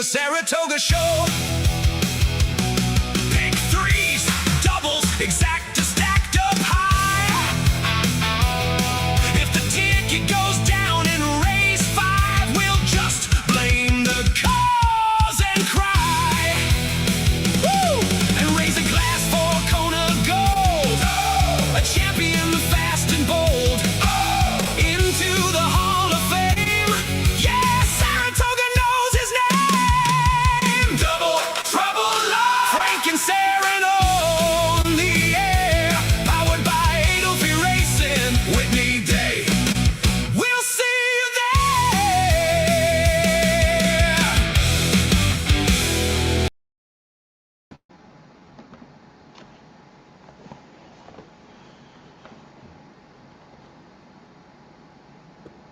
the Saratoga Show. Pick threes, doubles, exact to stacked up high. If the ticket goes down in race 5, we'll just blame the cause and cry. Woo! And raise a glass for Kona Gold. Oh! A champion fast and bold. Oh! Into the Hall of Fame. Yeah, Saratoga knows his name. Double Trouble Live. Frank and Saren on the air. Powered by Adelphi Racing. Whitney Day. We'll see you there.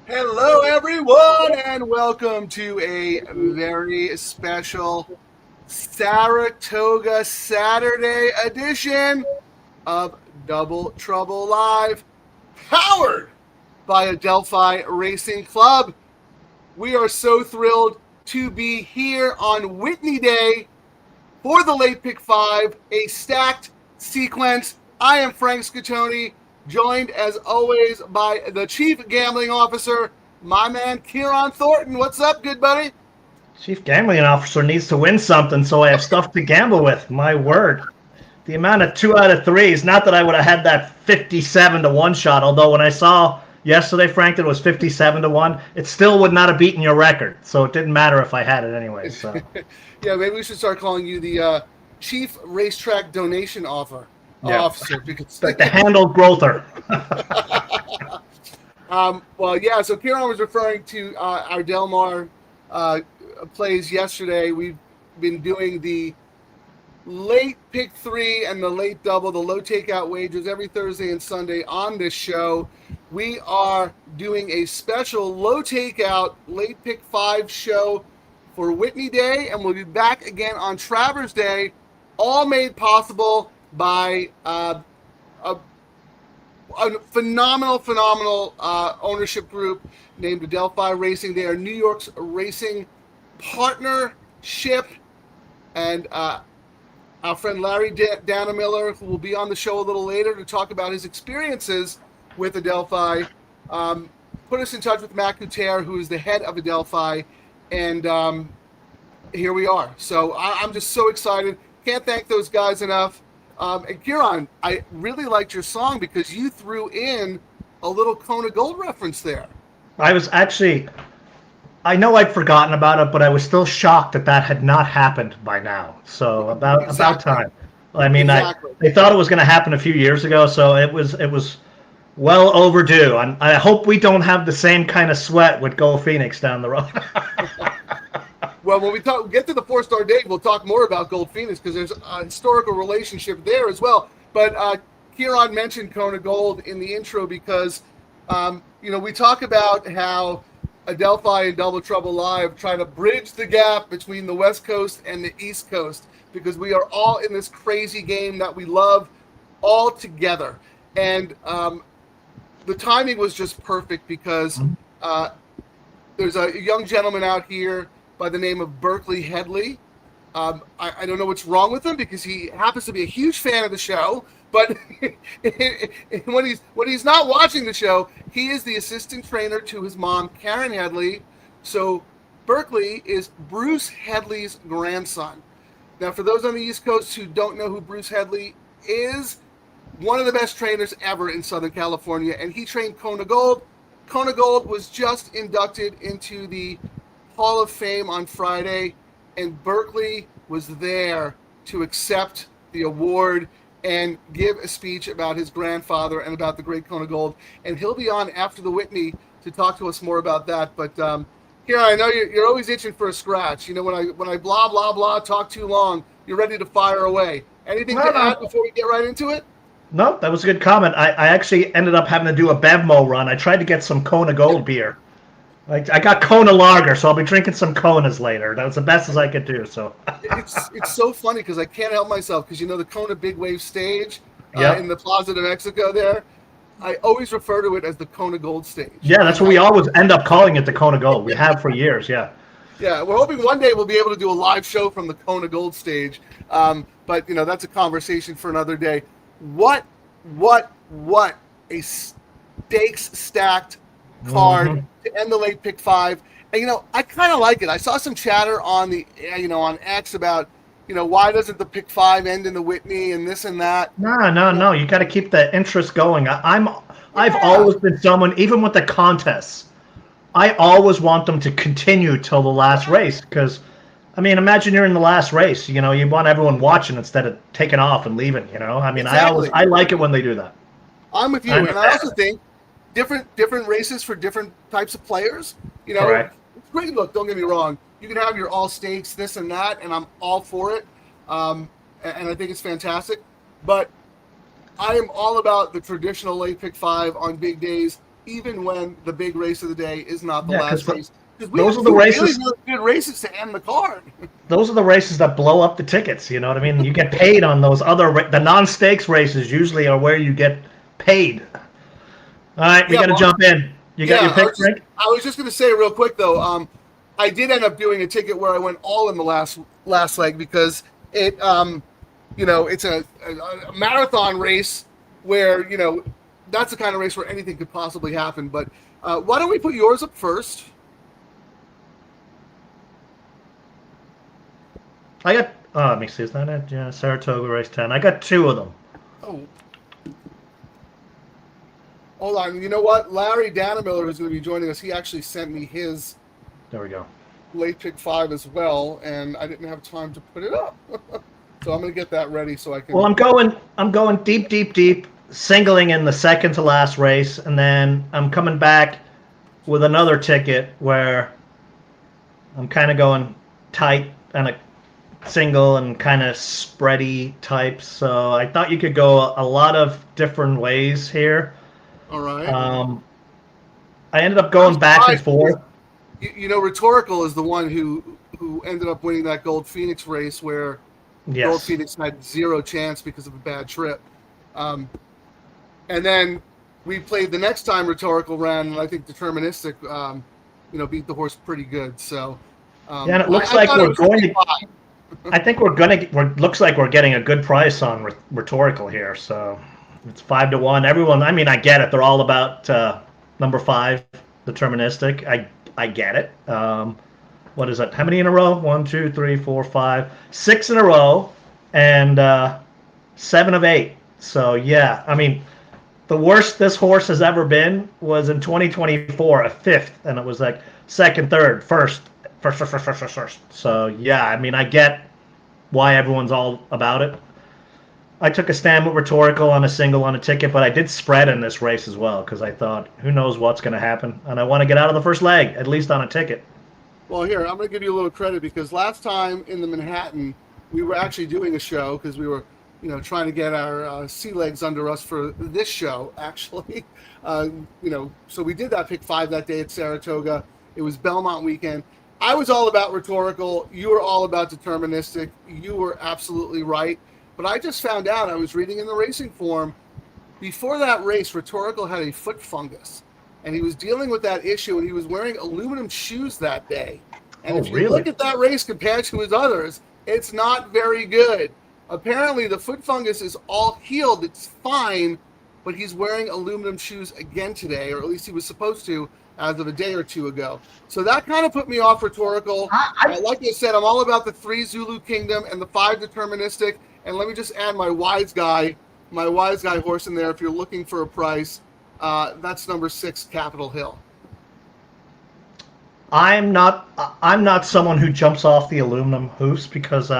Hello, everyone, and welcome to a very special Saratoga Saturday edition of Double Trouble Live, powered by Adelphi Racing Club. We are so thrilled to be here on Whitney Day for the Late Pick 5, a stacked sequence. I am Frank Scottoni, joined as always by the Chief Gambling Officer, my man Kieran Thornton. What's up, good buddy? Chief Gambling Officer needs to win something, so I have stuff to gamble with. My word. The amount of 2 out of 3s, not that I would have had that 57-1 shot, although when I saw yesterday, Frank, that it was 57-1, it still would not have beaten your record, so it didn't matter if I had it anyway. So. Yeah, maybe we should start calling you the Chief Racetrack Donation Officer. Because Like the handle growther. So Kieran was referring to our Del Mar plays yesterday. We've been doing the late pick 3 and the late double, the low takeout wagers every Thursday and Sunday on this show. We are doing a special low takeout late pick 5 show for Whitney Day, and we'll be back again on Travers Day, all made possible by a phenomenal ownership group named Adelphi Racing. They are New York's racing partnership, and our friend Larry Danamiller, who will be on the show a little later to talk about his experiences with Adelphi, put us in touch with Matt Couture, who is the head of Adelphi, and here we are. So I'm just so excited. Can't thank those guys enough. And Kieran, I really liked your song because you threw in a little Kona Gold reference there. I was actually, I know I'd forgotten about it, but I was still shocked that had not happened by now. So about time. I mean, they thought it was going to happen a few years ago, so it was well overdue. I hope we don't have the same kind of sweat with Gold Phoenix down the road. Well, when we get to the 4-star date, we'll talk more about Gold Phoenix because there's a historical relationship there as well. But Kieran mentioned Kona Gold in the intro because, we talk about how Adelphi and Double Trouble Live try to bridge the gap between the West Coast and the East Coast because we are all in this crazy game that we love all together. And the timing was just perfect because there's a young gentleman out here by the name of Berkeley Headley. I don't know what's wrong with him because he happens to be a huge fan of the show, but when he's not watching the show, he is the assistant trainer to his mom, Karen Headley. So Berkeley is Bruce Headley's grandson. Now, for those on the East Coast who don't know who Bruce Headley is, one of the best trainers ever in Southern California, and he trained Kona Gold. Kona Gold was just inducted into the Hall of Fame on Friday, and Berkeley was there to accept the award and give a speech about his grandfather and about the great Kona Gold. And he'll be on after the Whitney to talk to us more about that. But here, I know you're always itching for a scratch. When I blah blah blah talk too long, you're ready to fire away. Anything to add before we get right into it? No, that was a good comment. I actually ended up having to do a Bevmo run. I tried to get some Kona Gold beer. I got Kona Lager, so I'll be drinking some Konas later. That was the best as I could do. So it's so funny because I can't help myself because the Kona Big Wave stage in the Plaza de Mexico there. I always refer to it as the Kona Gold stage. Yeah, that's what we always end up calling it, the Kona Gold. We have for years, yeah. Yeah, we're hoping one day we'll be able to do a live show from the Kona Gold stage. But that's a conversation for another day. What a stakes stacked card to end the late pick 5. And I kind of like it. I saw some chatter on the on X about why doesn't the pick 5 end in the Whitney and this and that. No. You got to keep the interest going. I've always been someone, even with the contests, I always want them to continue till the last race, because imagine you're in the last race. You want everyone watching instead of taking off and leaving. Exactly. I like it when they do that. I'm with you, and I also think different races for different types of players. Correct. It's great. Look, don't get me wrong. You can have your all stakes, this and that, and I'm all for it. And I think it's fantastic. But I am all about the traditional late pick 5 on big days, even when the big race of the day is not the last race. Those are the races. Really good races to end the card. Those are the races that blow up the tickets. You know what I mean? You get paid on those the non-stakes races. Usually are where you get paid. All right, we got to jump in. You got your pick, Frank? I was just going to say real quick though. I did end up doing a ticket where I went all in the last leg because it, it's a marathon race where that's the kind of race where anything could possibly happen. But why don't we put yours up first? I got, let me see, is that it? Yeah, Saratoga race 10. I got 2 of them. Oh. Hold on. You know what? Larry Dannemiller, who's going to be joining us, he actually sent me his There we go. late pick 5 as well, and I didn't have time to put it up. So I'm going to get that ready so I can... Well, I'm going deep, singling in the second to last race, and then I'm coming back with another ticket where I'm kind of going tight and a single and kind of spready type. So I thought you could go a lot of different ways here. All right. I ended up going back and forth. Rhetorical is the one who ended up winning that Gold Phoenix race where Gold Phoenix had 0 chance because of a bad trip. And then we played the next time Rhetorical ran, and I think Deterministic, beat the horse pretty good. So and it looks like we're going to. I think looks like we're getting a good price on Rhetorical here. So it's 5-1. Everyone, I get it. They're all about number 5, Deterministic. I get it. What is it? How many in a row? 1, 2, 3, 4, 5, 6 in a row, and 7 of 8. So yeah, the worst this horse has ever been was in 2024, a 5th, and it was like second, third, first. So yeah, I get why everyone's all about it. I took a stand with Rhetorical on a single on a ticket, but I did spread in this race as well because I thought, who knows what's going to happen, and I want to get out of the first leg, at least on a ticket. Well, here, I'm going to give you a little credit because last time in the Manhattan, we were actually doing a show because we were, trying to get our sea legs under us for this show, actually. So we did that pick 5 that day at Saratoga. It was Belmont weekend. I was all about Rhetorical. You were all about Deterministic. You were absolutely right. But I just found out, I was reading in the racing form, before that race, Rhetorical had a foot fungus. And he was dealing with that issue, and he was wearing aluminum shoes that day. And if you look at that race compared to his others, it's not very good. Apparently, the foot fungus is all healed. It's fine, but he's wearing aluminum shoes again today, or at least he was supposed to as of a day or 2 ago. So that kind of put me off Rhetorical. Like I said, I'm all about the 3 Zulu Kingdom and the 5 Deterministic. And let me just add my wise guy horse in there if you're looking for a price. That's number 6, Capitol Hill. I'm not someone who jumps off the aluminum hoops because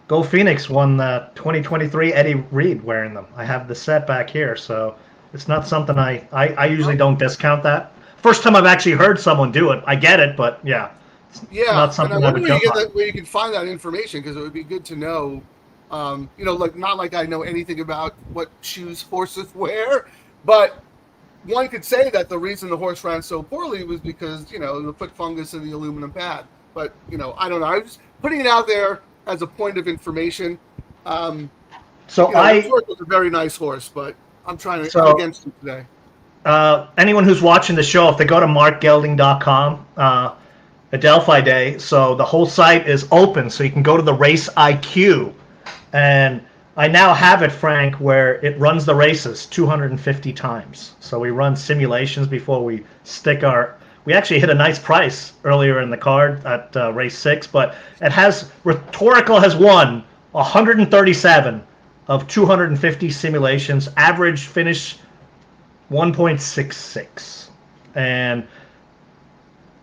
Go Phoenix won the 2023 Eddie Reed wearing them. I have the set back here, so it's not something I usually don't discount that. First time I've actually heard someone do it. I get it, but yeah. Not something and I wonder where you can find that information because it would be good to know. Not like I know anything about what shoes horses wear, but one could say that the reason the horse ran so poorly was because, the foot fungus and the aluminum pad. But, I don't know. I was just putting it out there as a point of information. Rhetorical was a very nice horse, but I'm trying to go against him today. Anyone who's watching the show, if they go to markgelding.com, Adelphi Day, so the whole site is open, so you can go to the Race IQ, and I now have it, Frank, where it runs the races 250 times. So we run simulations before we stick our. We actually hit a nice price earlier in the card at race 6, but it has Rhetorical has won 137 of 250 simulations, average finish 1.66, and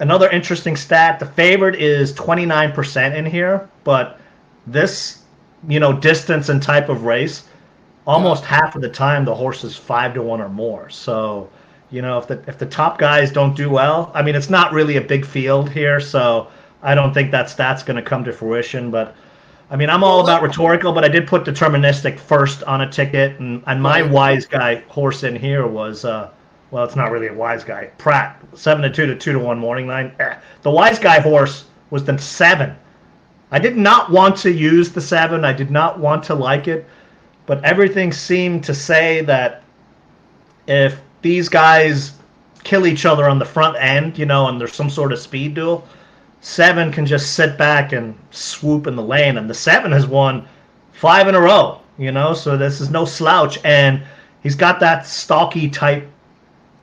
another interesting stat, the favorite is 29% in here, but this, distance and type of race, almost half of the time the horse is 5-1 or more. So, if the top guys don't do well, I mean, it's not really a big field here, so I don't think that stat's going to come to fruition. But I mean, I'm all about Rhetorical, but I did put Deterministic first on a ticket, and my wise guy horse in here was well, it's not really a wise guy. Pratt, 7-2 to 2-1 morning line. The wise guy horse was the 7. I did not want to use the 7. I did not want to like it, but everything seemed to say that if these guys kill each other on the front end, and there's some sort of speed duel, 7 can just sit back and swoop in the lane, and the 7 has won 5 in a row. So this is no slouch, and he's got that stocky type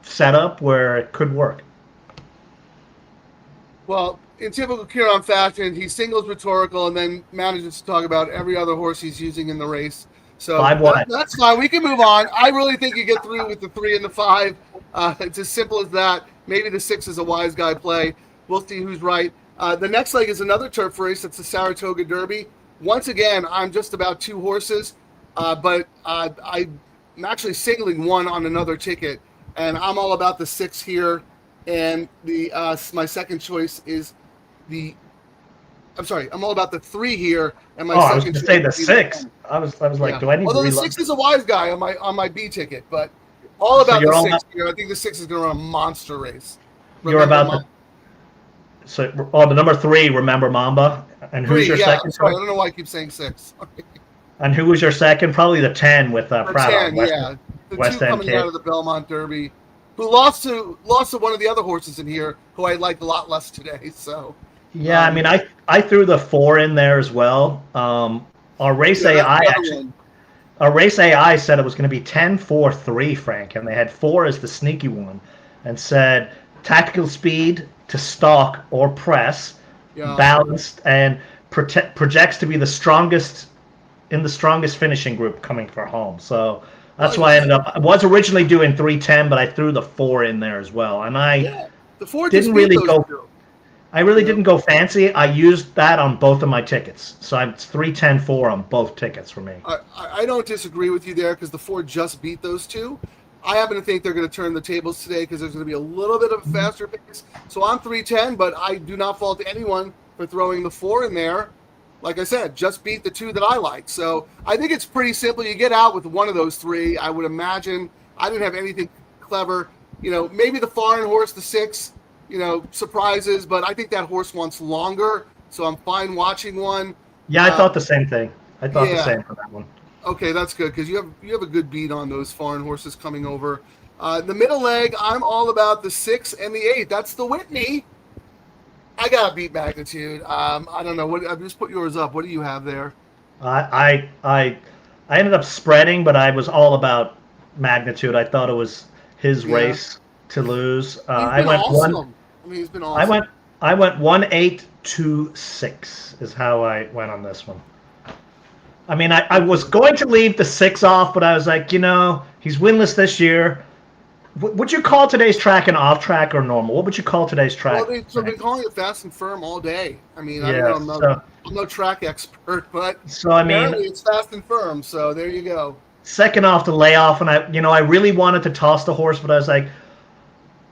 setup where it could work. Well, in typical Kieran fashion, he singles Rhetorical and then manages to talk about every other horse he's using in the race. So that's fine. We can move on. I really think you get through with the 3 and the 5. It's as simple as that. Maybe the 6 is a wise guy play. We'll see who's right. The next leg is another turf race. It's the Saratoga Derby. Once again, I'm just about 2 horses, but I'm actually singling one on another ticket. And I'm all about the 6 here, and my second choice is I'm all about the 3 here, and my second. I was going to say the 6. I was like, do I need? Although the 6 is a wise guy on my B ticket, but all about the 6 here. I think the 6 is going to run a monster race. You're about the number 3. Remember Mamba, and who's your second? Sorry, I don't know why I keep saying 6. And who was your second? Probably the 10 with Pratt. 10, the West 2 coming out of the Belmont Derby, who lost to one of the other horses in here, who I liked a lot less today. So I mean, I threw the 4 in there as well. Our race AI said it was going to be 10-4-3, Frank, and they had 4 as the sneaky one, and said tactical speed to stalk or press, balanced, and projects to be the strongest finishing group coming for home. So that's why I was originally doing 310, but I threw the 4 in there as well. And the 4 didn't really go. I really didn't go fancy. I used that on both of my tickets, so it's 3-10-4 on both tickets for me. I don't disagree with you there because the 4 just beat those 2. I happen to think they're going to turn the tables today because there's going to be a little bit of a faster pace. So I'm 310, but I do not fault anyone for throwing the 4 in there. Like I said, just beat the 2 that I like. So I think it's pretty simple. You get out with one of those 3. I would imagine. I didn't have anything clever. Maybe the foreign horse, the 6, surprises, but I think that horse wants longer. So I'm fine watching one. Yeah, I thought the same thing. I thought the same for that one. Okay, that's good because you have a good beat on those foreign horses coming over. The middle leg, I'm all about the 6 and the 8. That's the Whitney. I got to beat Magnitude. I don't know. I just put yours up. What do you have there? I ended up spreading, but I was all about Magnitude. I thought it was his race to lose. I went awesome. He's been awesome. I went 1-8-2-6 is how I went on this one. I mean, I was going to leave the 6 off, but I was like, he's winless this year. Would you call today's track an off track or normal? What would you call today's track? Well, they've been calling it fast and firm all day. I mean, I don't know. I'm no track expert, but apparently it's fast and firm. So there you go. Second off the layoff, and I really wanted to toss the horse, but I was like,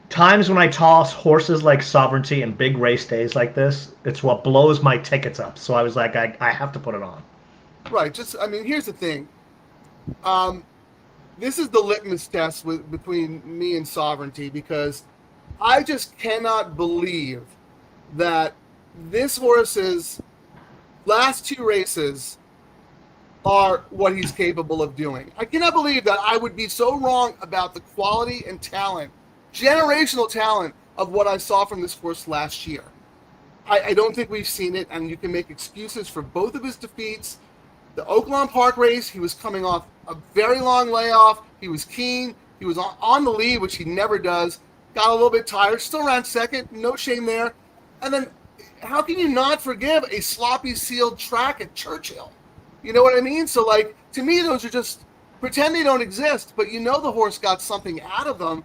times when I toss horses like Sovereignty and big race days like this, it's what blows my tickets up. So I was like, I have to put it on. Right. Here's the thing. This is the litmus test between me and Sovereignty because I just cannot believe that this horse's last 2 races are what he's capable of doing. I cannot believe that I would be so wrong about the quality and talent, generational talent of what I saw from this horse last year. I don't think we've seen it, and you can make excuses for both of his defeats. The Oaklawn Park race, he was coming off a very long layoff. He was keen. He was on the lead, which he never does. Got a little bit tired. Still ran second. No shame there. And then how can you not forgive a sloppy sealed track at Churchill? You know what I mean? So, like, to me, those are just pretend they don't exist, but you know the horse got something out of them.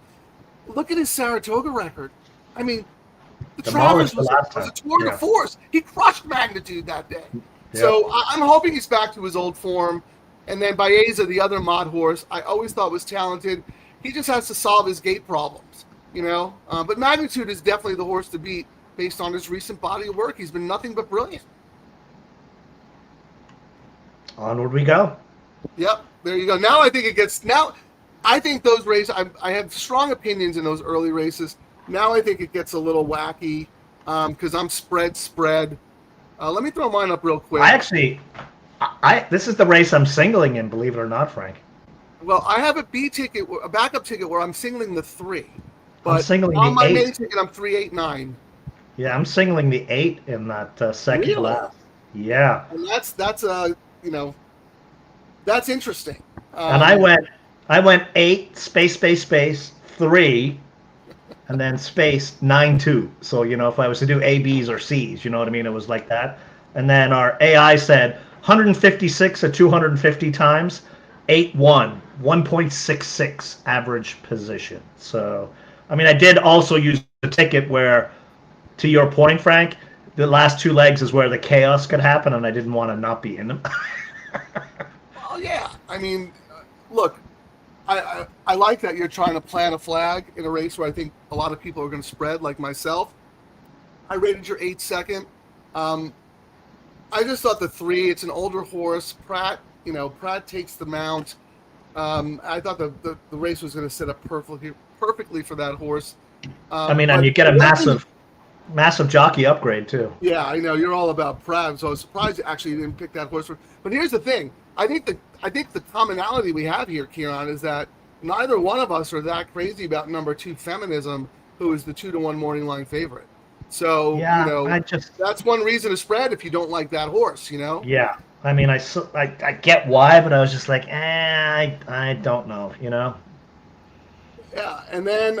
Look at his Saratoga record. I mean, the Travers was a tour de force. He crushed Magnitude that day. Yeah. So I'm hoping he's back to his old form. And then Baeza, the other mod horse, I always thought was talented. He just has to solve his gait problems, you know. But Magnitude is definitely the horse to beat based on his recent body of work. He's been nothing but brilliant. Onward we go. Yep, there you go. Now I think it gets. Now I think those races. I have strong opinions in those early races. Now I think it gets a little wacky because I'm spread. Let me throw mine up real quick. This is the race I'm singling in, believe it or not, Frank. Well, I have a B ticket, a backup ticket where I'm singling the 3. But I'm singling on the my 8. main ticket, I'm 389. Yeah, I'm singling the 8 in that second Really? lap. Yeah. And that's you know, that's interesting. And I went 8 space 3, and then space 9-2. So, you know, if I was to do A, B's, or C's, you know what I mean? It was like that. And then our AI said 156 at 250 times, 8-1, 1.66 average position. So, I mean, I did also use the ticket where, to your point, Frank, the last 2 legs is where the chaos could happen, and I didn't want to not be in them. Well, yeah. I mean, look, I like that you're trying to plant a flag in a race where I think a lot of people are going to spread, like myself. I rated your 8 second. I just thought the 3, it's an older horse. Pratt takes the mount. I thought the race was going to set up perfectly for that horse. And you get a massive jockey upgrade too. Yeah, I know you're all about Pratt, so I was surprised actually you didn't pick that horse. But here's the thing: I think the commonality we have here, Kieran, is that neither one of us are that crazy about number 2 Feminism, who is the 2-1 morning line favorite. So yeah, you know, that's one reason to spread if you don't like that horse. You know. Yeah, I mean, I get why, but I was just like, I don't know. You know. Yeah, and then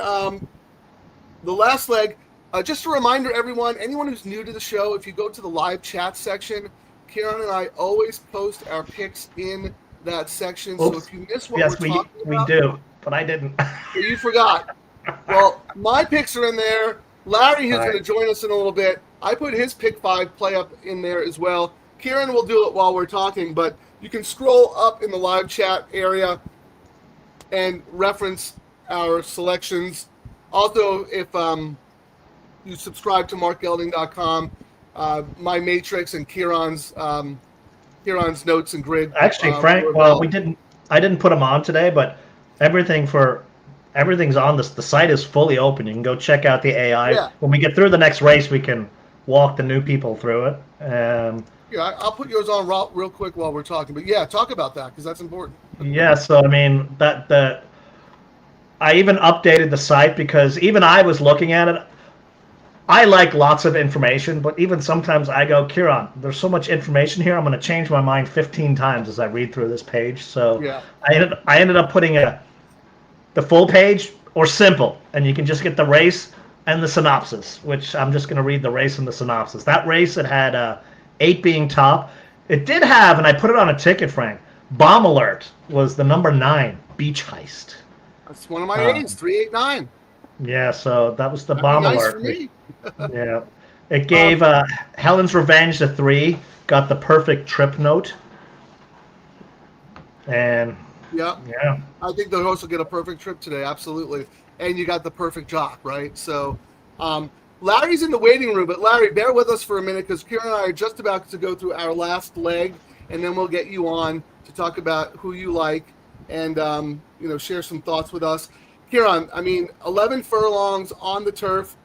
the last leg. Just a reminder, everyone, anyone who's new to the show, if you go to the live chat section, Kieran and I always post our picks in that section. Oops. So if you miss what we're talking about... we do, but I didn't. You forgot. Well, my picks are in there. Larry, who's going to join us in a little bit, I put his pick 5 play up in there as well. Kieran will do it while we're talking, but you can scroll up in the live chat area and reference our selections. Also, if... you subscribe to markgelding.com, my matrix and Kieran's notes and grid. Actually, Frank, I didn't put them on today, but everything's on this. The site is fully open. You can go check out the AI. Yeah. When we get through the next race, we can walk the new people through it. Yeah, I'll put yours on real quick while we're talking. But yeah, talk about that because that's important. Yeah, so I mean that I even updated the site because even I was looking at it. I like lots of information, but even sometimes I go, Kieran, there's so much information here. I'm going to change my mind 15 times as I read through this page. So yeah. I ended up putting the full page or simple, and you can just get the race and the synopsis, which I'm just going to read the race and the synopsis. That race, it had 8 being top. It did have, and I put it on a ticket, Frank, Bomb Alert was the number 9, Beach Heist. That's one of my A's, 389. Yeah, so that was the Bomb nice Alert. For me. Yeah, it gave Helen's Revenge a 3. Got the perfect trip note, and yeah, I think the horse will get a perfect trip today, absolutely. And you got the perfect jock, right? So, Larry's in the waiting room, but Larry, bear with us for a minute because Kieran and I are just about to go through our last leg, and then we'll get you on to talk about who you like and share some thoughts with us. Kieran, I mean, 11 furlongs on the turf.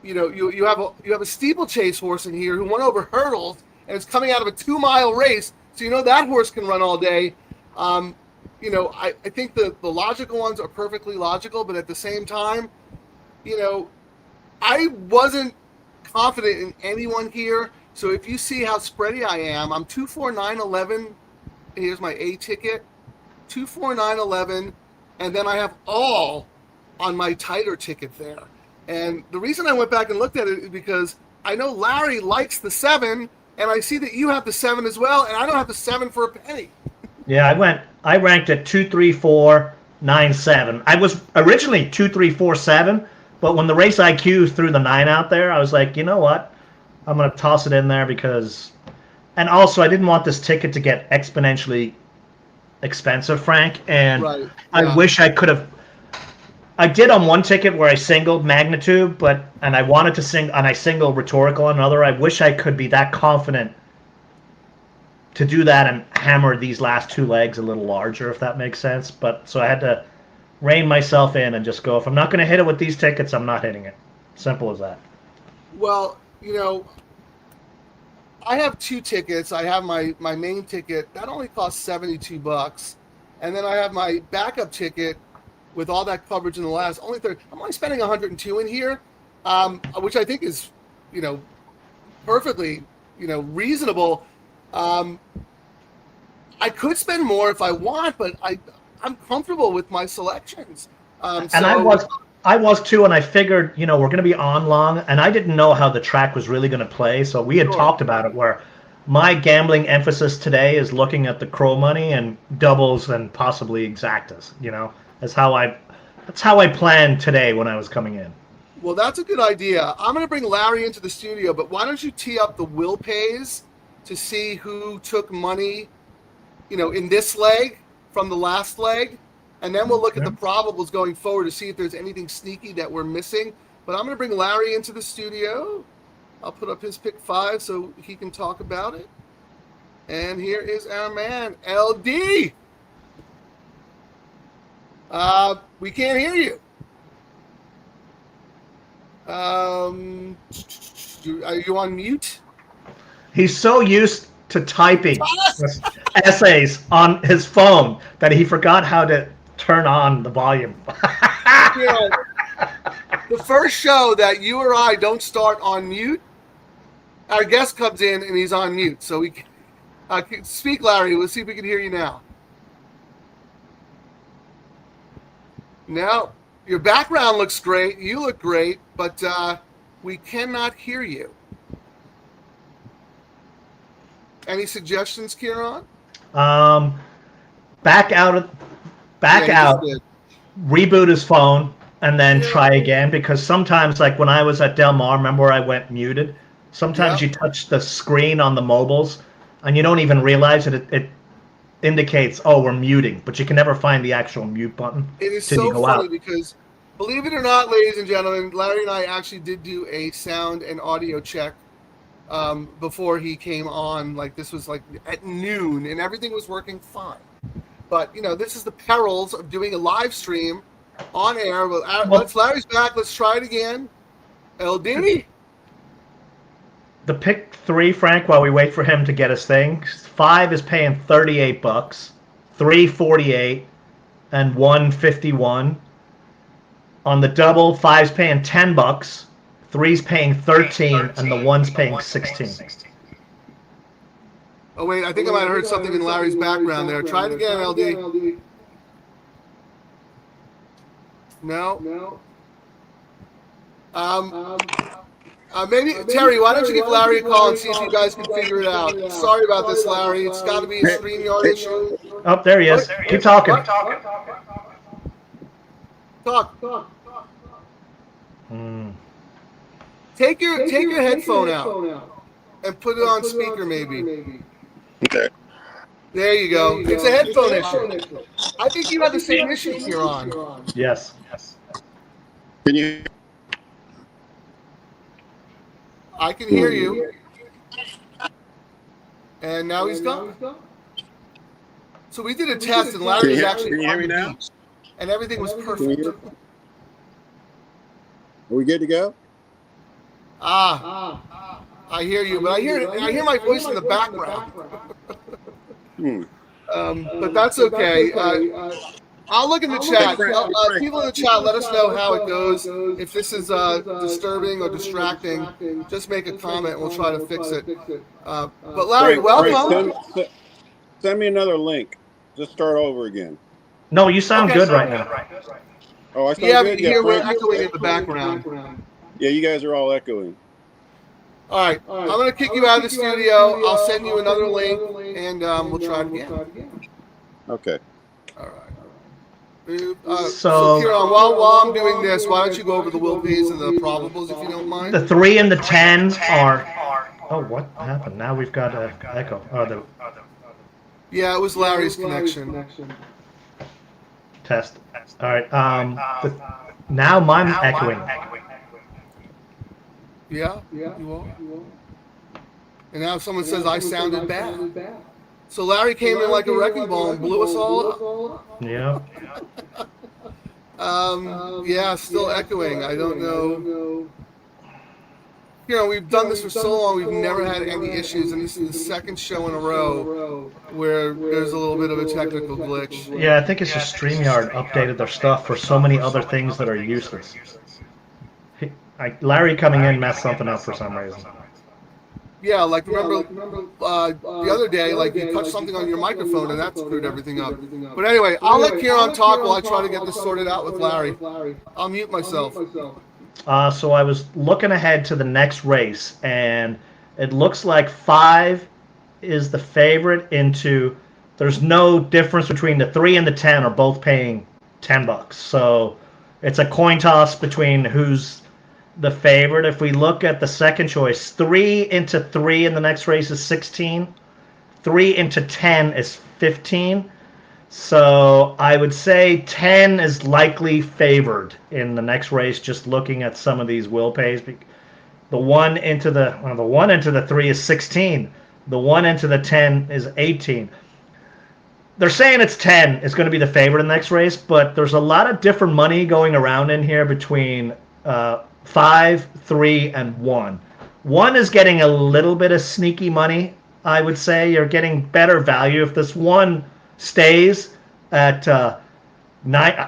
You know, you have a steeplechase horse in here who won over hurdles and is coming out of a 2-mile race, so you know that horse can run all day. I think the logical ones are perfectly logical, but at the same time, I wasn't confident in anyone here. So if you see how spready I am, I'm 24911. Here's my A ticket, 24911, and then I have all on my tighter ticket there. And the reason I went back and looked at it is because I know Larry likes the 7, and I see that you have the 7 as well, and I don't have the 7 for a penny. Yeah, I ranked at 23497. I was originally 2347, but when the Race IQ threw the 9 out there, I was like, you know what? I'm going to toss it in there because, and also I didn't want this ticket to get exponentially expensive, Frank. And Right, yeah. I wish I could have. I did on one ticket where I singled magnitude, and I wanted to sing, and I singled rhetorical on another. I wish I could be that confident to do that and hammer these last 2 legs a little larger, if that makes sense. But so I had to rein myself in and just go, if I'm not going to hit it with these tickets, I'm not hitting it. Simple as that. Well, you know, I have 2 tickets. I have my main ticket. That only costs $72. And then I have my backup ticket with all that coverage in the last, only 30. I'm only spending 102 in here, which I think is, you know, perfectly, you know, reasonable. I could spend more if I want, but I'm comfortable with my selections. And I was too, and I figured, you know, we're going to be on long, and I didn't know how the track was really going to play, so we had talked about it, where my gambling emphasis today is looking at the Crow money and doubles and possibly exactas, you know. That's how I planned today when I was coming in. Well, that's a good idea. I'm going to bring Larry into the studio, but why don't you tee up the will pays to see who took money, you know, in this leg from the last leg, and then we'll look at the probables going forward to see if there's anything sneaky that we're missing. But I'm going to bring Larry into the studio. I'll put up his pick 5 so he can talk about it. And here is our man, LD. We can't hear you. Are you on mute? He's so used to typing essays on his phone that he forgot how to turn on the volume. You know, the first show that you or I don't start on mute, our guest comes in and he's on mute. So we can speak, Larry. We'll see if we can hear you now. Now, your background looks great. You look great, but we cannot hear you. Any suggestions, Kieran? Back out, reboot his phone, and then try again. Because sometimes, like when I was at Del Mar, remember where I went muted? Sometimes you touch the screen on the mobiles, and you don't even realize it indicates, oh, we're muting, but you can never find the actual mute button. It is so funny because, believe it or not, ladies and gentlemen, Larry and I actually did do a sound and audio check before he came on. Like, this was like at noon, and everything was working fine. But, you know, this is the perils of doing a live stream on air. Larry's back. Let's try it again. LD? The pick 3, Frank, while we wait for him to get his thing. 5 is paying $38, 3 $48, and 1 $51. On the double, 5's paying $10, 3's paying 13, and the 1's paying 16. Oh wait, I think I might have heard something in Larry's background there. Try it again, LD. No. Maybe Terry, why don't you give Larry a call and see if you guys can figure it out? Sorry about this, Larry. It's got to be a StreamYard issue. Oh, there he is. Keep talking. Talk. Take your headphone out and put it on speaker, maybe. Okay. There you go. It's a headphone issue. I think you have the same issue here on. Yes. Can you? I can hear you. And now he's gone. So we did a test, and Larry was actually. Can you hear me now? And everything was perfect. Are we good to go? I hear you, but I hear my voice in the background. But that's okay. I'll look in the chat. People in the chat, let us know how it goes. If this is disturbing or distracting, just make a comment and we'll try to fix it. But Larry, welcome. Send me another link. Just start over again. No, you sound good right now. Oh, I sound Yeah, good. but here we're Frank? echoing in the background. Yeah, you guys are all echoing. All right, I'm going to kick you out of the studio. I'll send you another link, and we'll try it again. Okay. All right. So Kieran, while I'm doing this, why don't you go over the will pays and the probables, if you don't mind? The 3 and the 10 are... Oh, what happened? Now we've got an echo. Oh, Yeah, it was Larry's connection. Test. All right. Now I'm echoing. Yeah, you are. And now someone says I sounded bad. So Larry came in like a wrecking ball and blew us all up. Yeah. Yeah, still echoing. I don't know. You know, we've done this for so long, we've never had any issues, and this is the second show in a row where there's a little bit of a technical glitch. Yeah, I think it's just StreamYard updated their stuff for so many other things that are useless. Larry coming in messed something up for some reason. Yeah, like remember the other day, like you touched something on your microphone and that screwed everything up. But anyway, I'll let Kieran talk while I try to get this sorted out with Larry. I'll mute myself. So I was looking ahead to the next race, and it looks like 5 is the favorite into... There's no difference between the 3 and the 10 are both paying $10. So it's a coin toss between who's the favorite. If we look at the second choice, 3 into 3 in the next race is 16. 3 into 10 is 15. So I would say 10 is likely favored in the next race, just looking at some of these will pays. The 1 into the 3 is 16. The 1 into the 10 is 18. They're saying it's 10 is going to be the favorite in the next race, but there's a lot of different money going around in here between 5, 3, and 1. 1 is getting a little bit of sneaky money, I would say. You're getting better value if this 1 stays at 9.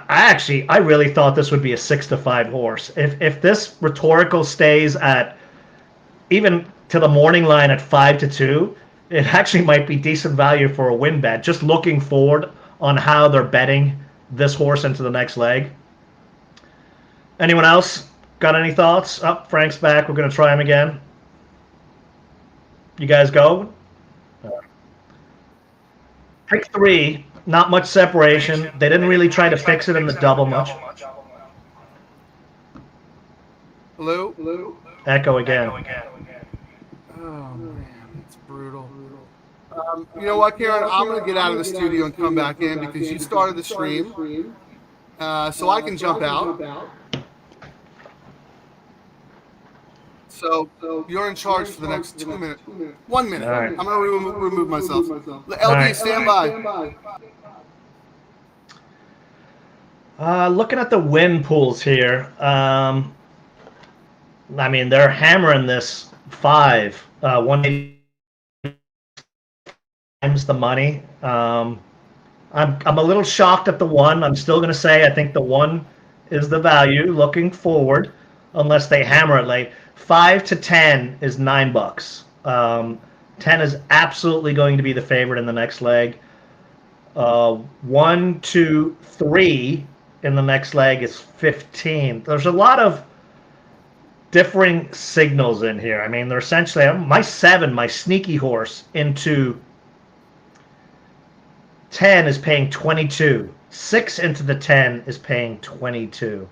I really thought this would be a 6-5 horse. If this rhetorical stays at even to the morning line at 5-2, it actually might be decent value for a win bet. Just looking forward on how they're betting this horse into the next leg. Anyone else got any thoughts? Oh, Frank's back. We're going to try him again. You guys go. Pick 3. Not much separation. They didn't really try to fix it in the double much. Hello? Echo again. Oh, man, it's brutal. You know what, Kieran? I'm going to get out of the studio and come back in because you started the stream. So I can jump out. So you're in charge for the next 2 minutes. 1 minute. Right. I'm going to remove myself. LD, right. stand by. Looking at the win pools here, I mean, they're hammering this 5, 180 times the money. I'm a little shocked at the 1. I'm still going to say I think the 1 is the value looking forward, unless they hammer it late. 5 to 10 is $9. 10 is absolutely going to be the favorite in the next leg. 1, 2, 3 in the next leg is 15. There's a lot of differing signals in here. I mean, they're essentially my 7, my sneaky horse, into 10 is paying 22. 6 into the 10 is paying 22.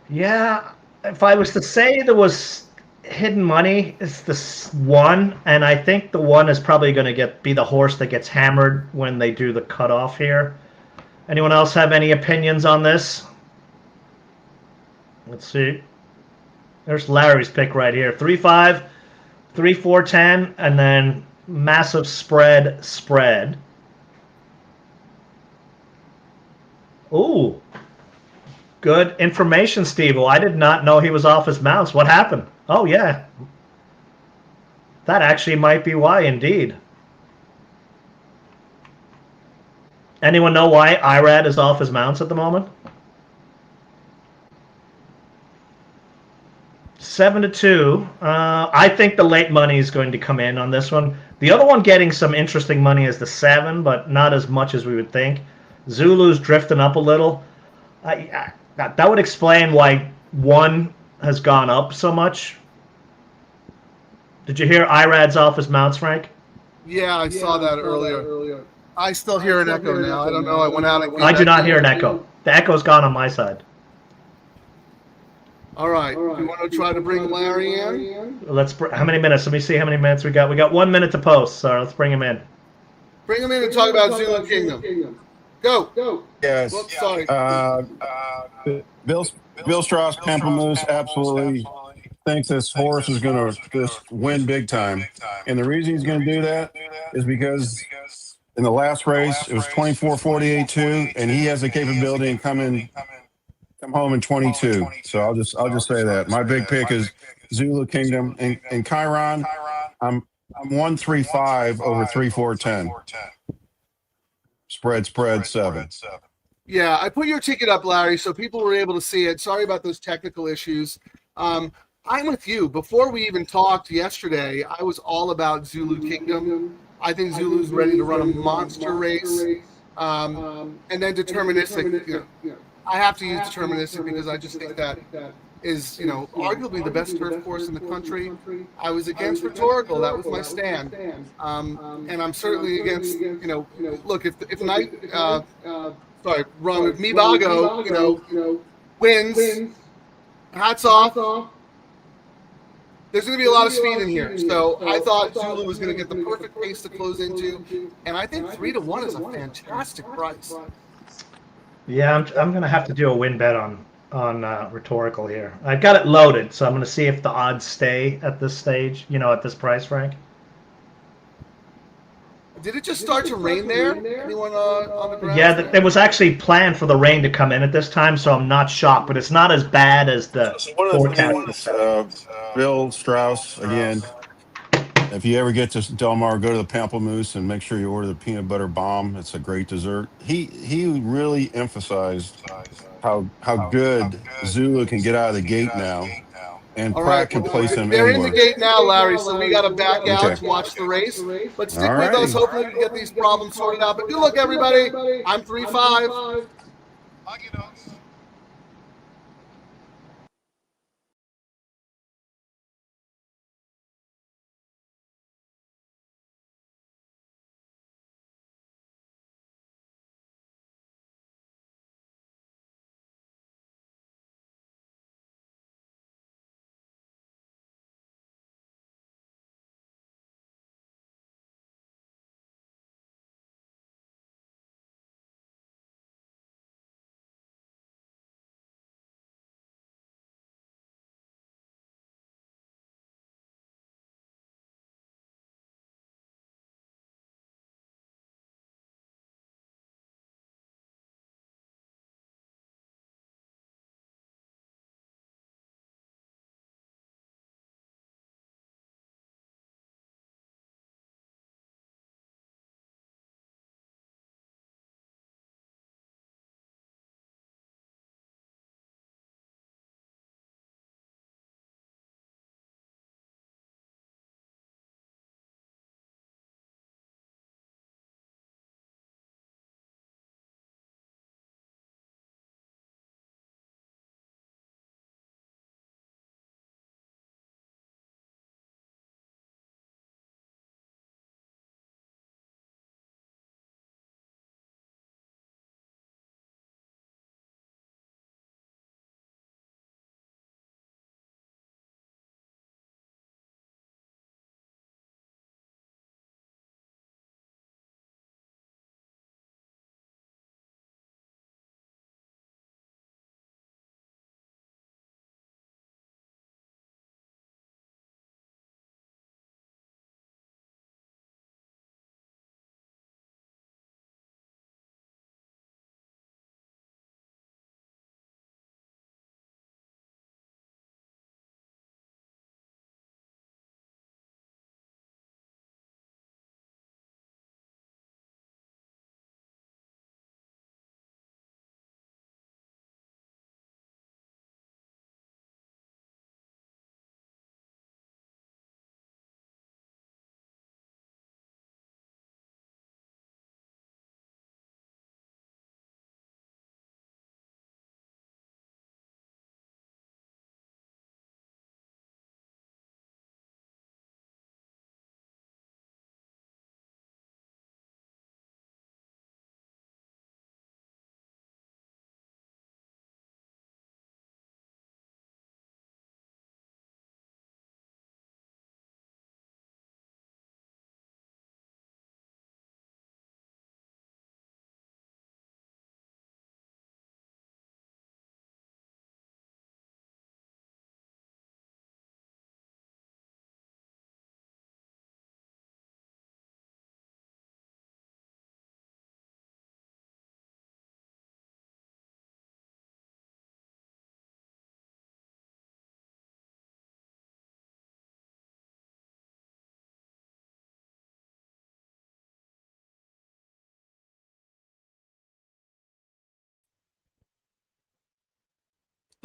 Yeah, if I was to say there was hidden money, it's this 1, and I think the 1 is probably going to be the horse that gets hammered when they do the cutoff here. Anyone else have any opinions on this? Let's see. There's Larry's pick right here. 3-5, 3-4-10, and then massive spread. Ooh. Good information, Steve. I did not know he was off his mouse. What happened? Oh, yeah. That actually might be why, indeed. Anyone know why Irad is off his mounts at the moment? 7-2. I think the late money is going to come in on this one. The other one getting some interesting money is the 7, but not as much as we would think. Zulu's drifting up a little. That would explain why 1 has gone up so much. Did you hear Irad's off his mounts, Frank? Yeah, I saw that earlier. I still hear an echo now. I don't know. I went out and I do not hear an echo. The echo's gone on my side. All right. You want to try to bring Larry in? How many minutes? Let me see how many minutes we got. We got 1 minute to post, so let's bring him in. Bring him in and talk about Zulu Kingdom. Go. Yes. Whoops, sorry. Bill Strauss Pamplemousse absolutely thinks this horse is going to just win big time. And the reason he's going to do that is because in the last race, it was 24-48-2, and he has the capability to come home in 22. So I'll just say that. My big pick is Zulu Kingdom. And Chiron, I'm 135 over 3410. Spread 7. Yeah, I put your ticket up, Larry, so people were able to see it. Sorry about those technical issues. I'm with you. Before we even talked yesterday, I was all about Zulu Kingdom. I think Zulu's ready to run a monster race. And then deterministic. I have to use deterministic because I just think that is, arguably the best turf course in the country. I was against rhetorical. That was my stand. And I'm certainly against, look, if Knight, if Mibago, wins, hats off. There's going to be a lot of speed in here. So I thought Zulu was going to get the perfect pace to close into. And I think 3-1 is a fantastic price. Yeah, I'm going to have to do a win bet on rhetorical here. I've got it loaded, so I'm going to see if the odds stay at this stage, at this price, Frank. Did it just start to rain there? Anyone on the ground? Yeah, there was actually planned for the rain to come in at this time, so I'm not shocked, but it's not as bad as the forecast. Bill Strauss, again, if you ever get to Del Mar, go to the Pamplemousse and make sure you order the peanut butter bomb. It's a great dessert. He really emphasized how good Zulu can get out of the gate now, and Pratt can place him They're in inward. the gate now, Larry, so we got to back out to watch the race. But stick with us. Hopefully we can get these problems sorted out. But good luck, everybody. I'm 3-5.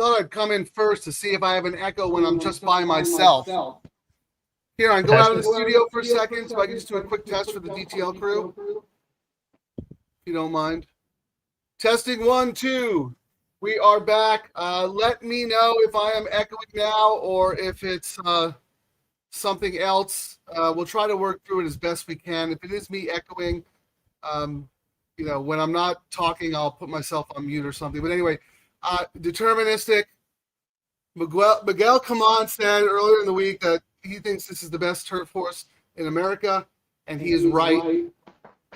thought I'd come in first to see if I have an echo when I'm just by myself. Here, I go out of the studio for a second so I can just do a quick test for the DTL crew. If you don't mind. Testing 1, 2. We are back. Let me know if I am echoing now or if it's something else. We'll try to work through it as best we can. If it is me echoing, when I'm not talking, I'll put myself on mute or something. But anyway, deterministic. Miguel Caman said earlier in the week that he thinks this is the best turf horse in America, and he is right.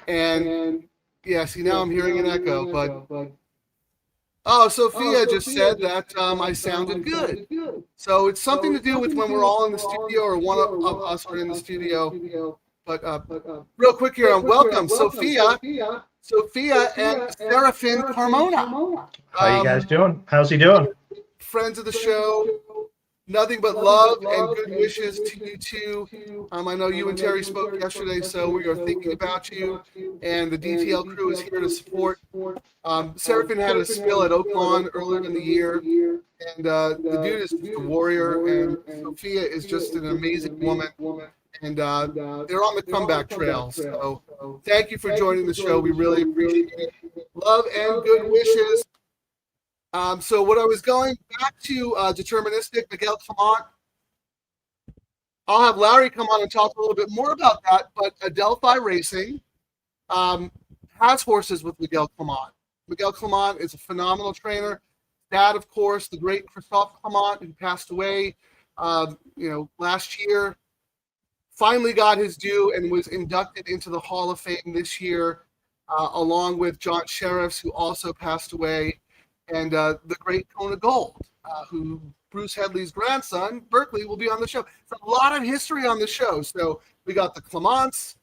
And yeah, see, now I'm hearing an echo, but Sophia just said that I sounded good. So it's something to do with when we're all in the studio or one of us are in the studio. But real quick here, welcome Sophia and Serafin Carmona. How you guys doing? How's he doing? Friends of the show. Nothing but love and good wishes to you two. I know you and Terry spoke yesterday, so we are thinking about you. And the DTL crew is here to support. Serafin had a spill at Oaklawn earlier in the year, and the dude is just a warrior, and Sophia is just an amazing woman. And they're on the comeback trail. So thank you for joining the show. We really appreciate it. Love and good wishes. So what I was going back to deterministic, Miguel Caman. I'll have Larry come on and talk a little bit more about that. But Adelphi Racing has horses with Miguel Caman. Miguel Caman is a phenomenal trainer. Dad, of course, the great Christophe Caman, who passed away, last year. Finally got his due and was inducted into the Hall of Fame this year, along with John Sheriffs, who also passed away. And the great Kona Gold, who Bruce Headley's grandson, Berkeley, will be on the show. There's a lot of history on the show. So we got the Clements,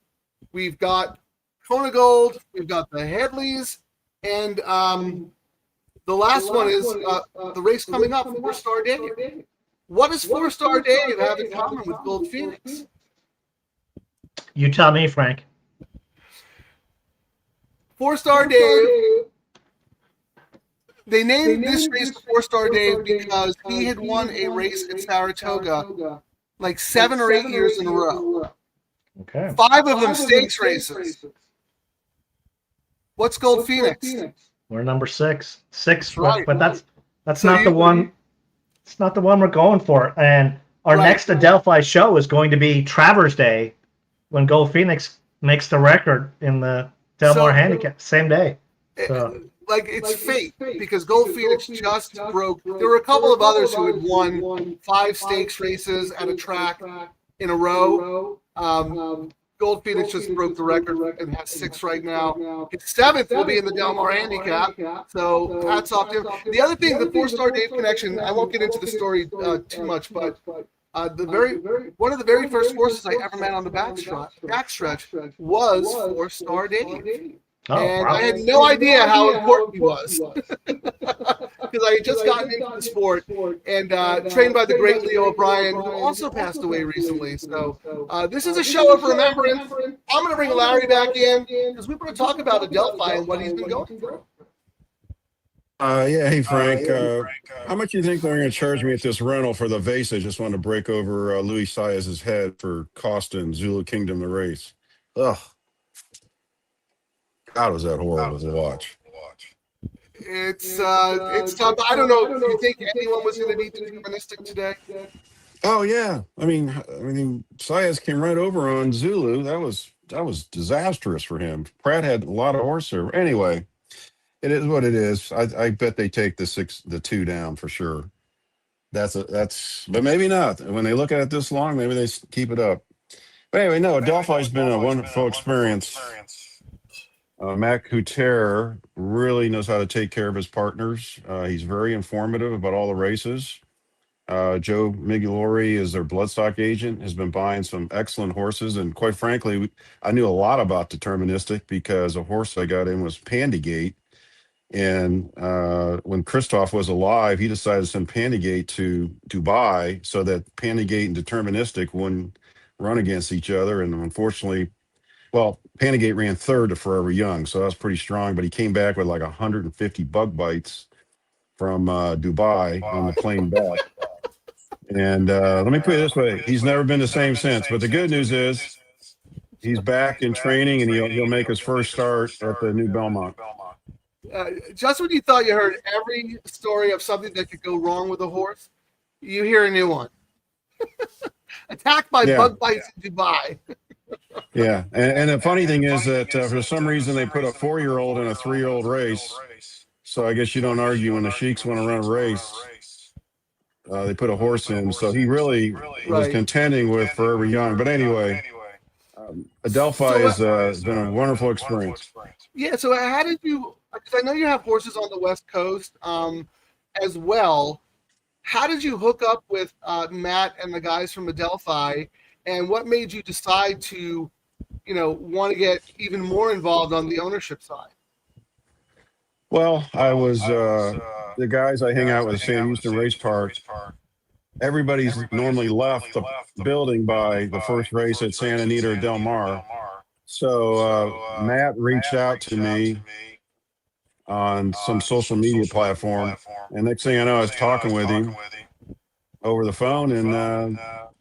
we've got Kona Gold, we've got the Headleys, and the last one is the race coming up, 4-Star Dave. What does 4-Star Dave have in common with Gold Phoenix? You tell me, Frank. 4-Star Dave. They named this race 4-Star Dave because he had won a race at Saratoga like 7 or 8 years in a row. Okay. 5 of them stakes races. What's Gold Phoenix? We're number 6. 6, right. But that's not the one. It's not the one we're going for. And our next Adelphi show is going to be Travers Day, when Gold Phoenix makes the record in the Del Mar Handicap, same day. So. It's fate, because Gold Phoenix just broke. There were a couple of others who had won 5 stakes races at a track in a row. Gold Phoenix just broke the record and has 6 right now. His 7th will be in the Del Mar Handicap, so hats off to him. The other thing, the 4-Star Dave connection, I won't get into the story too much, but one of the very first horses I ever met on the backstretch was 4-Star Dave. Oh, and wow. I had no idea how important he was, because I had just gotten into the sport and trained by the great Leo O'Brien, who also passed away recently. So this is a show of remembrance. I'm going to bring Larry back in because we're going to talk about Adelphi and what he's been going through. Hey, Frank. How much do you think they're going to charge me at this rental for the vase I just wanted to break over Louis Saez's head for costing Zulu Kingdom the race? Ugh. God, was that horrible to watch. It's tough. I don't know. Do you think anyone was going to be deterministic today? Oh yeah. I mean, Saez came right over on Zulu. That was disastrous for him. Pratt had a lot of horse there. Anyway, it is what it is. I bet they take the 2 down for sure. But maybe not. When they look at it this long, maybe they keep it up. But anyway, no, Adelphi's been a wonderful experience. Mac Couture really knows how to take care of his partners. He's very informative about all the races. Joe Migliori is their bloodstock agent, has been buying some excellent horses. And quite frankly, I knew a lot about deterministic because a horse I got in was Pandygate. And when Christoph was alive, he decided to send Pandygate to Dubai so that Pandygate and deterministic wouldn't run against each other. And unfortunately, Pandygate ran 3rd to Forever Young, so that was pretty strong. But he came back with like 150 bug bites from Dubai on the plane back. And let me put it this way: he's never been the same since. But the good news is he's back in training, and he'll make his first start at the new Belmont. Just when you thought you heard every story of something that could go wrong with a horse, you hear a new one. Attacked by bug bites in Dubai. Yeah, and the funny thing is that for some reason they put a 4-year-old in a 3-year-old race. So I guess you don't argue when the Sheiks want to run a race. They put a horse in, so he really was contending with Forever Young. But anyway, Adelphi has been a wonderful experience. Yeah, so how did you, because I know you have horses on the West Coast as well. How did you hook up with Matt and the guys from Adelphi, and what made you decide to, want to get even more involved on the ownership side? Well, I was the guys I hang out with at Sam Houston Race Park. Everybody's normally left the building by the first race at Santa Anita or Del Mar. So Matt reached out to me on some social media platform, and next thing I know, I was talking with him over the phone, and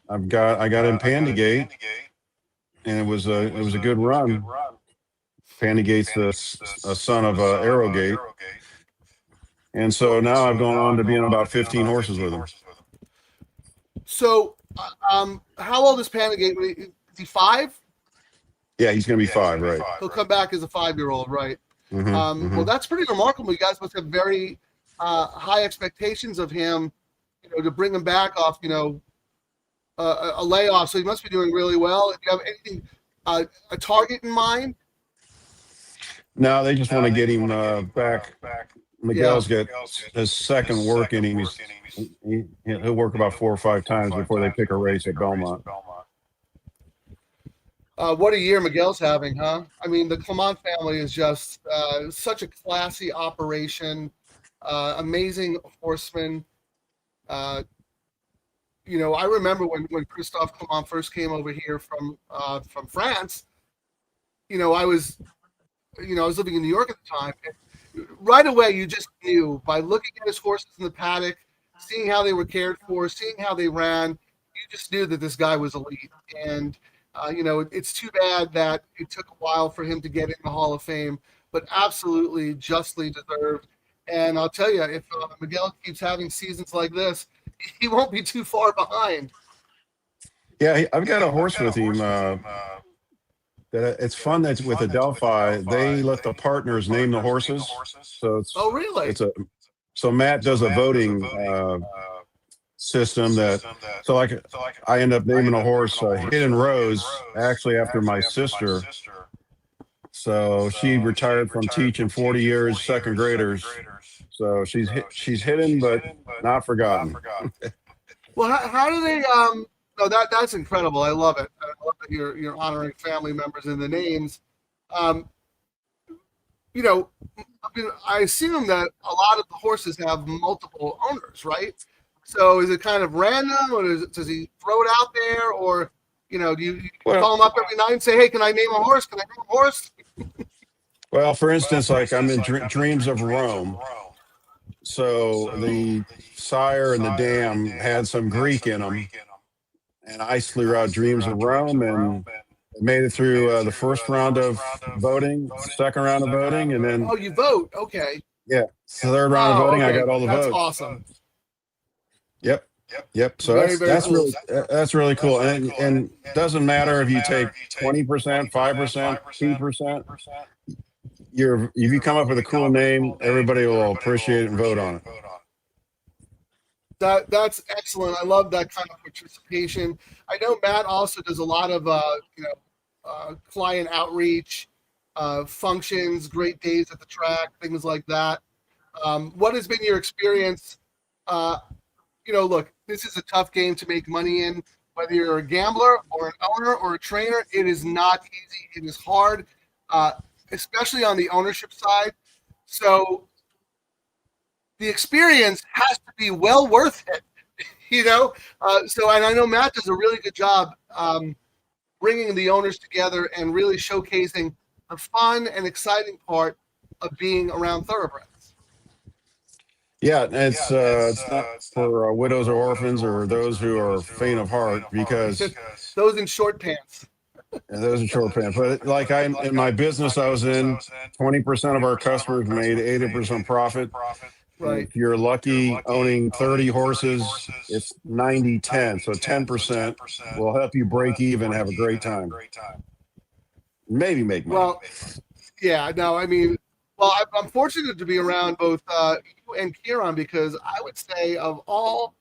I got in Pandygate, and it was a good run. Pandygate's a son of Arrowgate, and so now I've gone on to being about 15 horses with him. So, how old is Pandygate? Is he 5? Yeah, he's going to be 5, right? He'll come back as a 5-year-old, right? Mm-hmm, Well, that's pretty remarkable. You guys must have very high expectations of him, to bring him back off, a layoff. So he must be doing really well. Do you have anything, a target in mind? No, they just want to get him back. Miguel's got his second work in him. He'll work about 4 or 5 times before they pick a race at Belmont. What a year Miguel's having, huh? I mean, the Clement family is just such a classy operation, amazing horsemen. I remember when Christophe Clement first came over here from France. I was living in New York at the time. And right away, you just knew by looking at his horses in the paddock, seeing how they were cared for, seeing how they ran, you just knew that this guy was elite. And it's too bad that it took a while for him to get in the Hall of Fame, but absolutely justly deserved. And I'll tell you, if Miguel keeps having seasons like this, he won't be too far behind. Yeah, I've got a horse with him. It's fun that with Adelphi, they let the partners name the horses. So it's really? So Matt does a voting system so I end up naming a horse Hidden Rose, actually after my sister. So she retired from teaching 40 years, second graders. So she's hidden but not forgotten. Well, how do they? No, that's incredible. I love it. I love that you're honoring family members in the names. I assume that a lot of the horses have multiple owners, right? So is it kind of random, or does he throw it out there, or do you call him up every night and say, "Hey, can I name a horse? Can I name a horse?" Well, for instance, like I'm in Dreams of Rome. So the sire and the dam had some Greek in them, and I slew out Dreams of Rome and made it through the first round of voting, second round of voting, and then you vote, okay? Yeah, third round of voting, okay. I got all the votes. That's awesome. Yep. So that's cool. That's really cool, and doesn't matter if you take 20%, 5%, 2%. If you come up with a cool name, everybody will appreciate it and vote on it. That's excellent. I love that kind of participation. I know Matt also does a lot of client outreach, functions, great days at the track, things like that. What has been your experience? Look, this is a tough game to make money in. Whether you're a gambler or an owner or a trainer, it is not easy. It is hard, especially on the ownership side. So the experience has to be well worth it, and I know Matt does a really good job bringing the owners together and really showcasing the fun and exciting part of being around thoroughbreds. Yeah, it's not for widows or orphans or those who are faint of heart because Those in short pants. those are short pants. But like in my business I was in, 20% of our customers made 80% profit. Right. If you're lucky owning 30 horses, it's 90-10. So 10% will help you break even, have a great time. Maybe make money. Well, yeah, no, I mean, well, I'm fortunate to be around both you and Kieran because I would say of all,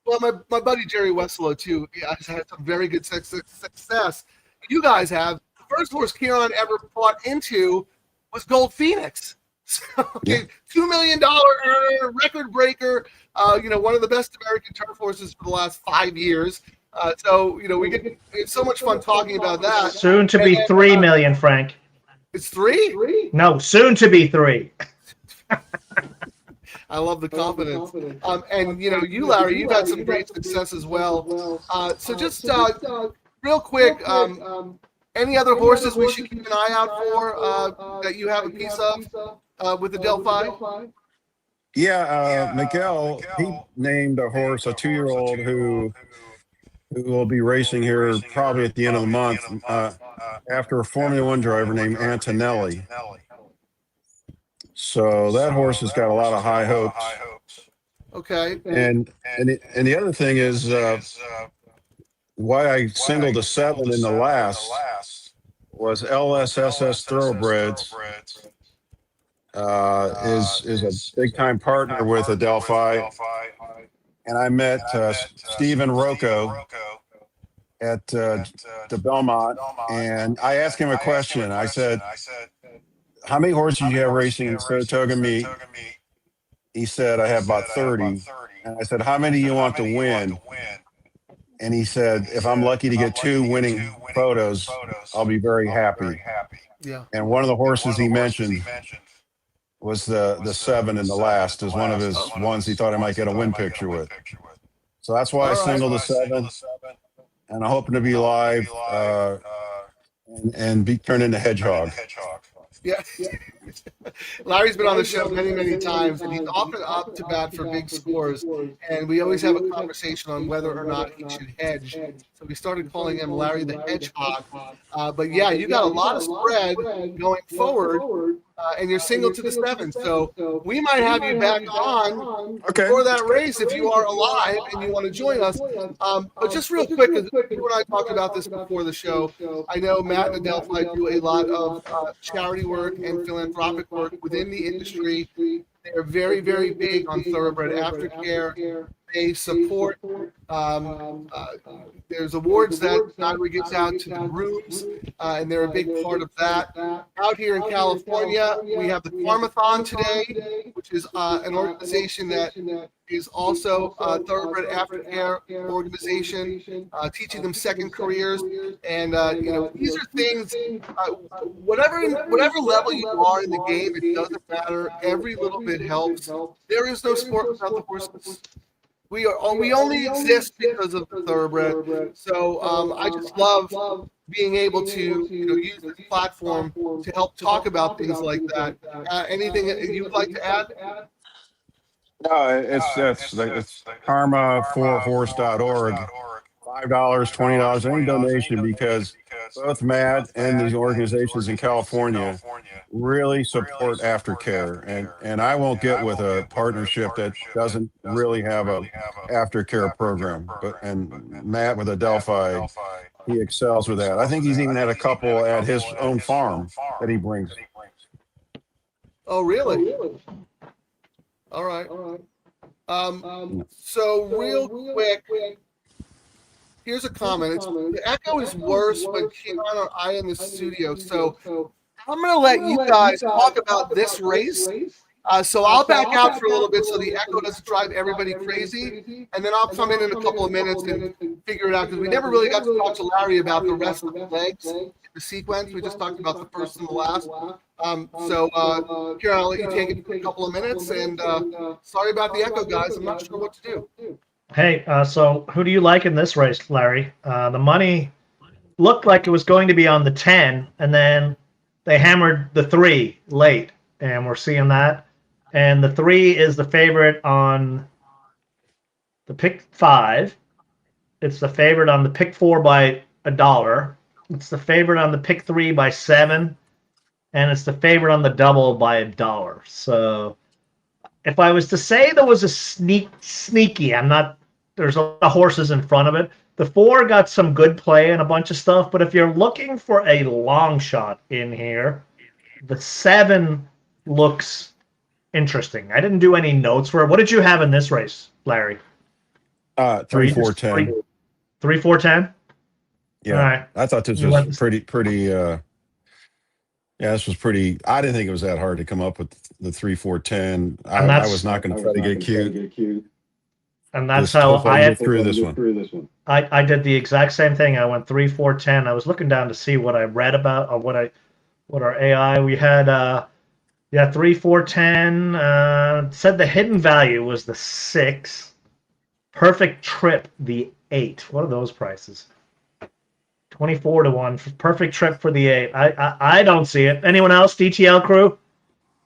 well, my buddy Jerry Wesselo too has had some very good success. You guys have. The first horse Kieran ever bought into was Gold Phoenix. So, Yeah. $2 million earner, record breaker, one of the best American turf horses for the last 5 years. So, it's so much fun talking about that. Soon to be 3 million, Frank. It's 3? No, soon to be 3. I love the confidence. And you, Larry, you've had some great success as well. So just real quick, any other horses we should keep an eye out for that you have a piece of with Adelphi? Yeah, Miguel, he named a horse, a 2-year-old who will be racing here probably at the end of the month after a Formula One driver named Antonelli. So that horse has got a lot of high hopes. Okay. And the other thing is why I singled a 7 in the last was LSSS Thoroughbreds is a big time partner with Adelphi, and I met Stephen Rocco at the Belmont, and I asked him a question. I said, "How many horses do you have racing in Saratoga meet?" He said, "I have about 30." And I said, "How many do you want to win?" And he said, "If I'm lucky to get 2 winning photos, I'll be very happy." Yeah. And one of the horses he mentioned was the 7 in the last as one of his ones he thought I might get a win picture with. So that's why I singled the 7, and I'm hoping to be live and be turned into Hedgehog. Yeah. Larry's been on the show many, many times, and he's often up to bat for big scores. And we always have a conversation on whether or not he should hedge. So we started calling him Larry the Hedgehog. But yeah, you got a lot of spread going forward, and you're single to the 7. So we might have you back on for that race if you are alive and you want to join us. But just real quick, because you and I talked about this before the show, I know Matt and Adelphi do a lot of charity work and philanthropic work within the industry. They're very, very big on thoroughbred aftercare. They support. There's awards that Nagri gets out to the grooms, and they're a big part of that. Out here in California, we have the Farmathon today, which is an organization that is also a thoroughbred aftercare organization, teaching them second careers. And these are things. Whatever level you are in the game, it doesn't matter. Every little bit helps. There is no sport without the horses. We only exist because of the thoroughbred. So I just love being able to use this platform to help talk about things like that. Anything that you would like to add? No, it's karma4horse.org. $5, $20, any donation, because both Matt and the organizations in California really support aftercare, and I won't get with a partnership that doesn't really have a aftercare program. And Matt with Adelphi, he excels with that. I think he's even had a couple at his own farm that he brings. Oh, really? All right. So real quick, here's a comment. The echo is worse when Kieran or I in the studio. So I'm going to let you guys talk about this race. So I'll back out for a little bit so the echo doesn't drive everybody crazy. And then I'll come in a couple of minutes and figure it out, because we never really got to talk to Larry about the rest of the legs, the sequence. We just talked about the first and the last. So Kieran, I'll let you take it for a couple of minutes. And sorry about the echo, guys. I'm not sure what to do. Hey, so who do you like in this race, Larry? The money looked like it was going to be on the 10, and then they hammered the 3 late, and we're seeing that. And the 3 is the favorite on the pick 5. It's the favorite on the pick 4 by $1. It's the favorite on the pick 3 by 7. And it's the favorite on the double by $1. So if I was to say there was a sneaky, I'm not, there's a lot of horses in front of it. The 4 got some good play and a bunch of stuff, but if you're looking for a long shot in here, the 7 looks interesting. I didn't do any notes for it. What did you have in this race, Larry? 3, 4, 10. 3, 4, 10? Yeah. All right. I thought this was pretty, yeah, this was pretty. I didn't think it was that hard to come up with the 3, 4, 10. I was not going to try to get cute. And that's how I had through this one. I did the exact same thing. I went 3, 4, 10. I was looking down to see what I read about or what our AI we had. 3, 4, 10. Said the hidden value was the 6. Perfect trip the 8. What are those prices? 24 to 1. Perfect trip for the 8. I don't see it. Anyone else? DTL crew?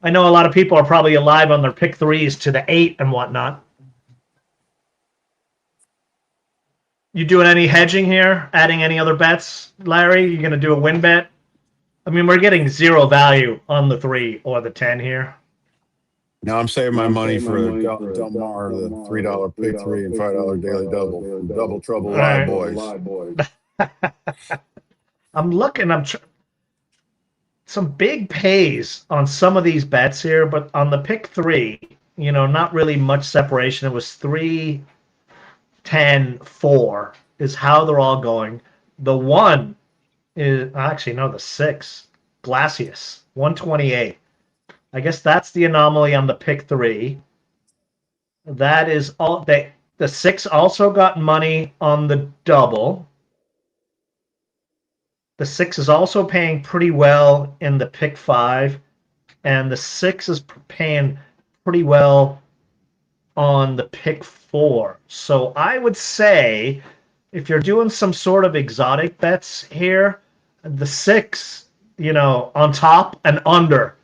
I know a lot of people are probably alive on their pick 3s to the 8 and whatnot. You doing any hedging here? Adding any other bets, Larry? You going to do a win bet? I mean, we're getting 0 value on the 3 or the 10 here. Now I'm saving my money for Del Mar, the $3 pick 3 and $5 daily double. Double trouble live boys. I'm looking. Some big pays on some of these bets here, but on the pick 3, not really much separation. It was 3, 10, 4 is how they're all going. The 1 is the 6, Glacius, 128. I guess that's the anomaly on the pick 3. That is all. The 6 also got money on the double. The 6 is also paying pretty well in the pick 5, and the 6 is paying pretty well on the pick 4. So I would say if you're doing some sort of exotic bets here, the 6, on top and under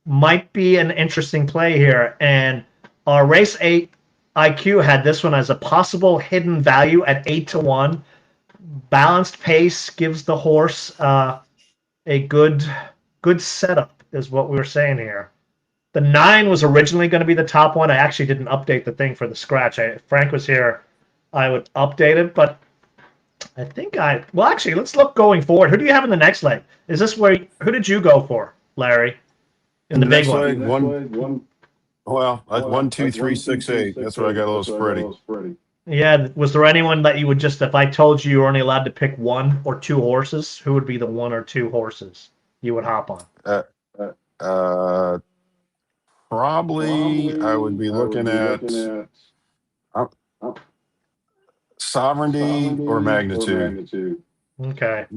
might be an interesting play here. And our race 8 IQ had this one as a possible hidden value at 8 to 1. Balanced pace gives the horse a good setup, is what we were saying here. The 9 was originally going to be the top one. I actually didn't update the thing for the scratch. If Frank was here, I would update it, but I think actually, let's look going forward. Who do you have in the next leg? Is this who did you go for, Larry? In the big leg, one? 1, 2, 3, 6, 8. That's where I got a little spready. Yeah, was there anyone that you would just, if I told you were only allowed to pick 1 or 2 horses, who would be the 1 or 2 horses you would hop on? Probably I would be looking at Sovereignty or Magnitude. Okay.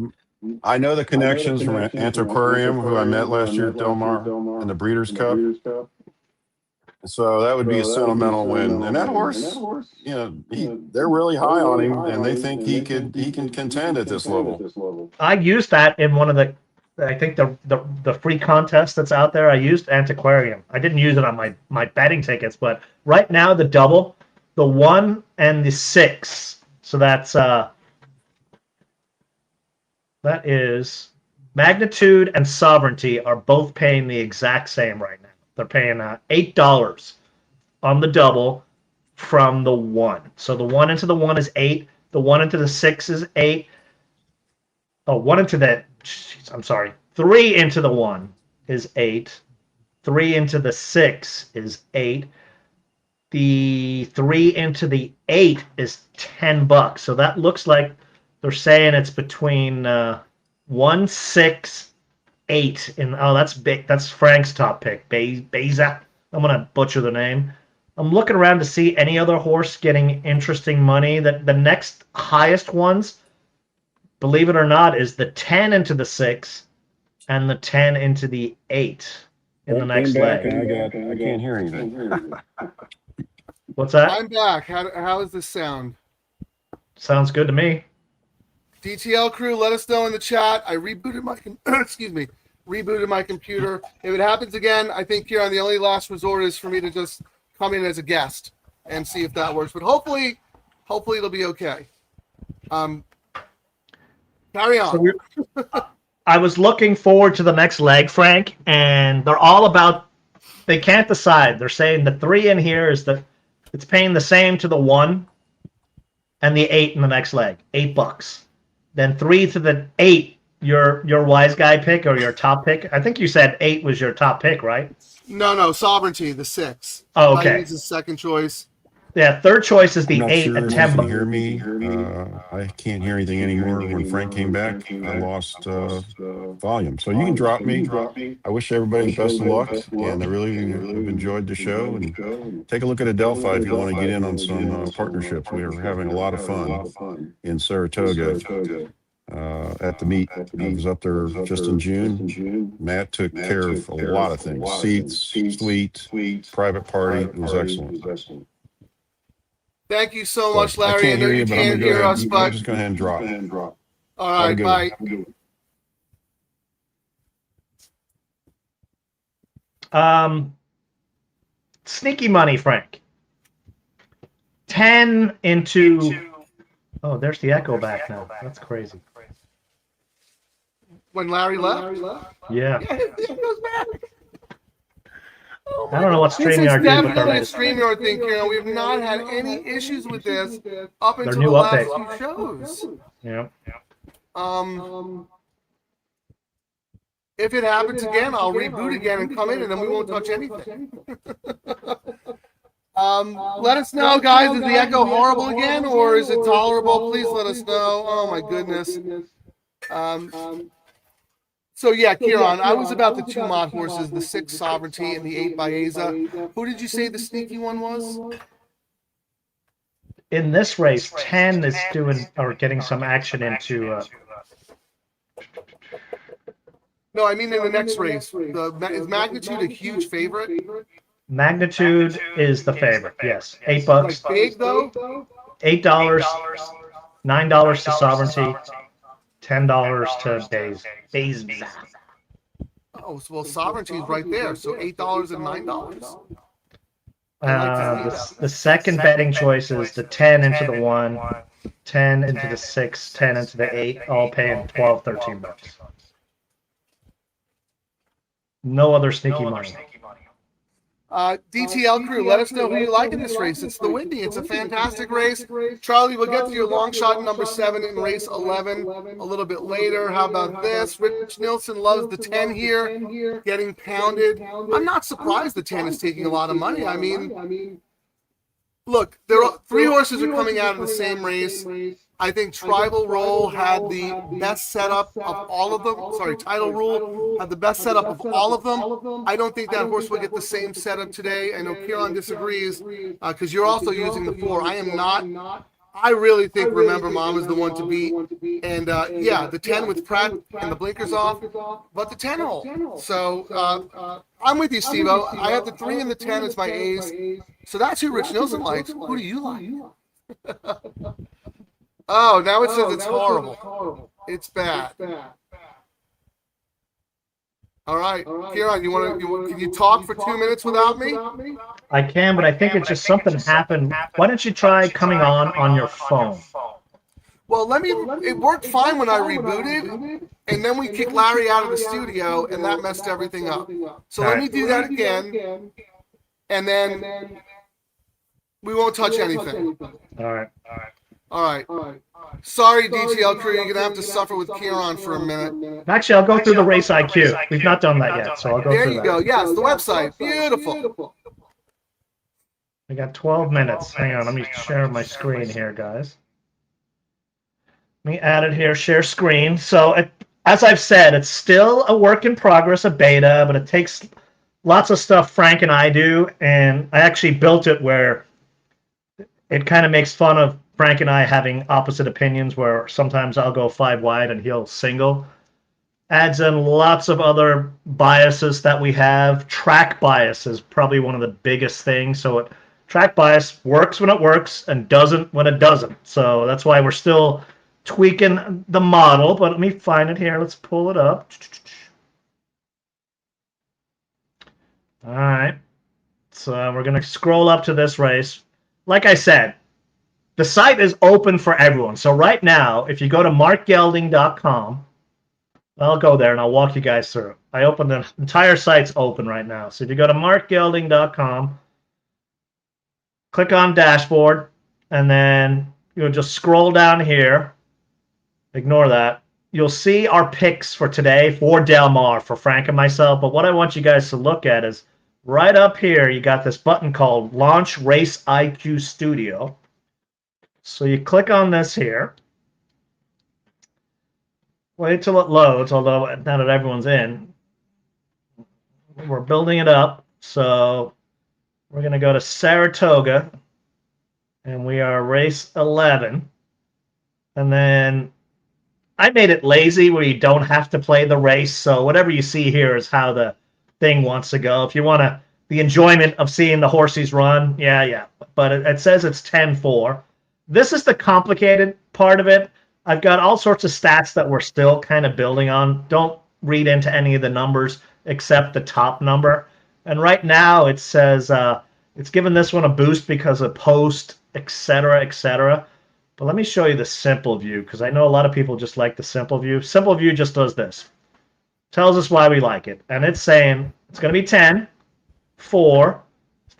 I know the connections from Antiquarium, who I met last year at Del Mar in the Breeders' Cup. So that would be a sentimental win. And that horse, they're really high on him, and they think he can contend at this level. I used that in one of the free contest that's out there. I used Antiquarium. I didn't use it on my betting tickets, but right now the double, the 1 and the 6. So that is Magnitude and Sovereignty are both paying the exact same right now. They're paying $8 on the double from the 1. So the 1 into the 1 is 8. The 1 into the 6 is 8. Oh, 1 into the, I'm sorry. 3 into the 1 is 8. 3 into the 6 is 8. The 3 into the 8 is $10. So that looks like they're saying it's between 1, 6, 8. That's big. That's Frank's top pick. Beza. I'm gonna butcher the name. I'm looking around to see any other horse getting interesting money. That the next highest ones, believe it or not, is the 10 into the 6 and the 10 into the 8 in the next leg. I can't hear anything. What's that? I'm back. How does this sound? Sounds good to me. DTL crew, let us know in the chat. I rebooted my excuse me. rebooted my computer. If it happens again, I think here on the only last resort is for me to just come in as a guest and see if that works. But hopefully it'll be okay. Carry on. So I was looking forward to the next leg, Frank, and they're all about. They can't decide. They're saying the 3 in here is it's paying the same to the 1 and the 8 in the next leg, $8. Then 3 to the 8, your wise guy pick or your top pick. I think you said 8 was your top pick, right? No, Sovereignty, the 6. Oh, okay. He's his second choice. Yeah, third choice is the I'm not 8 sure at if you $10. can hear me. I can't hear anything anymore. When Frank came back, I lost volume. So you can drop me. I wish everybody the best of luck, and I really have enjoyed the show. And take a look at Adelphi if you want to get in on some partnerships. We are having a lot of fun in Saratoga at the meet. I was up there just in June. Matt took care of a lot of things: seats, suite, private party. It was excellent. Thank you so much, Larry. I know you can't hear us, but I'm just go ahead and drop. All right, bye. Sneaky money, Frank. 10 into. Oh, there's the echo back now. That's crazy. When Larry left? Yeah. It goes back. Oh I don't know what this is StreamYard did with their definitely a latest. StreamYard thing, Karen. We have not had any issues with this up until new the last update. few shows. Yeah. If it happens again, I'll reboot again and come in, and then we won't touch anything. Let us know, guys. Is the echo horrible again, or is it tolerable? Please let us know. Oh my goodness. So yeah, Kieran, I was about the 2 mod horses, the 6 Sovereignty and the 8 Baeza. Who did you say the sneaky one was? In this race, 10 is doing or getting some action into. No, I mean in the next race. Is Magnitude a huge favorite? Magnitude is the favorite. Yes, $8. Like big though? $8, $9 to Sovereignty, $10 to Baeza. Oh, well, Sovereignty's right there. So $8 and $9. The second betting choice is the 10 into the 1, 10 into the 6, 10 into the 8, all paying $12, $13. No other sneaky money. DTL Crew, let us know who you like in this race. It's the Whitney. It's a fantastic race. Charlie, we'll get to your long shot number 7 in race 11 a little bit later. How about this? Rich Nilsson loves the 10 here, getting pounded. I'm not surprised the 10 is taking a lot of money. I mean, look, there are 3 horses are coming out of the same race. I think Tribal Roll had the best setup of all of them. Sorry, Title Rule had the best setup of all of them. I don't think that horse will get the same setup today. I know Kieran disagrees because you're also using the 4. I am not. I really think Remember Mom is the one to beat. And yeah, the 10 with Pratt and the blinkers off, but the 10 hole. So I'm with you, Steve-O. I have the 3 and the 10 as my A's. So that's who Rich Nilsson likes. Who do you like? Oh, now it says it's horrible. It's bad. All right, Kieran, can you talk for 2 minutes without me? I can, but I think it's just something happened. Why don't you try coming on your phone? Well, it worked fine when I rebooted, and then we kicked Larry out of the studio, and that messed everything up. So let me do that again, and then we won't touch anything. All right. Sorry, DTL Crew, you're going to have to suffer with Kieran for a minute. Actually, I'll go through the race IQ. We've not done that yet, so I'll go through that. There you go. Yes, the website. Beautiful. I got 12 minutes. Hang on, let me share my screen here, guys. Let me add it here, share screen. So, as I've said, it's still a work in progress, a beta, but it takes lots of stuff Frank and I do, and I actually built it where it kind of makes fun of Frank and I having opposite opinions, where sometimes I'll go 5 wide and he'll single. Adds in lots of other biases that we have. Track bias is probably one of the biggest things. So track bias works when it works and doesn't when it doesn't. So that's why we're still tweaking the model. But let me find it here. Let's pull it up. All right. So we're going to scroll up to this race. Like I said, the site is open for everyone. So right now, if you go to markgelding.com, I'll go there and I'll walk you guys through. I opened the entire site's open right now. So if you go to markgelding.com, click on dashboard, and then you'll just scroll down here. Ignore that. You'll see our picks for today for Del Mar, for Frank and myself. But what I want you guys to look at is right up here, you got this button called Launch Race IQ Studio. So you click on this here. Wait till it loads, although now that everyone's in, we're building it up. So we're going to go to Saratoga, and we are race 11. And then I made it lazy where you don't have to play the race. So whatever you see here is how the thing wants to go. If you want the enjoyment of seeing the horses run, yeah. But it says it's 10-4. This is the complicated part of it. I've got all sorts of stats that we're still kind of building on. Don't read into any of the numbers except the top number. And right now it says it's given this one a boost because of post, etc., etc. But let me show you the simple view, because I know a lot of people just like the simple view. Simple view just does this. Tells us why we like it. And it's saying it's going to be 10, 4,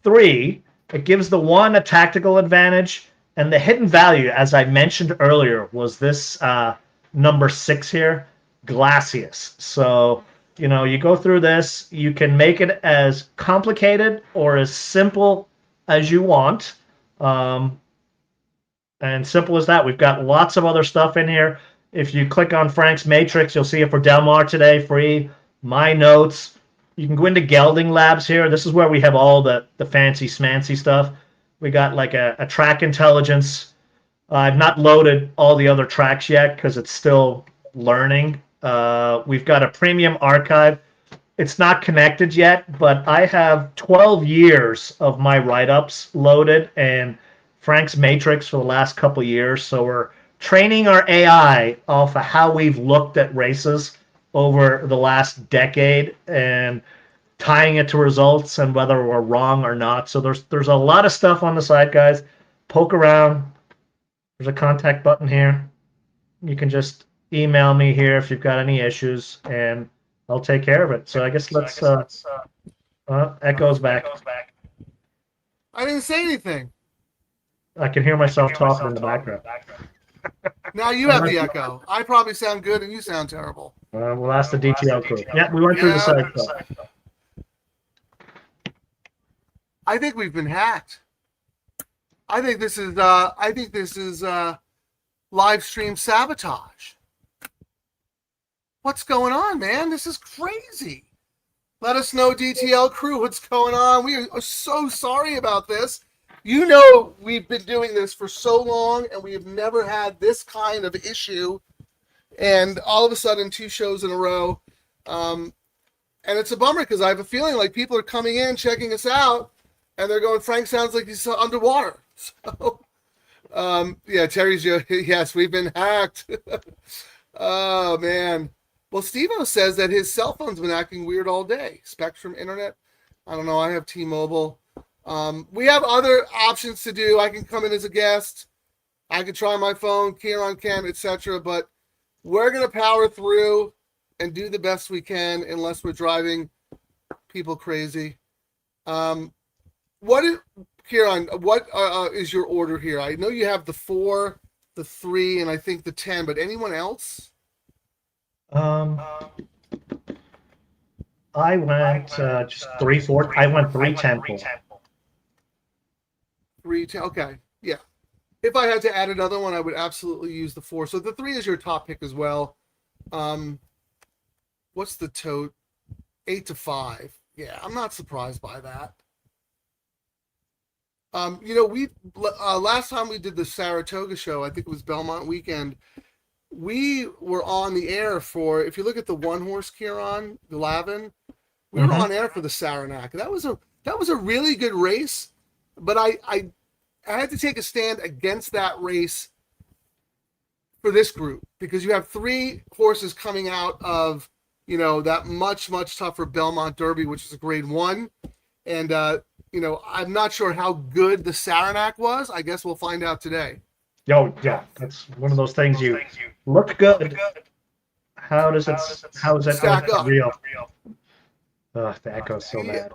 3. It gives the one a tactical advantage. And the hidden value, as I mentioned earlier, was this number 6 here, Glacius. So, you go through this. You can make it as complicated or as simple as you want. And simple as that. We've got lots of other stuff in here. If you click on Frank's Matrix, you'll see it for Del Mar today, free. My notes. You can go into Gelding Labs here. This is where we have all the fancy smancy stuff. We got like a track intelligence. I've not loaded all the other tracks yet because it's still learning. We've got a premium archive. It's not connected yet, but I have 12 years of my write-ups loaded and Frank's Matrix for the last couple years. So we're training our AI off of how we've looked at races over the last decade and tying it to results and whether we're wrong or not. So there's a lot of stuff on the site, guys. Poke around. There's a contact button here. You can just email me here if you've got any issues, and I'll take care of it. So I guess let's echoes back. I didn't say anything. I can hear myself talking in the background. Now you have the echo. I probably sound good and you sound terrible. We'll ask the DTL crew. Yeah, we went through the site stuff. I think we've been hacked. I think this is live stream sabotage. What's going on, man? This is crazy. Let us know, DTL crew, what's going on. We are so sorry about this. We've been doing this for so long and we have never had this kind of issue. And all of a sudden, 2 shows in a row. And it's a bummer because I have a feeling like people are coming in, checking us out, and they're going, Frank sounds like he's underwater. So, Terry's, yes, we've been hacked. Oh, man. Well, Steve-O says that his cell phone's been acting weird all day. Spectrum Internet. I don't know. I have T-Mobile. We have other options to do. I can come in as a guest. I can try my phone, Kieran can, etc. But we're going to power through and do the best we can unless we're driving people crazy. Kieran, what is your order here? I know you have the 4, the 3, and I think the 10, but anyone else? I went just 3, 4. I went 3, 10, 4. 3, 10. Okay, yeah. If I had to add another one, I would absolutely use the 4. So the 3 is your top pick as well. What's the tote? 8 to 5. Yeah, I'm not surprised by that. We last time we did the Saratoga show, I think it was Belmont weekend. We were on the air for, if you look at the 1-horse Kieran, the Lavin, we were on air for the Saranac. That was a really good race, but I had to take a stand against that race for this group because you have 3 horses coming out of that much tougher Belmont Derby, which is a grade 1. And I'm not sure how good the Saranac was. I guess we'll find out today. Yo, yeah, that's one of those things you look good. How is it Stack up? real? Ugh, the echo's so bad.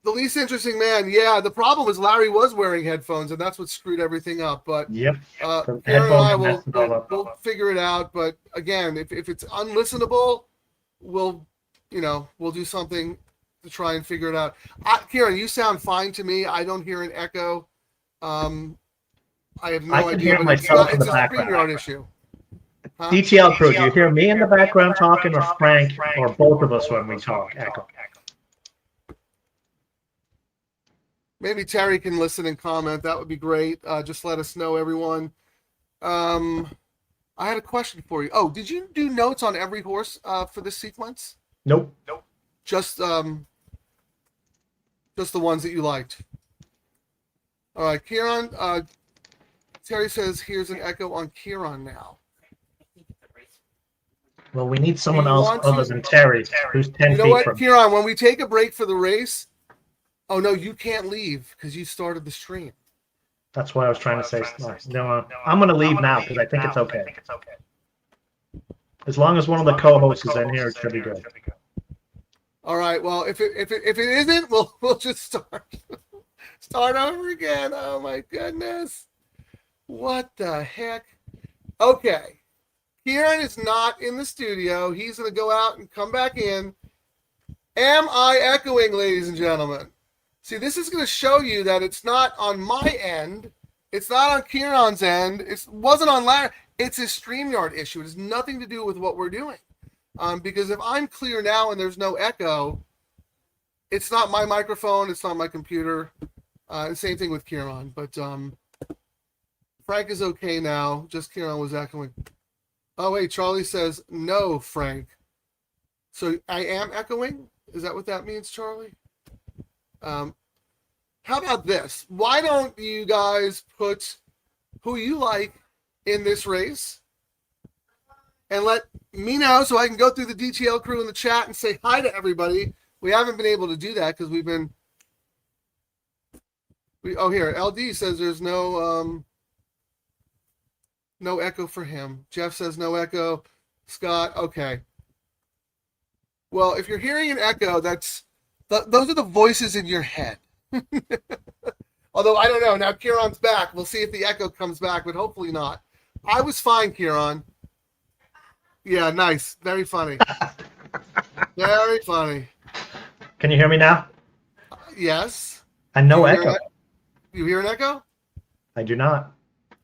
The least interesting man. Yeah, the problem was Larry was wearing headphones, and that's what screwed everything up. But Yep. Karen and I will figure it out. But again, if it's unlistenable, we'll do something to try and figure it out. Karen, you sound fine to me. I don't hear an echo. I have no idea. Hear myself in the background. StreamYard issue. Huh? DTL Crew, do you hear me in the background talking, or Frank, or both of us when we talk? Echo. Maybe Terry can listen and comment. That would be great. Just let us know, everyone. I had a question for you. Oh, did you do notes on every horse for this sequence? Nope. Just the ones that you liked. All right, Kieran. Terry says here's an echo on Kieran now. Well, we need someone else other than Terry, who's 10 feet feet what, from. Kieran, when we take a break for the race, oh no, you can't leave because you started the stream. That's what I was trying to say. No, I'm going to leave now because I think it's okay. As long as one of the co-hosts is in here, it should be good. All right. Well, if it isn't, we'll just start over again. Oh my goodness. What the heck? Okay. Kieran is not in the studio. He's going to go out and come back in. Am I echoing, ladies and gentlemen? See, this is going to show you that it's not on my end. It's not on Kieran's end. It wasn't on Larry. It's a StreamYard issue. It has nothing to do with what we're doing. Because if I'm clear now and there's no echo, it's not my microphone. It's not my computer. Same thing with Kieran. But Frank is okay now. Just Kieran was echoing. Oh, wait. Charlie says, no, Frank. So I am echoing? Is that what that means, Charlie? How about this? Why don't you guys put who you like in this race and let me know so I can go through the DTL crew in the chat and say hi to everybody. We haven't been able to do that because we've been... here, LD says there's no echo for him. Jeff says no echo. Scott, okay. Well, if you're hearing an echo, those are the voices in your head. Although, I don't know. Now, Kieran's back. We'll see if the echo comes back, but hopefully not. I was fine, Kieran. Yeah, nice. Very funny. Very funny. Can you hear me now? Yes. And no echo. You hear an echo? I do not.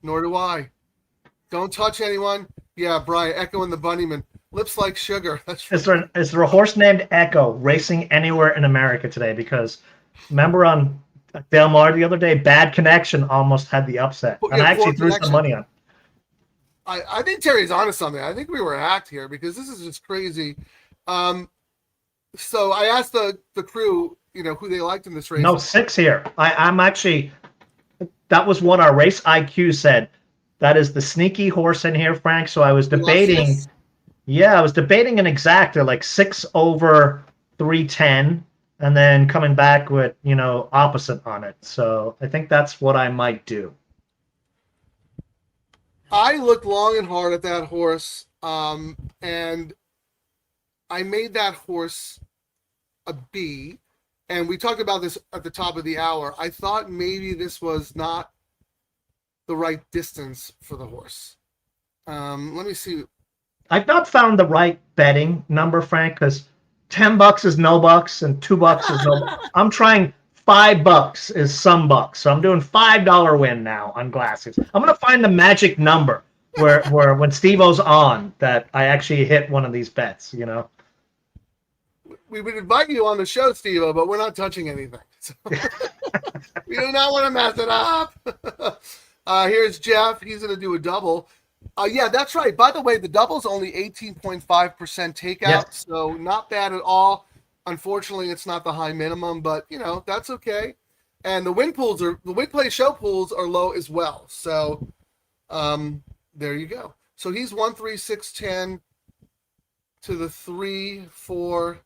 Nor do I. Don't touch anyone. Yeah, Brian, echoing the bunnyman. Lips like sugar. That's right. Is there a horse named Echo racing anywhere in America today? Because remember on Del Mar the other day, Bad Connection almost had the upset. And I actually threw some money on. I think Terry's onto something. I think we were hacked here because this is just crazy. So I asked the crew, who they liked in this race. No, 6 here. I'm actually, that was what our race IQ said. That is the sneaky horse in here, Frank. So I was debating. Yeah, I was debating an exacta, like 6 over 310, and then coming back with, opposite on it. So I think that's what I might do. I looked long and hard at that horse, and I made that horse a B. And we talked about this at the top of the hour. I thought maybe this was not the right distance for the horse. Let me see. I've not found the right betting number, Frank, because $10 is no bucks and $2 is no bucks. I'm trying $5 is some bucks. So I'm doing $5 win now on glasses. I'm going to find the magic number where when Steve-O's on that I actually hit one of these bets, We would invite you on the show, Steve-O, but we're not touching anything. So we do not want to mess it up. Here's Jeff. He's going to do a double. Yeah, that's right. By the way, the double's only 18.5% takeout, so not bad at all. Unfortunately, it's not the high minimum, but that's okay. And the win play show pools are low as well. So there you go. So he's 1, 3, 6, 10 to the 3, 4,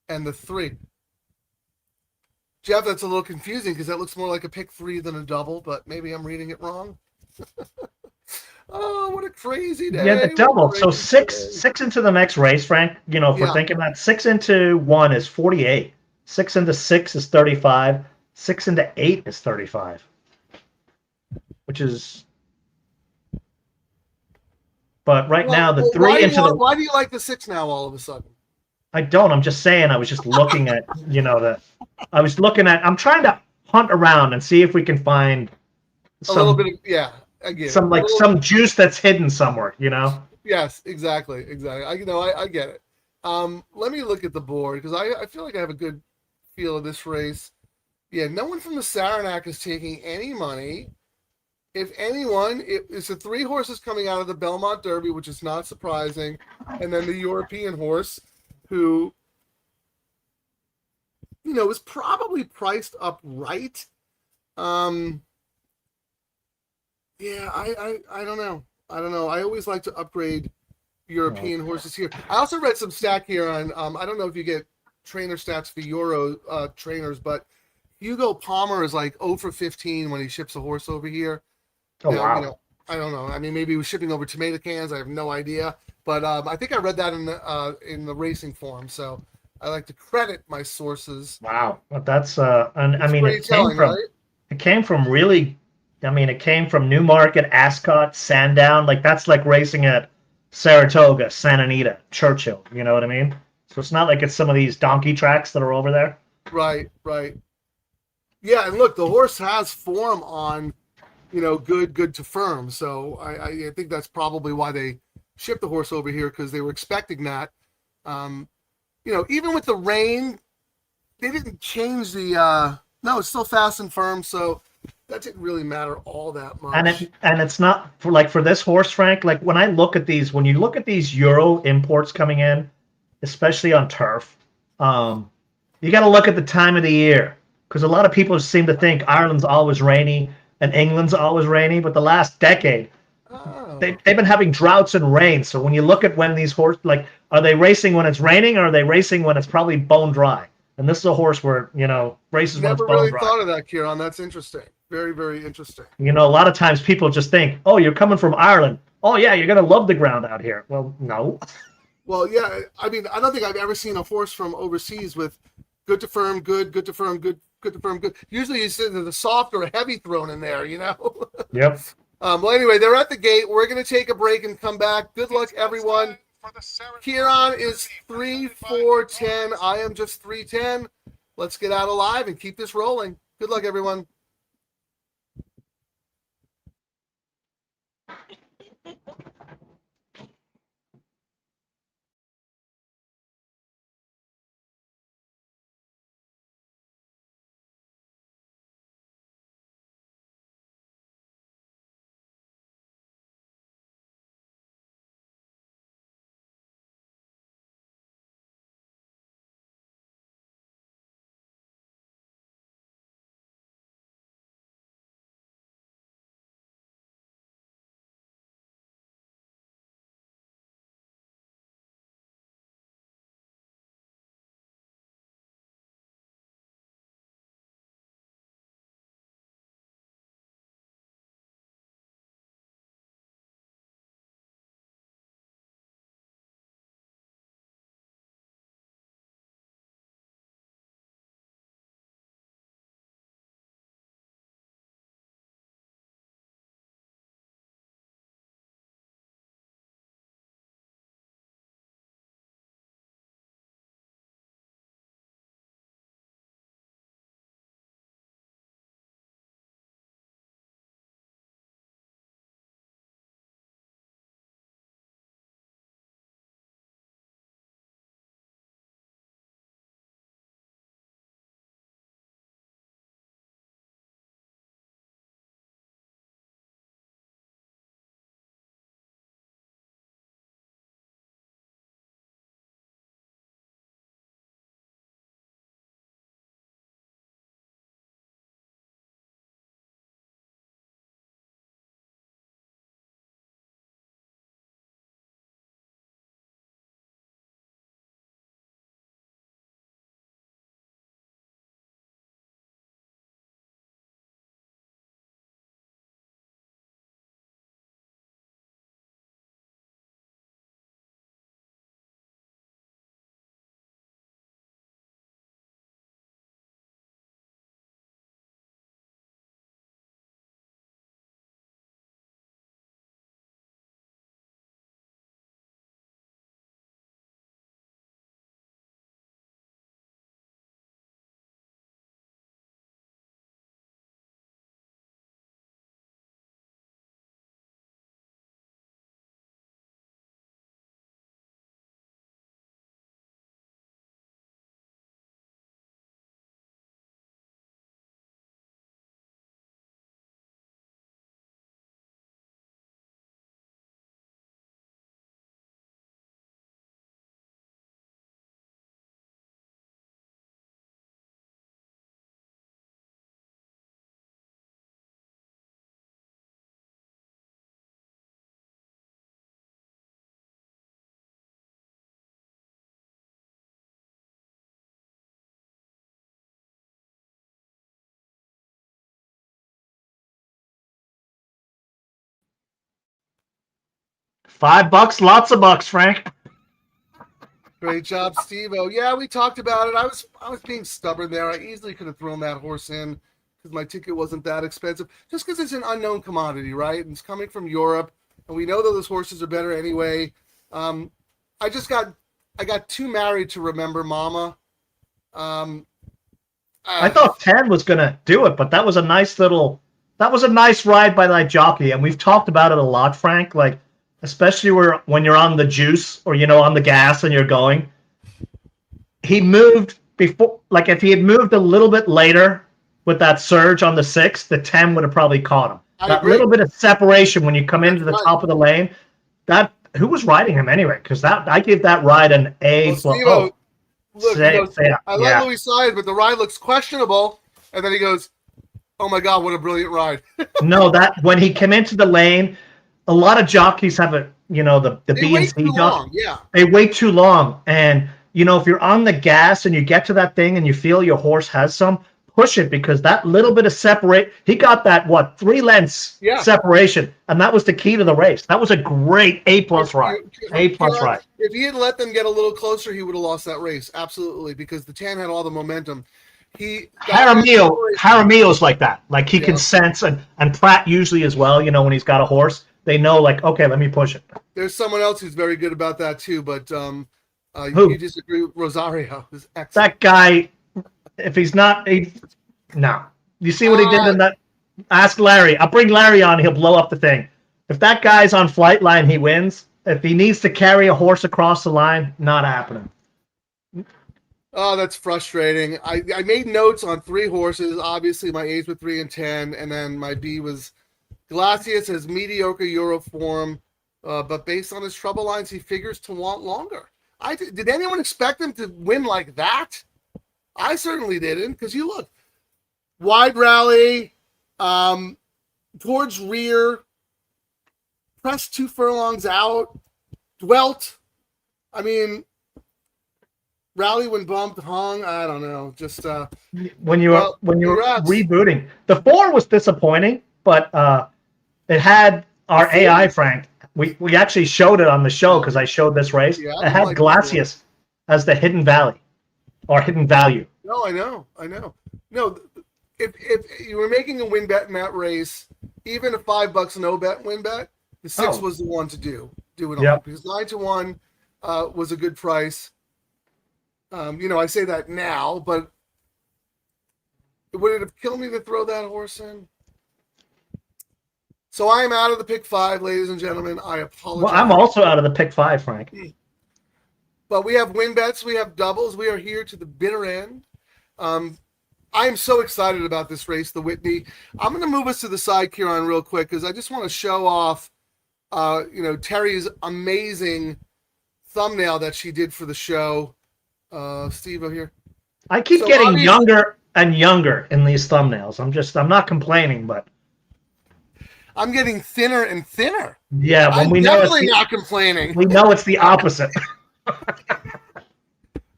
and the 3. Jeff, that's a little confusing because that looks more like a pick 3 than a double, but maybe I'm reading it wrong. Oh, what a crazy day! Yeah, the double. So Day. six into the next race, Frank. You know, if we're thinking that 6 into 1 is 48. 6 into 6 is 35. 6 into 8 is 35. Which is, but right now the 3 into the. Why do you like the 6 now all of a sudden? I don't. I'm just saying. I was just looking at, I was looking at. I'm trying to hunt around and see if we can find A little bit of, I get it. Some juice that's hidden somewhere. Yes, exactly. I get it. Let me look at the board because I feel like I have a good feel of this race. Yeah, no one from the Saranac is taking any money. If anyone, it's the 3 horses coming out of the Belmont Derby, which is not surprising, and then the European horse, who, is probably priced up right. Yeah, I don't know. I don't know. I always like to upgrade European horses here. I also read some stat here on, I don't know if you get trainer stats for Euro trainers, but Hugo Palmer is like 0 for 15 when he ships a horse over here. Oh, wow. I don't know. I mean, maybe he was shipping over tomato cans. I have no idea. But I think I read that in the racing form. So I like to credit my sources. Wow. That's, and I mean, right? It came from really, it came from Newmarket, Ascot, Sandown. Like, that's like racing at Saratoga, Santa Anita, Churchill. You know what I mean? So it's not like it's some of these donkey tracks that are over there. Right. Yeah, and look, the horse has form on, good to firm. So I think that's probably why they shipped the horse over here, because they were expecting that. Even with the rain, they didn't change the. No, it's still fast and firm. So that didn't really matter all that much. And it's not for this horse, Frank. Like when you look at these Euro imports coming in, especially on turf, you got to look at the time of the year, because a lot of people seem to think Ireland's always rainy and England's always rainy, but the last decade they've been having droughts and rain. So when you look at when these horses, like, are they racing when it's raining, or are they racing when it's probably bone dry? And this is a horse where races when it's bone dry. Never really thought of that, Kieran. That's interesting. Very, very interesting. A lot of times people just think, oh, you're coming from Ireland. Oh, yeah, you're going to love the ground out here. Well, no. Well, yeah, I mean, I don't think I've ever seen a horse from overseas with good to firm, good to firm, good to firm, good. Usually you see the soft or heavy thrown in there, Yep. Well, anyway, they're at the gate. We're going to take a break and come back. Good luck, everyone. Kieran is 3-4-10. I am just 3-10. Let's get out alive and keep this rolling. Good luck, everyone. $5, lots of bucks, Frank. Great job, Steve-O. Yeah, we talked about it. I was being stubborn there. I easily could have thrown that horse in because my ticket wasn't that expensive. Just because it's an unknown commodity, right? And it's coming from Europe, and we know that those horses are better anyway. I got too married to Remember Mama. I thought 10 was going to do it, but that was a nice ride by that jockey. And we've talked about it a lot, Frank, like, especially when you're on the juice or, on the gas and you're going. He moved before, like if he had moved a little bit later with that surge on the 6, the 10 would have probably caught him. That little bit of separation when you come into the top of the lane, who was riding him anyway? Because I give that ride an A. Well, look, I love Louis Side, but the ride looks questionable. And then he goes, "Oh my God, what a brilliant ride!" No, that when he came into the lane, a lot of jockeys have the B and C jockey. Yeah, they wait too long, and if you're on the gas and you get to that thing and you feel your horse has some, push it, because that little bit of separate, he got that 3 lengths separation, and that was the key to the race. That was a great A+ ride. A+ ride. If he had let them get a little closer, he would have lost that race, absolutely, because the 10 had all the momentum. Jaramillo's like that. Like he can sense, and Pratt usually as well. When he's got a horse, they know like, okay, let me push it. There's someone else who's very good about that too, but you disagree with Rosario. Is excellent. That guy, if he's not, no. You see what he did in that? Ask Larry. I'll bring Larry on. He'll blow up the thing. If that guy's on flight line, he wins. If he needs to carry a horse across the line, not happening. Oh, that's frustrating. I made notes on 3 horses. Obviously, my A's were 3 and 10, and then my B was Glacius has mediocre Euro form, but based on his trouble lines, he figures to want longer. Did anyone expect him to win like that? I certainly didn't, because you look, wide rally, towards rear, press 2 furlongs out, dwelt. I mean, rally when bumped, hung. I don't know. Just when you were rebooting, the 4 was disappointing, but it had our AI, Frank. We actually showed it on the show because I showed this race. Yeah, it had Glacius as the hidden valley or hidden value. No, I know. No, if you were making a win bet in that race, even a $5 no bet win bet, the 6 was the one to do it on, because 9-1 was a good price. I say that now, but would it have killed me to throw that horse in? So I am out of the pick 5, ladies and gentlemen. I apologize. Well, I'm also out of the pick 5, Frank. But we have win bets. We have doubles. We are here to the bitter end. I am so excited about this race, the Whitney. I'm going to move us to the side, Kieran, real quick, because I just want to show off, Terry's amazing thumbnail that she did for the show. Steve over here. I keep getting younger and younger in these thumbnails. I'm not complaining, but I'm getting thinner and thinner. Yeah, I'm definitely not complaining. We know it's the opposite.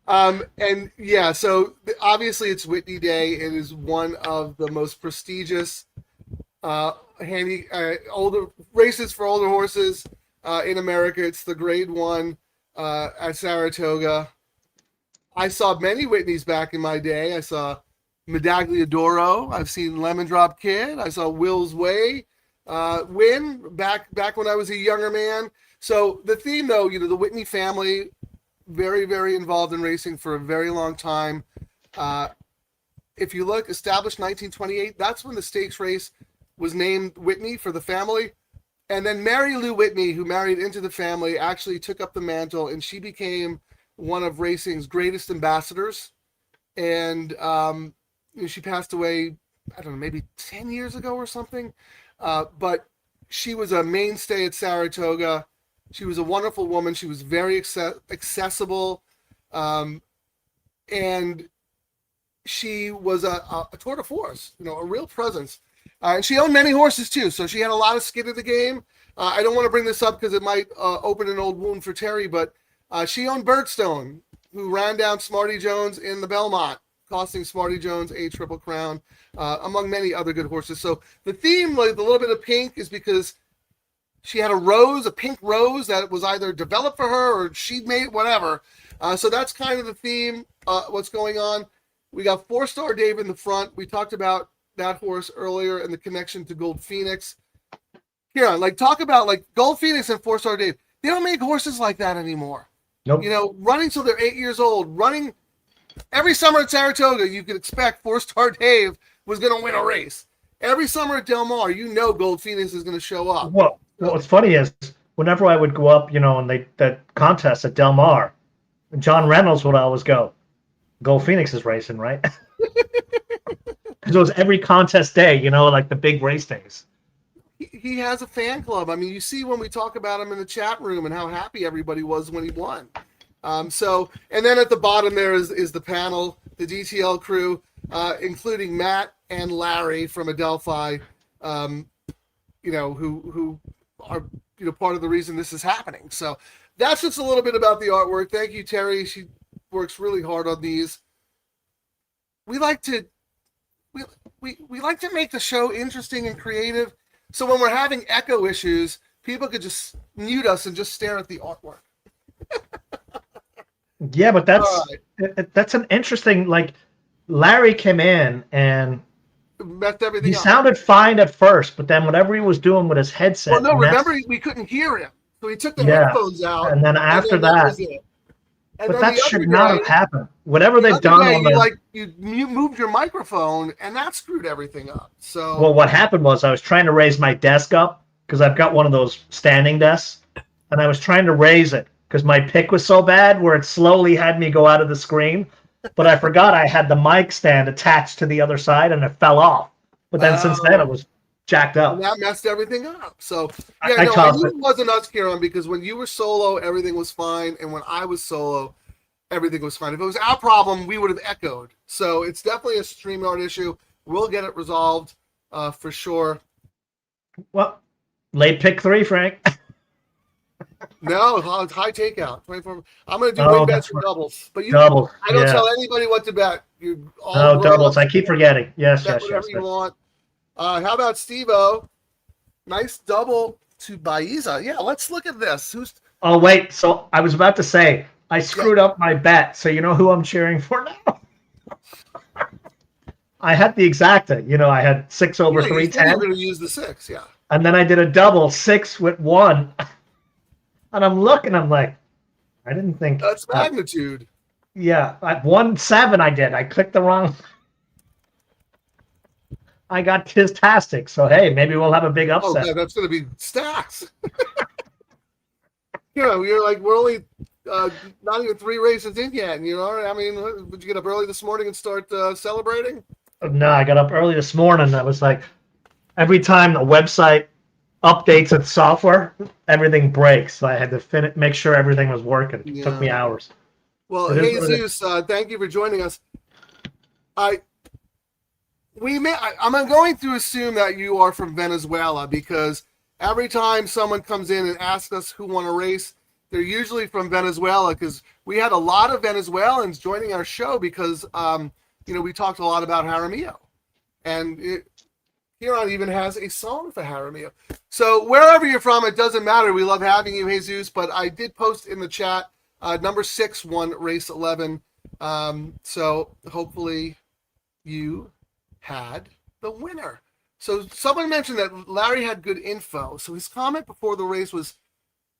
So obviously it's Whitney Day. It is one of the most prestigious older races for older horses in America. It's the Grade 1 at Saratoga. I saw many Whitneys back in my day. I saw Medaglia d'Oro. I've seen Lemon Drop Kid. I saw Will's Way win back when I was a younger man. So the theme, though, the Whitney family, very, very involved in racing for a very long time. If you look, established 1928, that's when the stakes race was named Whitney for the family. And then Mary Lou Whitney, who married into the family, actually took up the mantle, and she became one of racing's greatest ambassadors. And she passed away, I don't know, maybe 10 years ago or something. But she was a mainstay at Saratoga. She was a wonderful woman. She was very accessible. And she was a tour de force, a real presence. And she owned many horses too. So she had a lot of skin in the game. I don't want to bring this up because it might open an old wound for Terry, but she owned Birdstone, who ran down Smarty Jones in the Belmont, costing Smarty Jones a Triple Crown, among many other good horses. So the theme, like the little bit of pink, is because She had a pink rose that was either developed for her or she'd made, whatever. So that's kind of the theme, what's going on. We got 4-star Dave in the front. We talked about that horse earlier and the connection to Gold Phoenix. Kieran, talk about Gold Phoenix and 4-star Dave. They don't make horses like that anymore. Nope. Running till they're 8 years old, running every summer at Saratoga, you could expect 4-star Dave was going to win a race. Every summer at Del Mar, Gold Phoenix is going to show up. Well, what's funny is whenever I would go up, in that contest at Del Mar, John Reynolds would always go, Gold Phoenix is racing, right? Because it was every contest day, the big race days. He has a fan club. I mean, you see when we talk about him in the chat room and how happy everybody was when he won. And then at the bottom there is the panel, the DTL crew, including Matt and Larry from Adelphi, who are part of the reason this is happening. So that's just a little bit about the artwork. Thank you, Terry. She works really hard on these. We like to make the show interesting and creative. So when we're having echo issues, people could just mute us and just stare at the artwork. Yeah, but that's an interesting, Larry came in and messed everything he up. sounded fine at first, but then whatever he was doing with his headset. Well, no, remember we couldn't hear him. So he took the headphones out. And then after that was it. And but that should not have happened. Whatever they've done on you moved your microphone and that screwed everything up. So well, what happened was I was trying to raise my desk up because I've got one of those standing desks, and I was trying to raise it because my pick was so bad where it slowly had me go out of the screen. But I forgot I had the mic stand attached to the other side and it fell off. But then since then it was jacked up. And that messed everything up. So I knew it wasn't us, Kieran, because when you were solo, everything was fine, and when I was solo, everything was fine. If it was our problem, we would have echoed. So it's definitely a StreamYard issue. We'll get it resolved for sure. Well, late pick 3, Frank. No, it's high takeout. 24. I'm going to do win bets or doubles. But doubles. I don't tell anybody what to bet. Doubles. I keep forgetting. Yes. Whatever you want. How about Steve-O? Nice double to Baiza. Yeah, let's look at this. Oh, wait. So I was about to say, I screwed up my bet. So you know who I'm cheering for now? I had the exacta. I had 6 over 310. You're going to use the 6, yeah. And then I did a double 6 with 1. And I'm looking, I'm like, I didn't think. That's magnitude. Yeah, at 1-7 I did. I clicked the wrong. I got Tistastic. So, hey, maybe we'll have a big upset. Oh, yeah, that's going to be stacks. You're like, we're only not even 3 races in yet. I mean, would you get up early this morning and start celebrating? No, I got up early this morning. I was like, every time the website updates its software, everything breaks. So I had to make sure everything was working. It took me hours. Well, Jesus, thank you for joining us. I'm going to assume that you are from Venezuela, because every time someone comes in and asks us who won a race, they're usually from Venezuela, because we had a lot of Venezuelans joining our show because, we talked a lot about Jaramillo. And Kieran even has a song for Jaramillo. So wherever you're from, it doesn't matter. We love having you, Jesus. But I did post in the chat, number 6 won race 11. So hopefully you had the winner. So someone mentioned that Larry had good info. So his comment before the race was,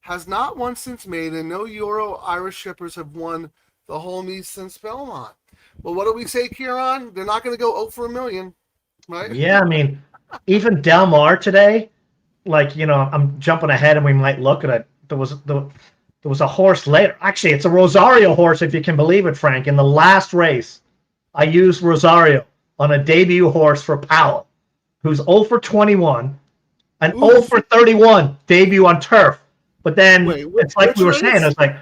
has not won since Maiden. No Euro Irish shippers have won the whole meet since Belmont. Well, what do we say, Kieran? They're not going to go 0 for a million, right? Yeah, I mean, even Del Mar today, I'm jumping ahead and we might look at it. There was a horse later. Actually, it's a Rosario horse, if you can believe it, Frank. In the last race, I used Rosario on a debut horse for Powell, who's 0 for 21 and 0 for 31 debut on turf. But then it's like we were saying, it's like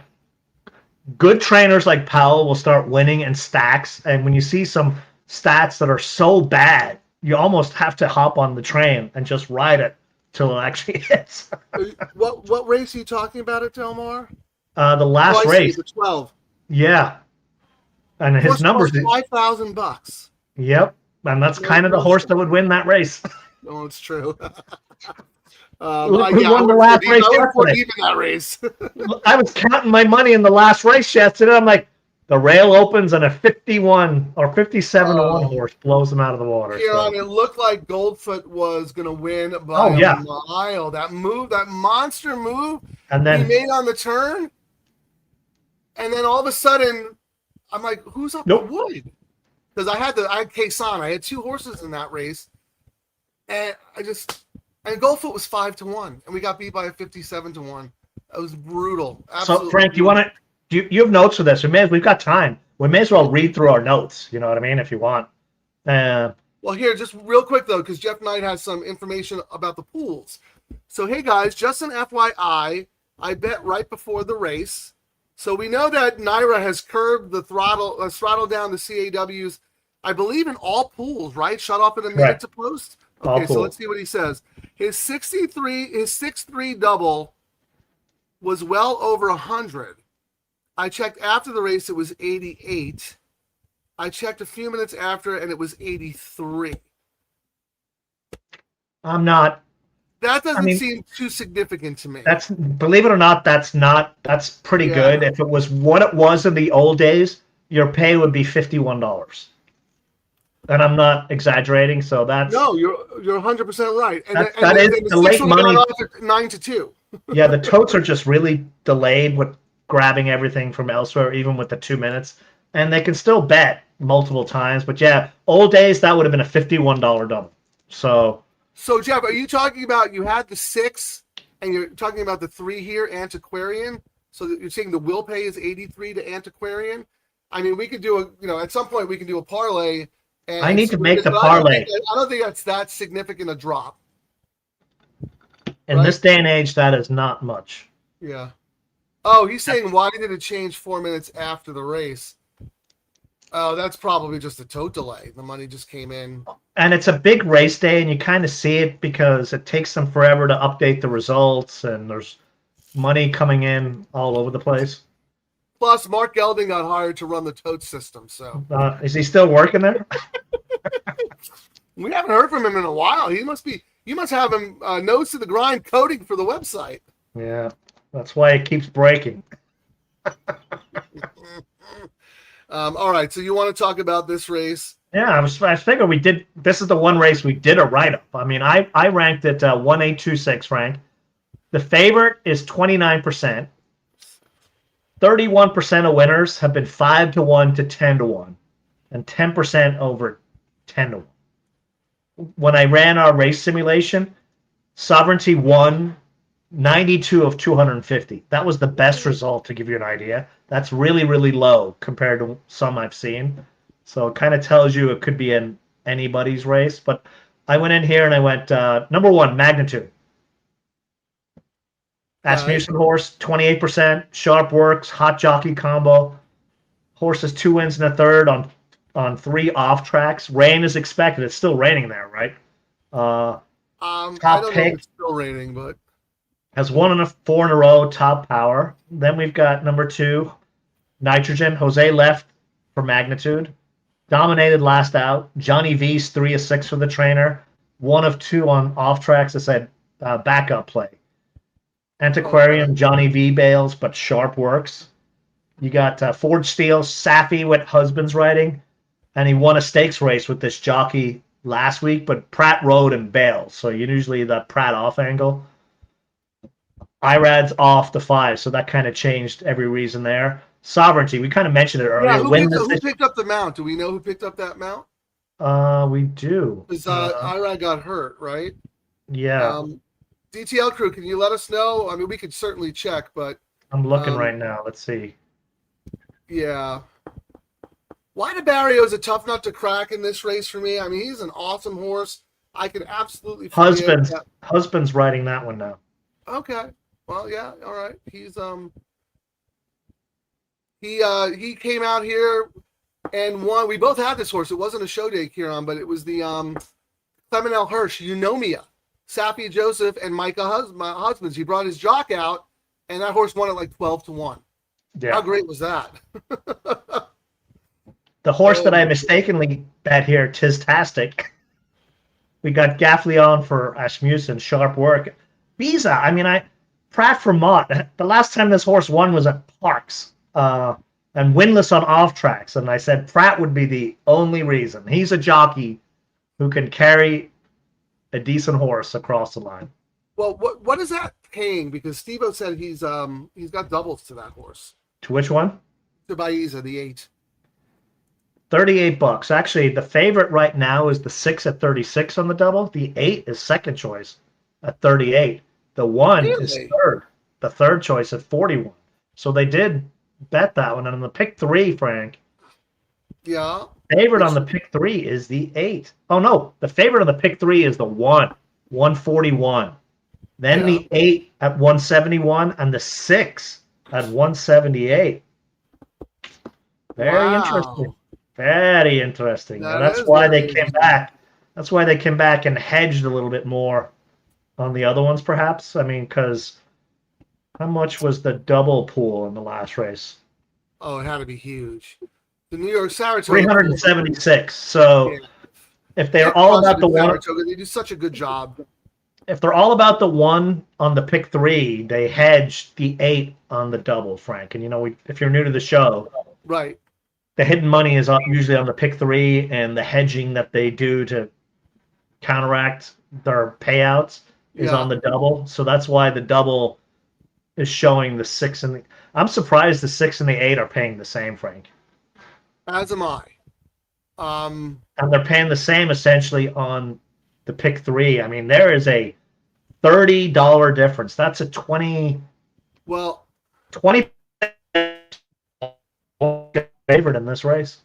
good trainers like Powell will start winning in stacks. And when you see some stats that are so bad, you almost have to hop on the train and just ride it till it actually hits. What race are you talking about at Del Mar? The last race. The 12. Yeah. And his numbers. $5,000. Yep. And that's kind of the horse that would win that race. No, it's true. Who won the last race I would yesterday? even that race. I was counting my money in the last race yesterday. I'm like, the rail opens and a 51 or 57 to 1 horse blows them out of the water. Kieran, So. it looked like Goldfoot was going to win by Oh, yeah. a mile. That move, that monster move And then he made on the turn. And then all of a sudden, I'm like, who's up the wood? Because I had Kaysan. I had 2 horses in that race. And Goldfoot was 5 to 1. And we got beat by a 57 to 1. That was brutal. Absolutely. So, Frank, you want to? You have notes for this? We've got time. We may as well read through our notes. You know what I mean? If you want. Well, here, just real quick though, because Jeff Knight has some information about the pools. So, hey guys, just an FYI, I bet right before the race. So we know that Naira has curbed the throttle down the CAWs. I believe in all pools, right? Shut off in a minute to post. Okay, so let's see what he says. His 6-3 double was well over 100. I checked after the race, it was 88. I checked a few minutes after, and it was 83. I'm not. That doesn't seem too significant to me. That's, believe it or not, that's pretty good. If it was what it was in the old days, your pay would be $51. And I'm not exaggerating, so that's you're 100% right. And that is the late money. 9 to 2. Yeah, the totes are just really delayed with grabbing everything from elsewhere, even with the 2 minutes, and they can still bet multiple times. But yeah, old days that would have been a $51 double. So Jeff, are you talking about you had the 6, and you're talking about the 3 here, Antiquarian? So that you're saying the will pay is 83 to Antiquarian? I mean, we could do at some point we can do a parlay. And I need to make the parlay. I don't think that's that significant a drop. In this day and age, that is not much. Yeah. Oh, he's saying why did it change 4 minutes after the race? Oh, that's probably just a tote delay. The money just came in. And it's a big race day, and you kind of see it because it takes them forever to update the results, and there's money coming in all over the place. Plus, Mark Gelding got hired to run the tote system. So is he still working there? We haven't heard from him in a while. You must have him nose to the grind coding for the website. Yeah, that's why it keeps breaking. All right, so you want to talk about this race? Yeah, I figured we did. This is the one race we did a write-up. I mean, I ranked it 1826, Frank. The favorite is 29%. 31% of winners have been 5 to 1 to 10 to 1, and 10% over 10 to 1. When I ran our race simulation, Sovereignty won 92 of 250. That was the best result, to give you an idea. That's really, really low compared to some I've seen. So it kind of tells you it could be in anybody's race. But I went in here and I went, number 1, Magnitude. Asmussen horse, 28%. Sharp Works, Hot Jockey combo. Horse has 2 wins and a third on 3 off tracks. Rain is expected. It's still raining there, right? I don't know if it's still raining, but has 1 and 4 in a row. Top Power. Then we've got number 2, Nitrogen. Jose left for Magnitude. Dominated last out. Johnny V's 3 of 6 for the trainer. 1 of 2 on off tracks. I said backup play. Antiquarian, Johnny V bails, but Sharp Works. You got Ford Steel, Safi with husband's riding, and he won a stakes race with this jockey last week, but Pratt rode and bailed, so you usually the Pratt off angle. Irad's off the 5, so that kind of changed every reason there. Sovereignty, we kind of mentioned it earlier. Yeah, who picked up the mount? Do we know who picked up that mount? We do. Because Irad got hurt, right? Yeah. DTL Crew, can you let us know? I mean, we could certainly check, but I'm looking right now. Let's see. Yeah. Wide Barrio is a tough nut to crack in this race for me. I mean, he's an awesome horse. I could absolutely husband's riding that one now. Okay. Well, yeah, all right. He's he came out here and won. We both had this horse. It wasn't a show day, Kieran, but it was the Clement L. Hirsch, Eunomia. Safi Joseph and Micah Husbands. He brought his jock out, and that horse won at like 12 to 1. Yeah. How great was that? The horse that I mistakenly bet here, Tistastic. We got Gaffley on for Asmussen, Sharp Work. Visa. I mean, Pratt from Mott. The last time this horse won was at Parks, and winless on off tracks. And I said Pratt would be the only reason. He's a jockey who can carry a decent horse across the line. Well, what is that paying? Because Steve-O said he's got doubles to that horse. To which one? To Baiza, the 8. $38. Actually, the favorite right now is the 6 at 36 on the double. The 8 is second choice at 38. The 1 is third. The third choice at 41. So they did bet that one. And on the pick 3, Frank. Yeah. Favorite on the pick 3 is the 8. Oh no, the favorite on the pick 3 is the 1, 141. Then the 8 at 171 and the 6 at 178. Very interesting. Very interesting. And that's why they came back. That's why they came back and hedged a little bit more on the other ones, perhaps. I mean, because how much was the double pool in the last race? Oh, it had to be huge. The New York Saratoga. 376. So if they're all about the one, they do such a good job. If they're all about the 1 on the pick 3, they hedged the 8 on the double, Frank. And you know, if you're new to the show, right, the hidden money is usually on the pick 3, and the hedging that they do to counteract their payouts is on the double. So that's why the double is showing the 6 and the. I'm surprised the 6 and the 8 are paying the same, Frank. As am I. And they're paying the same essentially on the pick 3. I mean, there is a $30 difference. That's a 20 favorite in this race.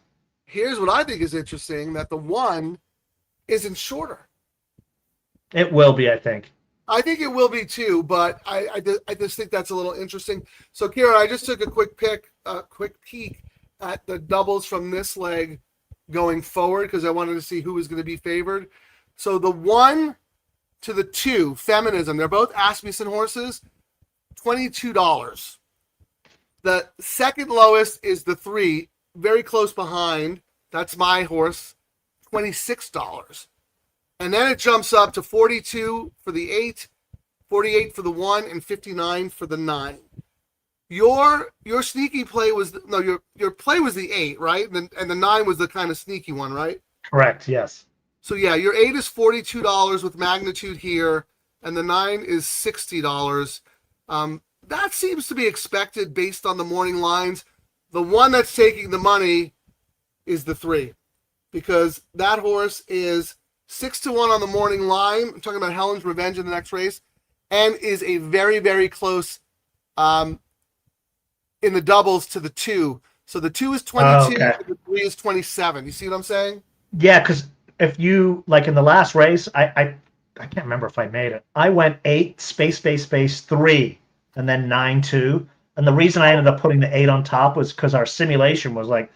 Here's what I think is interesting: that the 1 isn't shorter. It will be, I think. I think it will be too, but I just think that's a little interesting. So, Kieran, I just took a quick peek at the doubles from this leg going forward because I wanted to see who was going to be favored. So the 1 to the 2, Feminism, they're both Asmussen horses, $22. The second lowest is the 3, very close behind. That's my horse, $26. And then it jumps up to 42 for the 8, 48 for the 1, and 59 for the 9. Your sneaky play was your play was the 8, right? And the 9 was the kind of sneaky one, right? Correct. Yes. So yeah, your 8 is $42 with magnitude here, and the 9 is $60. That seems to be expected based on the morning lines. The one that's taking the money is the 3, because that horse is 6-1 on the morning line. I'm talking about Helen's Revenge in the next race, and is a very, very close in the doubles to the 2. So the 2 is 22, and the 3 is 27. You see what I'm saying? Yeah, because if you, like in the last race, I can't remember if I made it. I went 8, space, 3, and then 9, 2. And the reason I ended up putting the 8 on top was because our simulation was like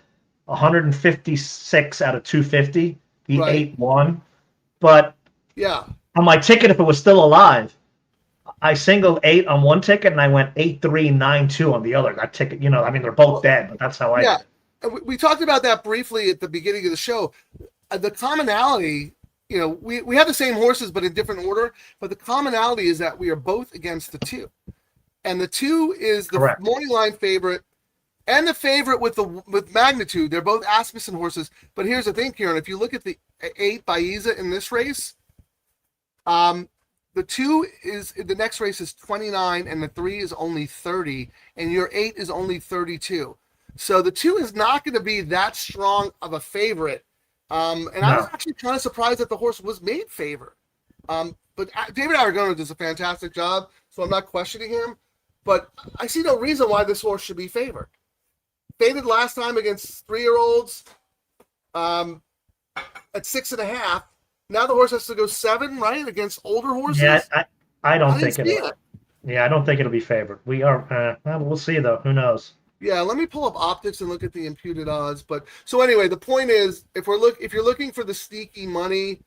156 out of 250. The 8 won. But yeah, on my ticket, if it was still alive, I singled 8 on one ticket and I went 8, 3, 9, 2 on the other. That ticket, you know, I mean, they're both dead, but that's how I did. And we talked about that briefly at the beginning of the show. The commonality, you know, we have the same horses, but in different order. But the commonality is that we are both against the 2. And the 2 is the morning line favorite and the favorite with magnitude. They're both Asmussen horses. But here's the thing, Kieran. If you look at the 8 Baiza in this race, the 2 is the next race is 29 and the 3 is only 30, and your 8 is only 32. So the 2 is not going to be that strong of a favorite. I was actually kind of surprised that the horse was made favorite. But David Aragona does a fantastic job, so I'm not questioning him. But I see no reason why this horse should be favored. Favored last time against 3-year-olds at 6.5. Now the horse has to go 7, right, against older horses. Yeah, I don't think it'll. Yeah, I don't think it'll be favored. We are. We'll see though. Who knows? Yeah, let me pull up optics and look at the imputed odds. But so anyway, the point is, if you're looking for the sneaky money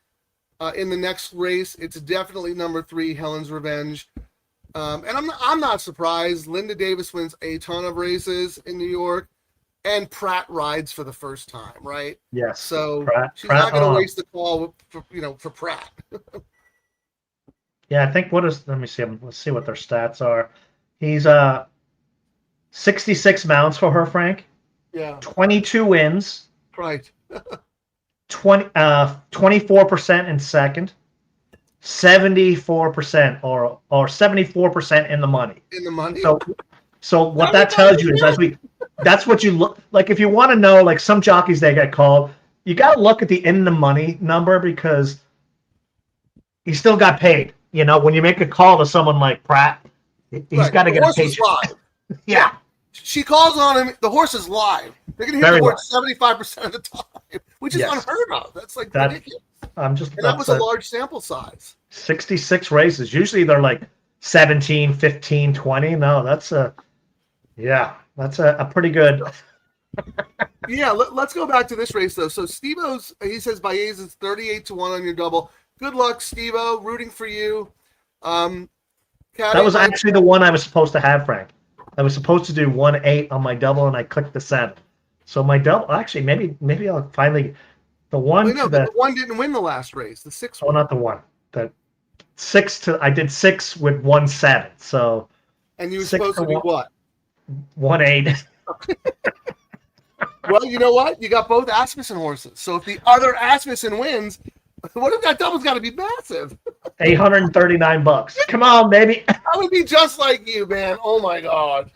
in the next race, it's definitely number 3, Helen's Revenge. And I'm not surprised. Linda Davis wins a ton of races in New York, and Pratt rides for the first time, right? Yes. So Pratt not going to waste the call for Pratt. Yeah, I think let me see. Let's see what their stats are. He's 66 mounts for her, Frank. Yeah. 22 wins. Right. 24% in second. 74% or 74% in the money. In the money. So what that tells you is that's what you look like if you want to know, like some jockeys they get called, you got to look at the in the money number because he still got paid. You know, when you make a call to someone like Pratt, he's got to get a paycheck. Yeah. She calls on him. The horse is live. They're going to hit the horse 75% of the time, which is unheard of. That's like ridiculous. And that was a large sample size. 66 races. Usually they're like 17, 15, 20. No, that's a pretty good. Yeah, let's go back to this race, though. So Steve-O's, he says Baez is 38-1 on your double. Good luck, Steve-O. Rooting for you. That was actually the one I was supposed to have, Frank. I was supposed to do 1-8 on my double, and I clicked the 7. So my double, actually, maybe I'll finally the one. Wait, no, the one didn't win the last race. The 6. Oh, not the one. The 6 to I did 6 with 1-7. So. And you were supposed to do what? 1-8. Well, you know what? You got both Asmussen horses. So if the other Asmussen wins, what if that double's got to be massive? $839. Come on, baby. That would be just like you, man. Oh my God.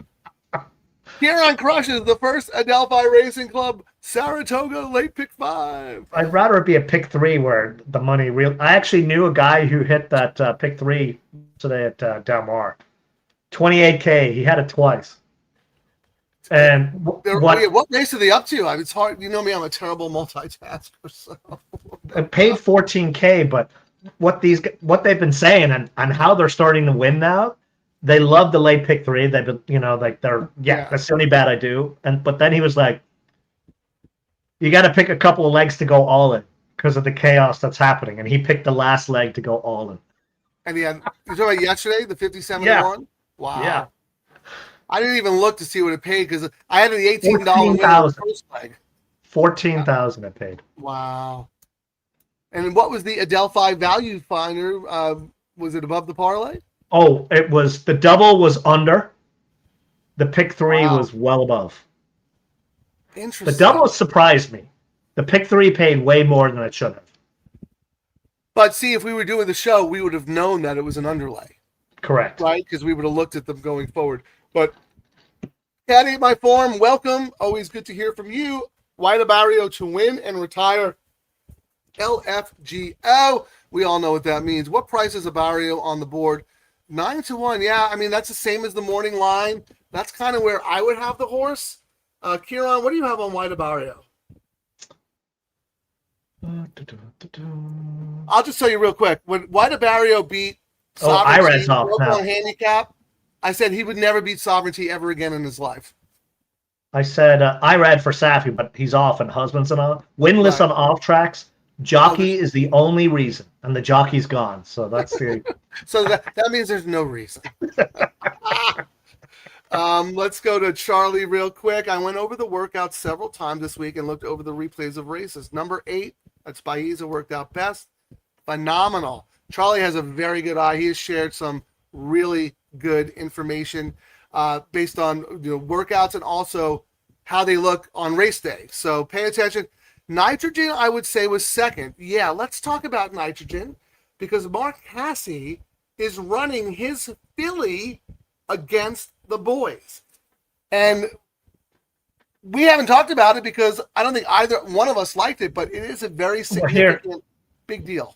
Kieran crushes the first Adelphi Racing Club Saratoga late pick 5. I'd rather it be a pick 3 where the money real. I actually knew a guy who hit that pick 3 today at Del Mar. 28K. He had it twice. And what race are they up to? It's hard. You know me, I'm a terrible multitasker. So. It paid 14K, but what they've been saying and how they're starting to win now, they love the late pick 3. They've been, like that's the only bet I do. But then he was like, you got to pick a couple of legs to go all in because of the chaos that's happening. And he picked the last leg to go all in. And you talking about yesterday, the 57-1? Wow. Yeah. I didn't even look to see what it paid because I had the $18 win on the first leg. 14,000 it paid. Wow. And what was the Adelphi value finder? Was it above the parlay? Oh, it was the double was under. The pick 3 was well above. Interesting. The double surprised me. The pick 3 paid way more than it should have. But see, if we were doing the show, we would have known that it was an underlay. Correct. Right? Because we would have looked at them going forward. But Caddy, my form, welcome. Always good to hear from you. White Barrio to win and retire. LFGO. We all know what that means. What price is a Barrio on the board? 9-1. Yeah, I mean, that's the same as the morning line. That's kind of where I would have the horse. Kieran, what do you have on White Barrio? I'll just tell you real quick. When White Barrio beat Ired's off now. Handicap, I said he would never beat Sovereignty ever again in his life. I said Irad for Safi, but he's off and husbands and all. Winless on off tracks. Jockey is the only reason, and the jockey's gone. So that's the. So that means there's no reason. Let's go to Charlie real quick. I went over the workout several times this week and looked over the replays of races. Number 8, that's Baeza, worked out best. Phenomenal. Charlie has a very good eye. He has shared some really good information based on workouts and also how they look on race day. So pay attention. Nitrogen, I would say, was second. Yeah, let's talk about Nitrogen because Mark Casse is running his filly against the boys. And we haven't talked about it because I don't think either one of us liked it, but it is a very significant, big deal.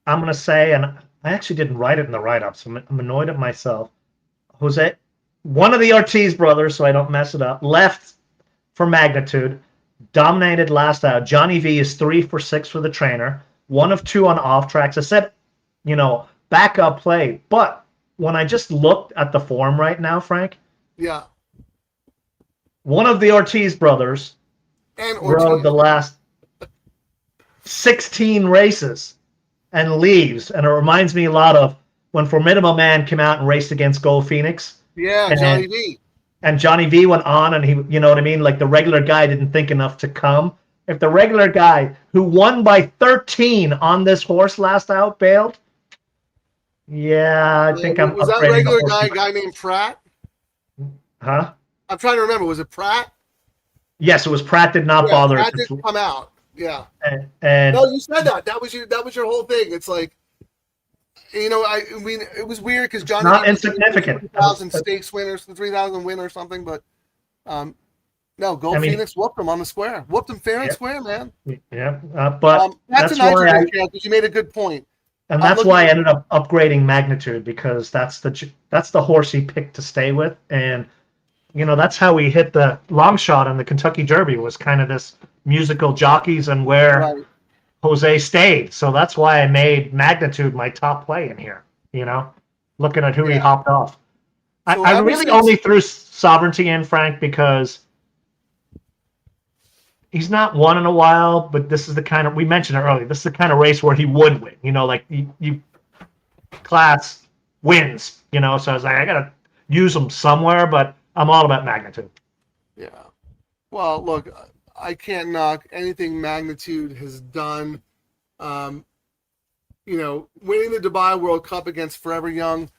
I'm going to say, and I actually didn't write it in the write-up, so I'm annoyed at myself. Jose, one of the Ortiz brothers, so I don't mess it up, left for Magnitude, dominated last out. Johnny V is 3 for 6 for the trainer, 1 of 2 on off tracks. I said, backup play. But when I just looked at the form right now, Frank, yeah, one of the Ortiz brothers rode the last 16 races and leaves. And it reminds me a lot of when Formidable Man came out and raced against Gold Phoenix. Yeah, Johnny V. And Johnny V went on and he, you know what I mean? Like the regular guy didn't think enough to come. If the regular guy who won by 13 on this horse last out bailed, Yeah, I think I'm Was that upgrading regular the horse. guy named Pratt? Huh? I'm trying to remember. Was it Pratt? Yes, it was Pratt did not Yeah, bother. Pratt didn't come out. Yeah. And No, you said that. That was your whole thing. It's like, I mean, it was weird because Johnny not Heat was insignificant. 3,000 stakes winners, the 3,000 win or something, but no, Gold Phoenix whooped him on the square. Whooped him fair and square, man. Yeah, but That's a nitrogen chance because you made a good point. And that's why I ended up upgrading Magnitude, because that's the horse he picked to stay with, and that's how we hit the long shot in the Kentucky Derby, was kind of this musical jockeys and where Jose stayed. So that's why I made Magnitude my top play in here. Looking at who he hopped off. So I really only threw Sovereignty in, Frank, because he's not won in a while, but this is the kind of, we mentioned it earlier, this is the kind of race where he would win. Like you class wins. So I was like, I gotta use him somewhere, but I'm all about Magnitude. Yeah. Well, look, I can't knock anything Magnitude has done. Winning the Dubai World Cup against Forever Young.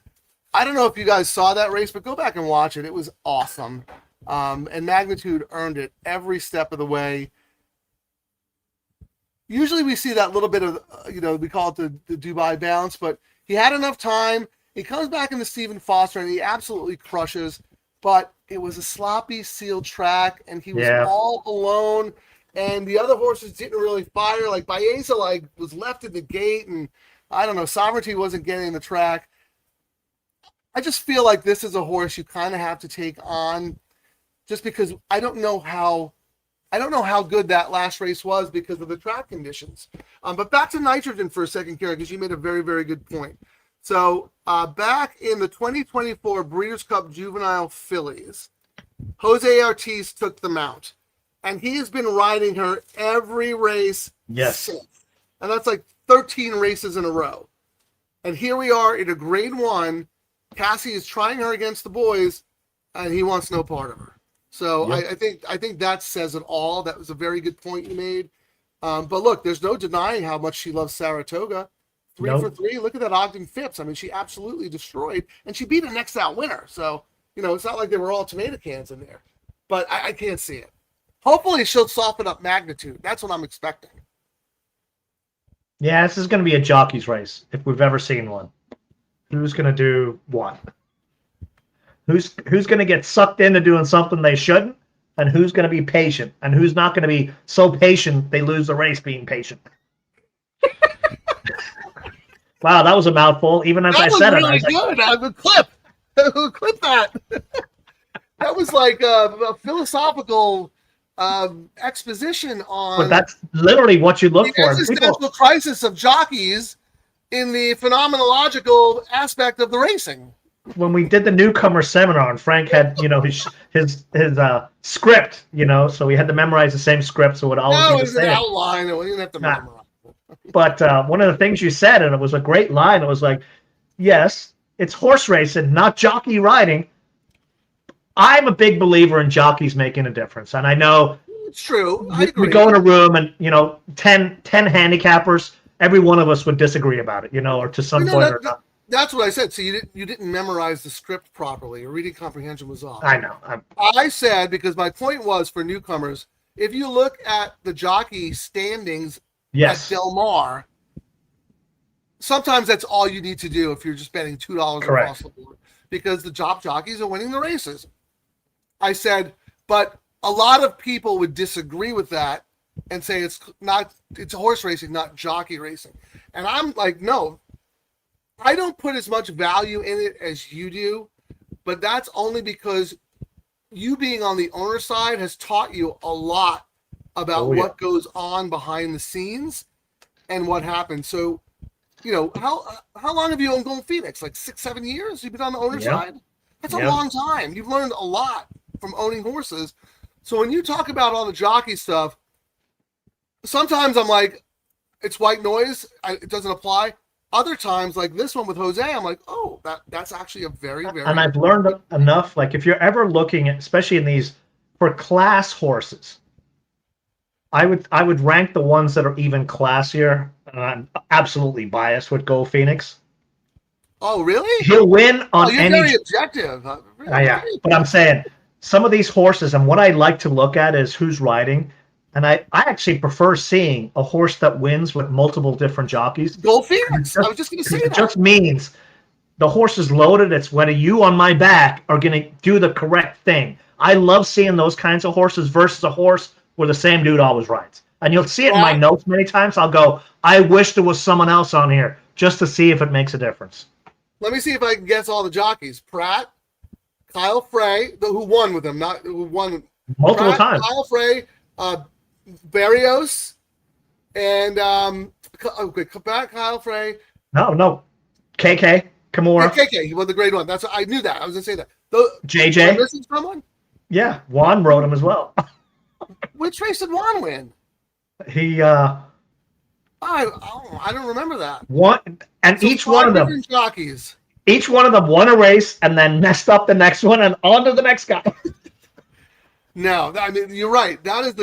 I don't know if you guys saw that race, but go back and watch it. It was awesome. And Magnitude earned it every step of the way. Usually we see that little bit of, we call it the Dubai bounce, but he had enough time. He comes back into Stephen Foster and he absolutely crushes, but it was a sloppy sealed track and he was all alone and the other horses didn't really fire. Like Baeza was left at the gate and I don't know, Sovereignty wasn't getting the track. I just feel like this is a horse you kind of have to take on just because I don't know how good that last race was because of the track conditions. But back to nitrogen for a second, Karen, because you made a very, very good point. So back in the 2024 Breeders' Cup Juvenile Fillies, Jose Ortiz took the mount. And he has been riding her every race since. And that's like 13 races in a row. And here we are in a grade 1. Cassie is trying her against the boys, and he wants no part of her. So I think that says it all. That was a very good point you made. But look, there's no denying how much she loves Saratoga. 3 for 3. Look at that Ogden Phipps. I mean, she absolutely destroyed, and she beat a next out winner. So, it's not like they were all tomato cans in there. But I can't see it. Hopefully she'll soften up Magnitude. That's what I'm expecting. Yeah, this is going to be a jockey's race if we've ever seen one. Who's going to do what? Who's going to get sucked into doing something they shouldn't, and who's going to be patient, and who's not going to be so patient they lose the race being patient. Wow, that was a mouthful. Even as I said really it, good. I would clip. Clip that. That was like a philosophical exposition on. But that's literally what you look the for. Existential crisis of jockeys in the phenomenological aspect of the racing. When we did the newcomer seminar, and Frank had his script, so we had to memorize the same script, so it would always be the same. An outline. We didn't have to memorize. But one of the things you said, and it was a great line, it was like, yes, it's horse racing, not jockey riding. I'm a big believer in jockeys making a difference, and I know it's true. I agree. We go in a room and 10 handicappers, every one of us would disagree about it, or to some point or not. That's what I said. So you didn't memorize the script properly. Your reading comprehension was off. I know. I said, because my point was for newcomers, if you look at the jockey standings at Del Mar, sometimes that's all you need to do if you're just betting $2 across the board, because the top jockeys are winning the races. I said, but a lot of people would disagree with that and say it's horse racing, not jockey racing. And I'm like, no, I don't put as much value in it as you do, but that's only because you being on the owner side has taught you a lot about what goes on behind the scenes and what happens. So, how long have you owned Gold Phoenix? Like 6-7 years? You've been on the owner side? That's a long time. You've learned a lot from owning horses. So when you talk about all the jockey stuff, sometimes I'm like, it's white noise. It doesn't apply. Other times, like this one with Jose, I'm like, oh, that's actually a very, very. And I've learned enough. Like if you're ever looking at, especially in these for class horses, I would rank the ones that are even classier. And I'm absolutely biased with Gold Phoenix. Oh, really? He'll win Oh, on you're any. very objective. Really? Yeah, but I'm saying some of these horses, and what I like to look at is who's riding. And I actually prefer seeing a horse that wins with multiple different jockeys. Gold Phoenix. I was just going to say It that. just means the horse is loaded. It's whether you on my back are going to do the correct thing. I love seeing those kinds of horses versus a horse where the same dude always rides. And you'll see it in my notes many times. I'll go, I wish there was someone else on here just to see if it makes a difference. Let me see if I can guess all the jockeys. Pratt, Kyle Frey, who won with him, not who won multiple times. Kyle Frey, Barrios, and Kyle Frey. No. KK, Kimura. Yeah, KK, he won the grade one. That's I knew that. I was gonna say that. JJ. Am I missing someone? Yeah, Juan rode him as well. Which race did Juan win? He I don't remember that. one, and So each one of them, jockeys. each one of them won a race and then messed up the next one and on to the next guy. No, I mean you're right. That is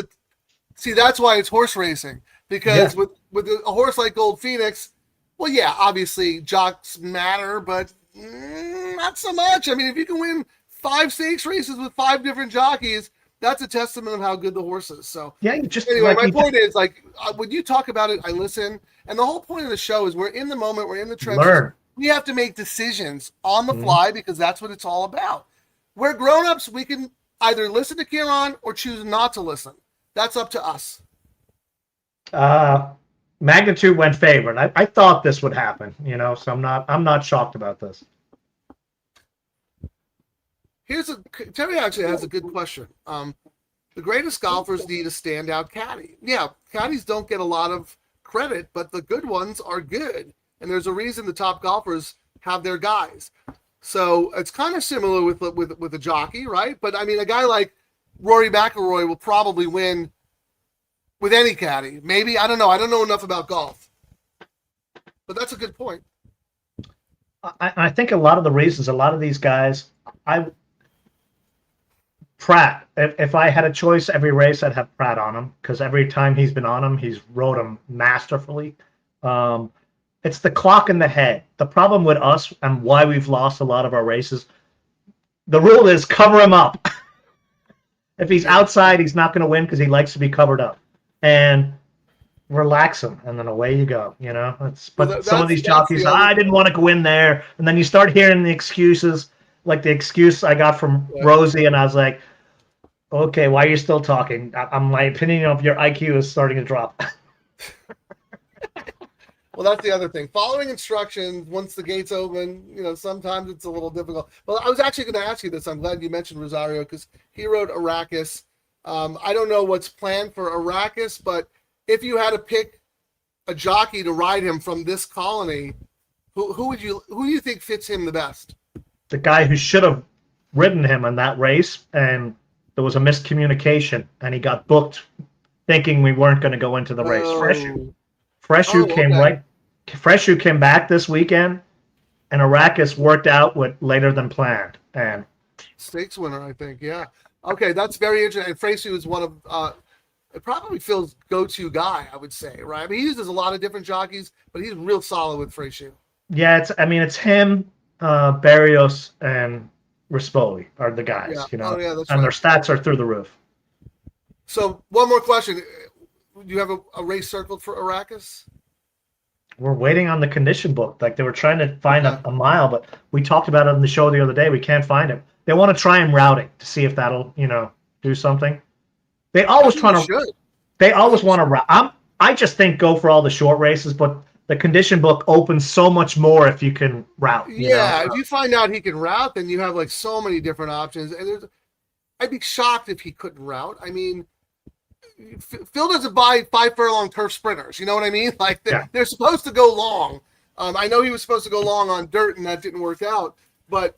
that's why it's horse racing, because with a horse like Gold Phoenix, well, yeah, obviously jocks matter, but not so much. I mean, if you can win 5 stakes races with 5 different jockeys, that's a testament of how good the horse is. So Yeah, you just anyway, like my point is, like, when you talk about it, I listen, and the whole point of the show is we're in the moment, we're in the trenches. learn. We have to make decisions on the fly because that's what it's all about. We're grown-ups. We can either listen to Kieran or choose not to listen. That's up to us. Magnitude went favorite. I thought this would happen, so I'm not shocked about this. Terry actually has a good question. The greatest golfers need a standout caddy. Yeah, caddies don't get a lot of credit, but the good ones are good. And there's a reason the top golfers have their guys. So it's kind of similar with a jockey, right? But I mean, a guy like Rory McIlroy will probably win with any caddy. Maybe, I don't know. I don't know enough about golf. But that's a good point. I think a lot of the reasons, a lot of these guys, Pratt, if I had a choice every race, I'd have Pratt on him because every time he's been on him, he's rode him masterfully. It's the clock in the head. The problem with us and why we've lost a lot of our races, the rule is cover him up. If he's outside, he's not going to win because he likes to be covered up. And relax him, and then away you go. But some of these jockeys, I didn't want to go in there. And then you start hearing the excuses, like the excuse I got from Rosie, and I was like, okay, why are you still talking? My opinion of your IQ is starting to drop. Well, that's the other thing. Following instructions once the gates open, sometimes it's a little difficult. Well, I was actually going to ask you this. I'm glad you mentioned Rosario because he rode Arrakis. I don't know what's planned for Arrakis, but if you had to pick a jockey to ride him from this colony, who do you think fits him the best? The guy who should have ridden him in that race, and there was a miscommunication, and he got booked thinking we weren't going to go into the race. Freshu came back this weekend, and Arrakis worked out with later than planned. And stakes winner, I think. Yeah. Okay, that's very interesting. And Freshu is one of it probably Phil's go-to guy, I would say, right? I mean, he uses a lot of different jockeys, but he's real solid with Freshu. Yeah, it's him, Barrios, and Rispoli are the guys, that's and right. Their stats are through the roof. So one more question. Do you have a race circled for Arrakis? We're waiting on the condition book. Like they were trying to find a mile, but we talked about it on the show the other day. We can't find it. They want to try and route it to see if that'll, do something. They always want to route. I just think go for all the short races, but the condition book opens so much more if you can route. If you find out he can route, then you have like so many different options. And I'd be shocked if he couldn't route. I mean, Phil doesn't buy 5 furlong turf sprinters. You know what I mean? Like they're supposed to go long. I know he was supposed to go long on dirt, and that didn't work out. But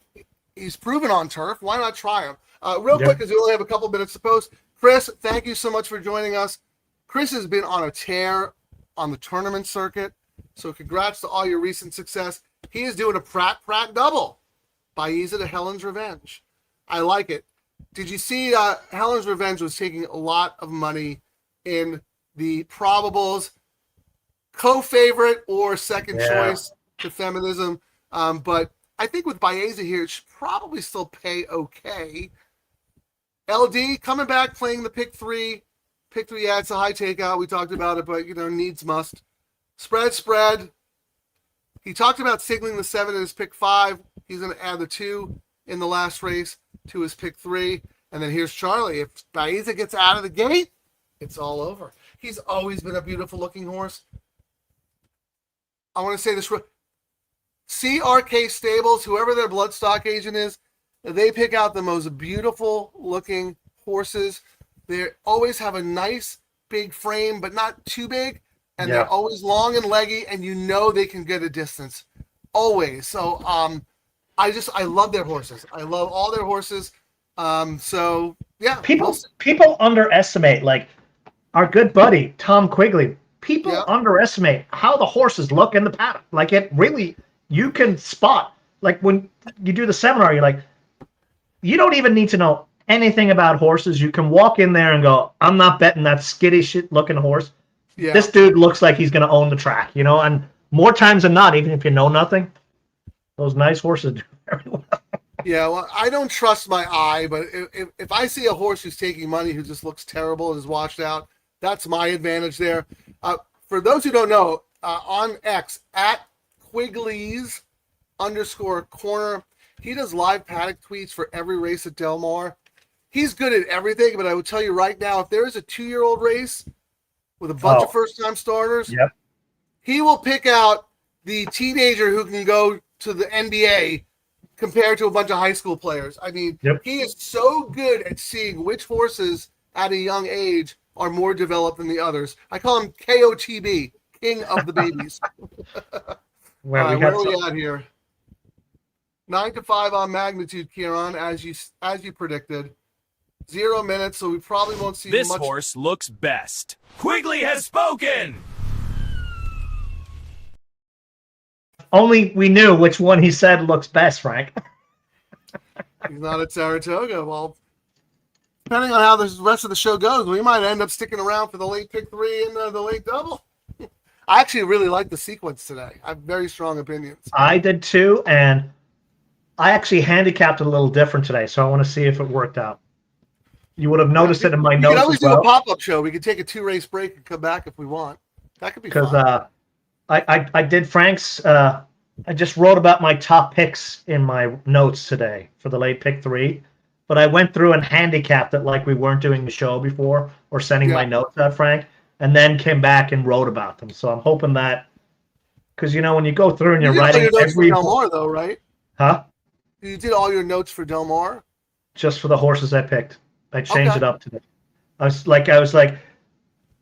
he's proven on turf. Why not try him? Real quick, because we only have a couple minutes to post. Chris, thank you so much for joining us. Chris has been on a tear on the tournament circuit, so congrats to all your recent success. He is doing a Pratt double. Baeza to Helen's Revenge. I like it. Did you see Helen's Revenge was taking a lot of money in the probables, co-favorite or second choice to feminism? But I think with Baeza here, it should probably still pay okay. LD coming back, playing the pick three. Pick three, yeah, it's a high takeout. We talked about it, but, needs must. Spread. He talked about signaling the 7 in his pick 5. He's going to add the 2 in the last race to his pick 3. And then here's Charlie. If Baeza gets out of the gate, it's all over. He's always been a beautiful looking horse. I want to say this. CRK Stables, whoever their bloodstock agent is, they pick out the most beautiful looking horses. They always have a nice big frame, but not too big. And they're always long and leggy, and they can get a distance. Always. So I love their horses. I love all their horses. So yeah. People underestimate, like our good buddy Tom Quigley. People underestimate how the horses look in the paddock. Like it really, you can spot. Like when you do the seminar, you're like, you don't even need to know anything about horses. You can walk in there and go, I'm not betting that skittish looking horse. Yeah. This dude looks like he's going to own the track, and more times than not, even if you know nothing, those nice horses do very well. Yeah, well, I don't trust my eye, but if I see a horse who's taking money who just looks terrible and is washed out, that's my advantage there. For those who don't know, on X, at Quigley's_corner, he does live paddock tweets for every race at Del Mar. He's good at everything, but I will tell you right now, if there is a 2-year-old race with a bunch of first-time starters, he will pick out the teenager who can go to the NBA compared to a bunch of high school players. I mean, he is so good at seeing which horses at a young age are more developed than the others. I call him KOTB, King of the Babies. Where are we at here? 9-5 on magnitude, Kieran, as you predicted. 0 minutes, so we probably won't see this much. This horse looks best. Quigley has spoken! Only we knew which one he said looks best, Frank. He's not at Saratoga. Well, depending on how the rest of the show goes, we might end up sticking around for the late pick 3 and the late double. I actually really like the sequence today. I have very strong opinions. I did too, and I actually handicapped it a little different today, so I want to see if it worked out. You would have noticed it in my notes. We could always do a pop-up show. We could take a 2-race break and come back if we want. That could be fun. Because I did Frank's. I just wrote about my top picks in my notes today for the late pick 3, but I went through and handicapped it like we weren't doing the show before or sending my notes out, Frank, and then came back and wrote about them. So I'm hoping that, because when you go through and you're writing your notes for Del Mar, though, right? Huh? You did all your notes for Del Mar? Just for the horses I picked. I changed it up today. I was like,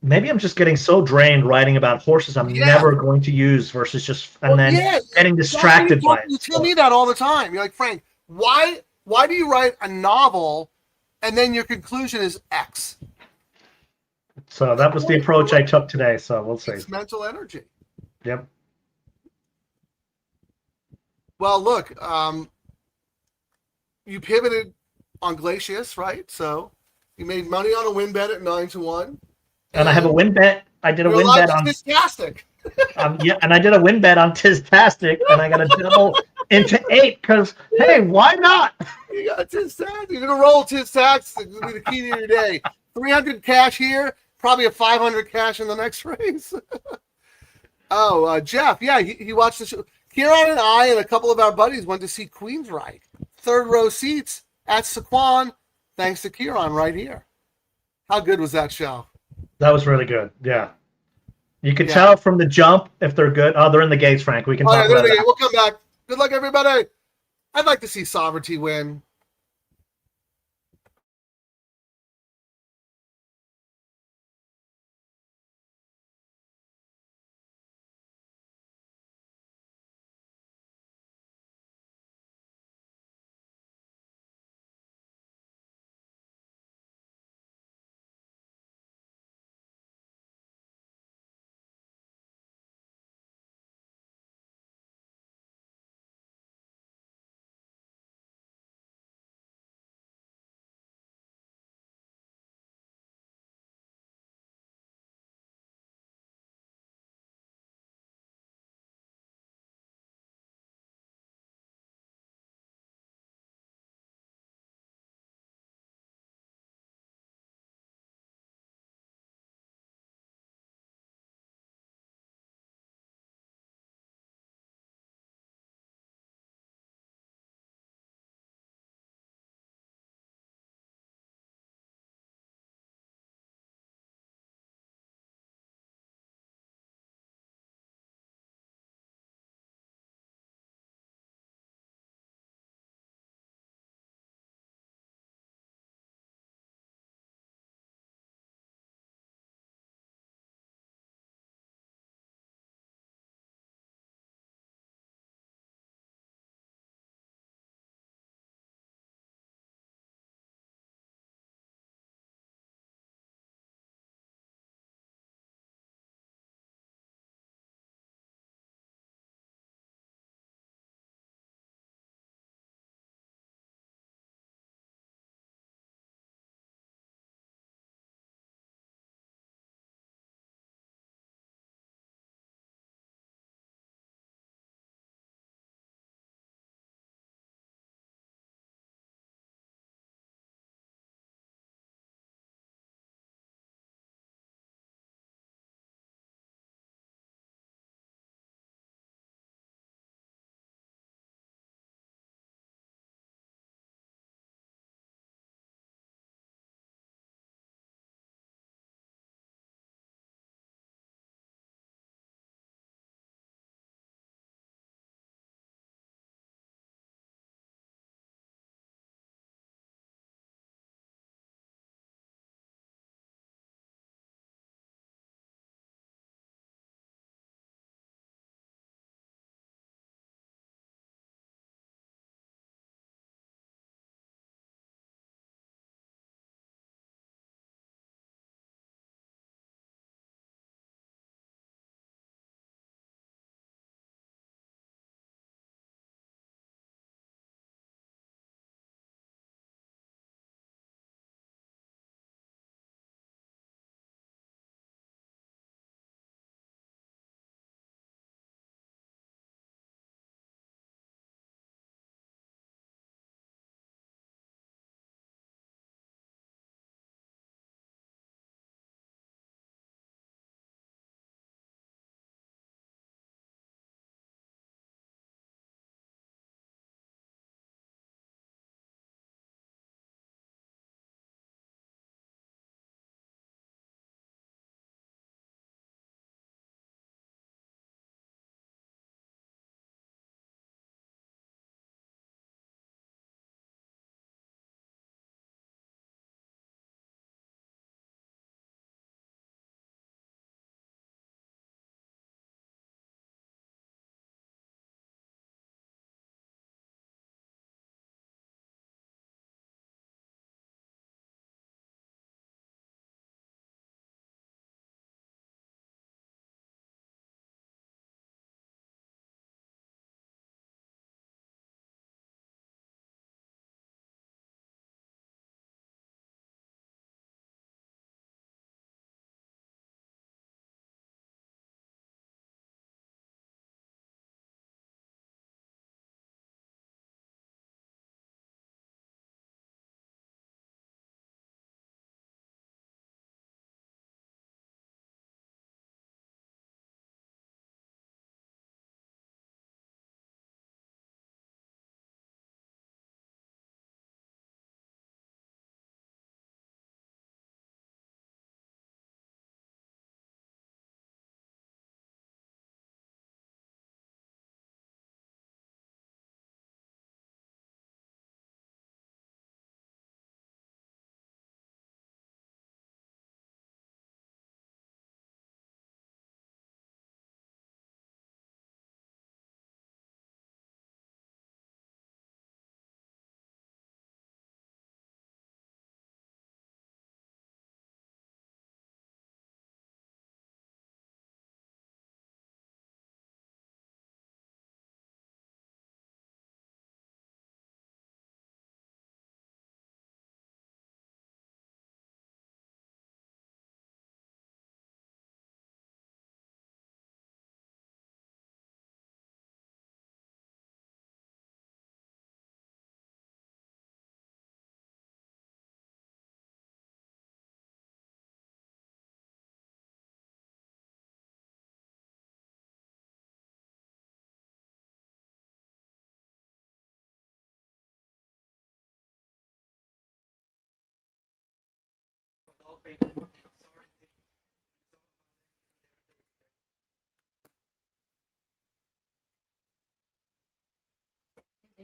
maybe I'm just getting so drained writing about horses I'm never going to use versus just getting distracted by it. You tell me that all the time. You're like, Frank, why do you write a novel and then your conclusion is X? So that was the approach I took today. So we'll see. It's mental energy. Yep. Well, look, you pivoted on Glacius, right? So you made money on a win bet at 9-1. And I have a win bet. I did a win bet on Tistastic. And I did a win bet on Tistastic, and I got a double into 8 because hey, why not? You got Tistastic. You're gonna roll Tistastic. It's gonna be the key to your day. 300 cash here, probably a 500 cash in the next race. Jeff, he watched the show. Kieran and I and a couple of our buddies went to see Queensryche. 3rd row seats at Saquon, thanks to Kieran right here. How good was that show? That was really good. Yeah. You can tell from the jump if they're good. Oh, they're in the gates, Frank. We can talk about that. We'll come back. Good luck, everybody. I'd like to see Sovereignty win.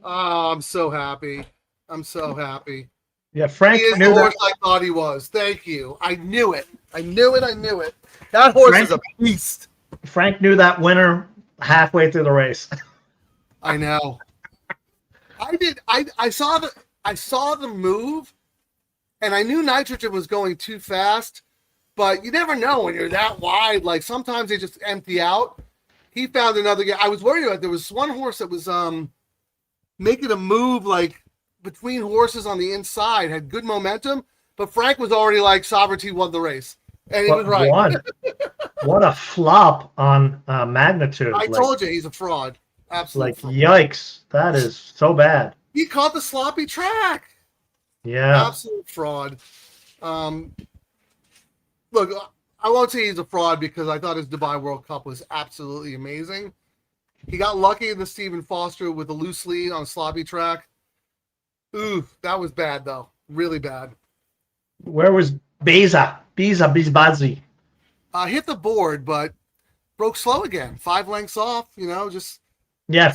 Oh, I'm so happy. I'm so happy. Yeah, Frank He is the knew that. horse I thought he was. Thank you. I knew it. I knew it. I knew it. That horse Frank- is a beast. Frank knew that winner halfway through the race. I know. I did. I saw the move, and I knew Nitrogen was going too fast, but you never know when you're that wide. Like sometimes they just empty out. He found another guy. I was worried about. There was one horse that was making a move like between horses on the inside, had good momentum, but Frank was already like Sovereignty won the race, and he was right. What a flop on magnitude! I told you he's a fraud. Absolutely. Like yikes, that is so bad. He caught the sloppy track. Yeah. Absolute fraud. Look, I won't say he's a fraud because I thought his Dubai World Cup was absolutely amazing. He got lucky in the Stephen Foster with a loose lead on a sloppy track. Ooh, that was bad though. Really bad. Where was Bizbazi? Hit the board, but broke slow again. 5 lengths off, just. Yeah,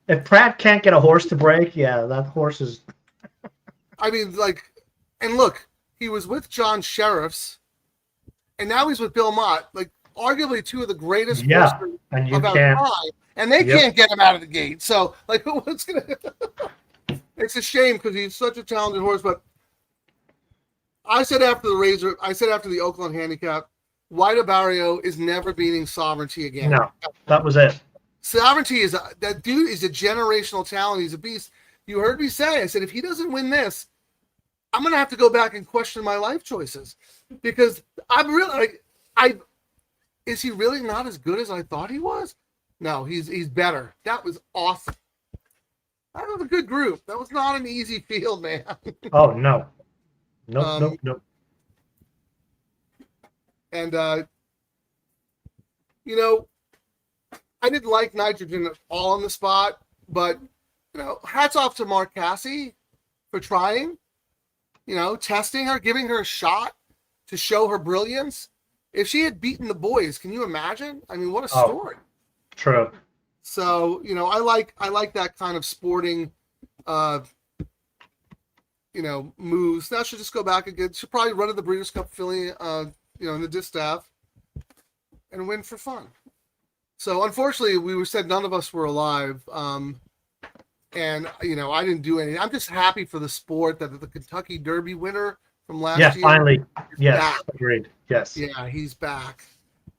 if Pratt can't get a horse to break, yeah, that horse is. I mean, and look, he was with John Sheriffs, and now he's with Bill Mott, like arguably two of the greatest horses of our time, and they can't get him out of the gate. So, like, what's gonna? It's a shame because he's such a talented horse. But I said after the Oakland Handicap, White Barrio is never beating Sovereignty again. No, that was it. Sovereignty that dude is a generational talent. He's a beast. You heard me say, I said, if he doesn't win this, I'm going to have to go back and question my life choices because I'm really is he really not as good as I thought he was? No, he's better. That was awesome. That was a good group. That was not an easy field, man. Oh, no. Nope. And, I didn't like Nitrogen at all on the spot, but, hats off to Mark Cassie for trying, testing her, giving her a shot to show her brilliance. If she had beaten the boys, can you imagine? I mean, what a story. True. So, I like that kind of sporting, moves. Now she'll just go back again. She'll probably run in the Breeders' Cup filly, in the distaff and win for fun. So unfortunately, we said none of us were alive. And, I didn't do anything. I'm just happy for the sport that the Kentucky Derby winner from last year. Yeah, finally. Yes, back. agreed. Yes. Yeah, he's back.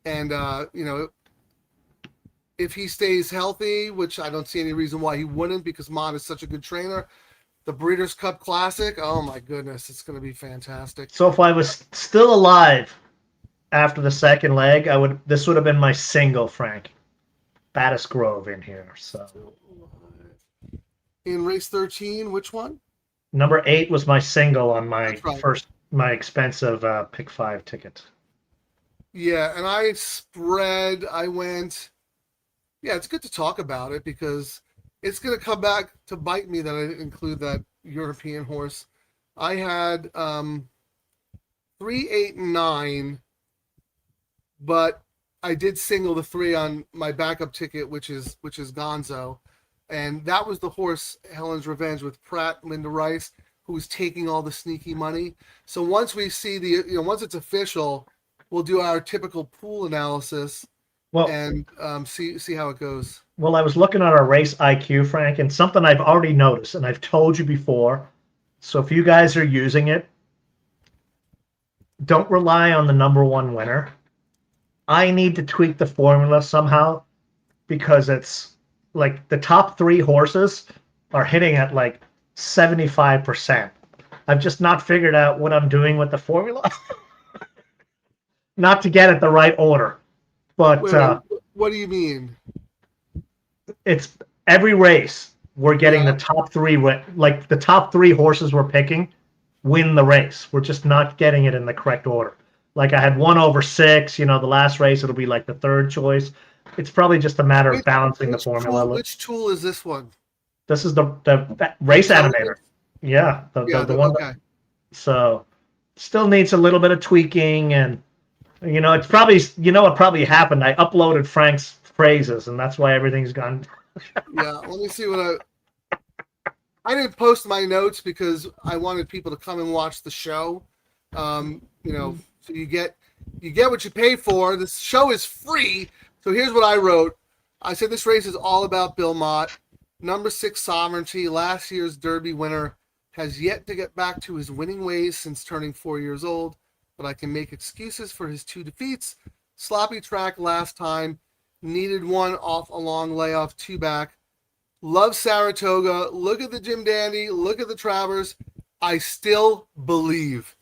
And, if he stays healthy, which I don't see any reason why he wouldn't because Mott is such a good trainer, the Breeders' Cup Classic, oh my goodness, it's going to be fantastic. So if I was still alive after the second leg, this would have been my single, Frank. Battis Grove in here. So in race 13, which one? Number 8 was my single on my right. my expensive pick 5 ticket. Yeah, and I went. Yeah, it's good to talk about it because it's going to come back to bite me that I didn't include that European horse. I had 3, 8, and 9, but I did single the 3 on my backup ticket, which is Gonzo, and that was the horse Helen's Revenge with Pratt, Linda Rice, who was taking all the sneaky money. So once we see once it's official, we'll do our typical pool analysis. And see how it goes. Well, I was looking at our race IQ, Frank, and something I've already noticed, and I've told you before. So if you guys are using it, don't rely on the number 1 winner. I need to tweak the formula somehow because it's like the top 3 horses are hitting at like 75%. I've just not figured out what I'm doing with the formula. Not to get it the right order. But what do you mean? It's every race we're getting the top 3, like the top 3 horses we're picking win the race. We're just not getting it in the correct order. Like I had 1 over 6, the last race it'll be like the 3rd choice. It's probably just a matter of balancing the formula. Which tool is this one? This is the race animator. Yeah, the one. Okay. So still needs a little bit of tweaking, and it's probably what probably happened. I uploaded Frank's phrases, and that's why everything's gone. Yeah, let me see what I didn't post my notes because I wanted people to come and watch the show. So you get what you pay for. This show is free. So here's what I wrote. I said this race is all about Bill Mott. Number 6 Sovereignty, last year's Derby winner, has yet to get back to his winning ways since turning 4 years old, but I can make excuses for his 2 defeats. Sloppy track last time, needed one off a long layoff, 2 back. Love Saratoga. Look at the Jim Dandy. Look at the Travers. I still believe.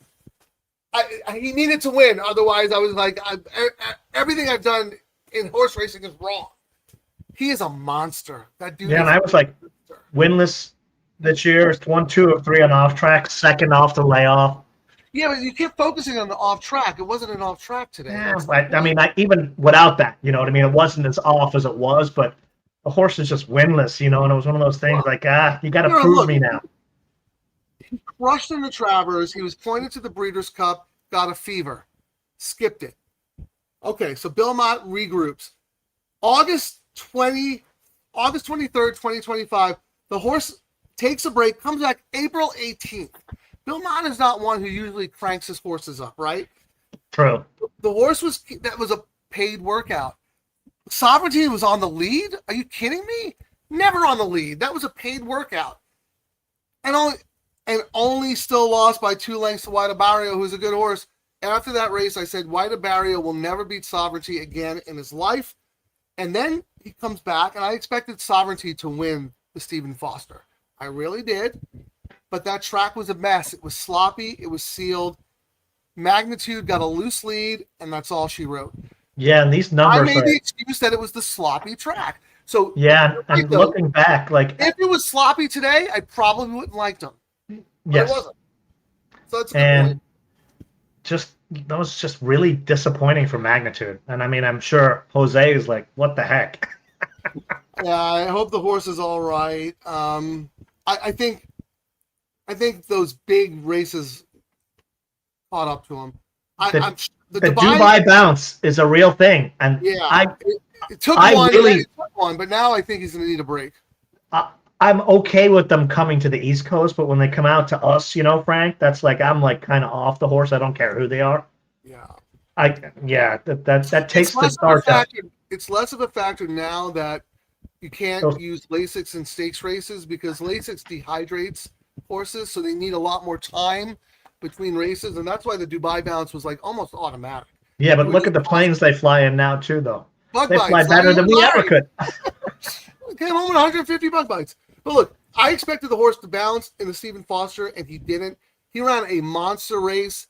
He needed to win. Otherwise, I was like, everything I've done in horse racing is wrong. He is a monster. That dude. Yeah, and I was like, winless this year. It's 1, 2, or 3 on off track. Second off the layoff. Yeah, but you kept focusing on the off track. It wasn't an off track today. Yeah, but I mean, even without that, you know what I mean? It wasn't as off as it was, but the horse is just winless, and it was one of those things like, you got to prove me now. He crushed in the Travers. He was pointed to the Breeders' Cup, got a fever, skipped it. Okay, so Bill Mott regroups. August 23rd, 2025, the horse takes a break, comes back April 18th. Bill Mott is not one who usually cranks his horses up, right? True. The horse was a paid workout. Sovereignty was on the lead? Are you kidding me? Never on the lead. That was a paid workout. And only still lost by 2 lengths to White Barrio, who's a good horse. After that race, I said White Barrio will never beat Sovereignty again in his life. And then he comes back, and I expected Sovereignty to win the Stephen Foster. I really did. But that track was a mess. It was sloppy. It was sealed. Magnitude got a loose lead, and that's all she wrote. Yeah, and these numbers. I made the excuse that it was the sloppy track. So yeah, and looking back, like if it was sloppy today, I probably wouldn't liked him. But yes, it wasn't. So that's a good point. That was just really disappointing for Magnitude. And I mean, I'm sure Jose is like, what the heck? Yeah, I hope the horse is all right. I think those big races caught up to him. The Dubai bounce is a real thing, and yeah, it took one, but now I think he's going to need a break. I'm okay with them coming to the East Coast, but when they come out to us, Frank, that's like I'm like kind of off the horse. I don't care who they are. Yeah, that takes the start out. It's less of a factor now that you can't use Lasix in stakes races because Lasix dehydrates horses, so they need a lot more time between races, and that's why the Dubai bounce was like almost automatic. Yeah, but look at the planes they fly in now too, though. Bug they bites, fly better than we ever could. Came home with 150 bug bites. But look, I expected the horse to bounce in the Stephen Foster, and he didn't. He ran a monster race.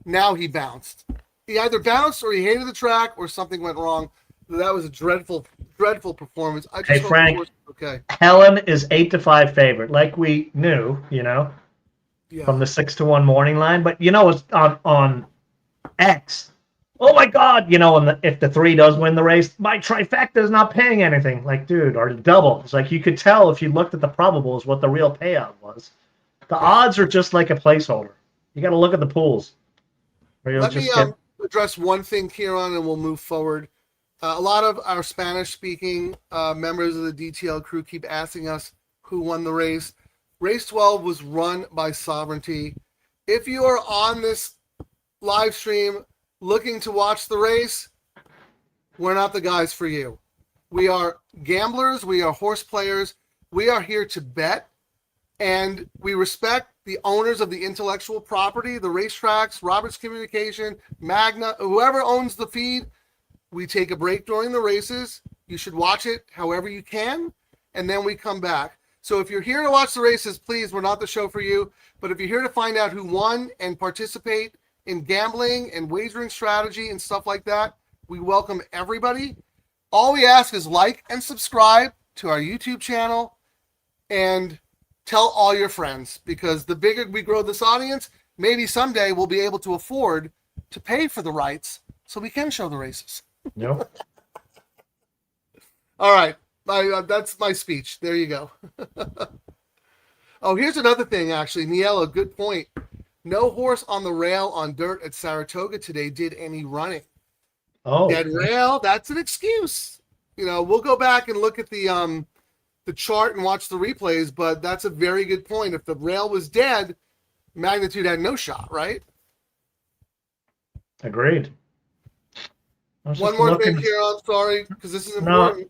Now he bounced. He either bounced or he hated the track or something went wrong. That was a dreadful, dreadful performance. I just hey, Frank, the horse was okay. Helen is 8-5 favorite, like we knew, from the 6-1 morning line. But it's on X. Oh my God, if the 3 does win the race, my trifecta is not paying anything. Like, dude, or the double. It's like you could tell if you looked at the probables what the real payout was. The odds are just like a placeholder. You got to look at the pools. Let me address one thing, Kieran, and we'll move forward. A lot of our Spanish-speaking members of the DTL crew keep asking us who won the race. Race 12 was run by Sovereignty. If you are on this live stream looking to watch the race, we're not the guys for you. We are gamblers. We are horse players. We are here to bet, and we respect the owners of the intellectual property, the racetracks, Roberts Communication, Magna, whoever owns the feed. We take a break during the races. You should watch it however you can, and then we come back. So if you're here to watch the races, please, we're not the show for you. But if you're here to find out who won and participate in gambling and wagering strategy and stuff like that, we welcome everybody. All we ask is like and subscribe to our YouTube channel and tell all your friends, because the bigger we grow this audience, maybe someday we'll be able to afford to pay for the rights so we can show the races. Yep. All right. That's my speech. There you go. Oh, here's another thing, actually. Niella, good point. No horse on the rail on dirt at Saratoga today did any running. Oh, Dead rail, that's an excuse. We'll go back and look at the chart and watch the replays, but that's a very good point. If the rail was dead, Magnitude had no shot, right? agreed. One more thing here, I'm sorry, because this is important.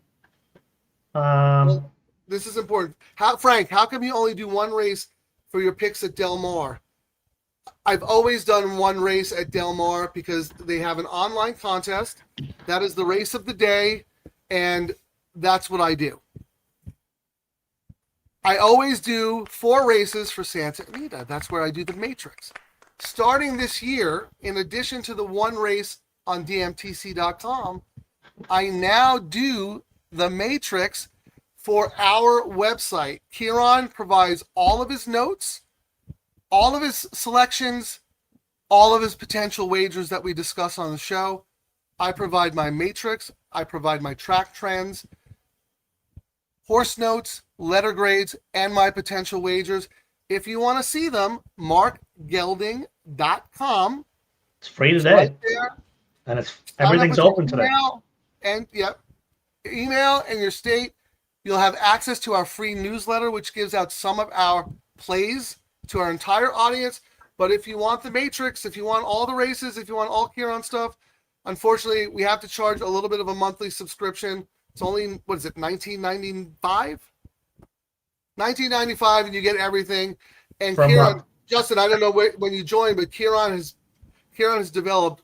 This is important. Frank, how come you only do one race for your picks at Del Mar? I've always done one race at Del Mar because they have an online contest. That is the race of the day, and that's what I do. I always do 4 races for Santa Anita. That's where I do the Matrix. Starting this year, in addition to the one race on DMTC.com, I now do the Matrix for our website. Kieran provides all of his notes, all of his selections, all of his potential wagers that we discuss on the show. I provide my Matrix. I provide my track trends, horse notes, letter grades, and my potential wagers. If you want to see them, markgelding.com. It's free today. Right there. And everything's open today. Email and your state. You'll have access to our free newsletter, which gives out some of our plays to our entire audience. But if you want the Matrix, if you want all the races, if you want all Kieran stuff, unfortunately, we have to charge a little bit of a monthly subscription. It's only, what is it, $19.95? $19.95, and you get everything. And Kieran, Justin, I don't know when you joined, but Kieran has developed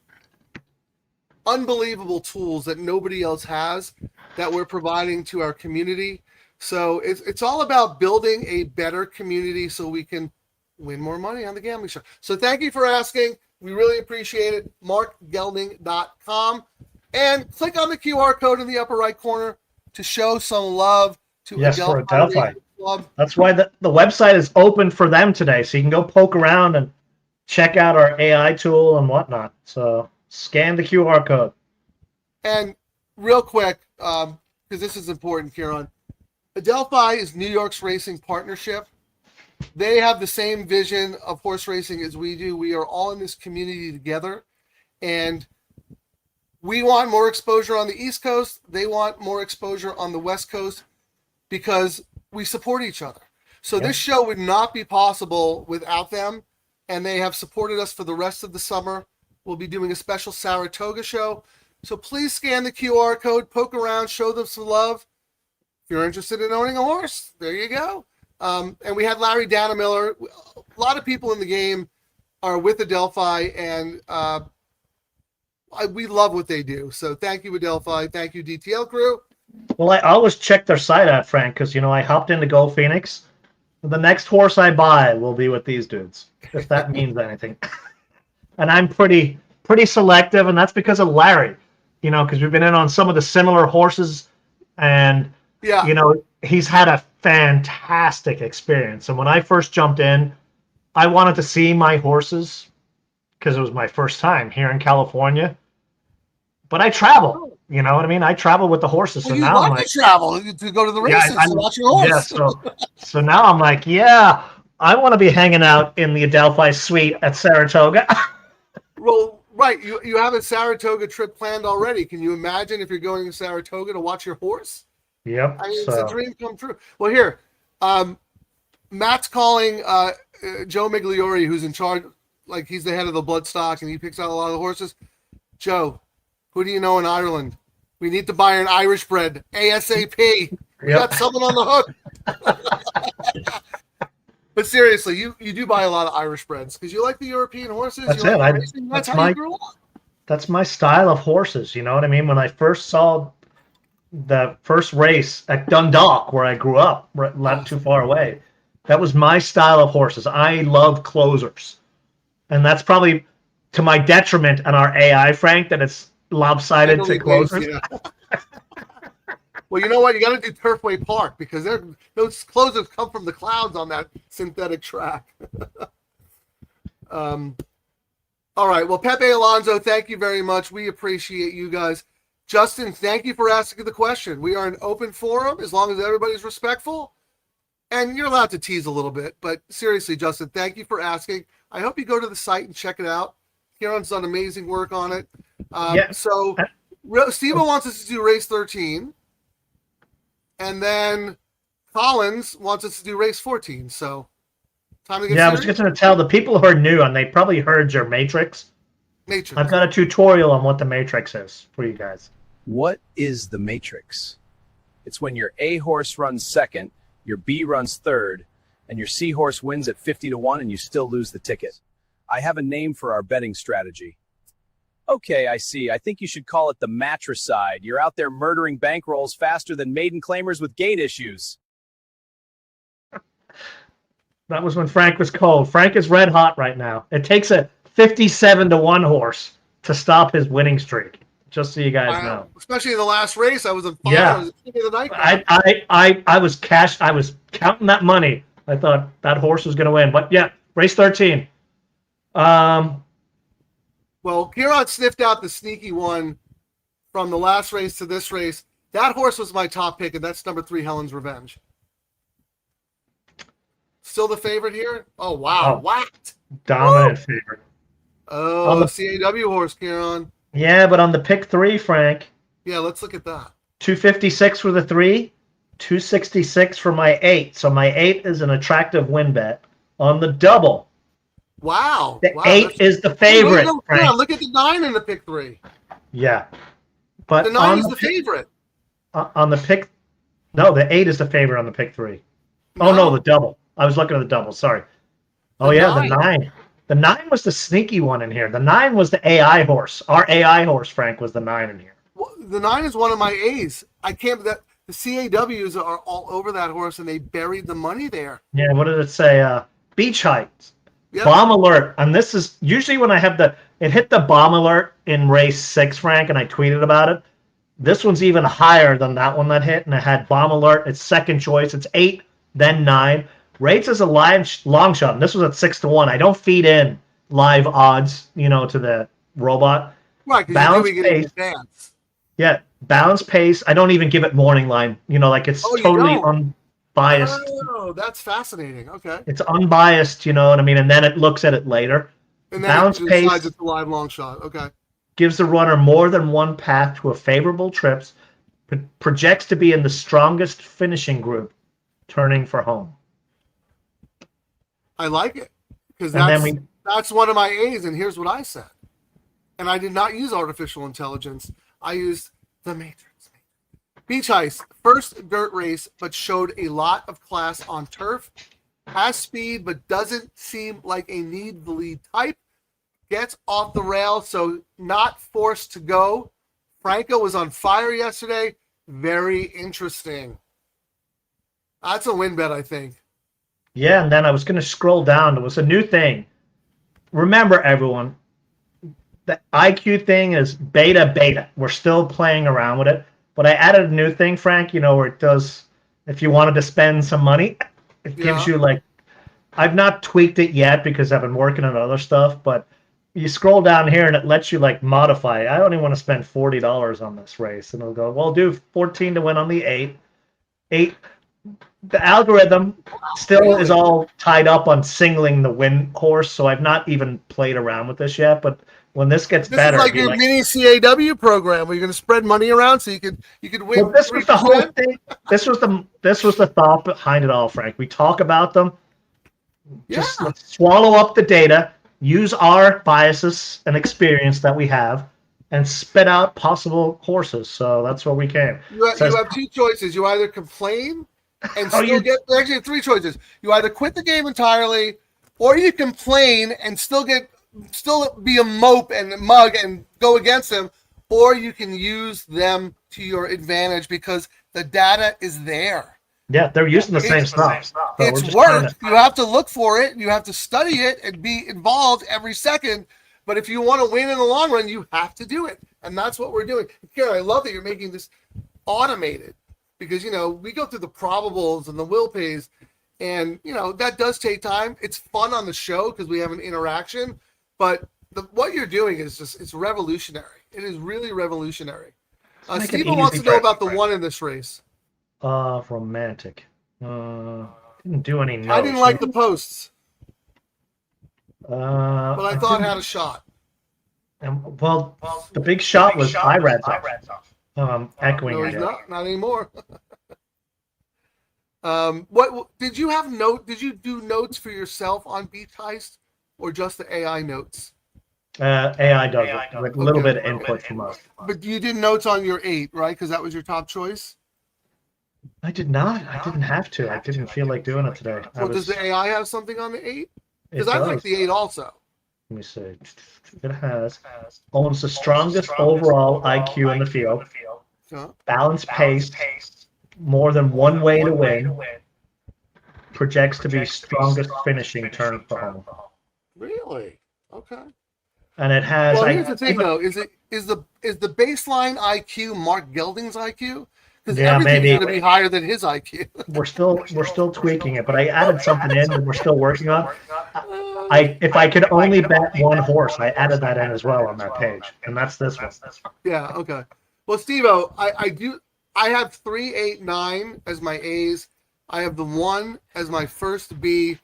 unbelievable tools that nobody else has that we're providing to our community. So it's all about building a better community so we can win more money on the gambling show. So thank you for asking. We really appreciate it. markgelding.com. And click on the QR code in the upper right corner to show some love to Adelphi Racing Club. That's why the website is open for them today. So you can go poke around and check out our AI tool and whatnot. So scan the QR code. And real quick, because this is important, Kieran, Adelphi is New York's racing partnership. They have the same vision of horse racing as we do. We are all in this community together, and we want more exposure on the East Coast. They want more exposure on the West Coast because we support each other. So This show would not be possible without them, and they have supported us for the rest of the summer. We'll be doing a special Saratoga show. So please scan the QR code, poke around, show them some love. If you're interested in owning a horse, there you go. And we had Larry Dannemiller. A lot of people in the game are with Adelphi, and we love what they do. So thank you, Adelphi. Thank you, DTL Crew. Well, I always check their site out, Frank, because, I hopped into Go Phoenix. The next horse I buy will be with these dudes, if that means anything. And I'm pretty selective, and that's because of Larry, because we've been in on some of the similar horses, and, he's had a fantastic experience. And when I first jumped in, I wanted to see my horses because it was my first time here in California. But I travel, you know what I mean? I travel with the horses. Well, so now I'm like, travel to go to the races to watch your horse. Yeah, so now I'm like, I want to be hanging out in the Adelphi suite at Saratoga. Well, right. You have a Saratoga trip planned already. Can you imagine if you're going to Saratoga to watch your horse? Yep. I mean, it's a dream come true. Well, here, Matt's calling Joe Migliori, who's in charge, like he's the head of the bloodstock, and he picks out a lot of the horses. Joe, who do you know in Ireland? We need to buy an Irish bred ASAP. We got someone on the hook. But seriously, you do buy a lot of Irish breds because you like the European horses. That's you like it. racing. That's how you grew up. That's my style of horses. You know what I mean? When I first saw the first race at Dundalk, where I grew up, not too far away, that was my style of horses. I love closers. And that's probably to my detriment on our AI, Frank, that it's lopsided to closers. Well, you know what? You got to do Turfway Park because those closers come from the clouds on that synthetic track. All right. Well, Pepe Alonso, thank you very much. We appreciate you guys. Justin, thank you for asking the question. We are an open forum as long as everybody's respectful. And you're allowed to tease a little bit. But seriously, Justin, thank you for asking. I hope you go to the site and check it out. Kieran's done amazing work on it. So Steve wants us to do race 13. And then Collins wants us to do race 14. So time to get serious? I was just going to tell the people who are new, and they probably heard your Matrix. I've got a tutorial on what the Matrix is for you guys. What is the Matrix? It's when your A horse runs second, your B runs third, and your C horse wins at 50-1 and you still lose the ticket. I have a name for our betting strategy. Okay, I see. I think you should call it the matricide. You're out there murdering bankrolls faster than maiden claimers with gate issues. That was when Frank was cold. Frank is red hot right now. It takes a 57-1 horse to stop his winning streak. Just so you guys know. Especially in the last race, I was on fire. Yeah. I was the night. I was counting that money. I thought that horse was going to win. But yeah, race 13. Well, Kieran sniffed out the sneaky one from the last race to this race. That horse was my top pick, and that's number 3, Helen's Revenge. Still the favorite here? Oh, wow. What? Dominant favorite. Oh, the CAW horse, Kieran. Yeah, but on the pick 3, Frank. Yeah, let's look at that. 256 for the 3, 266 for my 8. So my 8 is an attractive win bet. On the double. Wow. The 8 is the favorite. Yeah, look at the 9 in the pick 3. Yeah. But the 9 is the favorite. On the pick. No, the 8 is the favorite on the pick 3. No. Oh, no, the double. I was looking at the double. Sorry. Oh, the 9. The 9 was the sneaky one in here. The 9 was the AI horse. Our AI horse, Frank, was the 9 in here. Well, the 9 is one of my A's. I can't. The CAWs are all over that horse, and they buried the money there. Yeah, what did it say? Beach heights. Yep. Bomb alert. And this is usually when I have it hit the bomb alert in race 6, Frank, and I tweeted about it. This one's even higher than that one that hit, and it had bomb alert. It's second choice. It's 8, then 9. Rates as a long shot, and this was at 6-1. I don't feed in live odds, to the robot. Right, because you're doing it in advance. Yeah, balance pace. I don't even give it morning line. It's totally unbiased. Oh, that's fascinating. Okay. It's unbiased, you know what I mean? And then it looks at it later. And then balance it pace decides it's a live long shot. Okay. Gives the runner more than one path to a favorable trips. Projects to be in the strongest finishing group, turning for home. I like it because that's one of my A's, and here's what I said. And I did not use artificial intelligence. I used the Matrix. Beach Ice, first dirt race, but showed a lot of class on turf. Has speed, but doesn't seem like a need the lead type. Gets off the rail, so not forced to go. Franco was on fire yesterday. Very interesting. That's a win bet, I think. Yeah, and then I was going to scroll down. There was a new thing. Remember, everyone, the IQ thing is beta. We're still playing around with it. But I added a new thing, Frank, where it does, if you wanted to spend some money, it gives you I've not tweaked it yet because I've been working on other stuff, but you scroll down here and it lets you modify. I only want to spend $40 on this race. And it'll go, well, do 14 to win on the 8. The algorithm still is all tied up on singling the win horse, so I've not even played around with this yet. But when this gets better, is like your mini CAW program where you're going to spread money around so you could win. Well, this was the whole thing. This was the thought behind it all, Frank. We talk about them. Just let's swallow up the data, use our biases and experience that we have, and spit out possible horses. So that's where we came. You have two choices. You either complain and still get actually 3 choices. You either quit the game entirely, or you complain and still be a mope and mug and go against them, or you can use them to your advantage because the data is there. Yeah, they're using the same stuff. So it's work. You have to look for it. You have to study it and be involved every second. But if you want to win in the long run, you have to do it. And that's what we're doing. Karen, I love that you're making this automated because, we go through the probables and the will pays. And, that does take time. It's fun on the show because we have an interaction. But what you're doing is it's revolutionary. It is really revolutionary. Steven wants to know about the 1 in this race. Romantic. Didn't do any notes. I didn't like the posts. but I thought had a shot. And, well, the big shot was Irad's echoing No, he's again. not anymore. What did you have Did you do notes for yourself on Beach Heist, or just the AI notes? AI does it with a little bit of input from us. But you did notes on your 8, right? Because that was your top choice. I did not. I didn't have to. I didn't feel like doing it today. Well, does the AI have something on the 8? It Because I like does. the 8 also. Let me see. It owns the strongest overall IQ in the field, So, balanced pace, more than one way to win, projects to be strongest finishing turn for home. really? Okay. And it has. Well, here's the thing, though: is the baseline IQ Mark Gelding's IQ? Because everything's going to be higher than his IQ. We're still tweaking it, but I added something in that we're still working on. If I could only bet one horse, I added that in as well on that page, and that's this one. Yeah. Okay. Well, Steve-O, I have 3, 8, 9 as my A's. I have the 1 as my first B.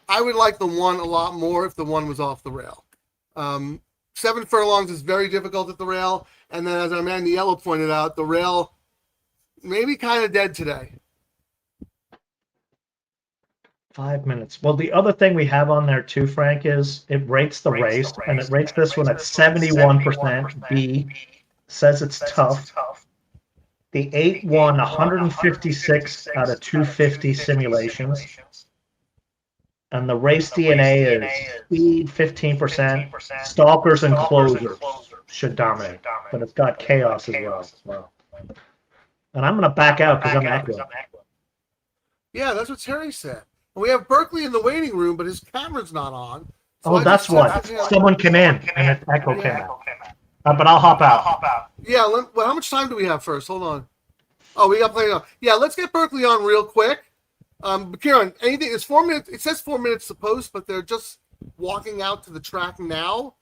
I would like the 1 a lot more if the 1 was off the rail. 7 furlongs is very difficult at the rail, and then as Amanda Yellow pointed out, the rail maybe kind of dead today. 5 minutes. Well, the other thing we have on there too, Frank, is it rates the race, and it rates this one at 71% B. Says it's tough. The 8 won 156 out of 250 simulations. And the race DNA is speed 15%. Stalkers and closers should dominate, but it's got chaos as well. And I'm going to back out because I'm echoing. Yeah, that's what Terry said. And we have Berkeley in the waiting room, but his camera's not on. So that's what. Someone came in and an echo came out. But I'll hop out. Yeah, well, how much time do we have first? Hold on. Oh, we got plenty on. Yeah, let's get Berkeley on real quick. Kieran, anything? It's 4 minutes. It says 4 minutes to post, but they're just walking out to the track now.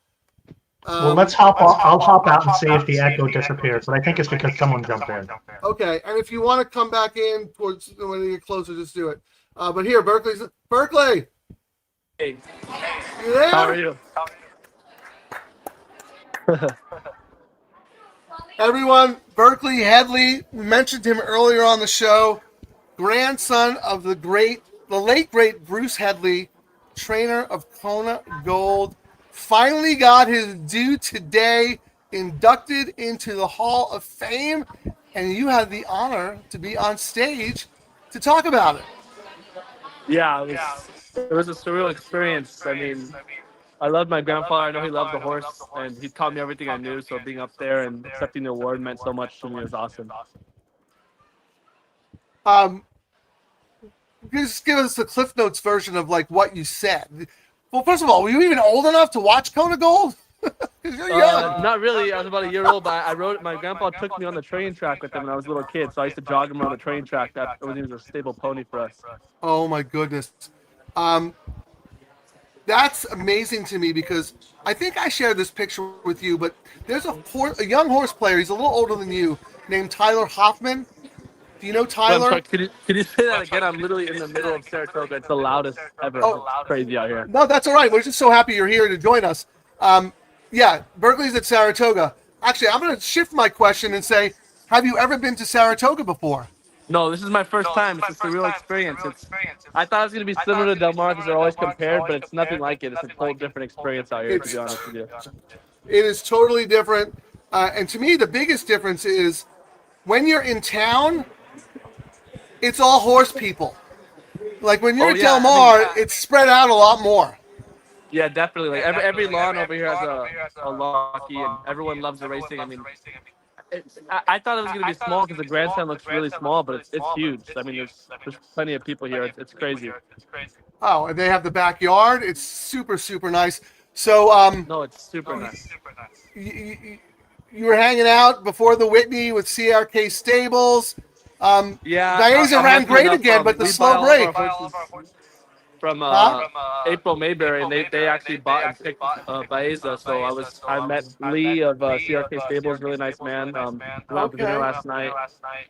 Well, let's hop off. I'll hop out and see if the echo disappears, but I think it's because someone jumped in. Okay, and if you want to come back in towards when you get closer, just do it. But here, Berkeley. Hey, You there? how are you? Everyone, Berkeley Headley, we mentioned him earlier on the show, grandson of the late great Bruce Headley, trainer of Kona Gold, finally got his due today, inducted into the Hall of Fame, and you had the honor to be on stage to talk about it. Yeah, it was a surreal experience. I mean, I loved my grandfather. I know he loved the horse, and he taught me everything I knew. So being up there and accepting the award meant so much to me. It was awesome. Just give us the Cliff Notes version of like what you said. Well, first of all, were you even old enough to watch Kona Gold? You're young. Not really. I was about a year old, but I rode it. My grandpa took me on the train track with him when I was a little kid, so I used to jog him around the train track. That when he was a stable pony for us. Oh my goodness. That's amazing to me because I think I shared this picture with you, but there's a young horse player. He's a little older than you, named Tyler Hoffman. Do you know Tyler? Sorry, could you say that again? I'm literally in the middle of Saratoga. It's the loudest ever. Oh. It's crazy out here. No, that's all right. We're just so happy you're here to join us. Yeah, Berkeley's at Saratoga. Actually, I'm going to shift my question and say, have you ever been to Saratoga before? No, this is my first time. It's just a real experience. I thought it was going to be similar to Del Mar because they're always compared, but it's nothing like it. It's a whole different experience out here, to be honest with you. It is totally different. And to me, the biggest difference is when you're in town, it's all horse people. Like when you're at Del Mar, it's spread out a lot more. Yeah, definitely. Like every lawn over here has a locky, and everyone loves the racing. I mean, I thought it was going to be small because the grandstand looks really small, but it's huge. I mean, there's plenty of people here. It's crazy. Oh, and they have the backyard. It's super, super nice. So, no, it's super nice. You were hanging out before the Whitney with CRK Stables. Yeah, Diaza ran great again, but the slow break. from April Mayberry, and they actually bought and picked Baeza. So I met Lee of CRK Stables, really nice man. We went out to dinner last night,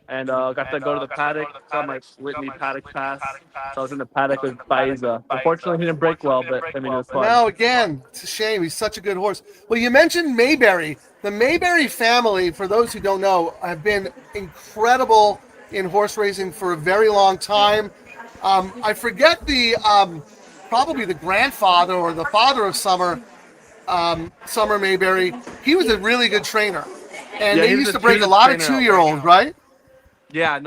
and got to go to the paddock. Got my Whitney paddock pass. So I was in the paddock with Baeza. Unfortunately, he didn't break well, but I mean it was fun. No, again, it's a shame. He's such a good horse. Well, you mentioned Mayberry. The Mayberry family, for those who don't know, have been incredible in horse racing for a very long time. I forget the probably the grandfather or the father of Summer Mayberry. He was a really good trainer, and they used to break a lot of 2-year-olds, right? Yeah.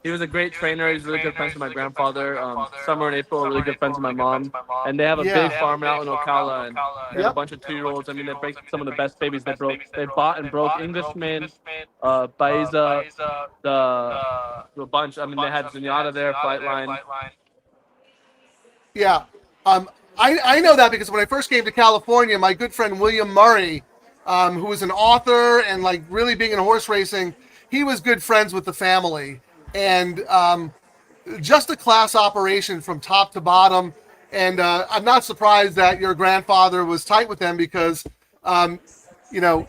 He was a great trainer. He's really good friends with my grandfather. Summer and April are really good friends with my mom. And they have a big farm out in Ocala, and they have a bunch of 2-year-olds. I mean, they break some of the best babies. They bought and broke Englishman, Baeza, the bunch. I mean, they had Zenyatta there, Flightline. Yeah. I know that because when I first came to California, my good friend William Murray, who was an author and like really big in horse racing, he was good friends with the family, and just a class operation from top to bottom. And I'm not surprised that your grandfather was tight with them because, you know,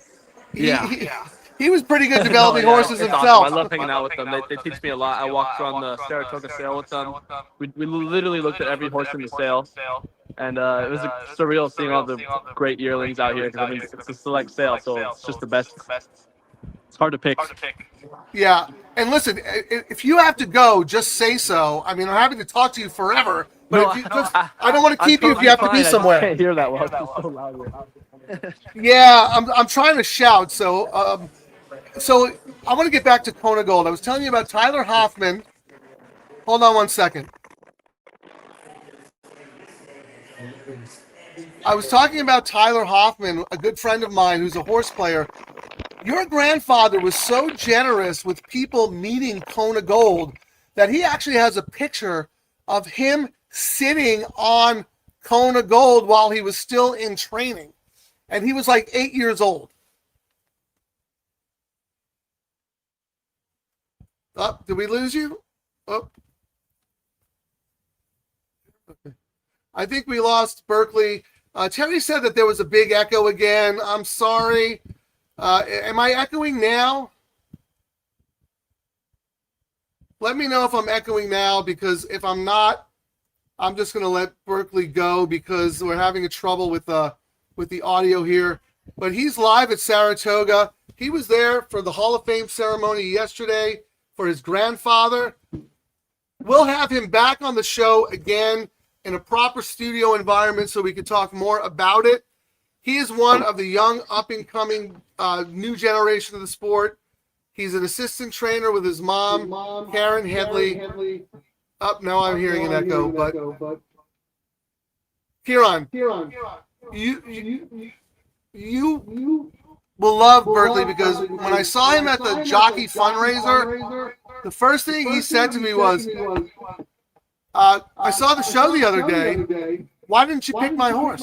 he was pretty good developing horses himself. Awesome. I love hanging out with them. They teach me a lot. I walked around the Saratoga sale with them. We literally looked at every horse in the sale, and it was surreal seeing all the great yearlings out here. Because I mean, it's a select sale, so it's just the best. It's hard to pick. Yeah, and listen, if you have to go, just say so. I mean, I'm happy to talk to you forever, but I don't want to keep you if you have to be somewhere. I can't hear that well. It's so loud. Yeah, I'm trying to shout. So I want to get back to Kona Gold. I was telling you about Tyler Hoffman. Hold on one second. I was talking about Tyler Hoffman, a good friend of mine who's a horse player. Your grandfather was so generous with people meeting Kona Gold that he actually has a picture of him sitting on Kona Gold while he was still in training. And he was like 8 years old. Oh, did we lose you? Oh. Okay. I think we lost Berkeley. Terry said that there was a big echo again. I'm sorry. Am I echoing now? Let me know if I'm echoing now, because if I'm not, I'm just going to let Berkeley go because we're having a trouble with the audio here. But he's live at Saratoga. He was there for the Hall of Fame ceremony yesterday for his grandfather. We'll have him back on the show again in a proper studio environment so we can talk more about it. He is one of the young, up-and-coming new generation of the sport. He's an assistant trainer with his mom, Karen Headley. Now I'm hearing an echo, but Kieran, you will love Berkeley, because when I saw him at the jockey fundraiser, the first thing he said to me was, I saw the show the other day. Why didn't you pick my horse?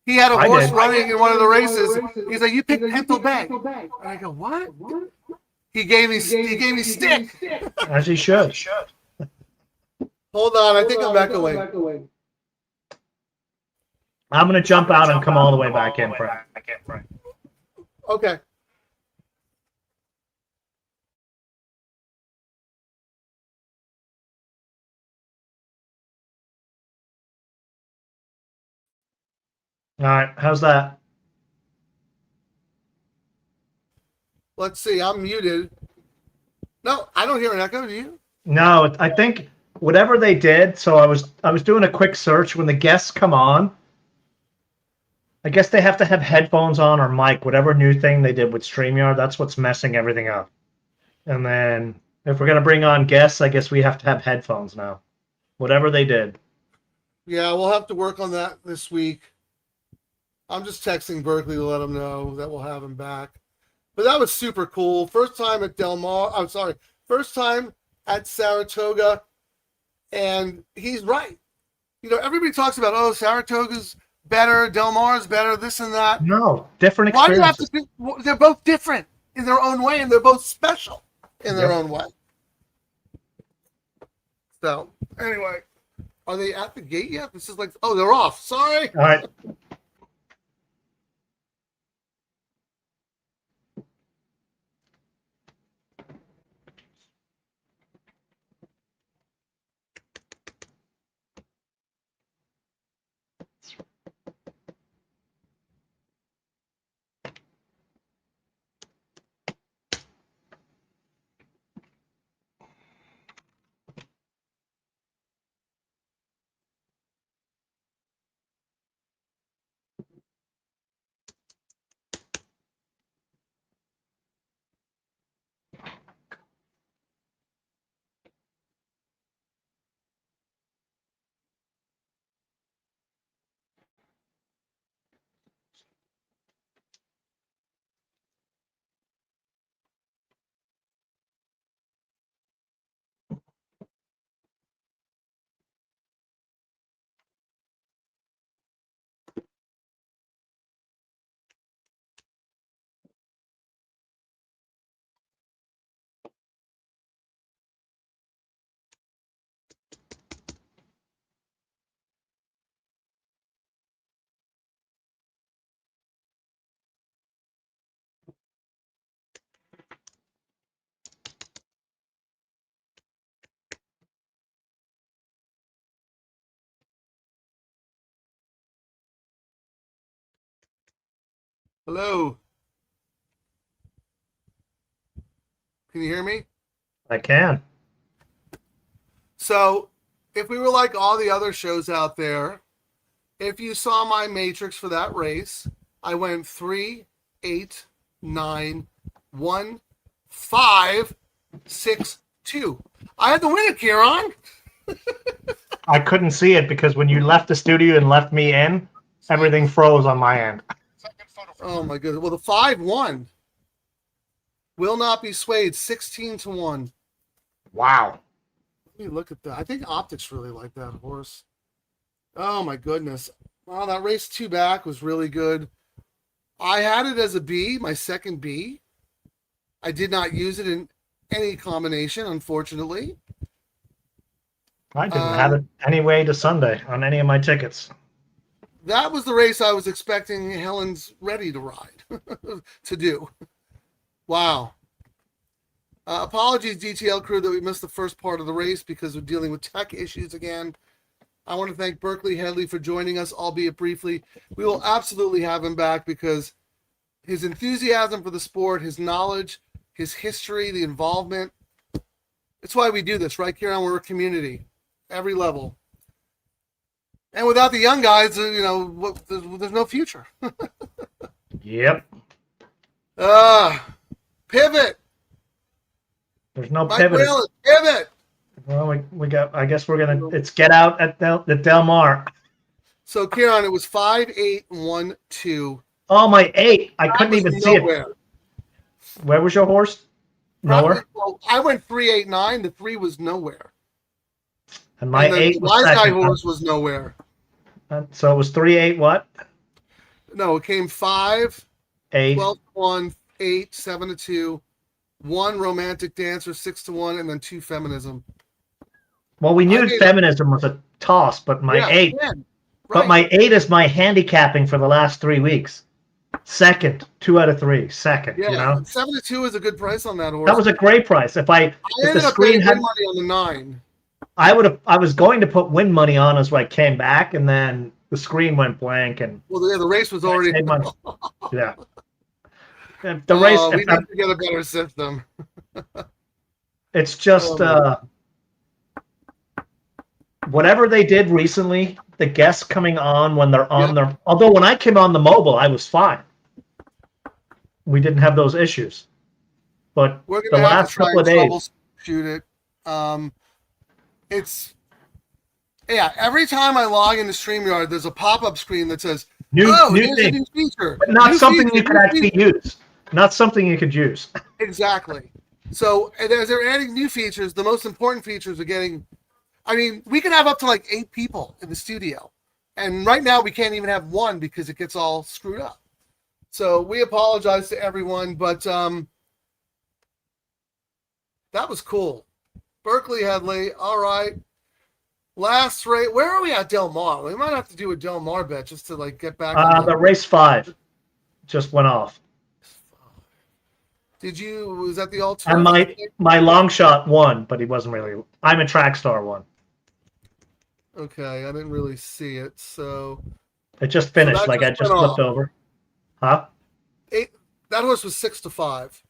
He had a horse running in one of the races. He's like, you picked Pinto Bay. And I go, what? He gave me stick. As he should. Hold on, I think I'm back away. I'm going to jump out and come all the way back in, Frank. Okay. All right, how's that? Let's see, I'm muted. No, I don't hear an echo, do you? No, I think whatever they did, so I was doing a quick search when the guests come on. I guess they have to have headphones on or mic, whatever new thing they did with StreamYard, that's what's messing everything up. And then if we're going to bring on guests, I guess we have to have headphones now. Whatever they did. Yeah, we'll have to work on that this week. I'm just texting Berkeley to let him know that we'll have him back. But that was super cool. First time at first time at Saratoga. And he's right. You know, everybody talks about, oh, Saratoga's better, Del Mar's better, this and that. No, different Why experiences. do you have to they're both different in their own way, and they're both special in their own way. So, anyway, Are they at the gate yet? This is like, oh, they're off. Sorry. All right. Hello. Can you hear me? I can. So, if we were like all the other shows out there, if you saw my matrix for that race, I went 3, 8, 9, 1, 5, 6, 2. I had the winner, Kieran. I couldn't see it because when you left the studio and left me in, everything froze on my end. Oh my goodness. Well, the 5 won. Will not be swayed, 16-1. Wow. Let me look at that. I think optics really like that horse. Oh my goodness. Wow, that race 2 back was really good. I had it as a B, my second B. I did not use it in any combination, unfortunately. I didn't have it any way to Sunday on any of my tickets. That was the race I was expecting Helen's Ready to ride, to do. Wow. Apologies, DTL Crew, that we missed the first part of the race because we're dealing with tech issues again. I want to thank Berkeley Headley for joining us, albeit briefly. We will absolutely have him back because his enthusiasm for the sport, his knowledge, his history, the involvement. It's why we do this, right, Kieran? We're a community, every level. And without the young guys, there's no future. Yep. Pivot. There's no Mike pivot. Whalen, pivot. Well, we got. I guess we're gonna. It's get out at Del Mar. So, Kieran, it was 5, 8, 1, 2. Oh, my 8! I couldn't even see it. Where was your horse? Nowhere. Well, I went 3, 8, 9. The 3 was nowhere. And my 8 the was wise guy second. horse was nowhere. So it was 3, 8, what? No, it came 5, 8. 12 to 1, 8, 7 to 2, 1 romantic dancer, 6 to 1, and then 2 feminism. Well, we knew feminism was a toss, but my 8. Right. But my 8 is my handicapping for the last 3 weeks. Second, 2 out of 3. Second, Yeah, you know. 7 to 2 is a good price on that horse. That was a great price. If I the ended up screen paying had good money on the 9. I was going to put win money on as I came back, and then the screen went blank, and well, yeah, the race was already. Yeah. The race. We need to get a better system. It's just whatever they did recently. The guests coming on when they're on their. Although when I came on the mobile, I was fine. We didn't have those issues, but We're the gonna have last to try couple of and days. troubleshoot it. Every time I log into StreamYard, there's a pop-up screen that says, New here's a thing. new feature. But not New something feature, you could new actually feature." use. Not something you could use. Exactly. So as they're adding new features, the most important features are getting. I mean, we can have up to like 8 people in the studio, and right now we can't even have 1 because it gets all screwed up. So we apologize to everyone, but that was cool. Berkeley Headley, all right. Last race. Where are we at Del Mar? We might have to do a Del Mar bet just to like get back. On The race 5 just went off. Was that the all-turf? And my long shot won, but he wasn't really. I'm a track star one. Okay, I didn't really see it, so it just finished. So I just flipped over. Huh? That horse was 6-5.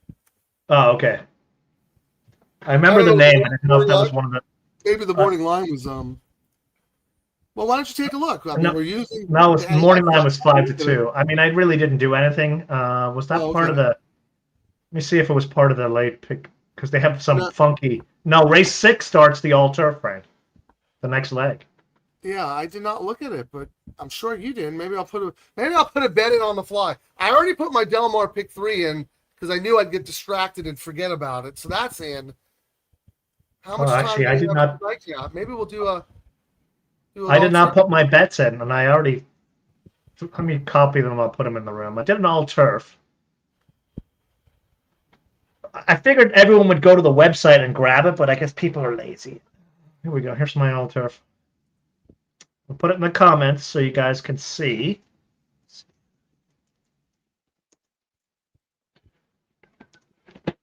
Oh, okay. I remember the name. I didn't know if that was one of the. Maybe the morning line was Well, why don't you take a look? I mean, we're using. No, the morning line was 5-2. I mean, I really didn't do anything. Was that part of the? Let me see if it was part of the late pick because they have some funky. No, race 6 starts the all-turf, Frank. The next leg. Yeah, I did not look at it, but I'm sure you did. Maybe I'll put a bet in on the fly. I already put my Del Mar pick 3 in because I knew I'd get distracted and forget about it. So that's in. How much time? Actually, I did not. Maybe we'll do a. I did not put my bets in, and I already. Let me copy them. I'll put them in the room. I did an all turf. I figured everyone would go to the website and grab it, but I guess people are lazy. Here we go. Here's my all turf. I'll put it in the comments so you guys can see.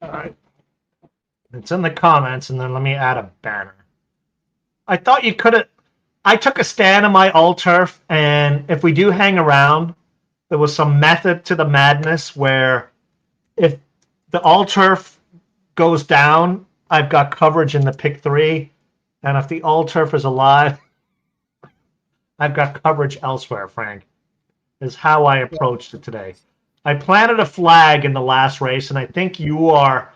All right. It's in the comments, and then let me add a banner. I thought you could have. I took a stand on my all turf, and if we do hang around, there was some method to the madness where if the all turf goes down, I've got coverage in the pick 3, and if the all turf is alive, I've got coverage elsewhere. Frank, is how I approached it today. I planted a flag in the last race, and I think you are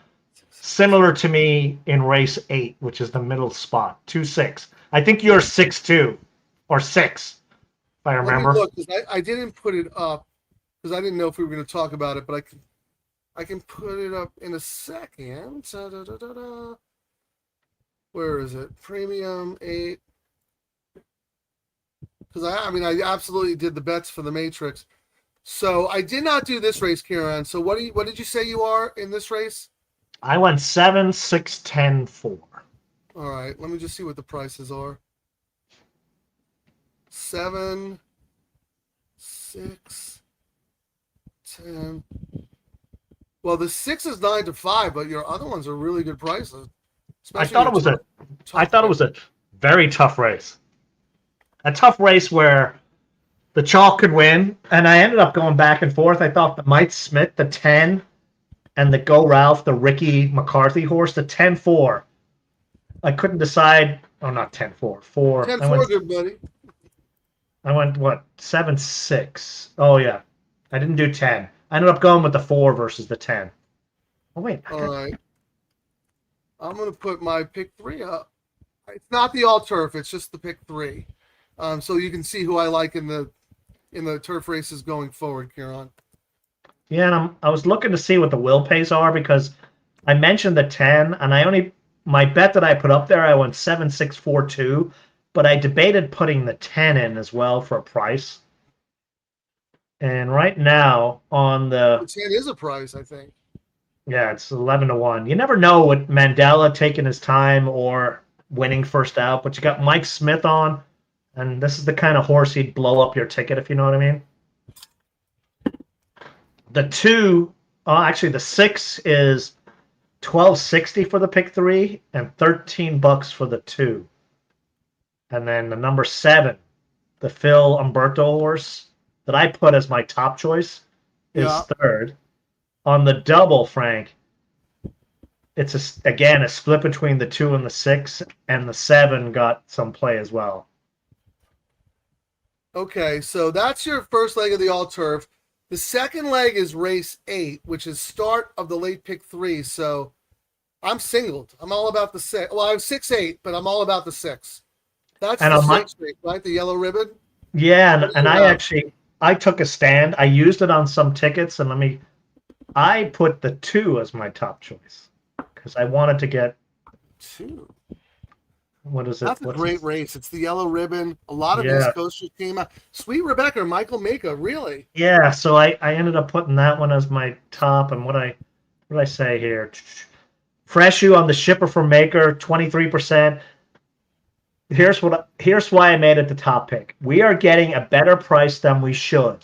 similar to me in race 8, which is the middle spot, 2-6. I think you're 6-2 or 6, if I remember. Let me look, I didn't put it up because I didn't know if we were going to talk about it, but I can put it up in a second. Where is it? Premium 8. Because I absolutely did the bets for the Matrix. So I did not do this race, Kieran. So what did you say you are in this race? I went 7, 6, 10, 4. All right, let me just see what the prices are. 7, 6, 10. Well, the 6 is 9-5, but your other ones are really good prices. I thought it was a very tough race. A tough race where the chalk could win, and I ended up going back and forth. I thought the Mike Smith, the 10, and the Go Ralph, the Ricky McCarthy horse, the 10-4. I couldn't decide. Oh, not 10-4. 4. 10-4, good buddy. I went, what, 7-6. Oh, yeah. I didn't do 10. I ended up going with the 4 versus the 10. Oh, wait. All right. I'm going to put my pick 3 up. It's not the all turf. It's just the pick 3. So you can see who I like in the turf races going forward, Kieran. Yeah, and I was looking to see what the will pays are because I mentioned the 10, and my bet that I put up there, I went 7-6-4-2, but I debated putting the 10 in as well for a price. And right now on the 10 is a price, I think. Yeah, it's 11-1. You never know with Mandela taking his time or winning first out, but you got Mike Smith on, and this is the kind of horse he'd blow up your ticket, if you know what I mean. The 2, actually the 6 is $12.60 for the pick 3 and $13 for the 2. And then the number 7, the Phil Umberto horse that I put as my top choice is 3rd. On the double, Frank, it's again a split between the 2 and the 6, and the 7 got some play as well. Okay, so that's your first leg of the all turf. The second leg is race 8, which is start of the late pick 3. So I'm singled. I'm all about the 6. Well, I'm 6-8, but I'm all about the 6. That's the 6 race, right? The yellow ribbon. Yeah, and I took a stand. I used it on some tickets, and I put the 2 as my top choice because I wanted to get 2. What is it? That's a great race. It's the yellow ribbon. A lot of East Coasters came out. Sweet Rebecca, Michael Maka, really? Yeah, so I ended up putting that one as my top. And what did I say here? Freshu on the shipper for Maker, 23%. Here's why I made it the top pick. We are getting a better price than we should,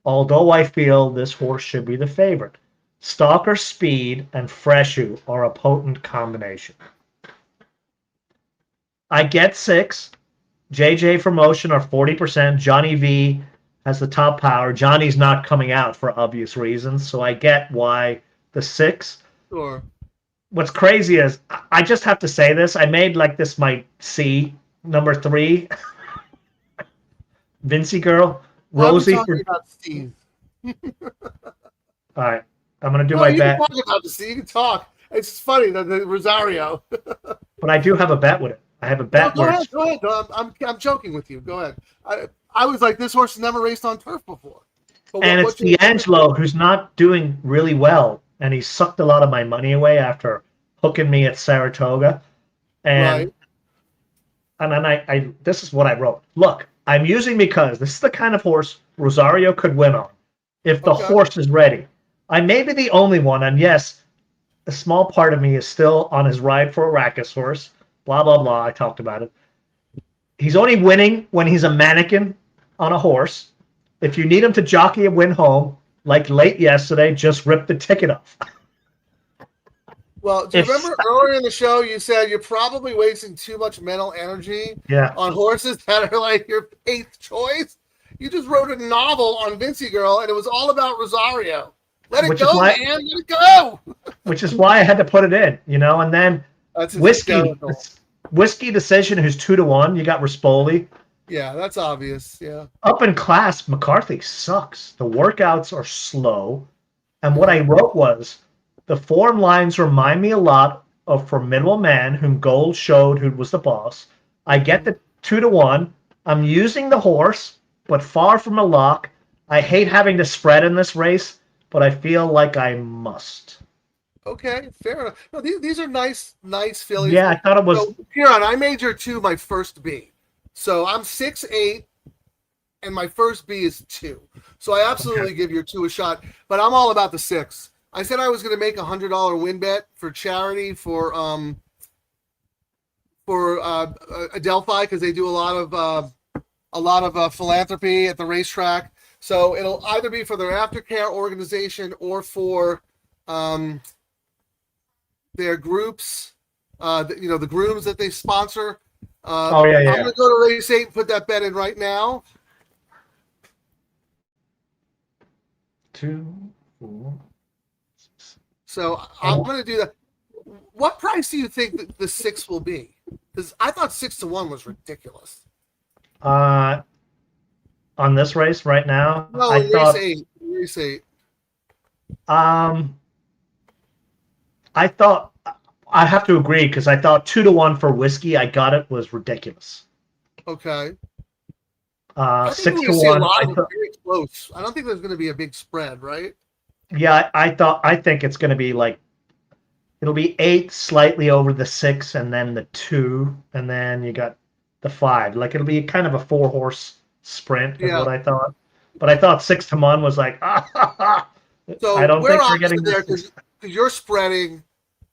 although I feel this horse should be the favorite. Stalker Speed and Freshu are a potent combination. I get 6. JJ for Motion are 40%. Johnny V has the top power. Johnny's not coming out for obvious reasons, so I get why the 6. Sure. What's crazy is I just have to say this. I made like this my C number 3. Vincy Girl, Rosie. I'm talking about Steve. All right, I'm gonna do No, my you bet. can talk about the Steve. You can talk. It's just funny that the Rosario. But I do have a bet with it. I have a bet. No, where go ahead. No, I'm joking with you. Go ahead. I was like, this horse has never raced on turf before. But and it's D'Angelo who's not doing really well, and he sucked a lot of my money away after hooking me at Saratoga. And Right. and then I this is what I wrote. Look, I'm using because this is the kind of horse Rosario could win on if the Okay. horse is ready. I may be the only one, and yes, a small part of me is still on his ride for a Rackus horse. Blah blah blah. I talked about it. He's only winning when he's a mannequin on a horse. If you need him to jockey a win home, like late yesterday, just rip the ticket off. Well, do you If- remember earlier in the show you said you're probably wasting too much mental energy Yeah. on horses that are like your 8th choice? You just wrote a novel on Vincy Girl, and it was all about Rosario. Let it Which is go, why- man. Let it go. Which is why I had to put it in, and then That's Whiskey Decision, who's 2-1. You got Rispoli. Yeah, that's obvious. Yeah. Up in class, McCarthy sucks. The workouts are slow. And what I wrote was, the form lines remind me a lot of Formidable Man, whom Gold showed who was the boss. I get the 2-1. I'm using the horse, but far from a lock. I hate having to spread in this race, but I feel like I must. Okay, fair enough. No, these are nice fillies. Yeah, I thought it was. So, Kieran, I made your 2 my first B. So I'm 6'8", and my first B is 2. So I absolutely give your 2 a shot. But I'm all about the 6. I said I was going to make $100 win bet for charity for Adelphi, because they do a lot of philanthropy at the racetrack. So it'll either be for their aftercare organization or for their groups, the grooms that they sponsor. Yeah. I'm going to go to race 8 and put that bet in right now. 2, 4. So I'm going to do that. What price do you think that the 6 will be? Because I thought 6-1 was ridiculous. On this race right now, No, I thought. Race 8. I thought I have to agree because I thought 2-1 for Whiskey. I got it was ridiculous. Okay. I think 6 we're to gonna see a 1. lot of them very close. I don't think there's going to be a big spread, right? Yeah, I think it's going to be like it'll be 8 slightly over the 6, and then the 2, and then you got the 5. Like it'll be kind of a 4-horse sprint is what I thought. But I thought 6-1 was like So I don't we're think we're opposite getting there this. because you're spreading,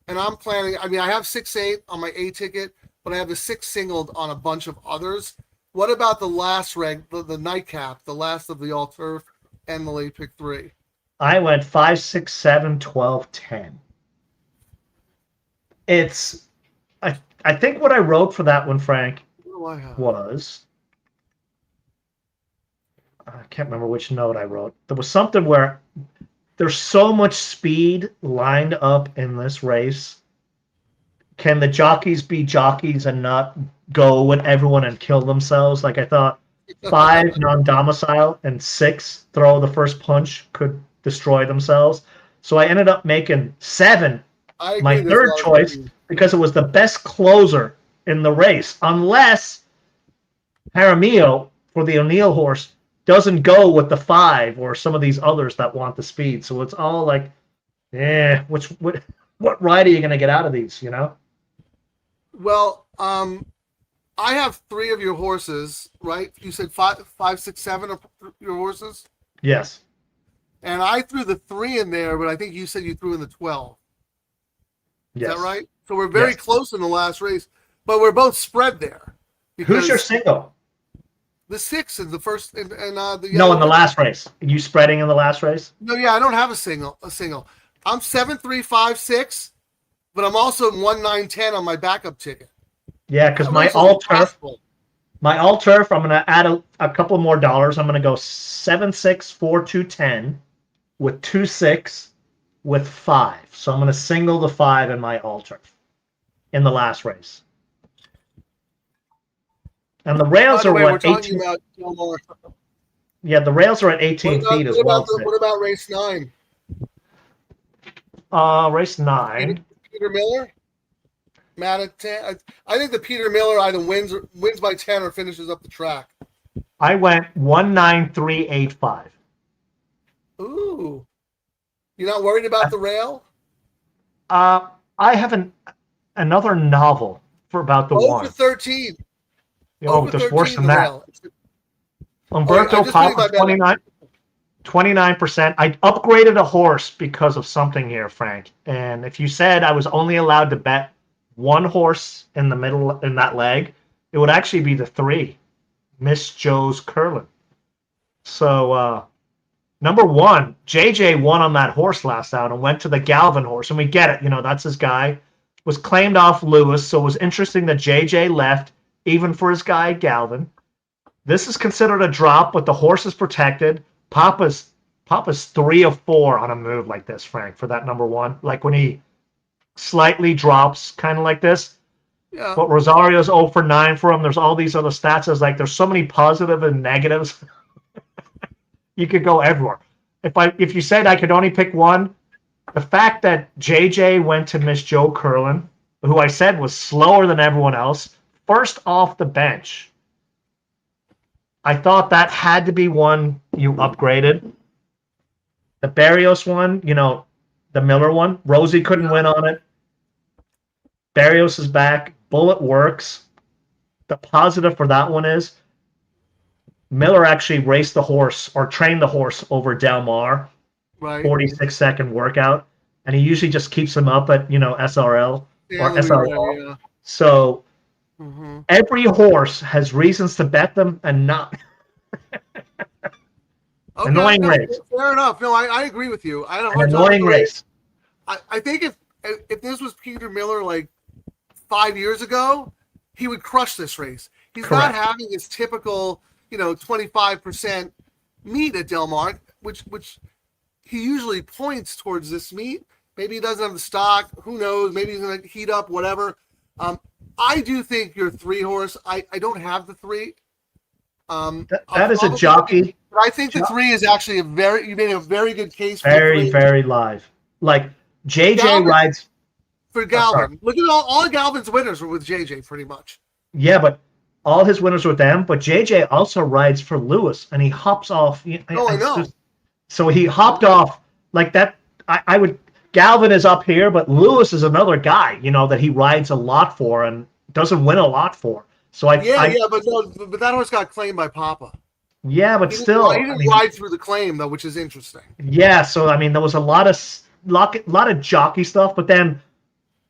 and I'm planning. I mean, I have 6-8 on my A ticket, but I have the 6 singled on a bunch of others. What about the last rank, the nightcap, the last of the all turf, and the late pick 3? I went 5, 6, 7, 12, 10. It's I think what I wrote for that one, Frank, What do I have? was I can't remember which note I wrote. There was something where there's so much speed lined up in this race. Can the jockeys be jockeys and not go with everyone and kill themselves? Like I thought 5 non-domicile and 6 throw the first punch could destroy themselves. So I ended up making 7 I agree, my there's third a lot of choice speed. because it was the best closer in the race, unless Jaramillo for the O'Neill horse doesn't go with the 5 or some of these others that want the speed. So it's all like, what ride are you going to get out of these? Well, I have 3 of your horses, right? You said 5, 6, 7 of your horses, Yes. and I threw the 3 in there, but I think you said you threw in the 12. Is Yes. that right? So we're very Yes. close in the last race, but we're both spread there. Who's your single? The 6 is the first, and the No, in the one. last race. Are you spreading in the last race? No, yeah, I don't have a single. I'm 7-3-5-6, but I'm also 1-9-10 on my backup ticket. Yeah, because That my race is all-turf, impossible. I'm going to add a couple more dollars. I'm going to go 7-6-4-2-10 with 2-6 with 5. So I'm going to single the 5 in my all-turf in the last race. And the By rails the are way, we're what, talking 18? about Del Mar. Yeah, the rails are at 18 feet as well. What about race 9? Race 9. Peter Miller? Matt at 10. I think the Peter Miller either wins by 10 or finishes up the track. I went 19385. Ooh. You're not worried about the rail? I have another novel for about the 0 one. for 13. Oh, there's worse than that. Rail. Umberto Papa, 29%. I upgraded a horse because of something here, Frank. And if you said I was only allowed to bet one horse in the middle in that leg, it would actually be the 3, Miss Joe's Curlin. So number 1, JJ won on that horse last out and went to the Galvin horse, and we get it. That's his guy. Was claimed off Lewis, so it was interesting that JJ left even for his guy Galvin. This is considered a drop, but the horse is protected. Papa's 3 of 4 on a move like this, Frank, for that number 1. Like when he slightly drops, kind of like this. Yeah. But Rosario's 0 for 9 for him. There's all these other stats. There's so many positive and negatives. You could go everywhere. If you said I could only pick one, the fact that JJ went to Miss Joe Curlin, who I said was slower than everyone else, first off the bench, I thought that had to be one you upgraded. The Barrios one, the Miller one, Rosie couldn't win on it. Barrios is back. Bullet works. The positive for that one is Miller actually raced the horse or trained the horse over Del Mar. Right. 46-second workout. And he usually just keeps him up at, SRL or SRL. Yeah. So every horse has reasons to bet them and not. Okay, Annoying race. Fair enough. No, I agree with you. I don't. An annoying race. I think if this was Peter Miller like 5 years ago, he would crush this race. He's Correct. not having his typical, 25% meet at Del Mar, which he usually points towards this meet. Maybe he doesn't have the stock. Who knows? Maybe he's going to heat up, whatever. I do think your 3 horse. I don't have the 3. That is a jockey. But I think the 3 is actually you made a very good case for Very, the 3. very live. Like JJ Galvin, rides for Galvin. Look at all Galvin's winners were with JJ pretty much. Yeah, but all his winners were with them. But JJ also rides for Lewis, and he hops off. I know. So he hopped off like that. I would. Galvin is up here, but Lewis is another guy, that he rides a lot for and doesn't win a lot for. So but that horse got claimed by Papa. Yeah, but He still, didn't ride through the claim though, which is interesting. Yeah, so there was a lot of jockey stuff, but then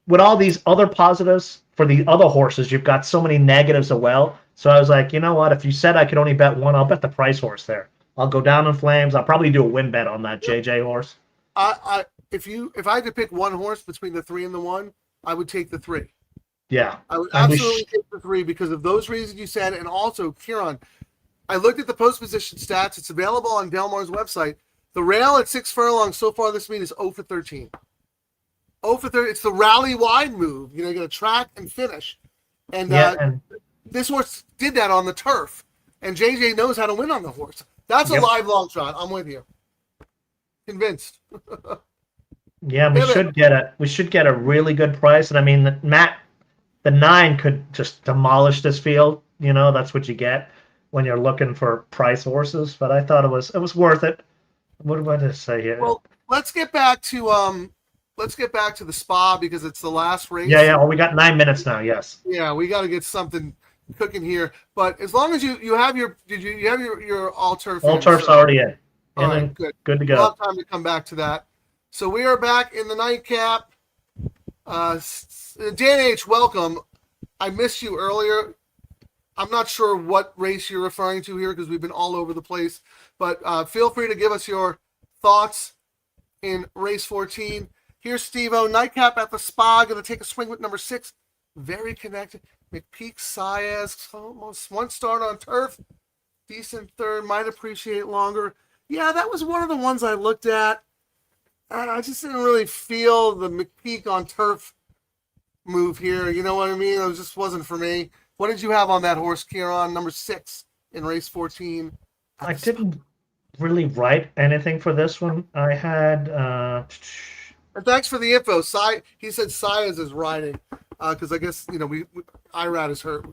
with all these other positives for the other horses, you've got so many negatives as well. So I was like, you know what? If you said I could only bet one, I'll bet the price horse there. I'll go down in flames. I'll probably do a win bet on that JJ horse. If I had to pick one horse between the 3 and the 1, I would take the 3. Yeah, I would absolutely take the 3 because of those reasons you said, and also Kieran. I looked at the post position stats. It's available on Del Mar's website. The rail at 6 furlongs so far this meet is 0 for 13. 0 for 13. It's the rally wide move. You're going to track and finish. And, and this horse did that on the turf. And JJ knows how to win on the horse. That's a live long shot. I'm with you. Convinced. Yeah, we should get a really good price. And I mean, Matt, the 9 could just demolish this field. That's what you get when you're looking for price horses. But I thought it was worth it. What do I just say here? Well, let's get back to the spa because it's the last race. Yeah. Well, we got 9 minutes now. Yes. Yeah, we got to get something cooking here. But as long as you have your all turf. All turf's already in. All right, good to go. We'll have time to come back to that. So we are back in the nightcap. Dan H, welcome. I missed you earlier. I'm not sure what race you're referring to here because we've been all over the place. But feel free to give us your thoughts in race 14. Here's Steve-O. Nightcap at the Spa. Going to take a swing with number 6. Very connected. McPeak Saez. Almost 1 start on turf. Decent third. Might appreciate longer. Yeah, that was one of the ones I looked at. I just didn't really feel the McPeak on turf move here. You know what I mean? It just wasn't for me. What did you have on that horse, Kieran? Number 6 in race 14. I didn't really write anything for this one. I had. And thanks for the info. He said Saez is riding because I guess Irad is hurt,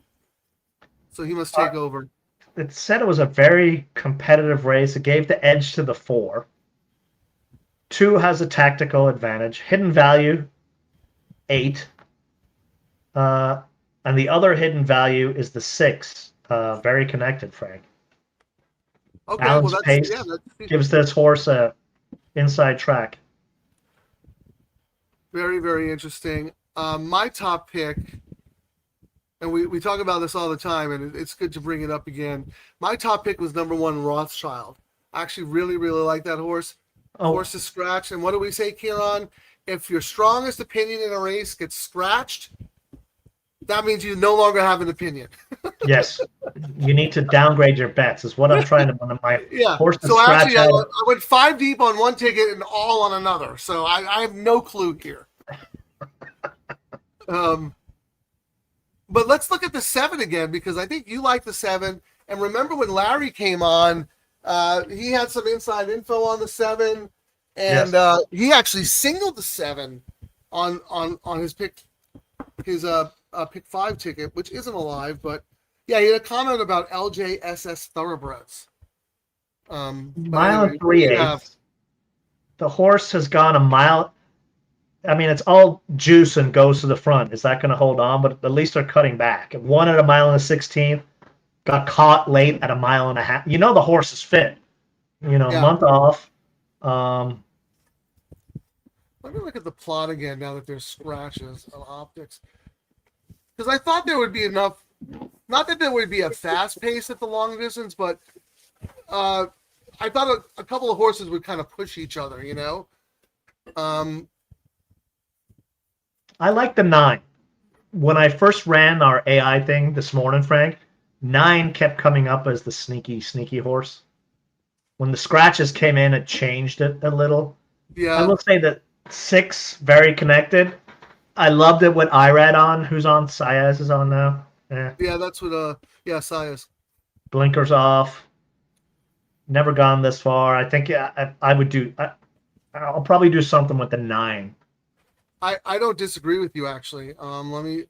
so he must take over. It said it was a very competitive race. It gave the edge to the 4. 2 has a tactical advantage. Hidden value, 8. And the other hidden value is the 6. Very connected, Frank. Okay, Alan's well pace gives this horse a inside track. Very, very interesting. My top pick, and we talk about this all the time, and it's good to bring it up again. My top pick was number 1, Rothschild. I actually really, really like that horse. Horse is scratched. And what do we say, Kieran? If your strongest opinion in a race gets scratched, that means you no longer have an opinion. Yes. You need to downgrade your bets, is what I'm trying to one of my horses so scratch actually, out. I went 5 deep on one ticket and all on another. So I have no clue here. But let's look at the 7 again, because I think you like the 7. And remember when Larry came on, he had some inside info on the 7, and he actually singled the 7 on his pick, his pick 5 ticket, which isn't alive, but yeah, he had a comment about LJSS Thoroughbreds. Mile and 3/8. The horse has gone a mile. I mean, it's all juice and goes to the front. Is that going to hold on? But at least they're cutting back. It won at a mile and a 16th. Got caught late at a mile and a half. You know the horse is fit. Month off. Let me look at the plot again now that there's scratches on optics. Because I thought there would be enough, not that there would be a fast pace at the long distance, but I thought a couple of horses would kind of push each other, I like the 9. When I first ran our AI thing this morning, Frank, 9 kept coming up as the sneaky horse. When the scratches came in, it changed it a little. Yeah. I will say that 6, very connected. I loved it with Irad on. Who's on? Saez is on now. Yeah, that's what, Saez. Blinkers off. Never gone this far. I think I would do, I'll probably do something with the 9. I don't disagree with you, actually. Let me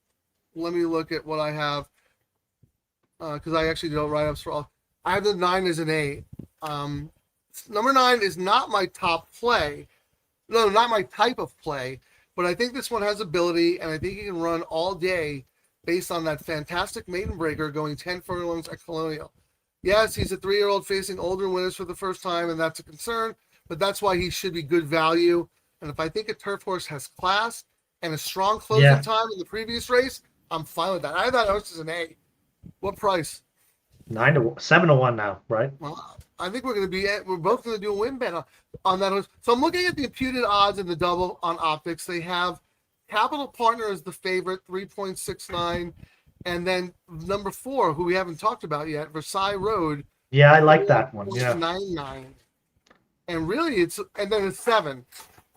look at what I have, because I actually don't write-ups for all. I have the 9 as an 8. Number 9 is not my top play. No, not my type of play, but I think this one has ability, and I think he can run all day based on that fantastic maiden breaker going 10 furlongs at Colonial. Yes, he's a 3-year-old facing older winners for the first time, and that's a concern, but that's why he should be good value. And if I think a turf horse has class and a strong closing time in the previous race, I'm fine with that. I have that horse as an A. What price? 7-1 now, right? Well, I think we're both going to do a win bet on that horse. So I'm looking at the imputed odds in the double on optics. They have Capital Partner as the favorite, 3.69, and then number 4, who we haven't talked about yet, Versailles Road. Yeah, I like that one. Yeah. 99. And really, and then it's 7.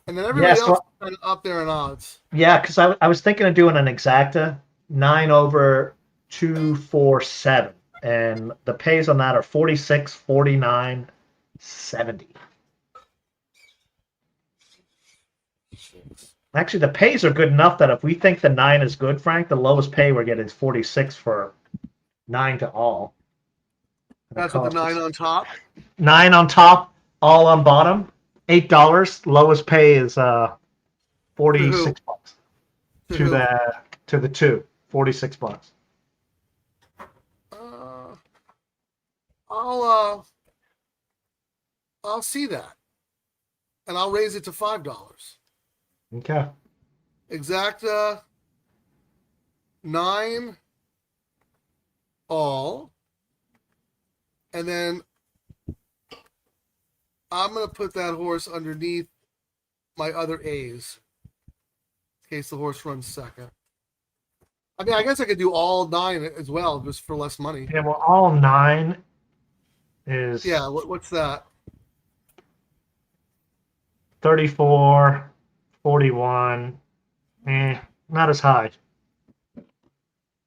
And then everybody else is kind of up there in odds. Yeah, because I was thinking of doing an exacta 9 over 247, and the pays on that are 46, 49, 70. Actually, the pays are good enough that if we think the 9 is good, Frank, the lowest pay we're getting is 46 for 9 to all. That's with the 9 on top. 9 on top, all on bottom. $8. Lowest pay is 46 bucks. To the 2, 46 bucks. I'll see that, and I'll raise it to $5. Okay. Exacta 9 all. And then I'm going to put that horse underneath my other A's in case the horse runs second. I mean, I guess I could do all 9 as well, just for less money. Yeah, well, all 9 is Yeah, what's that? 34, 41. Not as high.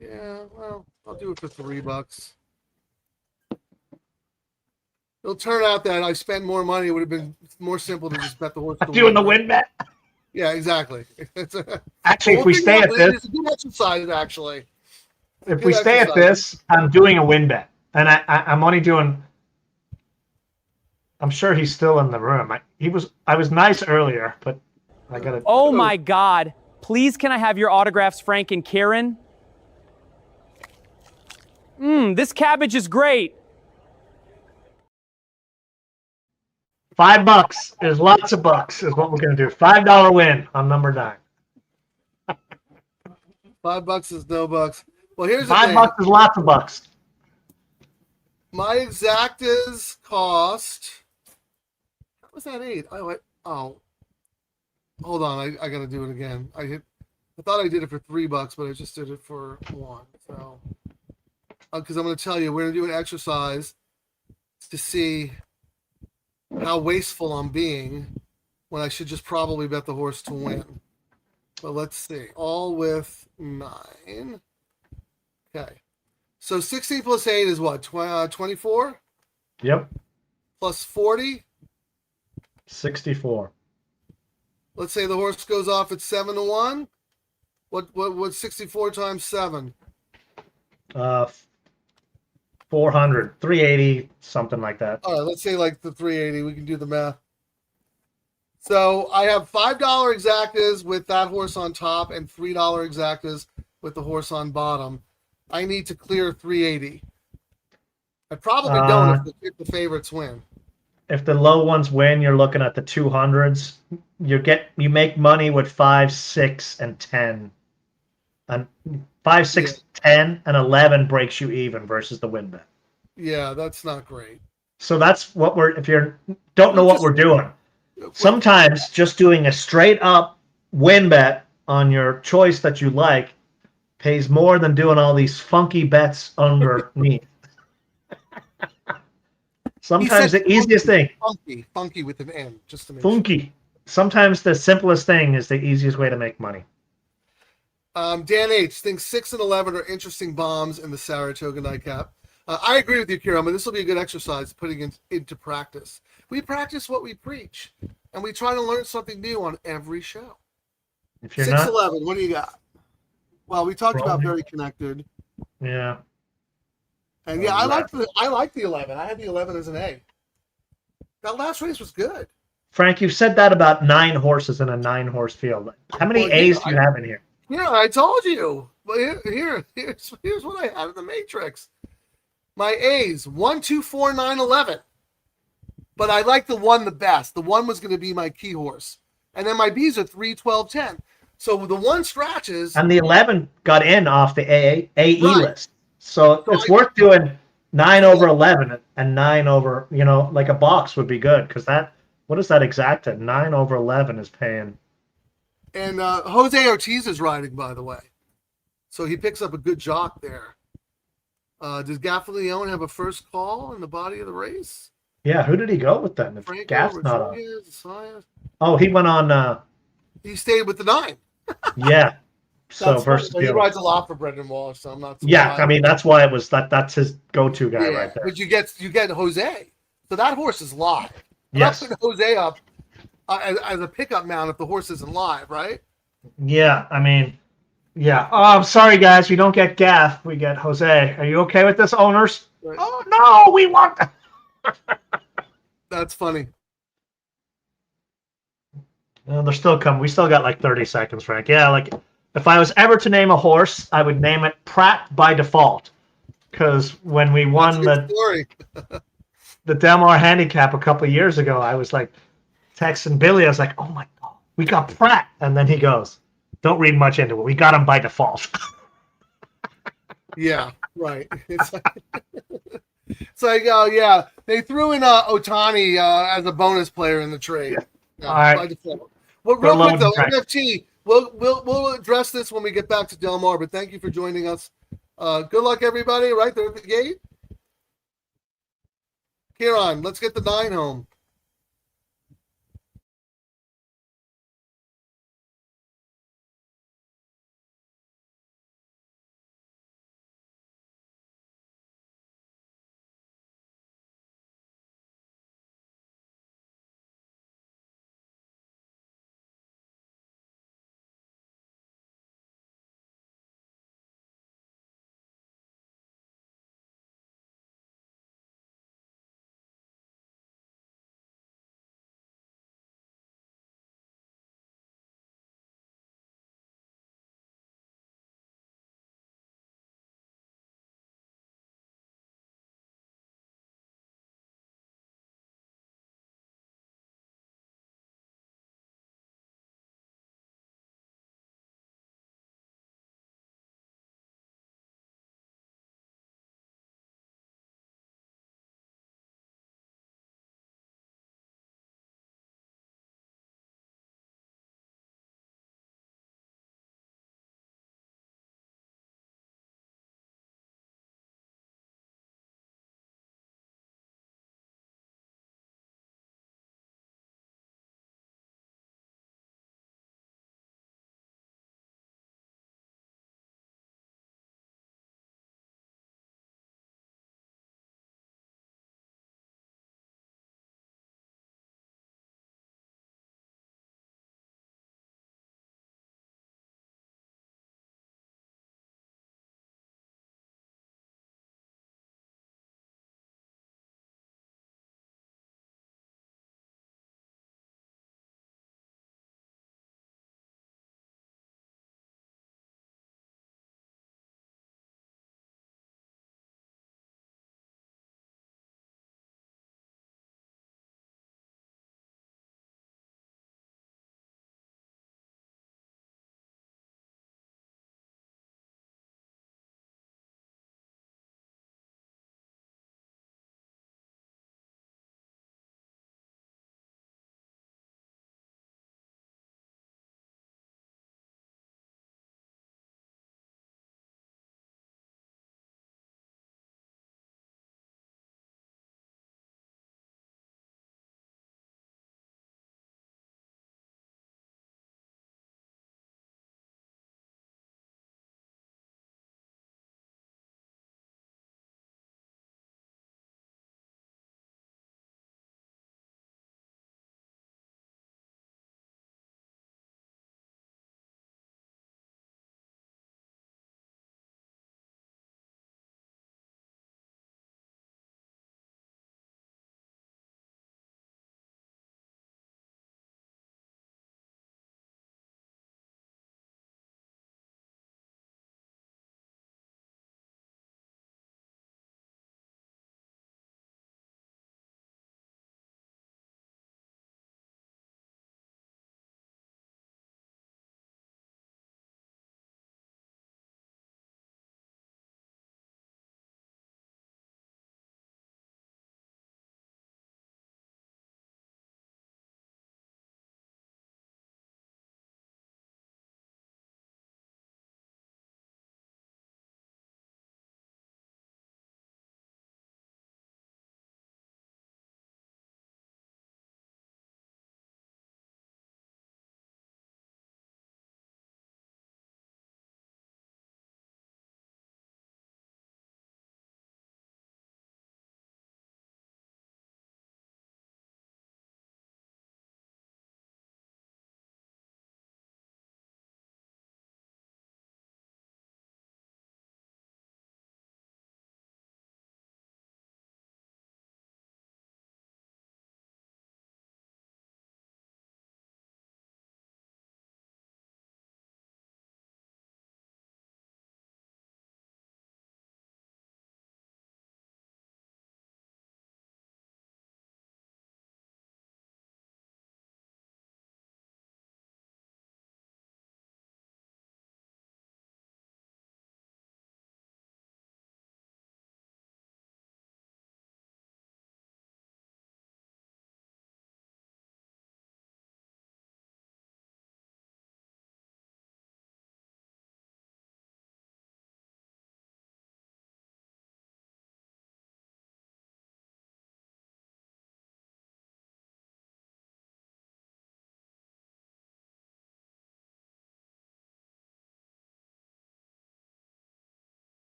Yeah, well, I'll do it for $3. It'll turn out that I spent more money. It would have been more simple to just bet the horse. Doing the win bet. Yeah, exactly. Actually, if we stay at this, it's a good exercise. Actually, if we stay at this, I'm doing a win bet, and I'm only doing. I'm sure he's still in the room. I was nice earlier, but I gotta. Oh my God! Please, can I have your autographs, Frank and Kieran? This cabbage is great. $5 is lots of bucks, is what we're gonna do. $5 win on number 9. $5 is no bucks. Well, here's the $5 thing. is lots of bucks. My exactas cost. What was that 8? Oh, hold on. I gotta do it again. I thought I did it for $3, but I just did it for 1. So, because I'm gonna tell you, we're gonna do an exercise to see how wasteful I'm being when I should just probably bet the horse to win. But let's see. All with 9. Okay. So 16 plus 8 is what? 24? Yep. Plus 40? 64. Let's say the horse goes off at 7-1. What's 64 times 7? 400, 380, something like that. All right, let's say like the 380. We can do the math. So I have $5 exactas with that horse on top and $3 exactas with the horse on bottom. I need to clear 380. I probably don't if the favorites win. If the low ones win, you're looking at the 200s. You make money with 5, 6, and 10. And 5, 6, 10, and 11 breaks you even versus the win bet. Yeah, that's not great. So that's what if you don't know what we're doing. Sometimes just doing a straight up win bet on your choice that you like pays more than doing all these funky bets underneath. Sometimes the easiest thing. Funky with an N, just to make Funky. sure. Sometimes the simplest thing is the easiest way to make money. Dan H. thinks 6 and 11 are interesting bombs in the Saratoga nightcap. I agree with you, Kieran, but this will be a good exercise putting into practice. We practice what we preach, and we try to learn something new on every show. If you're 6-11, what do you got? Well, we talked about Very Connected. Yeah. And yeah, I like the 11. I had the 11 as an A. That last race was good. Frank, you've said that about 9 horses in a 9-horse field. How many A's do you have in here? Yeah, I told you. But here's what I have in the matrix. My A's 1, 2, 4, 9, 11. But I like the 1 the best. The 1 was going to be my key horse. And then my B's are 3, 12, 10. So the 1 scratches. And the 11 got in off the AE right. list. So it's worth doing 9 over 11 and 9 over, like a box would be good. Because what is that exacta? 9 over 11 is paying. And Jose Ortiz is riding, by the way. So he picks up a good jock there. Does Gaffalione have a first call in the body of the race? Yeah, who did he go with then? If Gaff's not on. Oh, he went on. He stayed with the 9. Yeah. So versus he rides a lot for Brendan Walsh, so I'm not. Yeah, I mean that's why it was that's his go-to guy right there. But you get Jose, so that horse is live. Yes. I'm putting Jose up as a pickup mount if the horse isn't live, right? Yeah, I mean, yeah. Oh, I'm sorry, guys. We don't get Gaff. We get Jose. Are you okay with this, owners? Right. Oh no, we want. That's funny. No, they're still coming. We still got like 30 seconds, Frank. Yeah, like if I was ever to name a horse, I would name it Pratt by default. Because when we won the Del Mar handicap a couple of years ago, I was like texting Billy. I was like, oh my God, we got Pratt. And then he goes, don't read much into it. We got him by default. Yeah, right. Yeah, they threw in Otani as a bonus player in the trade. Yeah, All right. by default. Well, Good real luck quick with the though, track. NFT. We'll address this when we get back to Del Mar. But thank you for joining us. Good luck, everybody. Right there at the gate. Kieran, let's get the 9 home.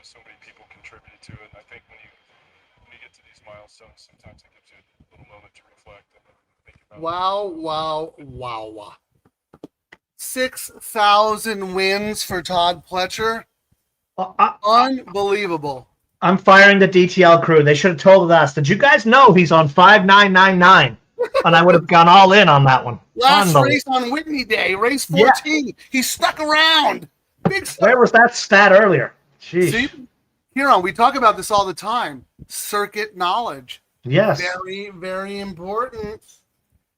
so many people contributed to it. And I think when you get to these milestones, sometimes it gives you a little moment to reflect and think about. Wow. 6,000 wins for Todd Pletcher. Unbelievable. I'm firing the DTL crew. They should have told us. Did you guys know he's on 5999? And I would have gone all in on that one. Last race on Whitney Day, race 14. Yeah. He stuck around. Big stuff. Where was that stat earlier? Jeez. See, Huron, we talk about this all the time. Circuit knowledge. Yes. Very, very important.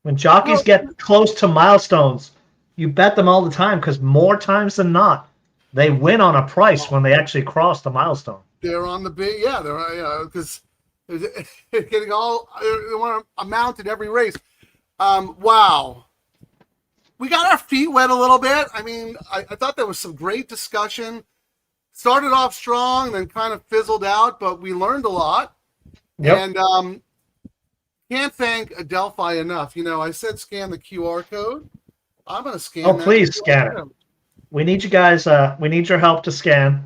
When jockeys get close to milestones, you bet them all the time because more times than not, they win on a price when they actually cross the milestone. They're on the big, they're because they're getting all they want a mount in every race. Wow, we got our feet wet a little bit. I mean, I thought there was some great discussion. Started off strong, then kind of fizzled out, but we learned a lot. Yep. And can't thank Adelphi enough. You know, I said scan the QR code. I'm going to scan. Oh, please scan it. We need you guys. We need your help to scan.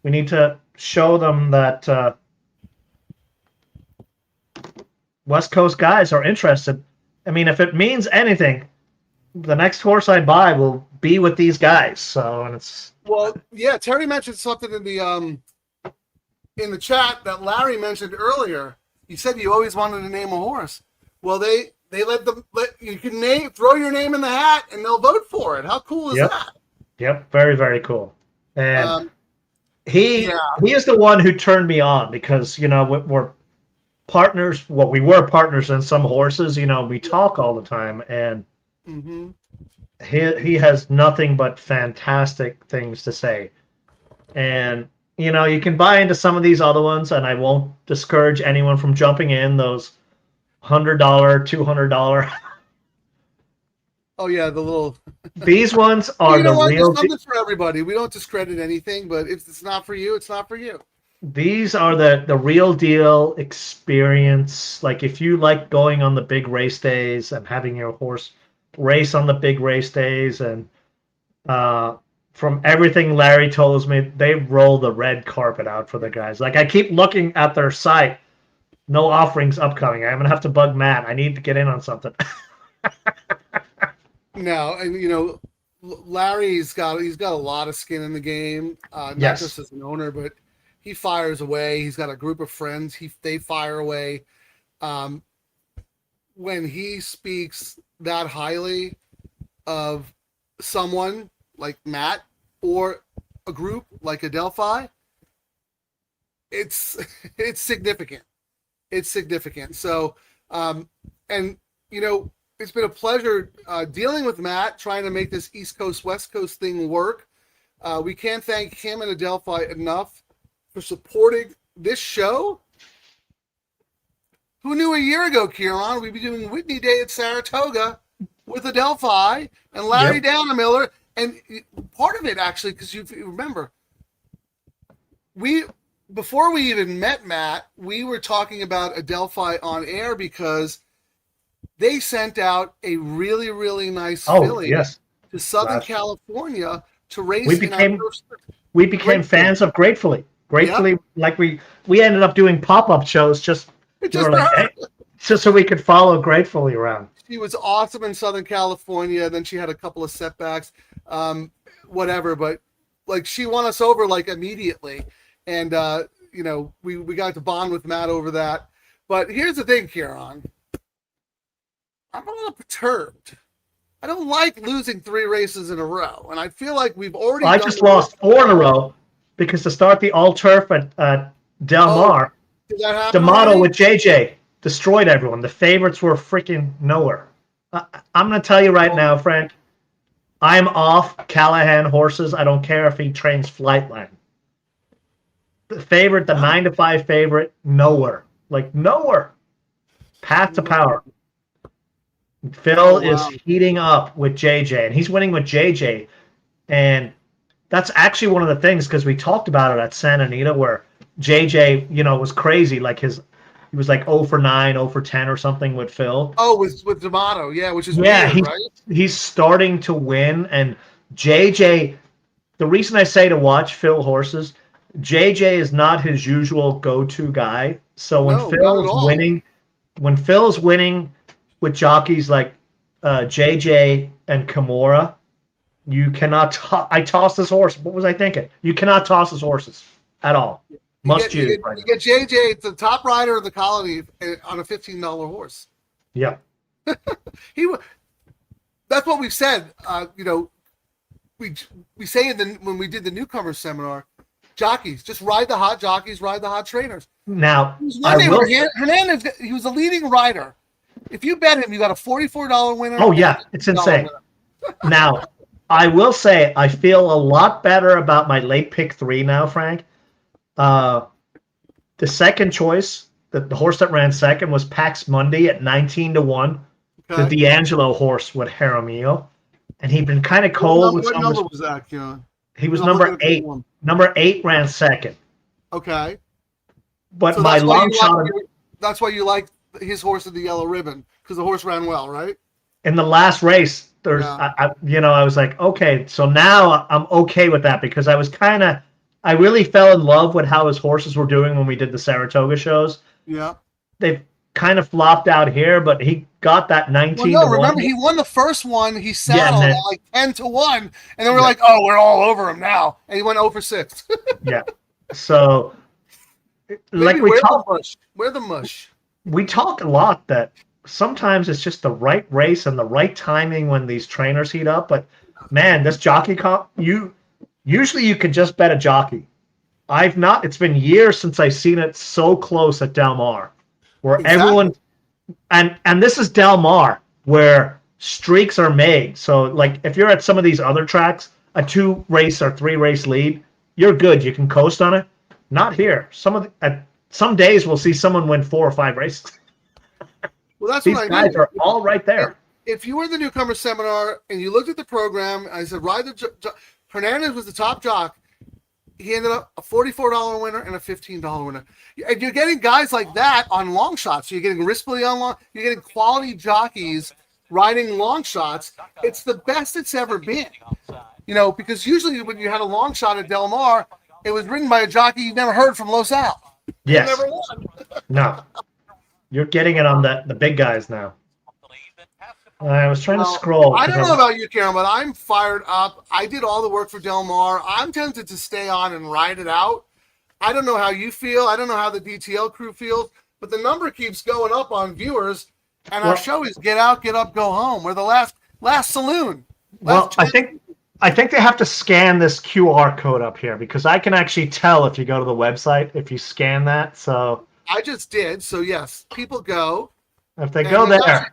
We need to show them that West Coast guys are interested. I mean, if it means anything, the next horse I buy will be with these guys. So, and it's Terry mentioned something in the chat that Larry mentioned earlier. You said you always wanted to name a horse. Well, they let you can throw your name in the hat and they'll vote for it. How cool is that? Yep, very, very cool. And he is the one who turned me on because, you know, we're partners. Well, we were partners in some horses. You know, we talk all the time, and he has nothing but fantastic things to say. And, you know, you can buy into some of these other ones, and I won't discourage anyone from jumping in those $100, $200. Oh yeah, the little. These ones are the real. There's something for everybody. We don't discredit anything, but if it's not for you, it's not for you. These are the real deal experience. Like if you like going on the big race days and having your horse race on the big race days, and from everything Larry told me, they roll the red carpet out for the guys. Like I keep looking at their site. No offerings upcoming. I'm gonna have to bug Matt. I need to get in on something. No, and you know, Larry's got a lot of skin in the game. Not just as an owner, but he fires away. He's got a group of friends. They fire away. When he speaks that highly of someone like Matt or a group like Adelphi, it's significant. It's significant. So, and you know, it's been a pleasure dealing with Matt, trying to make this East Coast, West Coast thing work. We can't thank him and Adelphi enough for supporting this show. Who knew a year ago, Kieran, we'd be doing Whitney Day at Saratoga with Adelphi and Larry Downer-Miller. And part of it, actually, because you remember, before we even met Matt, we were talking about Adelphi on air because they sent out a really, really nice filly to Southern California to race. We became fans of Gratefully. Like we ended up doing pop-up shows just so we could follow Gratefully around. She was awesome in Southern California. Then she had a couple of setbacks, whatever. But like she won us over like immediately, and you know we got to bond with Matt over that. But here's the thing, Kieran. I'm a little perturbed. I don't like losing 3 races in a row, and I feel like we've already. I just lost 4 in a row because to start the all turf at Del Mar, D'Amato with JJ destroyed everyone. The favorites were freaking nowhere. I'm going to tell you right now, Frank. I'm off Callahan horses. I don't care if he trains Flightline. The favorite, the 9-5 favorite, nowhere. Like nowhere. Path to Power. Phil is heating up with JJ, and he's winning with JJ. And that's actually one of the things, because we talked about it at Santa Anita, where JJ, you know, was crazy. Like he was like 0 for 9, 0 for 10 or something with Phil. Oh, with D'Amato, which is weird, right? He's starting to win. And JJ, the reason I say to watch Phil horses JJ is not his usual go-to guy. So when No, not at all. when Phil's winning with jockeys like JJ and Kimura, you cannot. I tossed this horse. What was I thinking? You cannot toss his horses at all. Must you use. get JJ, the top rider of the colony, on a $15 horse. Yeah. That's what we've said. We say when we did the newcomer seminar, jockeys just ride the hot jockeys, ride the hot trainers. Now, Hernandez, he was a leading rider. If you bet him, you got a $44 winner. Oh yeah, it's insane. Now, I will say I feel a lot better about my late pick 3 now, Frank. The second choice, the horse that ran second, was Pax Mundi at 19-1. Okay. The D'Angelo horse with Jaramillo, and he'd been kind of cold. What number was that, Kieran? He was number 8. Number 8 ran second. Okay. But So my long shot that's why you like his horse in the yellow ribbon, because the horse ran well, right? in the last race, there's, Yeah. I was like, okay, so now I'm okay with that because I really fell in love with how his horses were doing when we did the Saratoga shows. Yeah. They've kind of flopped out here, but he got that 19 Well, to 1. remember he won the first one. He saddled then- at like 10-1, and then we're like, oh, we're all over him now, and he went 0-6. Yeah. So, like Maybe we're the mush. we talk a lot that sometimes it's just the right race and the right timing when these trainers heat up. But man, this jockey comp, usually you can just bet a jockey. It's been years since I've seen it so close at Del Mar, where everyone, and this is Del Mar, where streaks are made. So like if you're at some of these other tracks, a 2-race or 3-race lead, you're good. You can coast on it. Not here. Some days we'll see someone win 4 or 5 races. Well, that's These what I guys mean. are all right there. If you were in the newcomer seminar and you looked at the program, I said, Hernandez was the top jock. He ended up a $44 winner and a $15 winner. And you're getting guys like that on long shots. You're getting Rispoli on long. You're getting quality jockeys riding long shots. It's the best it's ever been. Because usually when you had a long shot at Del Mar, it was ridden by a jockey you never heard from Los Al. Yes. Never won. No. You're getting it on the big guys now. I was trying to scroll. I don't know about you, Karen, but I'm fired up. I did all the work for Del Mar. I'm tempted to stay on and ride it out. I don't know how you feel. I don't know how the DTL crew feels, but the number keeps going up on viewers, and our show is Get Out, Get Up, Go Home. We're the last saloon. I think they have to scan this QR code up here because I can actually tell if you go to the website if you scan that. So I just did. So yes, people go. If they go there.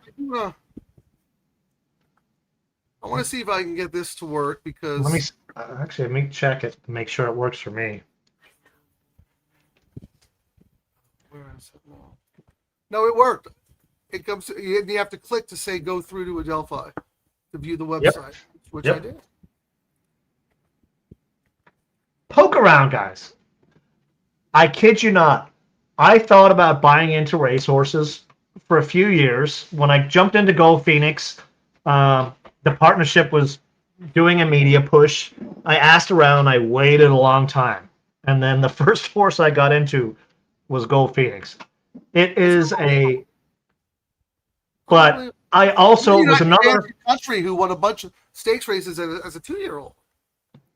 I want to see if I can get this to work because let me check it to make sure it works for me. Where is it now? No, it worked. It comes. You have to click to say go through to Adelphi to view the website, which I did. Poke around, guys. I kid you not. I thought about buying into racehorses for a few years. When I jumped into Gold Phoenix, the partnership was doing a media push. I asked around. I waited a long time. And then the first horse I got into was Gold Phoenix. It is a... But I also... was another country who won a bunch of stakes races as a 2-year-old.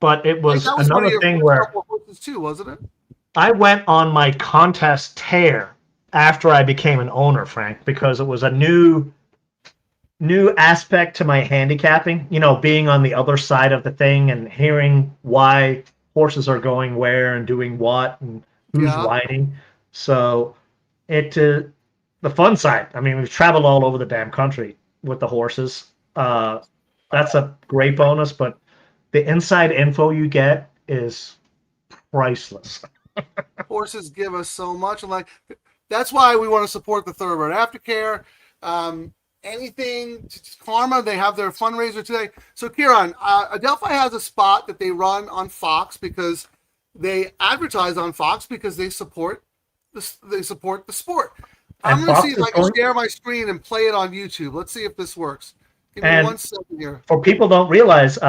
But it was another thing where... Too, wasn't it? I went on my contest tear after I became an owner, Frank, because it was a new aspect to my handicapping, being on the other side of the thing and hearing why horses are going where and doing what and who's riding. So the fun side, I mean, we've traveled all over the damn country with the horses. That's a great bonus, but the inside info you get is priceless. Horses give us so much, and that's why we want to support the Thoroughbred Aftercare. Anything Karma, they have their fundraiser today. So Kieran, Adelphi has a spot that they run on Fox because they advertise on Fox because they support the sport. I'm going to see if I can share my screen and play it on YouTube. Let's see if this works. Give me 1 second here. For people don't realize,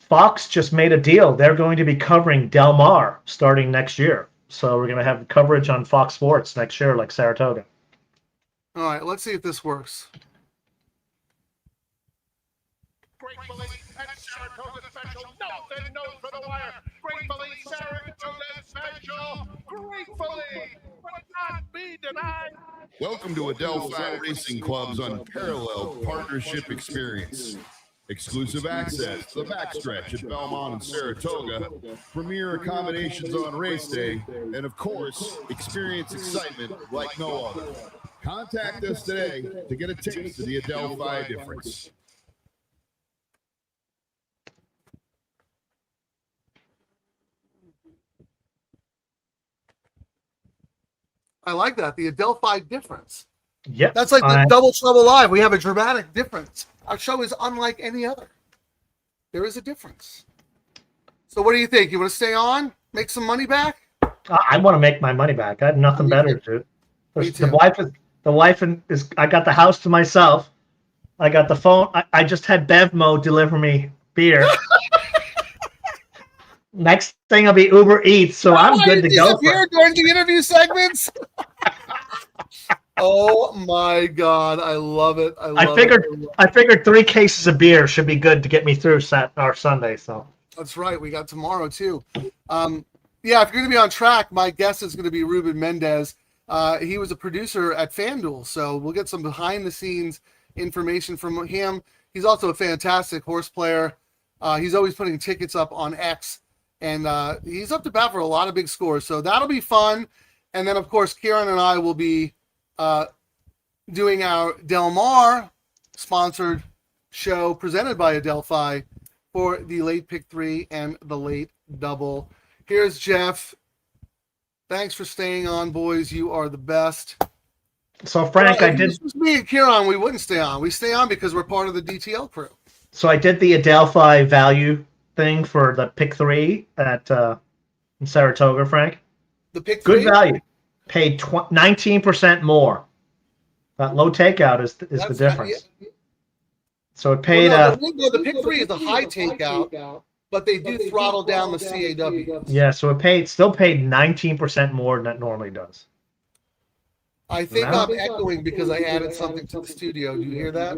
Fox just made a deal. They're going to be covering Del Mar starting next year. So we're going to have coverage on Fox Sports next year, like Saratoga. All right, let's see if this works. Gratefully and Saratoga special. Nothing knows for the wire. Gratefully Saratoga special. Gratefully will not be denied. Welcome to Adelphi Racing Club's unparalleled partnership experience. Exclusive access to the backstretch at Belmont and Saratoga, premier accommodations on race day, and of course, experience excitement like no other. Contact us today to get a taste of the Adelphi difference. I like that. The Adelphi difference. Yep. That's like the Double Trouble Live. We have a dramatic difference. Our show is unlike any other. There is a difference. So what do you think? You want to stay on? Make some money back? I want to make my money back. I have nothing better to do. The wife is. I got the house to myself. I got the phone. I just had Bevmo deliver me beer. Next thing will be Uber Eats, so I'm good to go. Here during the interview segments. Oh my God, I love it. I figured 3 cases of beer should be good to get me through Sunday. So that's right. We got tomorrow too. Yeah, if you're going to be on track, my guest is going to be Ruben Mendez. He was a producer at FanDuel, so we'll get some behind-the-scenes information from him. He's also a fantastic horse player. He's always putting tickets up on X, and he's up to bat for a lot of big scores. So that'll be fun. And then, of course, Kieran and I will be doing our Del Mar sponsored show presented by Adelphi for the late pick 3 and the late double. Here's Jeff. Thanks for staying on, boys. You are the best. So, Frank, if this was me and Kieran, we wouldn't stay on. We stay on because we're part of the DTL crew. So I did the Adelphi value thing for the pick 3 at in Saratoga, Frank. The pick 3? Good 3? value. Paid 19% more. That low takeout is the difference. Yeah. So it paid. The pick 3 is the high takeout, but they do throttle down the CAW. Yeah, so it still paid 19% more than it normally does. I think I'm echoing because I added something to the studio. Do you hear that?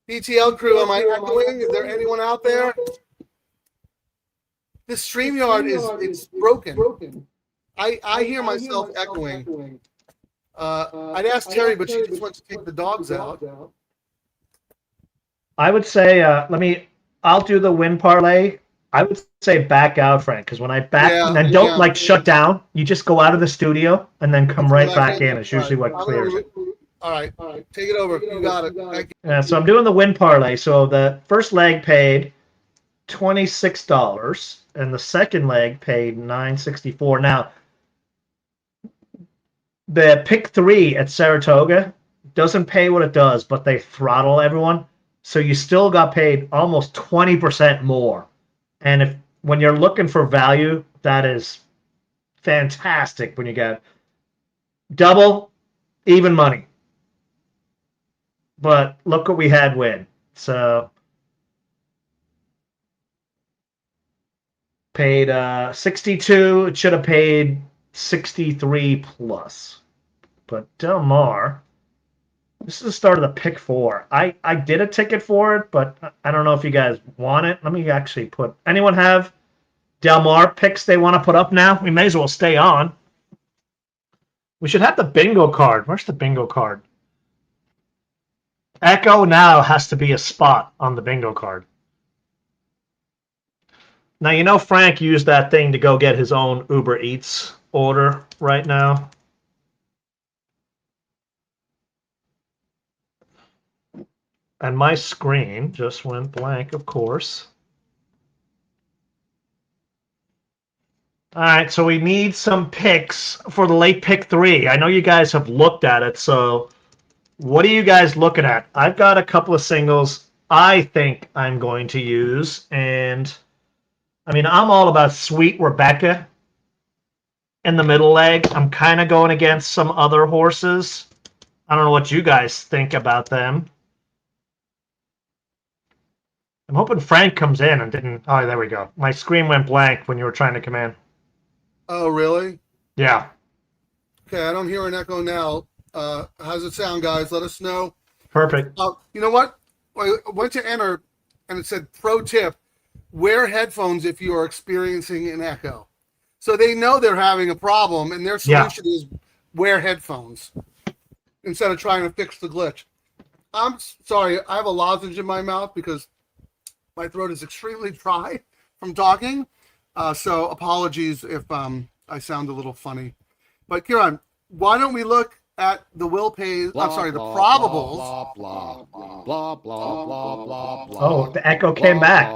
DTL crew, am I echoing? Is there anyone out there? The StreamYard it's broken. I hear myself echoing. I'd ask Terry, but she just wants to take the dogs out. I would say, I'll do the win parlay. I would say back out, Frank, because when I don't shut down. You just go out of the studio and then come right back in. It's usually what clears it. All right. Take it over. You got it. Thank you. Yeah, so I'm doing the win parlay. So the first leg paid $26, and the second leg paid $9.64. Now, the pick 3 at Saratoga doesn't pay what it does, but they throttle everyone. So you still got paid almost 20% more. And when you're looking for value, that is fantastic when you get double, even money. But look what we had win. So paid 62. It should have paid 63 plus. But Del Mar, this is the start of the pick 4. I did a ticket for it, but I don't know if you guys want it. Let me actually anyone have Del Mar picks they want to put up now? We may as well stay on. We should have the bingo card. Where's the bingo card? Echo now has to be a spot on the bingo card. Now, Frank used that thing to go get his own Uber Eats order right now. And my screen just went blank, of course. All right, so we need some picks for the late pick 3. I know you guys have looked at it, so what are you guys looking at? I've got a couple of singles I think I'm going to use, and I'm all about Sweet Rebecca in the middle leg. I'm kind of going against some other horses. I don't know what you guys think about them. I'm hoping Frank comes in and didn't. Oh, there we go. My screen went blank when you were trying to come in. Oh, really? Yeah. Okay, I don't hear an echo now. How's it sound, guys? Let us know. Perfect. You know what? I went to enter, and it said, pro tip, wear headphones if you are experiencing an echo. So they know they're having a problem, and their solution is wear headphones instead of trying to fix the glitch. I'm sorry, I have a lozenge in my mouth because my throat is extremely dry from talking. So apologies if I sound a little funny. But Kieran, why don't we look at the will pays? I'm sorry, the probables. Blah, blah, blah, blah, blah, blah, blah, blah. Oh, the echo came back.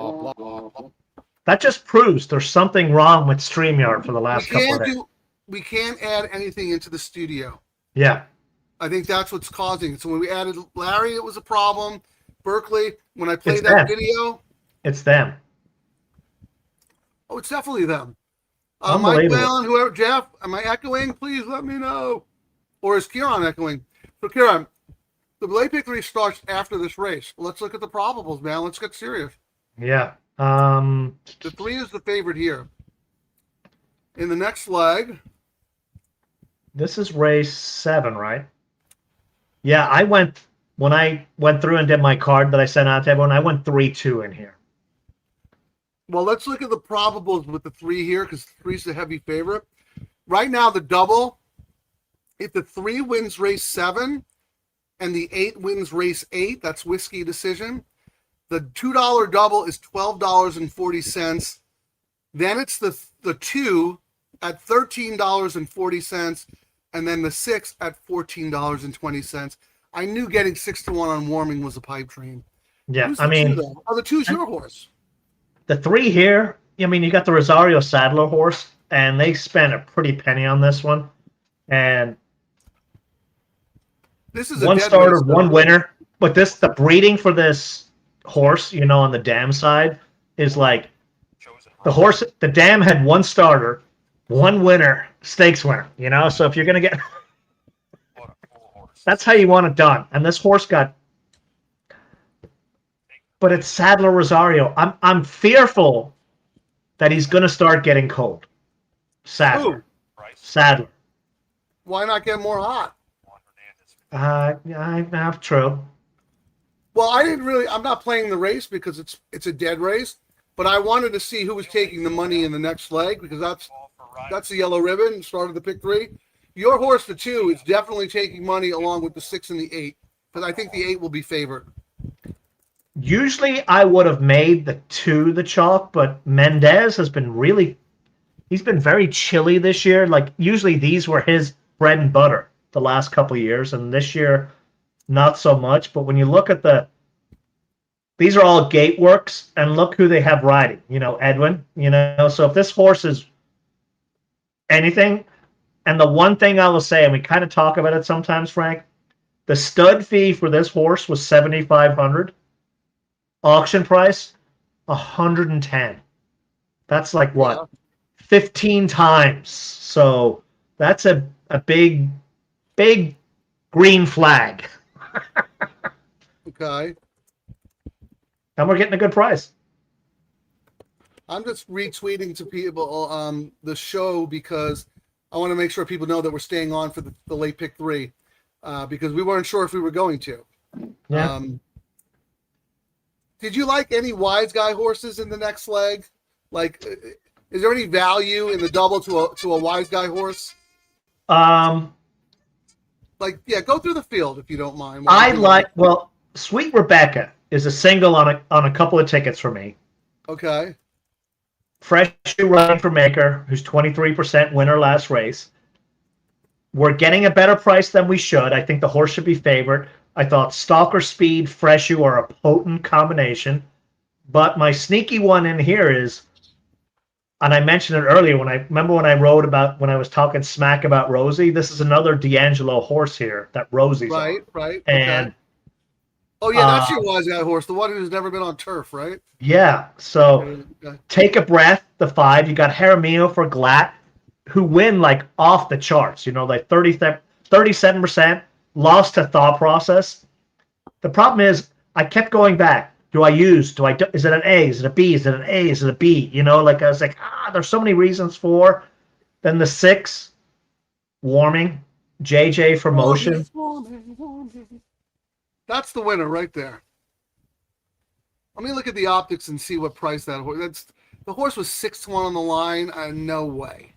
That just proves there's something wrong with StreamYard for the last couple of days. We can't add anything into the studio. Yeah. I think that's what's causing it. So when we added Larry, it was a problem. Berkeley, when I played It's that them. video, It's them. oh, it's definitely them. Mike Unbelievable. Whalen, whoever, Jeff, am I echoing? Please let me know. Or is Kieran echoing? So Kieran, the Late Pick 3 starts after this race. Let's look at the probables, man. Let's get serious. Yeah. The 3 is the favorite here. In the next leg, This is race 7, right? Yeah, when I went through and did my card that I sent out to everyone, I went 3-2 in here. well, let's look at the probables with the 3 here because 3 is the heavy favorite. Right now, the double, if the 3 wins race 7 and the 8 wins race 8, that's whiskey decision. The $2 double is $12.40. Then it's the 2 at $13.40, and then the 6 at $14.20. I knew getting 6-1 on warming was a pipe dream. Yeah, Who's I the mean, 2, though? Oh, the 2's your horse. the 3 here, I mean, you got the Rosario Sadler horse, and they spent a pretty penny on this one. And This is a one dead starter, race, though. one winner. But the breeding for this horse, on the dam side, is like the dam had one starter, one winner, stakes winner, So if you're going to get, that's how you want it done. And this horse got, but it's Sadler Rosario. I'm fearful that he's going to start getting cold. Sadler. Sadler. Why not get more hot? I true. Well, I'm not playing the race because it's a dead race, but I wanted to see who was taking the money in the next leg because that's the yellow ribbon, start of the pick 3. Your horse, the 2, is definitely taking money along with the 6 and the 8, because I think the 8 will be favored. Usually I would have made the 2 the chalk, but Mendez has been he's been very chilly this year. Like usually these were his bread and butter the last couple of years, and this year not so much. But when you look at these are all gate works, and look who they have riding. Edwin. So if this horse is anything, and the one thing I will say, and we kind of talk about it sometimes, Frank, the stud fee for this horse was $7,500. Auction price, 110. That's like what? 15 times. So that's a big green flag. Okay. And we're getting a good price. I'm just retweeting to people the show because I want to make sure people know that we're staying on for the late pick 3 because we weren't sure if we were going to. Yeah. Did you like any wise guy horses in the next leg? Like, is there any value in the double to a wise guy horse? Go through the field if you don't mind. Sweet Rebecca is a single on a couple of tickets for me. Okay. Fresh running for Maker, who's 23% winner last race. We're getting a better price than we should. I think the horse should be favored. I thought Stalker Speed, Freshu are a potent combination. But my sneaky one in here is, and I mentioned it earlier when I wrote about when I was talking smack about Rosie. This is another D'Angelo horse here that Rosie's on. Right. And okay. Oh yeah, that's your wise guy horse, the one who's never been on turf, right? Yeah. So Okay. Take a Breath, the 5. You got Jaramillo for Glatt, who win like off the charts. Like 37%. Lost to Thought Process. The problem is I kept going back. do I use? Is it an A? Is it a B? Is it an A? Is it a B? You know, like I was like, there's so many reasons for. Then the 6, warming, JJ for motion. That's the winner right there. Let me look at the optics and see what price that horse. The horse was 6-1 on the line. No way.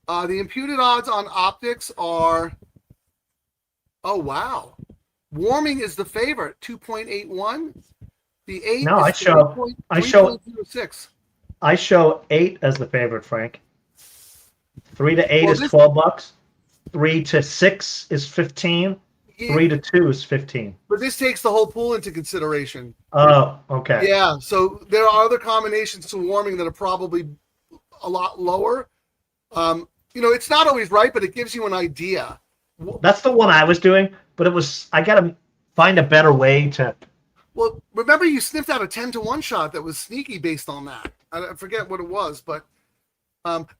The imputed odds on optics are. Oh wow, warming is the favorite, 2.81. The 8. No, I show 8 as the favorite, Frank. 3 to 8 is $12. 3 to 6 is 15. 3 to 2 is 15. But this takes the whole pool into consideration. Oh, okay. Yeah, so there are other combinations to warming that are probably a lot lower. It's not always right, but it gives you an idea. That's the one I was doing, but I got to find a better way to. Well, remember you sniffed out a 10-1 shot that was sneaky based on that. I forget what it was, but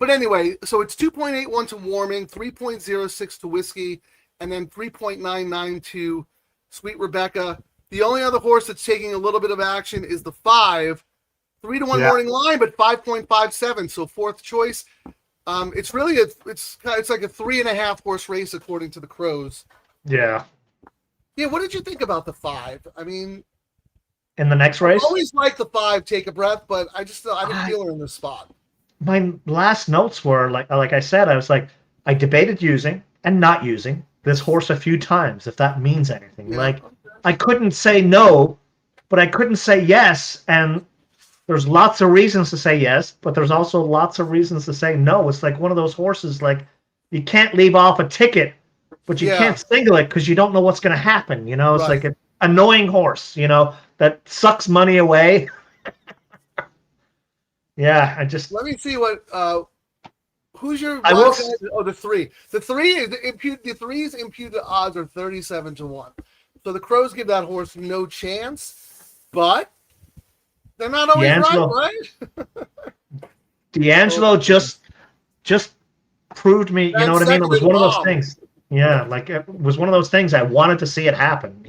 anyway, so it's 2.81 to warming, 3.06 to whiskey, and then 3.99 to Sweet Rebecca. The only other horse that's taking a little bit of action is the 5, 3-1 morning line, but 5.57. So fourth choice. It's really it's like a 3.5 horse race according to the Crows. Yeah. Yeah. What did you think about the 5? I mean, in the next race, I always like the 5. Take a breath, but I didn't feel her in this spot. My last notes were like I said, I was like, I debated using and not using this horse a few times, if that means anything. Yeah. Like, I couldn't say no, but I couldn't say yes. And there's lots of reasons to say yes, but there's also lots of reasons to say no. It's like one of those horses, like, you can't leave off a ticket, but you can't single it because you don't know what's going to happen. You know, it's like an annoying horse, that sucks money away. Yeah, let me see what who's your the 3. The 3's imputed odds are 37-1. So the Crows give that horse no chance, but they're not always right? D'Angelo just proved me, you know what I mean? It was one of those things. Yeah, like it was one of those things I wanted to see it happen,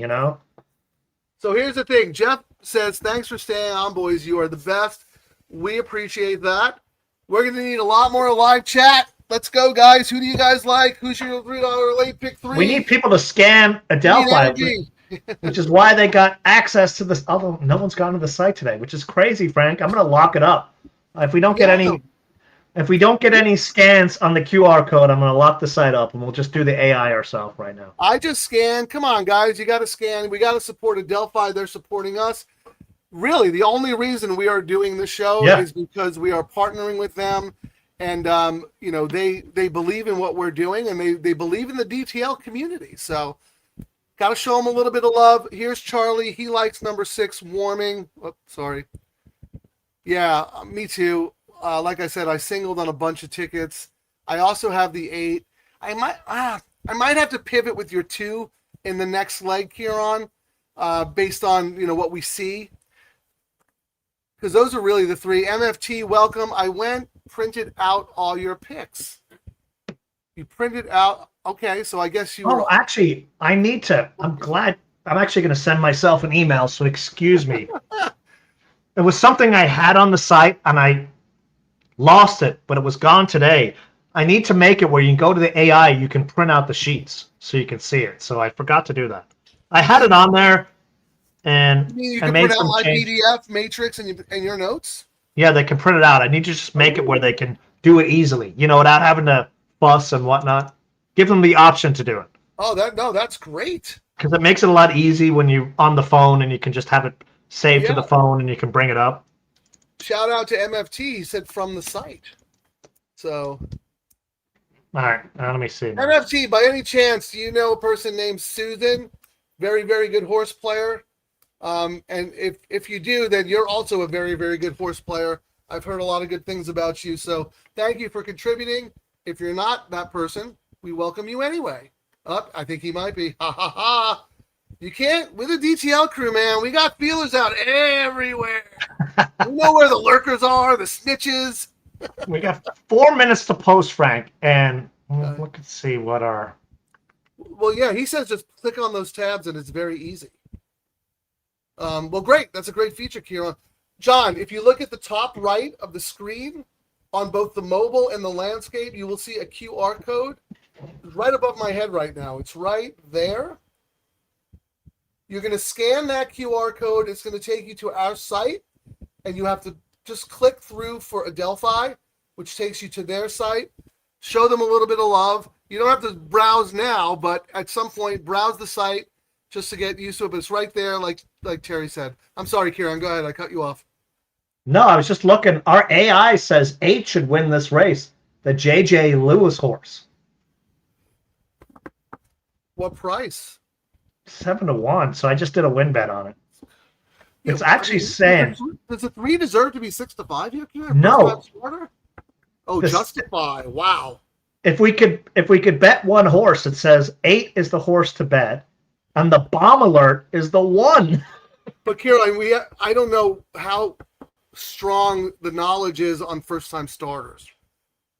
So here's the thing. Jeff says, thanks for staying on, boys. You are the best. We appreciate that. We're going to need a lot more live chat. Let's go, guys. Who do you guys like? Who's your $3 late pick 3? We need people to scan Adelphi, which is why they got access to this. Although no one's gone to the site today, which is crazy, Frank. I'm going to lock it up. If we don't get any scans on the QR code, I'm going to lock the site up, and we'll just do the AI ourselves right now. I just scanned. Come on, guys. You got to scan. We got to support Adelphi. They're supporting us. Really, the only reason we are doing the show is because we are partnering with them, and they believe in what we're doing, and they believe in the DTL community. So, got to show them a little bit of love. Here's Charlie. He likes number 6, warming. Oh, sorry. Yeah, me too. Like I said, I singled on a bunch of tickets. I also have the 8. I might have to pivot with your 2 in the next leg, Kieran, based on what we see. Because those are really the 3. MFT, welcome. I printed out all your picks. You printed out. Okay, so I guess you. Oh, actually, I'm glad. I'm actually going to send myself an email. So excuse me. It was something I had on the site and I lost it, but it was gone today. I need to make it where you can go to the AI. You can print out the sheets so you can see it. So I forgot to do that. I had it on there. And you can print out my PDF matrix and your notes? Yeah, they can print it out. I need to just make it where they can do it easily, without having to fuss and whatnot. Give them the option to do it. Oh, that's great. Because it makes it a lot easy when you're on the phone and you can just have it saved to the phone and you can bring it up. Shout out to MFT. He said from the site. So. All right, let me see. MFT, by any chance, do you know a person named Susan? Very, very good horse player. And if you do, then you're also a very, very good horse player. I've heard a lot of good things about you. So thank you for contributing. If you're not that person, we welcome you anyway. I think he might be. Ha, ha, ha. You can't, with the DTL crew, man, we got feelers out everywhere. We know where the lurkers are, the snitches. We got 4 minutes to post, Frank. And let's see what our... Well, yeah, he says just click on those tabs and it's very easy. Well, great. That's a great feature, Kieran. John, if you look at the top right of the screen on both the mobile and the landscape, you will see a QR code right above my head right now. It's right there. You're going to scan that QR code. It's going to take you to our site, and you have to just click through for Adelphi, which takes you to their site. Show them a little bit of love. You don't have to browse now, but at some point, browse the site just to get used to it. But it's right there, like Terry said. I'm sorry, Kieran. Go ahead. I cut you off. No, I was just looking. Our AI says 8 should win this race. The JJ Lewis horse. What price? 7-1. So I just did a win bet on it. Yeah, It's actually saying. Does the 3 deserve to be 6-5 here, Kieran? No. Oh, justify. Wow. If we could bet one horse, it says 8 is the horse to bet, and the bomb alert is the 1. But Caroline, I don't know how strong the knowledge is on first-time starters,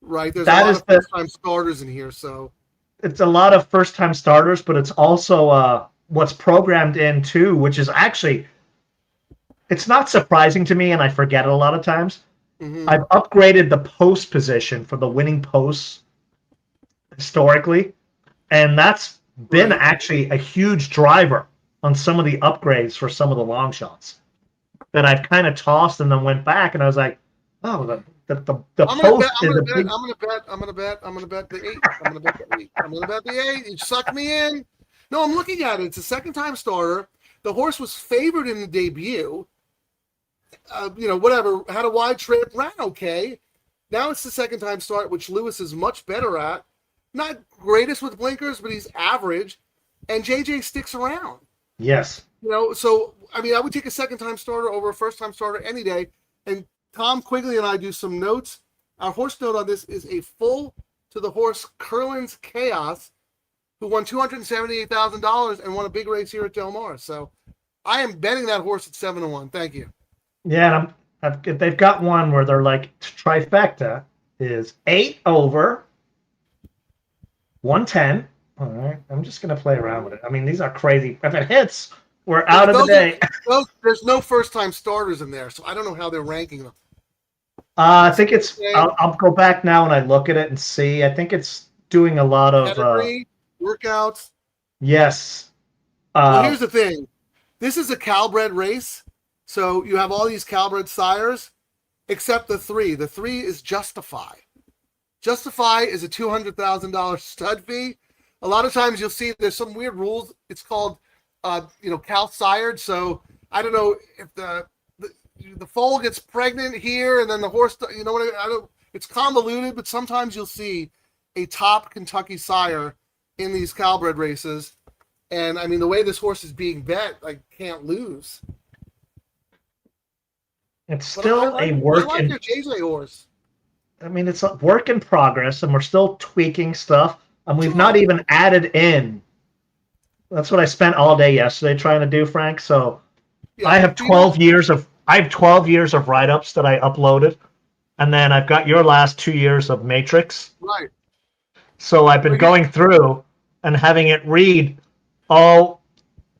right? There's a lot of first-time starters in here, so it's a lot of first-time starters, but it's also what's programmed in too, which is actually it's not surprising to me, and I forget it a lot of times. Mm-hmm. I've upgraded the post position for the winning posts historically, and that's been actually a huge driver on some of the upgrades for some of the long shots that I've kind of tossed and then went back, and I was like, oh, the post is a big... I'm gonna bet the 8. I'm gonna bet the 8. You suck me in. No, I'm looking at it. It's a second-time starter. The horse was favored in the debut. Whatever, had a wide trip, ran okay. Now it's the second-time start, which Lewis is much better at. Not greatest with blinkers, but he's average. And JJ sticks around. Yes. So, I mean, I would take a second-time starter over a first-time starter any day. And Tom Quigley and I do some notes. Our horse note on this is a full to the horse Curlin's Chaos, who won $278,000 and won a big race here at Del Mar. So I am betting that horse at 7-1. Thank you. Yeah, they've got one where they're like trifecta is 8 over 110. All right, I'm just gonna play around with it. I mean, these are crazy. If it hits, we're out of the day. There's no first-time starters in there, so I don't know how they're ranking them. I think it's. I'll go back now and I look at it and see. I think it's doing a lot of workouts. Yes. Well, here's the thing. This is a Calbred race. So you have all these Calbred sires, except the 3. The 3 is Justify. Justify is a $200,000 stud fee. A lot of times you'll see there's some weird rules. It's called, Cal sired. So I don't know if the foal gets pregnant here and then the horse, it's convoluted, but sometimes you'll see a top Kentucky sire in these Calbred races. And I mean, the way this horse is being bet, I can't lose. It's still a work. I like your JJ horse. I mean, it's a work in progress, and we're still tweaking stuff, and we've not even added in. That's what I spent all day yesterday trying to do, Frank. So I have 12 years of write-ups that I uploaded, and then I've got your last 2 years of Matrix. Right. So I've been going through and having it read all.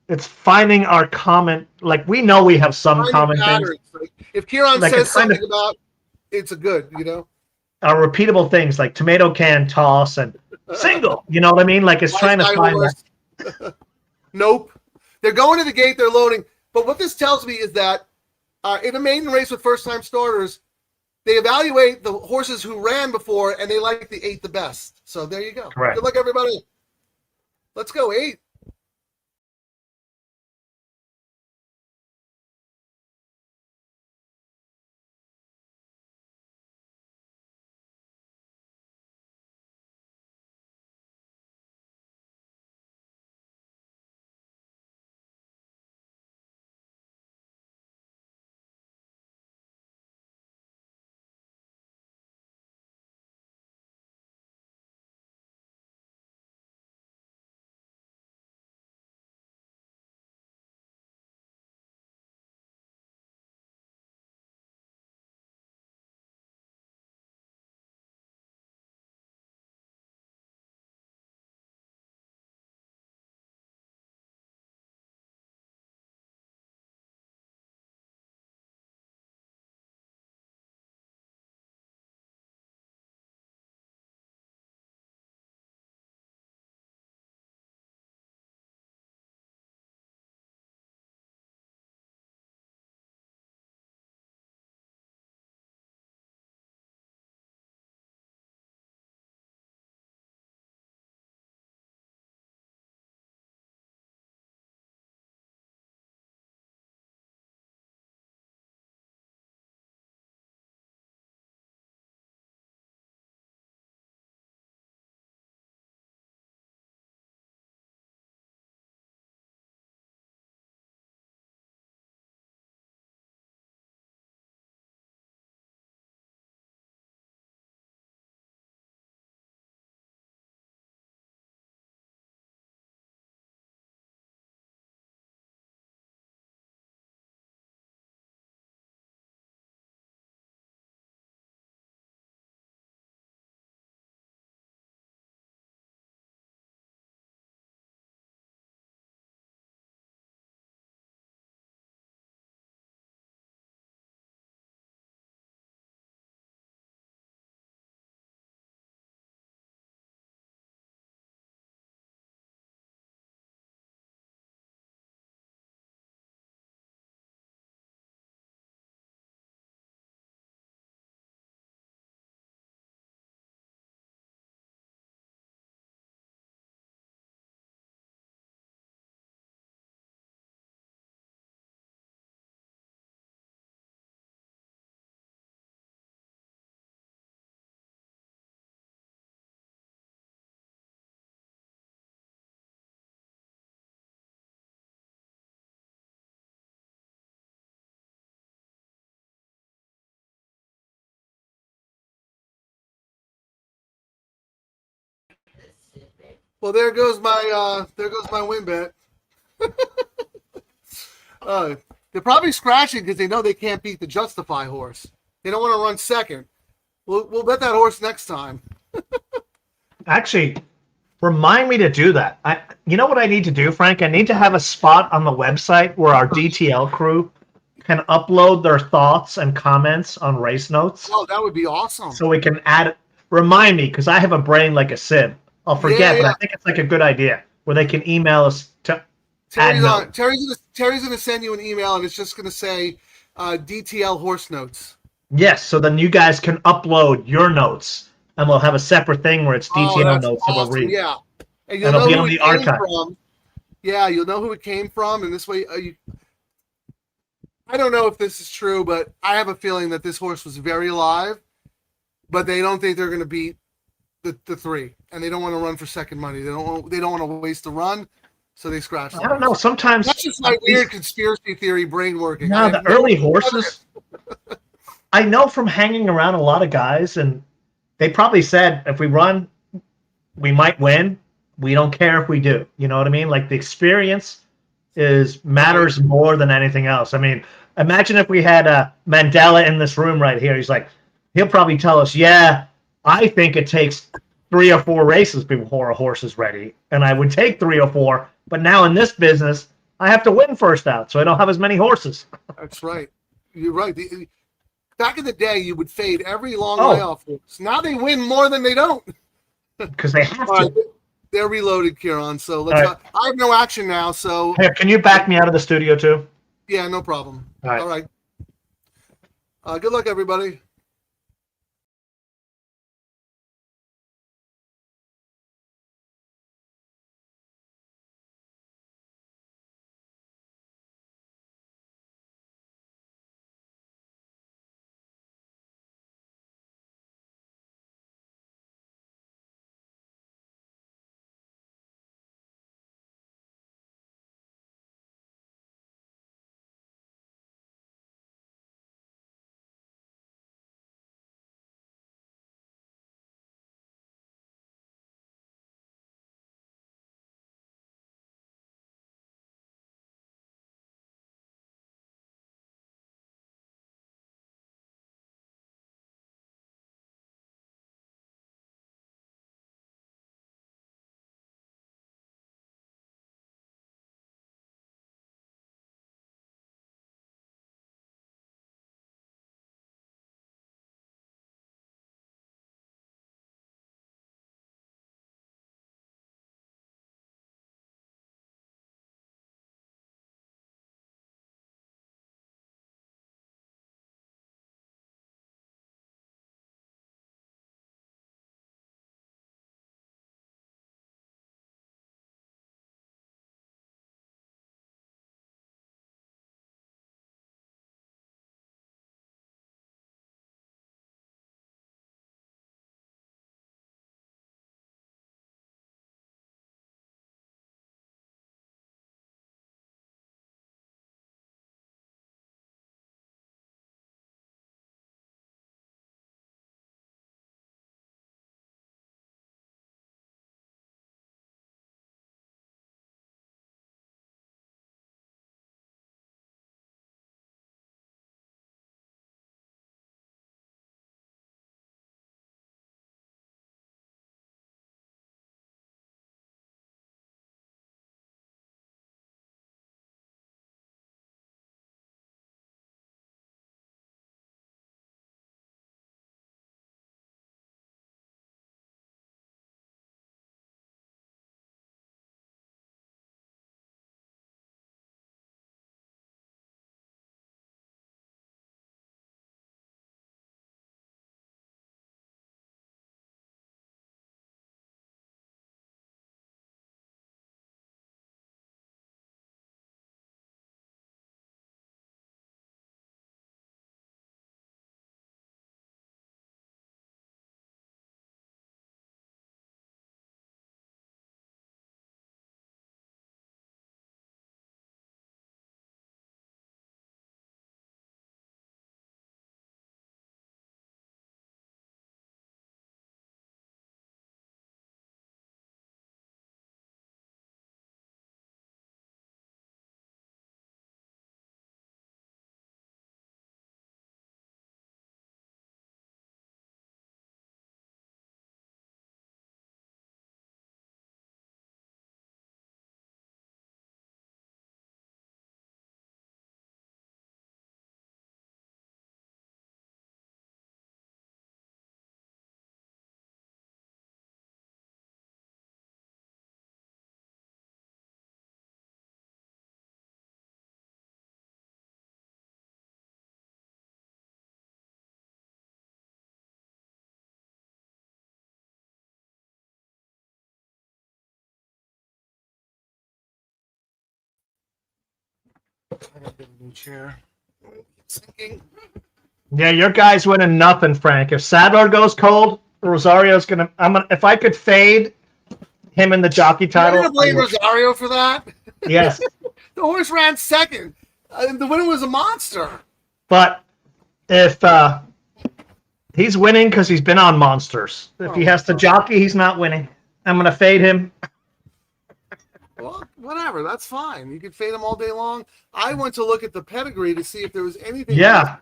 It's finding our comment. Like, we know we have some common things. Like, if Kieran says something about it's a good, our repeatable things like tomato can toss and single. You know what I mean? Like, it's trying to find that. Nope. They're going to the gate. They're loading. But what this tells me is that in a maiden race with first-time starters, they evaluate the horses who ran before, and they like the 8 the best. So there you go. Correct. Good luck, everybody. Let's go 8. Well, there goes my win bet. They're probably scratching because they know they can't beat the Justify horse. They don't want to run second. We'll bet that horse next time. Actually, remind me to do that. You know what I need to do, Frank? I need to have a spot on the website where our DTL crew can upload their thoughts and comments on race notes. Oh, that would be awesome. So we can add it. Remind me, because I have a brain like a sieve. I'll forget, but I think it's like a good idea where they can email us to add notes. Terry's gonna send you an email, and it's just gonna say DTL horse notes. Yes, so then you guys can upload your notes, and we'll have a separate thing where it's DTL notes that we'll read. Yeah, and it'll be on the archive. From. Yeah, you'll know who it came from, and this way, I don't know if this is true, but I have a feeling that this horse was very live, but they don't think they're going to beat the three, and they don't want to run for second money. They don't want to waste the run, so they scratch. I don't know. Sometimes that's just my weird conspiracy theory brain working. No, the early horses. I know from hanging around a lot of guys, and they probably said if we run, we might win. We don't care if we do. You know what I mean? Like the experience matters more than anything else. I mean, imagine if we had Mandela in this room right here. He'll probably tell us, yeah, I think it takes 3 or 4 races before a horse is ready, and I would take 3 or 4. But now in this business, I have to win first out, so I don't have as many horses. That's right. You're right. Back in the day, you would fade every long layoff horse. Now they win more than they don't. Because they have to. They're reloaded, Kieran. So let's. Right. I have no action now. So here, can you back me out of the studio too? Yeah, no problem. All right. Good luck, everybody. New chair. Sinking. Yeah, your guy's winning nothing, Frank. If Sadler goes cold, Rosario's gonna. If I could fade him in the jockey title. You're gonna blame Rosario for that? Yes. The horse ran second. The winner was a monster. But if he's winning because he's been on monsters. If he has to jockey, he's not winning. I'm gonna fade him. Well, whatever. That's fine. You can fade him all day long. I went to look at the pedigree to see if there was anything. Yeah.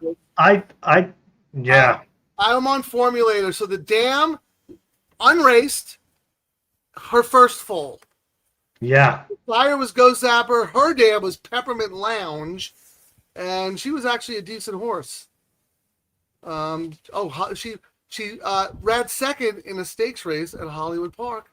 Yeah. I'm on Formulator. So the dam, unraced, her first foal. Yeah. Fire was Go Zapper. Her dam was Peppermint Lounge, and she was actually a decent horse. She ran second in a stakes race at Hollywood Park.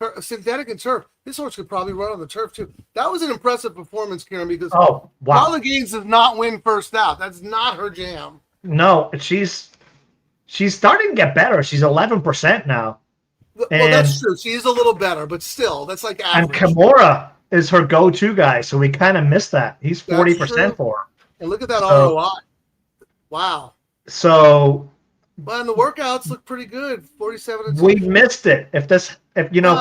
Her synthetic and turf. This horse could probably run on the turf too. That was an impressive performance, Karen, because Paula Gaines does not win first out. That's not her jam. No, she's starting to get better. She's 11% now. Well, that's true. She is a little better, but still, that's like average. And Kimura is her go-to guy, so we kind of missed that. He's 40% for her. And look at that ROI. Wow. So. But the workouts look pretty good. 47. We missed it. If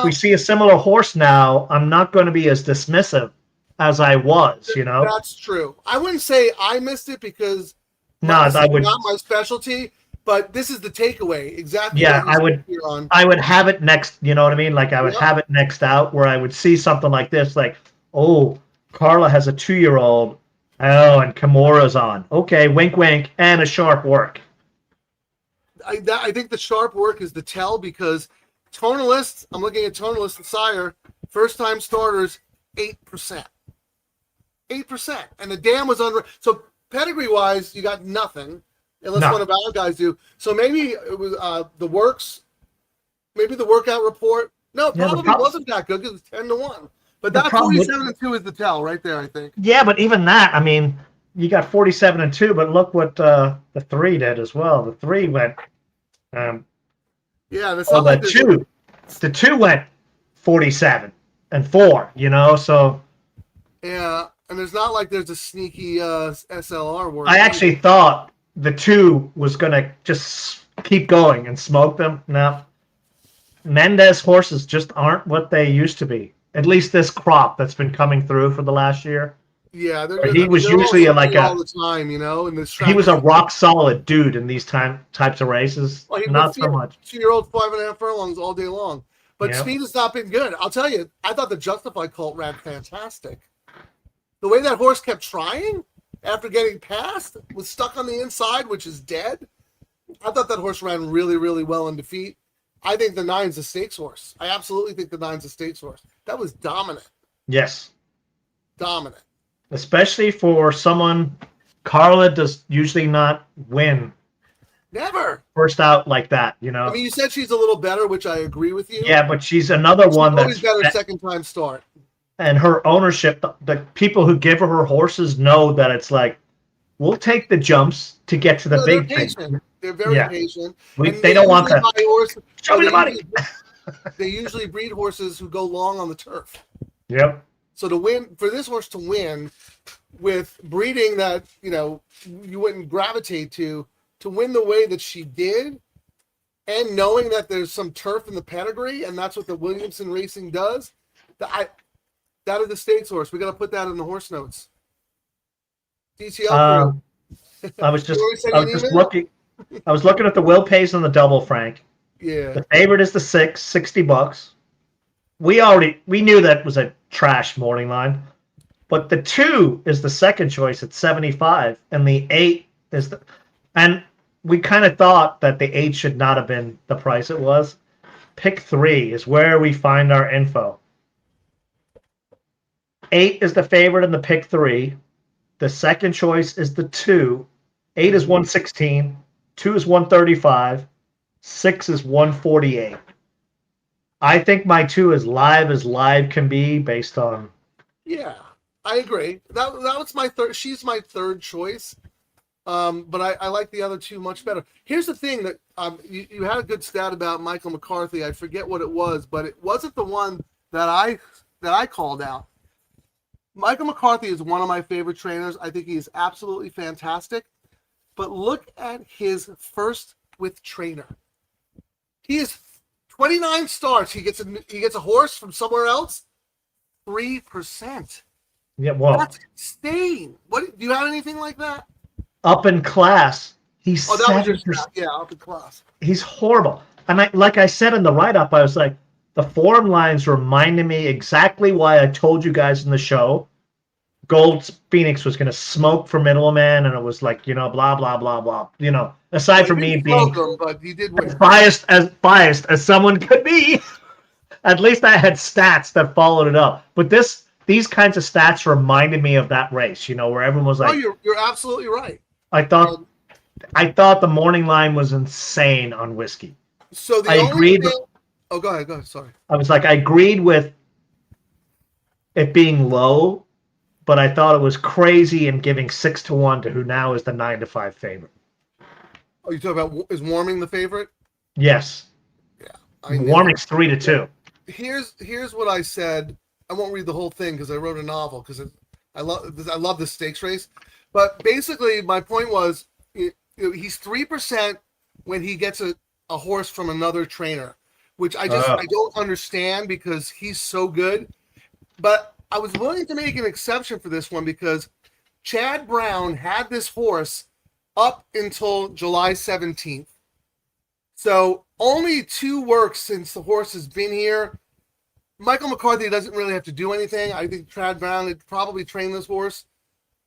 we see a similar horse now, I'm not going to be as dismissive as I was. That's true. I wouldn't say I missed it because not my specialty. But this is the takeaway. Exactly. Yeah, I would have it next. You know what I mean? Like I would have it next out where I would see something like this, like, oh, Carla has a 2-year-old. Oh, and Kimura's on. Okay, wink, wink, and a sharp work. I think the sharp work is the tell because tonalists, I'm looking at tonalists and sire, first-time starters, 8%. 8%. And the dam was under. So pedigree-wise, you got nothing. Unless one of our guys do. So maybe it was the works, maybe the workout report. No, probably wasn't that good because it was 10-1. But that 47-2 is the tell right there, I think. Yeah, but even that, I mean, you got 47-2, but look what the 3 did as well. The 3 went. The 2 went 47-4. So. Yeah, and there's not like there's a sneaky SLR work. I actually thought the 2 was going to just keep going and smoke them. No. Mendez horses just aren't what they used to be. At least this crop that's been coming through for the last year. Yeah, he was usually like all the time, in this. He was a rock solid dude in these types of races. Well, not so much. 2-year-old 5.5 furlongs all day long, but speed has not been good. I'll tell you, I thought the Justify colt ran fantastic. The way that horse kept trying after getting passed, was stuck on the inside, which is dead. I thought that horse ran really, really well in defeat. I think the 9's a stakes horse. I absolutely think the 9's a stakes horse. That was dominant. Yes. Dominant. Especially for someone, Carla does usually not win. Never. First out like that, I mean, you said she's a little better, which I agree with you. Yeah, but she's another one that's always got her second time start. And her ownership, the people who give her horses know that it's like, we'll take the jumps to get to the big thing. They're very patient. They don't want that. Show me the money. They usually breed horses who go long on the turf. Yep. So for this horse to win with breeding that, you wouldn't gravitate to win the way that she did, and knowing that there's some turf in the pedigree, and that's what the Williamson Racing does, that is the stakes horse. We got to put that in the horse notes. DTL Crew. I was just looking. I was looking at the Will Pays on the double, Frank. Yeah. The favorite is the 6, $60. We knew that was a trash morning line, but the 2 is the second choice at 75, and the 8 is and we kind of thought that the 8 should not have been the price it was. Pick 3 is where we find our info. 8 is the favorite in the pick 3. The second choice is the 2. 8 is 116. 2 is 135. 6 is 148. I think my 2 is live can be based on. Yeah, I agree. That was my third. She's my third choice. But I like the other 2 much better. Here's the thing that you had a good stat about Michael McCarthy. I forget what it was, but it wasn't the one that I called out. Michael McCarthy is one of my favorite trainers. I think he is absolutely fantastic. But look at his first with trainer. He is 29 starts. He gets a horse from somewhere else. 3%. Yeah, well, That's insane. What do you have anything like that? Up in class, he's Oh, that was your 7%. stat. Yeah, up in class. He's horrible. And like I said in the write-up, I was like, the form lines reminded me exactly why I told you guys in the show Gold Phoenix was going to smoke for middleman, and it was like, blah, blah, blah, blah. Aside from me being but he did win. biased as someone could be, at least I had stats that followed it up. But these kinds of stats reminded me of that race, where everyone was like, "Oh, you're absolutely right." I thought the morning line was insane on whiskey. So I agreed. Oh, go ahead. Sorry. I was like, I agreed with it being low, but I thought it was crazy in giving 6-1 to who now is the 9-5 favorite. Oh, you talking about is Warming the favorite? Yes. Yeah. Warming's 3-2. Here's what I said. I won't read the whole thing because I wrote a novel because I love this stakes race. But basically, my point was he's 3% when he gets a horse from another trainer, which I don't understand because he's so good. But I was willing to make an exception for this one because Chad Brown had this horse up until July 17th. So only 2 works since the horse has been here. Michael McCarthy doesn't really have to do anything. I think Chad Brown had probably trained this horse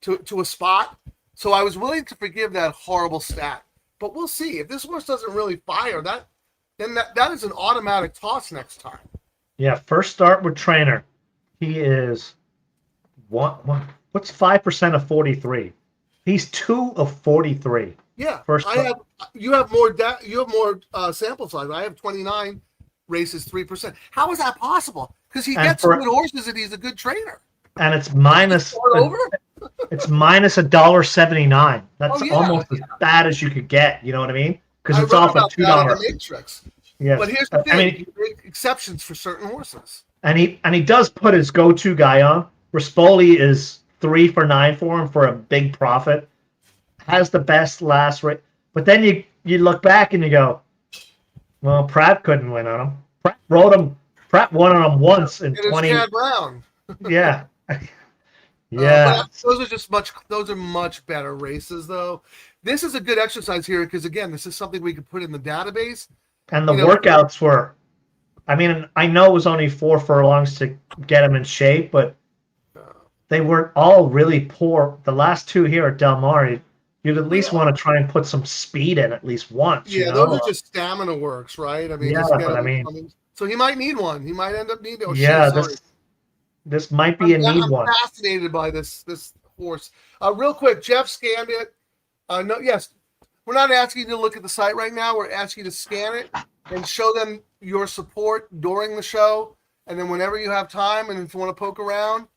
to a spot. So I was willing to forgive that horrible stat. But we'll see. If this horse doesn't really fire, then that is an automatic toss next time. Yeah, first start with trainer. He is what's 5% of 43? He's 2 of 43. Yeah, first you have more sample size. I have 29 races, 3%. How is that possible? Because he gets good horses and he's a good trainer. And it's minus it's minus $1.79. That's almost as bad as you could get. You know what I mean? Because it's off of $2. Matrix. Yes. But here's the thing: you make exceptions for certain horses. And he does put his go-to guy on. Rispoli is 3 for 9 for him for a big profit. Has the best last rate, but then you look back and you go, well, Pratt couldn't win on him. Pratt won on him once in 20. Chad Brown. Yeah. Yeah. Those are much better races, though. This is a good exercise here because, again, this is something we could put in the database. And the workouts were, I know it was only 4 furlongs to get him in shape, but they weren't all really poor. The last 2 here at Del Mar, you'd at least want to try and put some speed in at least once. Yeah, those are just stamina works, right? So he might need one. He might end up needing. Oh, yeah, this might be I'm one. I'm fascinated by this horse. Real quick, Jeff scanned it. No, yes, we're not asking you to look at the site right now. We're asking you to scan it and show them your support during the show, and then whenever you have time, and if you want to poke around,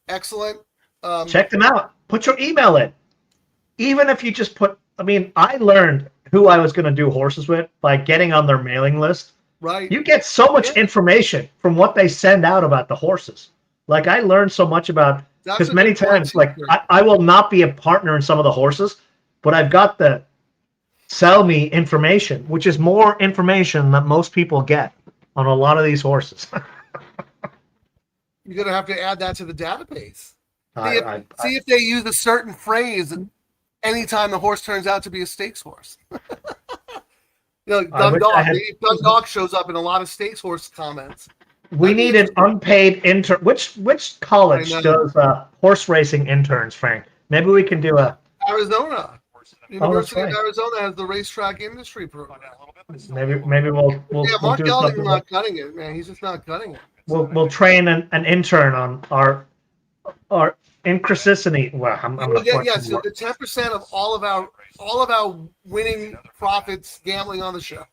excellent. Check them out. Put your email in. Even if you just put, I learned who I was going to do horses with by getting on their mailing list. Right. You get so much information from what they send out about the horses. Like I learned so much about, because many times, I will not be a partner in some of the horses, but I've got the sell me information, which is more information than most people get on a lot of these horses. You're going to have to add that to the database. See if they use a certain phrase anytime the horse turns out to be a stakes horse. Dundalk shows up in a lot of stakes horse comments. We need an unpaid intern. Which college does horse racing interns, Frank? Maybe we can do Arizona. University of Arizona has the racetrack industry program. Maybe we'll Mark do Gelding's not cutting it, man. He's just not cutting it. We'll train an intern on our inconsistently. Well, I'm so the 10% of all of our winning profits gambling on the show.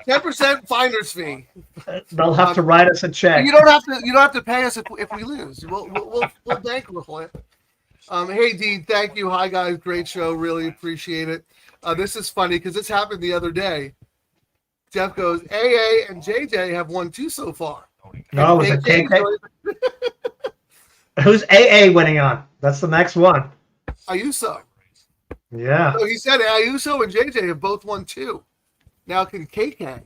10% finder's fee. They'll have to write us a check. You don't have to pay us if we lose. We'll bankroll it. Hey Dean, thank you. Hi guys, great show. Really appreciate it. This is funny because this happened the other day. Jeff goes, AA and JJ have won 2 so far. No, was it KK? Who's AA winning on? That's the next one. Ayuso. Yeah. So he said Ayuso and JJ have both won 2. Now can KK?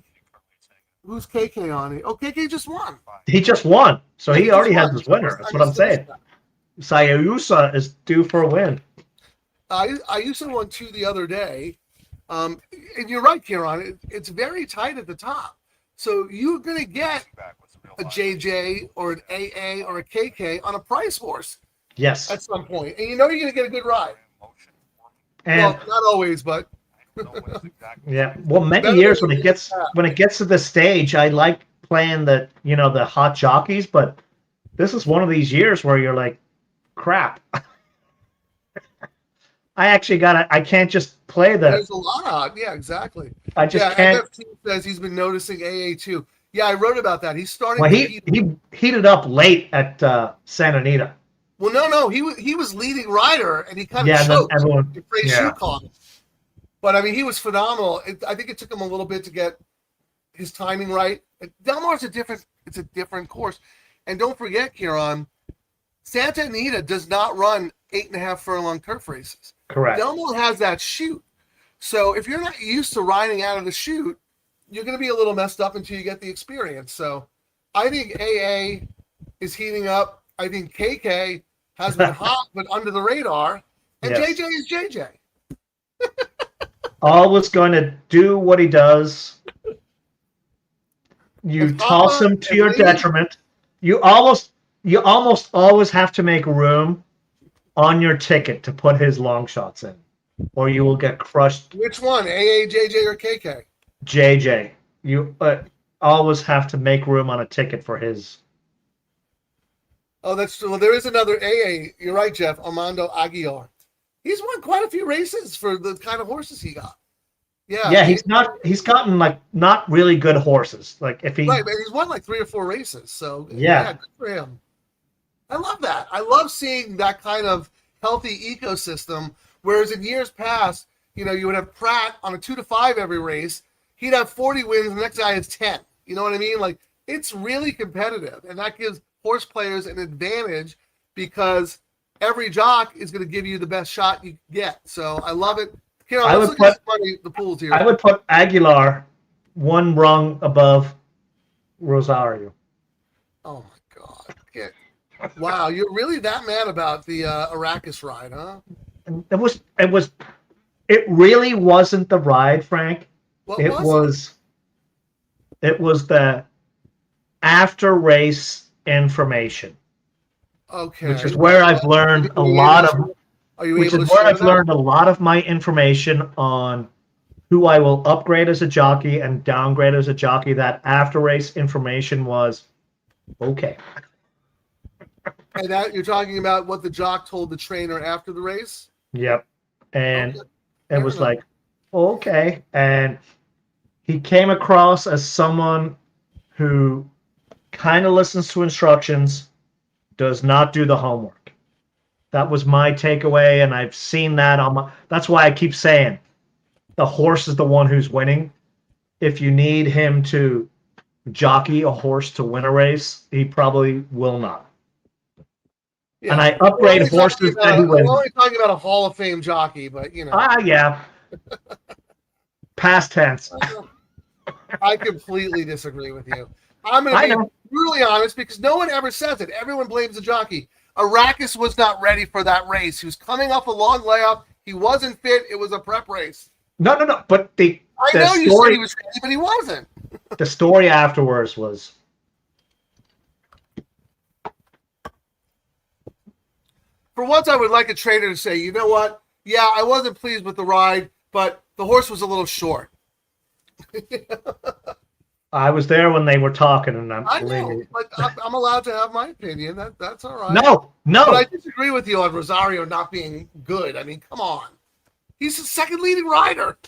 Who's KK on it? Oh, KK just won. He just won, so he already has his winner. First That's time what I'm he's finished saying. that. Sayusa is due for a win. Ayuso won 2 the other day. And you're right, Kieran. It's very tight at the top. So you're going to get a JJ or an AA or a KK on a price horse. Yes. At some point. And you know you're going to get a good ride. And well, not always, but yeah. Well, many years when it gets to the stage, I like playing the hot jockeys, but this is one of these years where you're like, crap. I can't just play the. There's a lot of yeah, exactly. I just can't. FFT says he's been noticing AA too. Yeah, I wrote about that. He's starting. Well, he heated up late at Santa Anita. Well, no, he was leading rider, and he kind of choked. Shoe caught him. But I mean, he was phenomenal. I think it took him a little bit to get his timing right. Del Mar's a different course, and don't forget, Kieran, Santa Anita does not run 8.5 furlong turf races. Correct. Del Mar has that chute, so if you're not used to riding out of the chute, you're going to be a little messed up until you get the experience. So, I think AA is heating up. I think KK has been hot but under the radar, and yes. JJ is JJ. Always going to do what he does. You toss him to your detriment. You almost always have to make room on your ticket to put his long shots in, or you will get crushed. Which one, AA, JJ, or KK? JJ. You always have to make room on a ticket for his. Oh, that's true. Well, there is another AA. You're right, Jeff. Armando Aguilar. He's won quite a few races for the kind of horses he got. Yeah. Yeah, he's gotten like not really good horses. Like if he right, but he's won like 3 or 4 races. So yeah, good for him. I love that. I love seeing that kind of healthy ecosystem. Whereas in years past, you would have Pratt on a 2 to 5 every race. He'd have 40 wins, and the next guy has 10. You know what I mean? Like it's really competitive, and that gives horse players an advantage because every jock is going to give you the best shot you get. So I love it. I would put the pools here. I would put Aguilar one rung above Rosario. Oh my God! Okay. Wow, you're really that mad about the Arrakis ride, huh? It really wasn't the ride, Frank. What was it was the after race information. Okay. Which is where I've learned a lot of. Which is where I've learned a lot of my information on who I will upgrade as a jockey and downgrade as a jockey. That after race information was okay. And that you're talking about what the jock told the trainer after the race? Yep. And it was like, okay. And he came across as someone who kind of listens to instructions, does not do the homework. That was my takeaway, and I've seen that on my. That's why I keep saying the horse is the one who's winning. If you need him to jockey a horse to win a race, he probably will not. Yeah. And I upgrade horses that he wins. We're only talking about a Hall of Fame jockey, but yeah. Past tense. I completely disagree with you. I'm going to be brutally honest because no one ever says it. Everyone blames the jockey. Arrakis was not ready for that race. He was coming off a long layoff. He wasn't fit. It was a prep race. No. But I know you said he was ready, but he wasn't. The story afterwards was. For once, I would like a trainer to say, you know what? Yeah, I wasn't pleased with the ride, but the horse was a little short. I was there when they were talking, and I know, but I'm allowed to have my opinion. That's all right. No. But I disagree with you on Rosario not being good. I mean, come on. He's the second leading rider.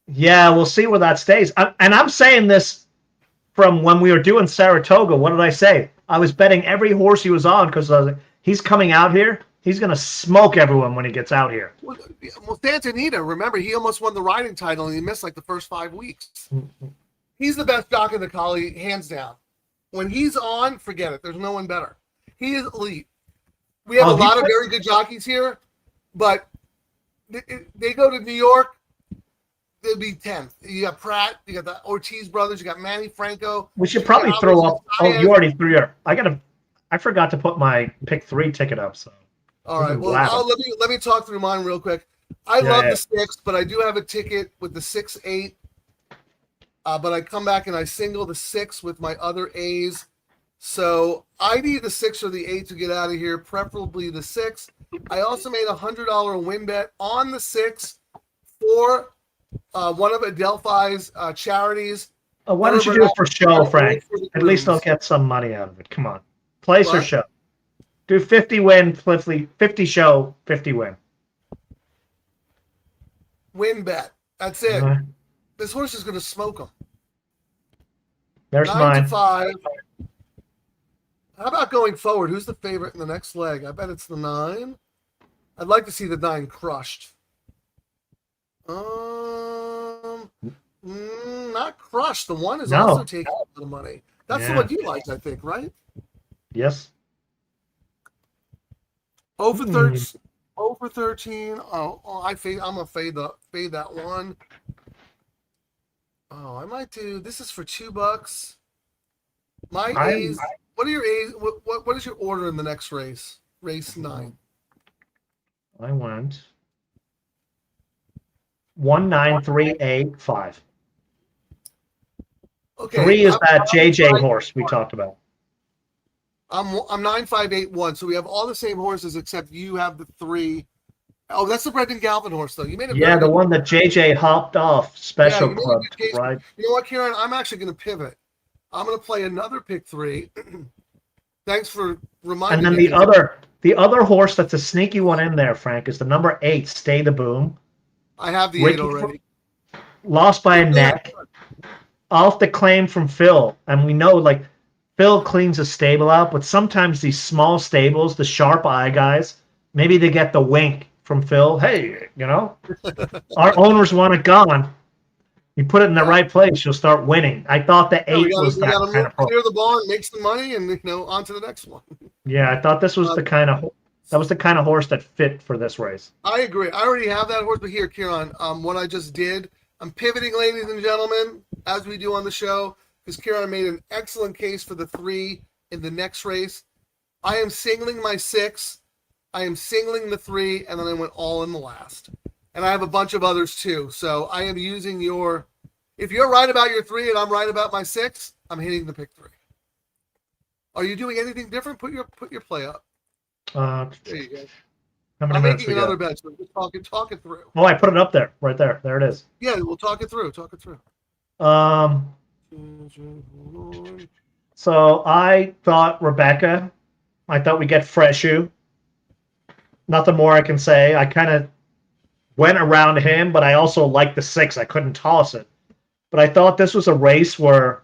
Yeah, we'll see where that stays. And I'm saying this from when we were doing Saratoga. What did I say? I was betting every horse he was on because I was like, he's coming out here. He's going to smoke everyone when he gets out here. Well, Santa Anita, remember, he almost won the riding title, and he missed like the first 5 weeks. He's the best jock in the collie, hands down. When he's on, forget it. There's no one better. He is elite. We have a lot of very good jockeys here, but they go to New York, they'll be 10th. You got Pratt, you got the Ortiz brothers, you got Manny Franco. We should probably throw up. Oh, you already threw your. I forgot to put my pick 3 ticket up. So. All right. Well, let me talk through mine real quick. I love the 6, but I do have a ticket with the 6-8. But I come back and I single the 6 with my other A's. So I need the 6 or the 8 to get out of here, preferably the 6. I also made a $100 win bet on the 6 for one of Adelphi's charities. Why don't you do it for show, Frank? At least I'll get some money out of it. Come on. Place or show. Do 50 win, 50 show, 50 win. Win bet. That's it. This horse is going to smoke them. There's 9 to 5. How about going forward? Who's the favorite in the next leg? I bet it's the 9. I'd like to see the 9 crushed. Not crushed. The 1 is also taking a lot of money. That's the one you like, I think, right? Yes. 0 for 13. 0 for 13. I'm gonna fade that one. Oh, I might do. This is for $2. My A's. What are your A's? What is your order in the next race? Race 9. I went 1, 9, 3, 8, 5. Okay. 3 is that JJ horse we talked about. I'm 9, 5, 8, 1. So we have all the same horses except you have the 3. Oh, that's the Brendan Galvin horse, though. You made a the one that JJ hopped off Special Club, right? You know what, Kieran? I'm actually going to pivot. I'm going to play another pick 3. Thanks for reminding me. And then the other horse that's a sneaky one in there, Frank, is the number 8, Stay the Boom. I have the 8 already. Lost by a neck. Off the claim from Phil. And we know, like, Phil cleans a stable out, but sometimes these small stables, the sharp eye guys, maybe they get the wink from Phil. Hey, our owners want it gone. You put it in the right place, you'll start winning. I thought the 8 was that kind of clear the ball and make some money, and on to the next one. Yeah, I thought this was the kind of horse that fit for this race. I agree. I already have that horse, but here, Kieran, what I just did, I'm pivoting, ladies and gentlemen, as we do on the show, because Kieran made an excellent case for the 3 in the next race. I am singling my 6. I am singling the 3, and then I went all in the last. And I have a bunch of others too. So I am using your. If you're right about your 3 and I'm right about my 6, I'm hitting the pick 3. Are you doing anything different? Put your play up. There you go. I'm making another bet. So just talk it through. Oh, I put it up there, right there. There it is. Yeah, we'll talk it through. So I thought Rebecca. I thought we get Freshu. Nothing more I can say. I kind of went around him, but I also liked the 6. I couldn't toss it. But I thought this was a race where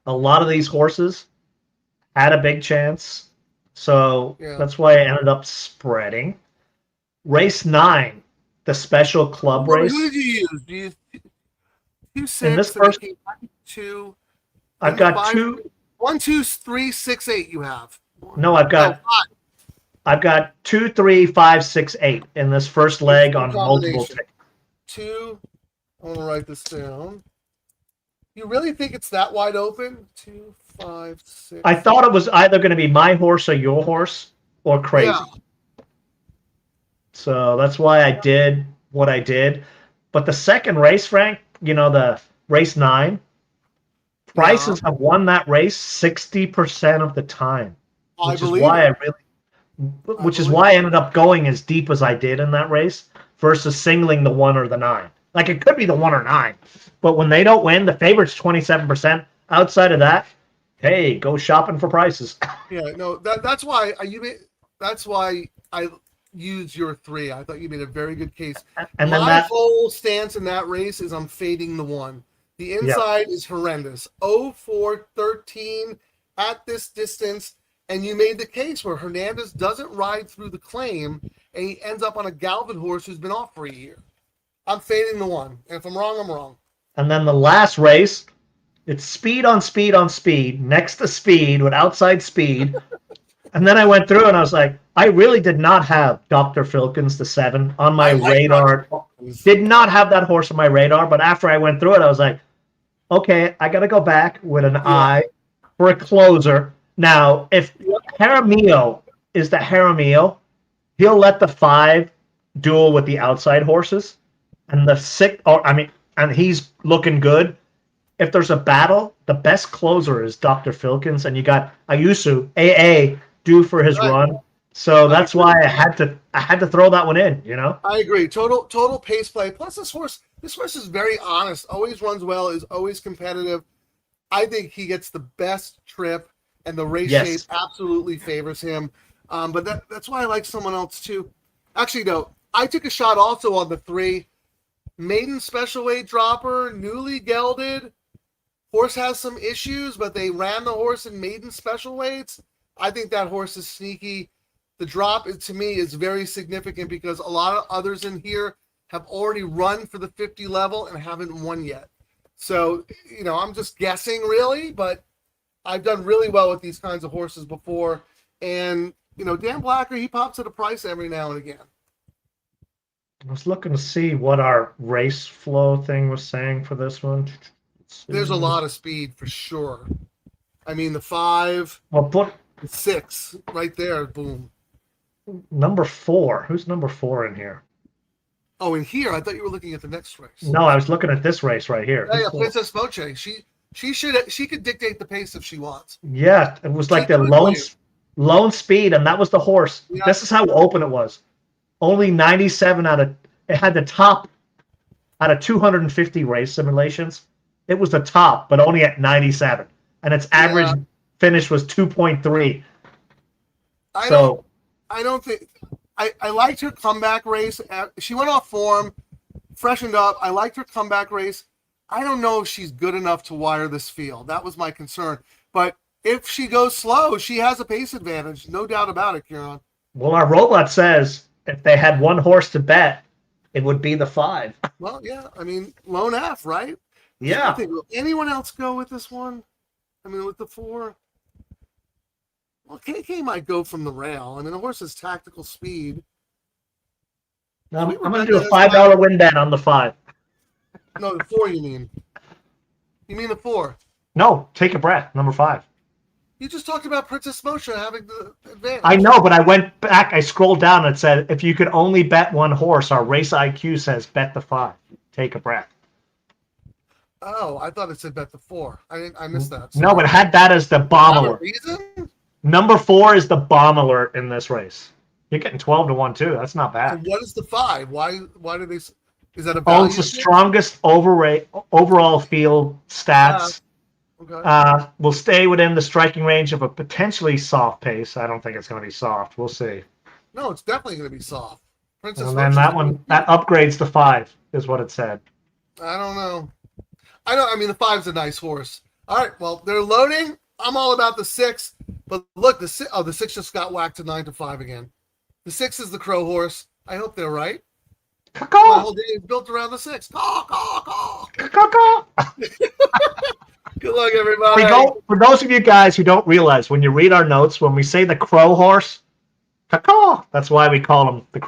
a lot of these horses had a big chance. So that's why I ended up spreading. Race 9, the Special Club race. Who did you use? Do you 2, in this first 2? I've got 2. 1, 2, 3, 6, 8. You have. No, I've got 2, 3, 5, 6, 8 in this first leg on multiple tickets. 2. I want to write this down. You really think it's that wide open? 2, 5, 6. I thought it was either going to be my horse or your horse or crazy. Yeah. So that's why I did what I did. But the second race, Frank, the race 9, prices have won that race 60% of the time. Which is why I ended up going as deep as I did in that race versus singling the 1 or the 9. Like, it could be the 1 or 9, but when they don't win, the favorite's 27%. Outside of that, hey, go shopping for prices. Yeah, no, that's why I used your 3. I thought you made a very good case. And then my whole stance in that race is I'm fading the 1. The inside is horrendous. 0 for 13 at this distance. And you made the case where Hernandez doesn't ride through the claim, and he ends up on a Galvin horse who's been off for a year. I'm fading the 1. And if I'm wrong, I'm wrong. And then the last race, It's speed on speed on speed, next to speed with outside speed. And then I went through and I was like, I really did not have Dr. Filkins the 7 on my I like radar. Did not have that horse on my radar. But after I went through it, I was like, okay, I got to go back with an eye for a closer. Now, if Jaramillo is the Jaramillo, he'll let the 5 duel with the outside horses. And the 6, and he's looking good. If there's a battle, the best closer is Dr. Filkins, and you got Ayusu AA due for his run. So that's why I had to throw that one in. I agree. Total pace play. Plus this horse is very honest. Always runs well. Is always competitive. I think he gets the best trip, and the race shape absolutely favors him. But that's why I like someone else too. Actually, no, I took a shot also on the 3 maiden special weight dropper, newly gelded. Horse has some issues, but they ran the horse in maiden special weights. I think that horse is sneaky. The drop, to me, is very significant because a lot of others in here have already run for the 50 level and haven't won yet. So, I'm just guessing really, but I've done really well with these kinds of horses before. And, Dan Blacker, he pops at a price every now and again. I was looking to see what our race flow thing was saying for this one. There's a lot of speed for sure. I mean, the 5, the 6, right there, boom. Number 4. Who's number 4 in here? Oh, in here, I thought you were looking at the next race. No, I was looking at this race right here. Yeah, Princess Moche. She could dictate the pace if she wants. Yeah, it was like the lone speed, and that was the horse. Yeah. This is how open it was. Only 97 it had the top out of 250 race simulations. It was the top, but only at 97, and its average finish was 2.3. I don't think I liked her comeback race. She went off form, freshened up. I liked her comeback race. I don't know if she's good enough to wire this field. That was my concern. But if she goes slow, she has a pace advantage. No doubt about it, Kieran. Well, our robot says if they had one horse to bet, it would be the 5. Well, yeah. I mean, lone F, right? Yeah. Will anyone else go with this one? I mean, with the 4? Well, KK might go from the rail. I mean, the horse has tactical speed. I'm going to do a $5 win bet on the 5. No, the 4 you mean. You mean the 4? No, take a breath. Number 5. You just talked about Princess Moshe having the advantage. I know, but I went back. I scrolled down and it said, if you could only bet one horse, our race IQ says bet the 5. Take a breath. Oh, I thought it said bet the 4. I missed that. Sorry. No, but it had that as the bomb alert. Reason? Number 4 is the bomb alert in this race. You're getting 12-1 too. That's not bad. So what is the 5? Why do they? Is that a? Oh, it's the strongest overall field stats. Okay. Will stay within the striking range of a potentially soft pace. I don't think it's going to be soft. We'll see. No, it's definitely going to be soft. Princess and then that upgrades to 5 is what it said. I don't know. I mean, the 5's a nice horse. All right. Well, they're loading. I'm all about the 6, but look, the 6 just got whacked to 9-5 again. The 6 is the crow horse. I hope they're right. My whole day is built around the 6. Caw, caw, caw. Caw, caw. Good luck, everybody. For those of you guys who don't realize, when you read our notes, when we say the crow horse, caw, that's why we call him the crow.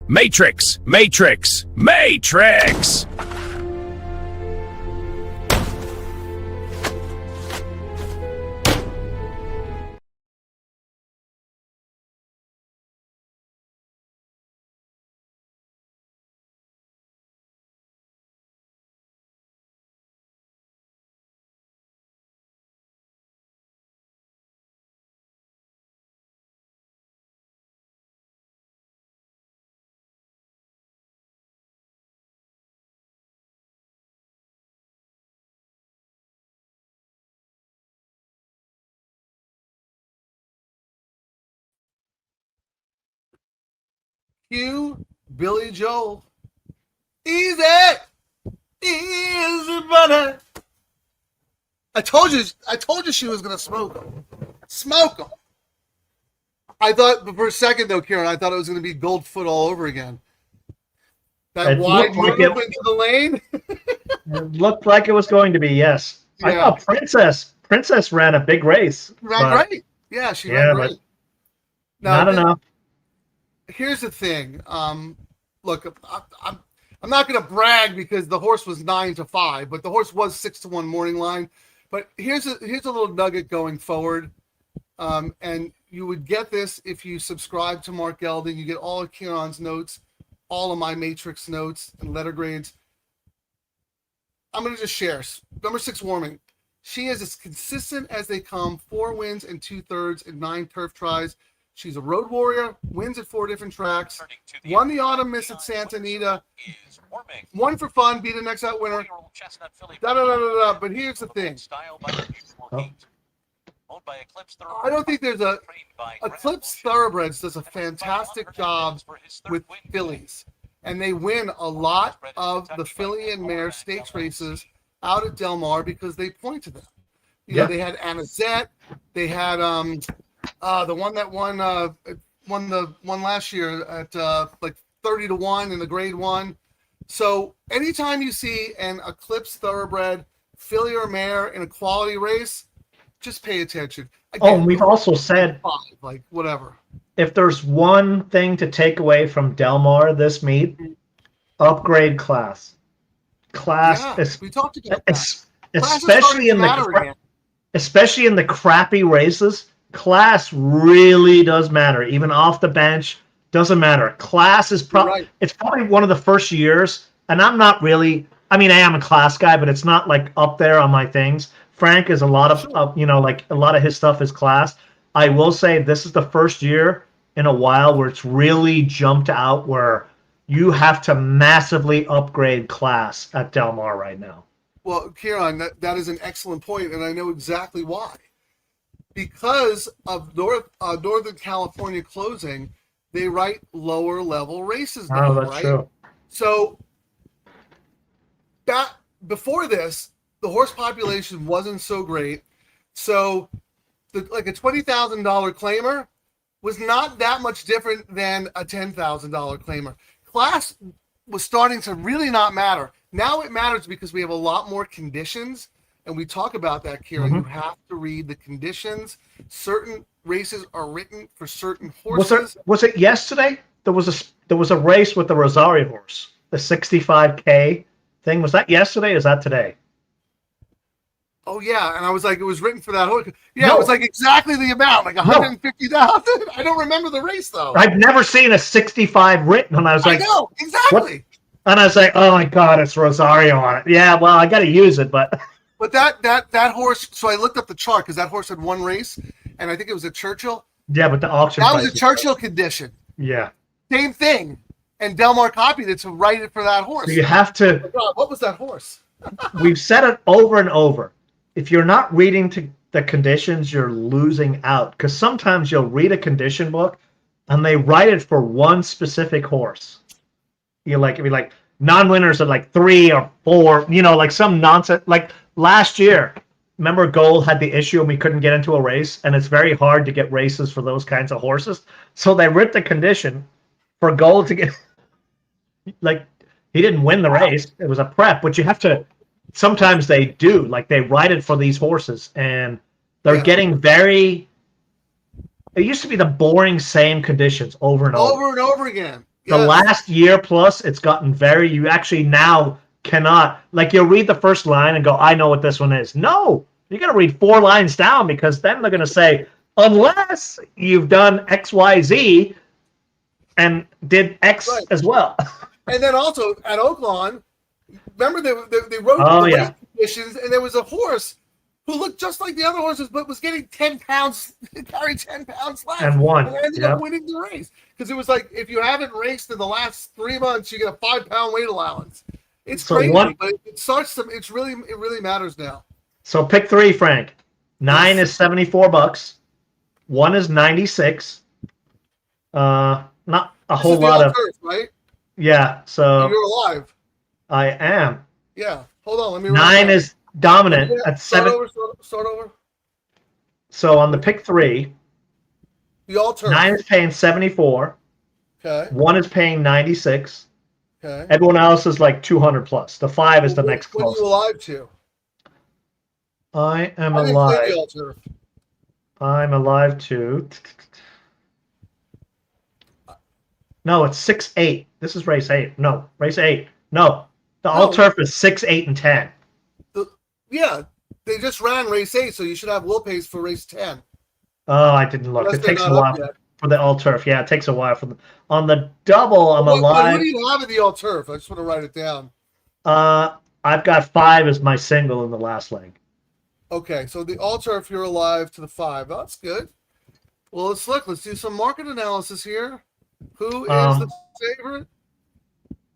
Matrix, Matrix, Matrix! Cue Billy Joel. Easy, easy, brother. I told you she was gonna smoke them. Smoke them. I thought, but for a second though, Kieran, I thought it was gonna be Goldfoot all over again. That It wide looked move like into the lane. It looked like it was going to be, yes. I Yeah. thought Princess ran a big race. Ran but great. Yeah, she Yeah, ran but great. Now, not enough. here's the thing. Look, I'm not going to brag because the horse was 9-5, but the horse was 6-1 morning line. But here's a little nugget going forward, and you would get this if you subscribe to Mark Gelding. You get all of Kieran's notes, all of my matrix notes and letter grades. I'm going to just share. Number 6, Warming. She is as consistent as they come. 4 wins and 2/3 in 9 turf tries. She's a road warrior, wins at 4 different tracks, won the autumn miss at Santa Anita, won for fun, beat the next out winner. But here's the thing. I don't think there's Eclipse Thoroughbreds does a fantastic job with fillies, and they win a lot of the filly and mare stakes races out at Del Mar because they point to them. You know, they had Anazette, they had the one that won the one last year at like 30-1 in the grade 1. So anytime you see an Eclipse Thoroughbred filly or mare in a quality race, just pay attention. Again, and we've also said, 5, like whatever. if there's one thing to take away from Del Mar this meet, upgrade class. Class, we talked about that. Especially in the crappy races. Class really does matter. Even off the bench, doesn't matter. Class is probably it's probably one of the first years, and I'm not really. I mean, I am a class guy, but it's not like up there on my things. Frank is a lot of like a lot of his stuff is class. I will say this is the first year in a while where it's really jumped out where you have to massively upgrade class at Del Mar right now. Well, Kieran, that is an excellent point, and I know exactly why. Because of Northern California closing, they write lower level races now, that's true. So that before this, the horse population wasn't so great. So like a $20,000 claimer was not that much different than a $10,000 claimer. Class was starting to really not matter. Now it matters because we have a lot more conditions. And we talk about that, Kieran. You have to read the conditions. Certain races are written for certain horses. Was it yesterday? There was a race with the Rosario horse, the 65K thing. Was that yesterday? Or is that today? Oh yeah, and I was like, it was written for that horse. Yeah, it was like exactly the amount, like 150,000. I don't remember the race though. I've never seen a 65 written, and I was like, I know exactly. What? And I was like, oh my god, it's Rosario on it. Yeah, well, I got to use it, but. But that horse. So I looked up the chart because that horse had one race, and I think it was at Churchill. Yeah, but the auction. That was a Churchill condition. Yeah. Same thing, and Del Mar copied it to write it for that horse. So you have to. What was that horse? We've said it over and over. If you're not reading to the conditions, you're losing out. Because sometimes you'll read a condition book, and they write it for one specific horse. You're like, it'd be like non-winners are like 3 or 4. You know, like some nonsense. Like last year, remember Gold had the issue and we couldn't get into a race, and it's very hard to get races for those kinds of horses. So they ripped the condition for Gold to get. Like he didn't win the race; it was a prep. But you have to. Sometimes they do, like they write it for these horses, and they're getting very. It used to be the boring same conditions over and over and over again. The last year plus, it's gotten very. You actually now cannot you'll read the first line and go, I know what this one is. No, you got to read 4 lines down because then they're going to say, unless you've done X, Y, Z, and did X as well. And then also at Oaklawn, remember they wrote the weight conditions, and there was a horse who looked just like the other horses, but was getting 10 pounds, carried 10 pounds less. And won. And ended up winning the race. Because it was like, if you haven't raced in the last 3 months, you get a 5-pound weight allowance. It's crazy, but it starts to, it really matters now. So pick 3, Frank. 9 is $74. 1 is 96. Not a whole lot of. Turf, right? Yeah. So and you're alive. I am. Yeah. Hold on. Let me. 9 is dominant at 7. Start over. So on the pick 3, the all turf. 9 is paying 74. Okay. 1 is paying 96. Okay. Everyone else is like 200 plus. The 5 is the next closest. What are you alive to? I am alive. The all turf. I'm alive to. No, it's 6-8. This is race 8. No, race 8. No, the all turf is 6, 8, and 10. Yeah, they just ran race 8, so you should have will pays for race 10. Oh, I didn't look. Unless it takes a while for the all turf. Yeah, it takes a while for the. On the double, I'm alive. What do you have at the all turf? I just want to write it down. I've got 5 as my single in the last leg. Okay, so the all turf, you're alive to the 5. Oh, that's good. Well, let's look. Let's do some market analysis here. Who is the favorite?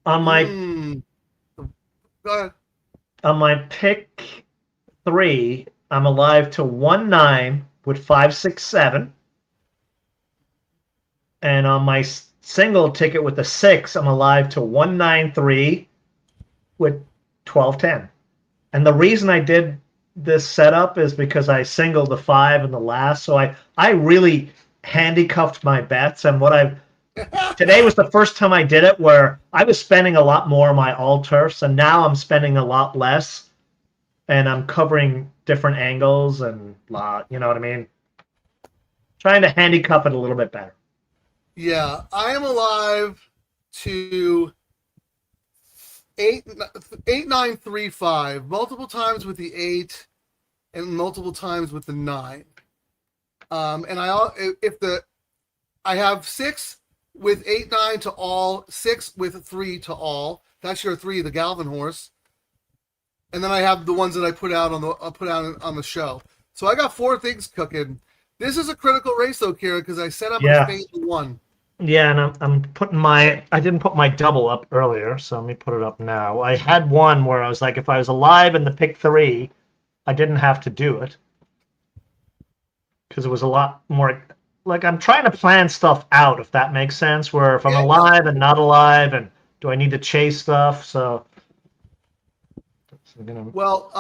On my go ahead. On my pick 3, I'm alive to 1-9 with 5, 6, 7. And on my single ticket with the 6, I'm alive to 1-9-3 with 12-10. And the reason I did this setup is because I singled the 5 in the last. So I really handicapped my bets. And today was the first time I did it where I was spending a lot more on my all turfs, and now I'm spending a lot less, and I'm covering different angles and you know what I mean? Trying to handicap it a little bit better. Yeah, I am alive to 8-9-3-5 multiple times with the 8 and multiple times with the 9. And I have 6 with 8-9 to all, 6 with 3 to all. That's your 3, the Galvin horse. And then I have the ones that I put out on the show. So I got 4 things cooking. This is a critical race though, Kira, because I set up a phase 1. Yeah, and I'm putting I didn't put my double up earlier, so let me put it up now. I had one where I was like, if I was alive in the pick 3, I didn't have to do it because it was a lot more. Like, I'm trying to plan stuff out, if that makes sense, where if I'm alive and not alive, and do I need to chase stuff? So, well,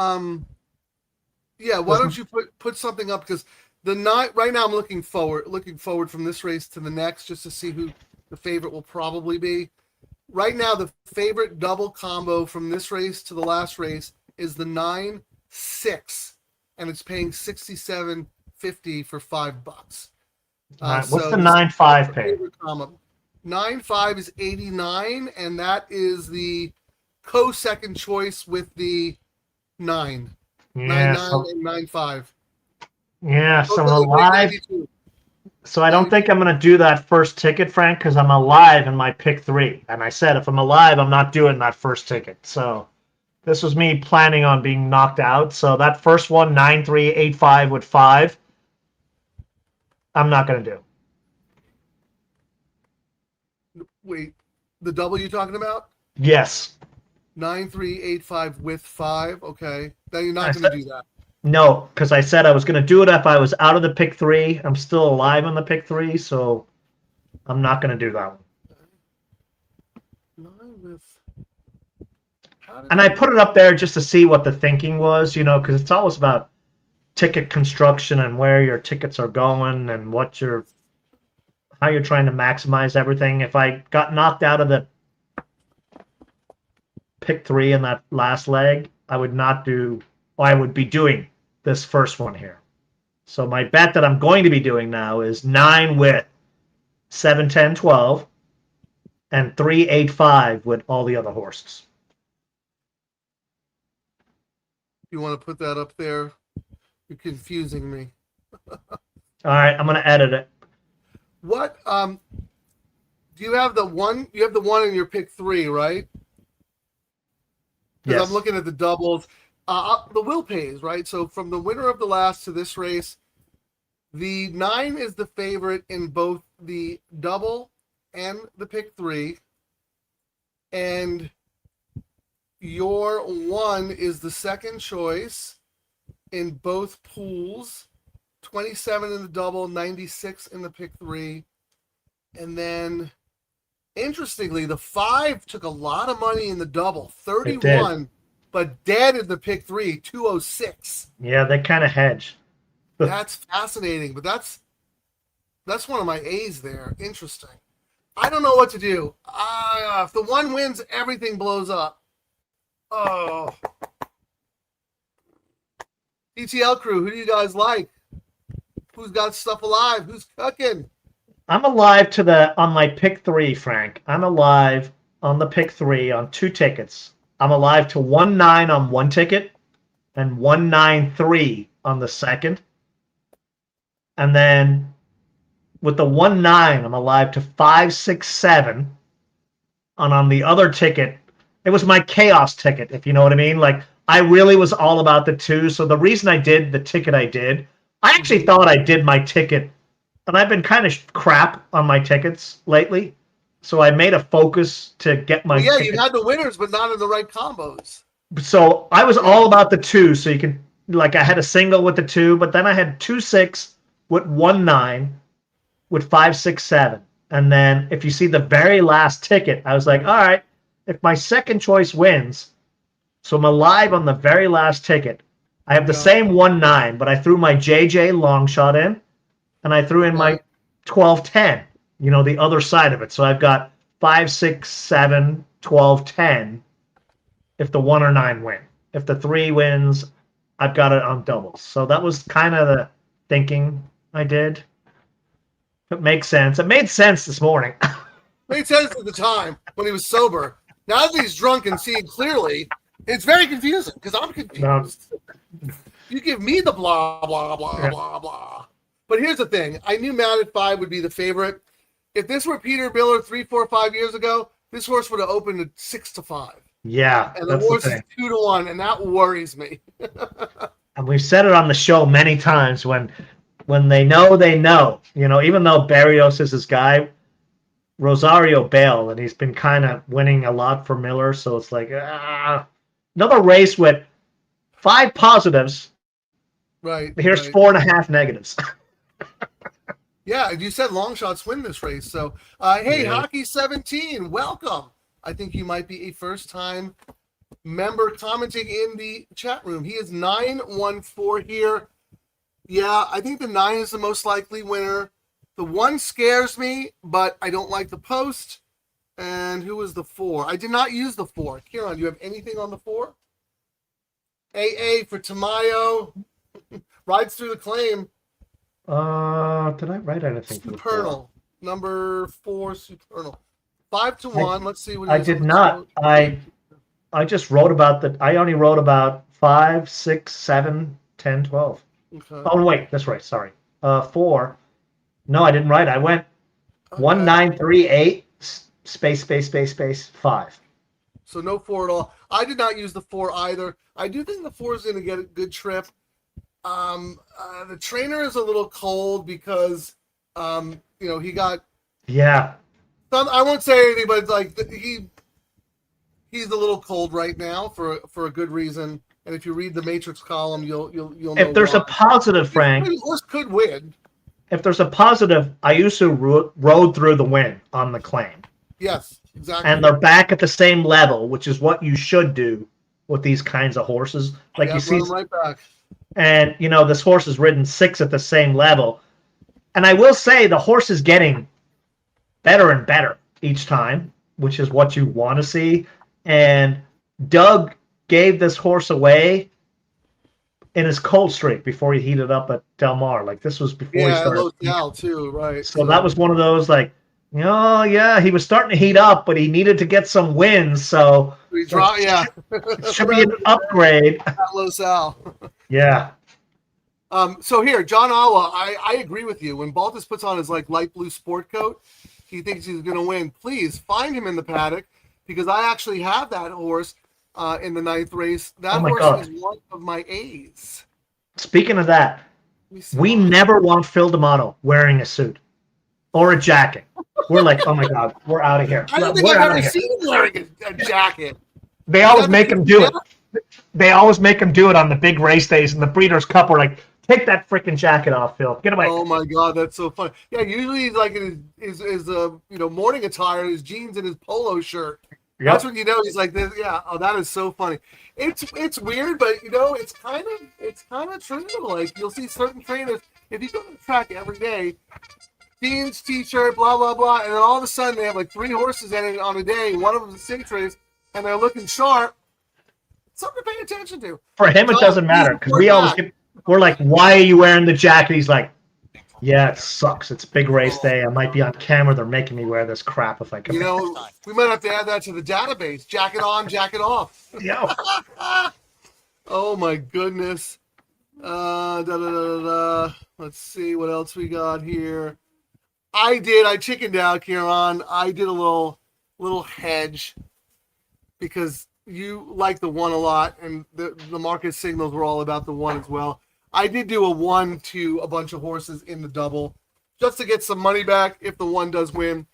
yeah, why don't you put something up? Because the 9, right now I'm looking forward from this race to the next, just to see who the favorite will probably be. Right now, the favorite double combo from this race to the last race is the 9-6, and it's paying $67.50 for $5. What's the 9-5 pay? 9-5 is 89, and that is the co-second choice with the 9. Yeah, 9-9 and 9-5. Yeah, so I'm alive. So I don't think I'm going to do that first ticket, Frank, because I'm alive in my pick 3. And I said if I'm alive, I'm not doing that first ticket. So this was me planning on being knocked out. So that first one, 9-3, 8-5 with 5, I'm not going to do. Wait, the double you talking about? Yes. 9-3, 8-5 with 5. Okay. Then you're not going to do that. No, because I said I was going to do it if I was out of the pick 3. I'm still alive on the pick 3, so I'm not going to do that one. And I put it up there just to see what the thinking was, because it's always about ticket construction and where your tickets are going and how you're trying to maximize everything. If I got knocked out of the pick 3 in that last leg, I would be doing this first one here. So my bet that I'm going to be doing now is 9 with 7, 10, 12. and 385 with all the other horses. You want to put that up there? You're confusing me. All right, I'm going to edit it. What do you have the one? You have the one in your pick 3, right? Because Yes. I'm looking at the doubles. The will pays, right? So from the winner of the last to this race, the 9 is the favorite in both the double and the pick 3, and your 1 is the second choice in both pools. 27 in the double, 96 in the pick 3. And then, interestingly, the 5 took a lot of money in the double, 31, but dead in the pick 3, 206. Yeah, they kind of hedge. That's fascinating, but that's one of my A's there. Interesting. I don't know what to do. If the 1 wins, everything blows up. Oh. DTL Crew, who do you guys like? Who's got stuff alive? Who's cooking? I'm alive on my pick 3, Frank. I'm alive on the pick 3 on 2 tickets. I'm alive to 1-9 on 1 ticket and 1-9-3 on the second. And then with the 1-9, I'm alive to 5-6-7. And on the other ticket, it was my chaos ticket, if you know what I mean. Like, I really was all about the 2. So the reason I did the ticket I did, I actually thought I did my ticket, and I've been kind of crap on my tickets lately. So I made a focus to get my Well, yeah, ticket. you had the winners, but not in the right combos. So I was all about the 2. So you can, like, I had a single with the 2, but then I had 2-6 with 1-9 with 5-6-7. And then if you see the very last ticket, I was like, all right, if my second choice wins, so I'm alive on the very last ticket. I have the same 1-9, but I threw my JJ long shot in, and I threw in my 12-10, the other side of it. So I've got 5-6-7, 12-10 if the 1 or 9 win. If the 3 wins, I've got it on doubles. So that was kind of the thinking I did. It makes sense. It made sense this morning. Made sense at the time when he was sober. Now that he's drunk and seeing clearly, it's very confusing because I'm confused. You give me the blah, blah, blah, blah, blah. But here's the thing. I knew Matt at 5 would be the favorite. If this were Peter Biller 3, 4, 5 years ago, this horse would have opened at 6-5. Yeah. And the horse is 2-1, and that worries me. And we've said it on the show many times when they know, they know. Even though Barrios is his guy, Rosario bailed, and he's been kind of winning a lot for Miller. So it's like, another race with 5 positives. Right. Here's right. 4.5 negatives. Yeah, you said long shots win this race. So, hey, Hockey 17, welcome. I think you might be a first-time member commenting in the chat room. He is 914 here. Yeah, I think the 9 is the most likely winner. The 1 scares me, but I don't like the post. And who was the 4? I did not use the 4. Kieran, do you have anything on the 4? AA for Tamayo. Rides through the claim. Did I write anything? Supernal. Number 4, Supernal. 5-1. Let's see what I did not. I just wrote about I only wrote about 5, 6, 7, 10, 12. Okay. Oh, wait. That's right. Sorry. 4. No, I didn't write. I went 1, 9, 3, 8, space, 5. So no 4 at all. I did not use the 4 either. I do think the 4 is going to get a good trip. The trainer is a little cold because, he got. Yeah. I won't say anything, but like he's a little cold right now for a good reason. And if you read the Matrix column, you'll know. If there's a positive, Frank. The horse could win. If there's a positive, Ayuso rode through the win on the claim. Yes, exactly. And they're back at the same level, which is what you should do with these kinds of horses. Like you see, right back. And this horse has ridden 6 at the same level. And I will say the horse is getting better and better each time, which is what you want to see. And Doug gave this horse away in his cold streak before he heated up at Del Mar. Like this was before he started. Del too, right? So that was one of those like Oh, yeah, he was starting to heat up, but he needed to get some wins, so Yeah. it should be an upgrade. Losal. Yeah. So here, John Awa, I agree with you. When Baltus puts on his like light blue sport coat, he thinks he's going to win. Please find him in the paddock because I actually have that horse in the 9th race. That horse God. is one of my A's. Speaking of that, we never want Phil D'Amato wearing a suit or a jacket. We're like, oh my God, we're out of here. I don't think I've ever seen him wearing a jacket. They always make him do it. They always make him do it on the big race days in the Breeders' Cup. We're like, take that freaking jacket off, Phil. Get away. Oh my God, that's so funny. Yeah, usually he's like in his morning attire, his jeans and his polo shirt. Yep. That's when you know he's like this. Yeah. Oh, that is so funny. It's weird, but it's kind of true. Like you'll see certain trainers if you go to the track every day, jeans, t-shirt, blah blah blah, and then all of a sudden they have like 3 horses in it on a day. One of them is a 6 race, and they're looking sharp. Something to pay attention to. For him, it doesn't matter because we're like, why are you wearing the jacket? He's like, yeah, it sucks. It's a big race day. I might be on camera. They're making me wear this crap if I can. We might have to add that to the database. Jacket on, jacket off. Yeah. Oh my goodness. Let's see what else we got here. I chickened out, Kieran. I did a little hedge because you like the 1 a lot, and the market signals were all about the 1 as well. I did do a 1 to a bunch of horses in the double just to get some money back if the 1 does win.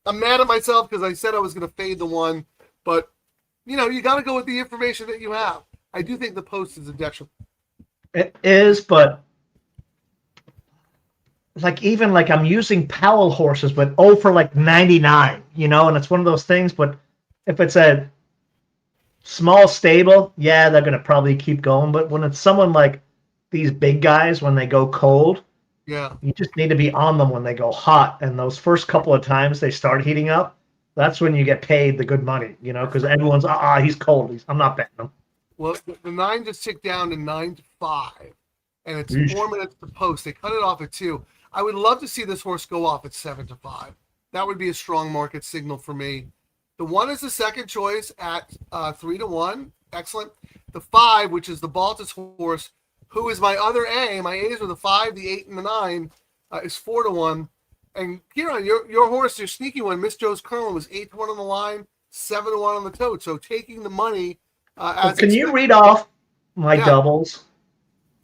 I'm mad at myself because I said I was going to fade the 1, but you got to go with the information that you have. I do think the post is a detriment. It is, but even I'm using Powell horses, but for 99, and it's one of those things. But if it's a small stable, yeah, they're going to probably keep going. But when it's someone like these big guys, when they go cold, yeah, you just need to be on them when they go hot. And those first couple of times they start heating up, that's when you get paid the good money, because everyone's, he's cold. I'm not betting him. Well, the 9 just ticked down to 9-5, and it's 4 minutes to post. They cut it off at 2. I would love to see this horse go off at 7-5. That would be a strong market signal for me. The 1 is the second choice at 3-1. Excellent. The 5, which is the Baltus horse, who is my other A. My A's were the 5, the 8, and the 9, is 4-1. And Kieran, your horse, your sneaky one, Miss Joe's Colonel, was 8-1 on the line, 7-1 on the tote. So taking the money. Can you read off my doubles?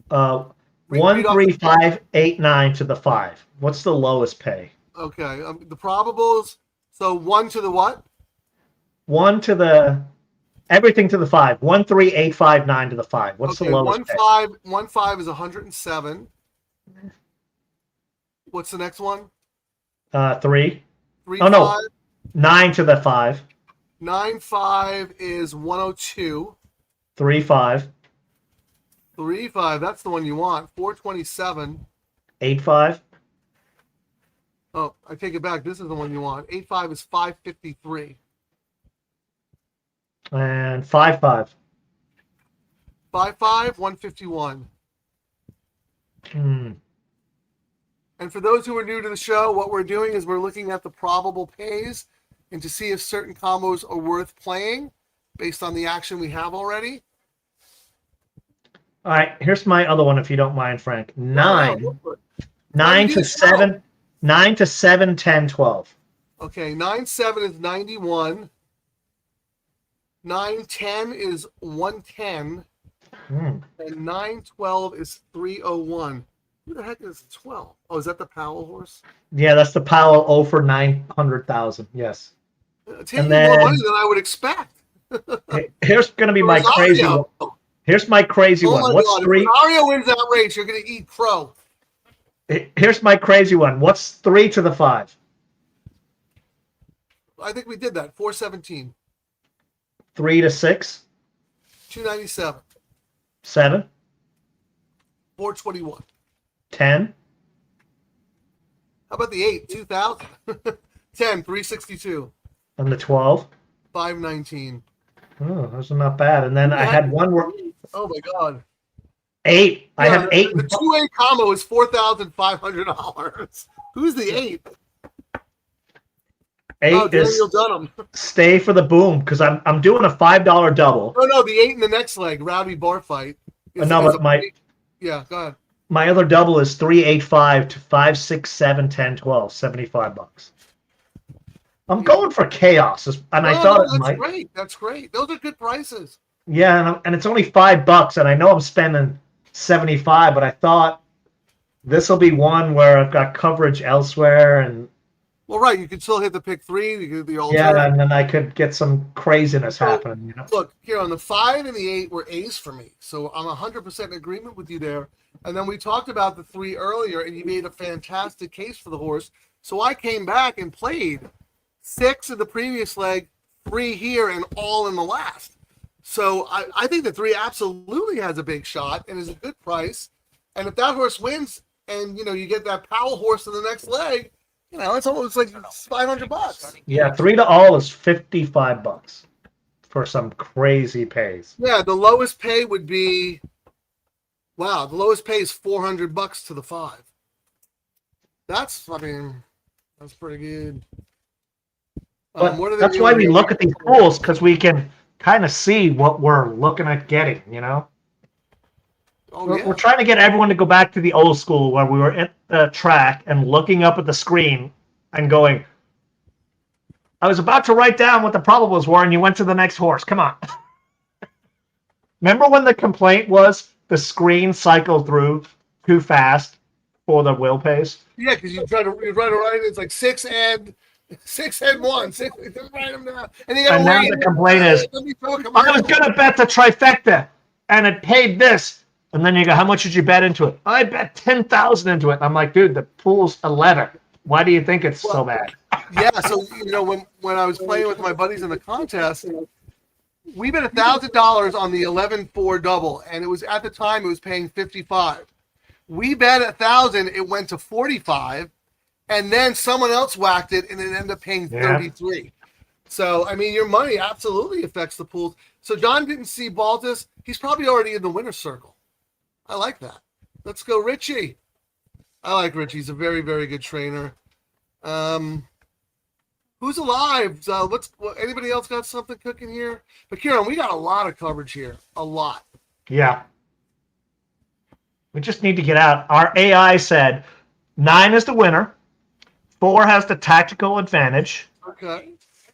1, 3, 5, 8, 9 to the 5. What's the lowest pay? Okay, the probables. So 1 to the what? 1 to the everything to the 5. 1, 3, 8, 5, 9 to the 5. What's the lowest? 1, 5 is 107. What's the next one? 3. 3, oh no, 9 to the 5. 9-5 is 102. 3-5. 3-5. That's the one you want. 427. 8-5. Oh, I take it back. This is the one you want. 8-5 is 553. And 5-5. 5-5, 151. And for those who are new to the show, what we're doing is we're looking at the probable pays and to see if certain combos are worth playing based on the action we have already. All right, here's my other one, if you don't mind, Frank. 9 to 7, 9 to 7, 10, 12. Okay, 9-7 is 91. 9-10 is 110. And 9-12 is 301. Who the heck is 12? Oh, is that the Powell horse? Yeah, that's the Powell 0 for 900,000. Yes. Taking more money than I would expect. Here's going to be my crazy one. Here's my crazy one. What's God. 3? If Mario wins that race, you're going to eat crow. Here's my crazy one. What's 3 to the 5? I think we did that. 417. 3 to 6? 297. 7? 421. 10? How about the 8? 2000. 10, 362. And the 12? 519. Oh, those are not bad. And then I had one where. Oh my God. 8. Yeah, I have 8. The 2-8 combo is $4,500. Who's the 8? 8 Daniel is Dunham. Stay for the Boom because I'm doing a $5 double. No, the 8 in the next leg, Rowdy Bar Fight. No, but yeah, go ahead. My other double is 385 to 5, 6, 7, 10, 12, $75. I'm going for chaos, and I thought it that's might. great. That's great. Those are good prices. Yeah, and it's only $5, and I know I'm spending 75, but I thought this will be one where I've got coverage elsewhere, and well, right, you could still hit the pick 3. You could the alternative. Yeah, and then I could get some craziness happening. Look here on the 5 and the 8 were A's for me, so I'm 100% in agreement with you there. And then we talked about the 3 earlier, and you made a fantastic case for the horse. So I came back and played 6 in the previous leg, 3 here, and all in the last. So I think the 3 absolutely has a big shot and is a good price. And if that horse wins, and you get that Powell horse in the next leg, it's almost like $500. Yeah, 3 to all is $55 for some crazy pays. Yeah, the lowest pay would be. Wow, the lowest pay is $400 to the 5. That's pretty good. But that's why we look at these pools, because we can kind of see what we're looking at getting, We're trying to get everyone to go back to the old school where we were at the track and looking up at the screen and going, I was about to write down what the probables were, and you went to the next horse. Come on. Remember when the complaint was the screen cycled through too fast for the wheel pace? Yeah, because you try to write it's like 6 and 1. 6, write them down. And now the complaint is, I was going to bet the trifecta, and it paid this. And then you go, how much did you bet into it? I bet 10,000 into it. And I'm like, dude, the pool's a letter. Why do you think it's so bad? Yeah, so when I was playing with my buddies in the contest, we bet $1,000 on the 11-4 double, and it was at the time it was paying 55. We bet 1,000, it went to 45, and then someone else whacked it, and it ended up paying 33. So your money absolutely affects the pools. So John didn't see Baltus. He's probably already in the winner's circle. I like that. Let's go, Richie. I like Richie. He's a very, very good trainer. Who's alive? Anybody else got something cooking here? But Kieran, we got a lot of coverage here. A lot. Yeah. We just need to get out. Our AI said 9 is the winner. 4 has the tactical advantage. Okay.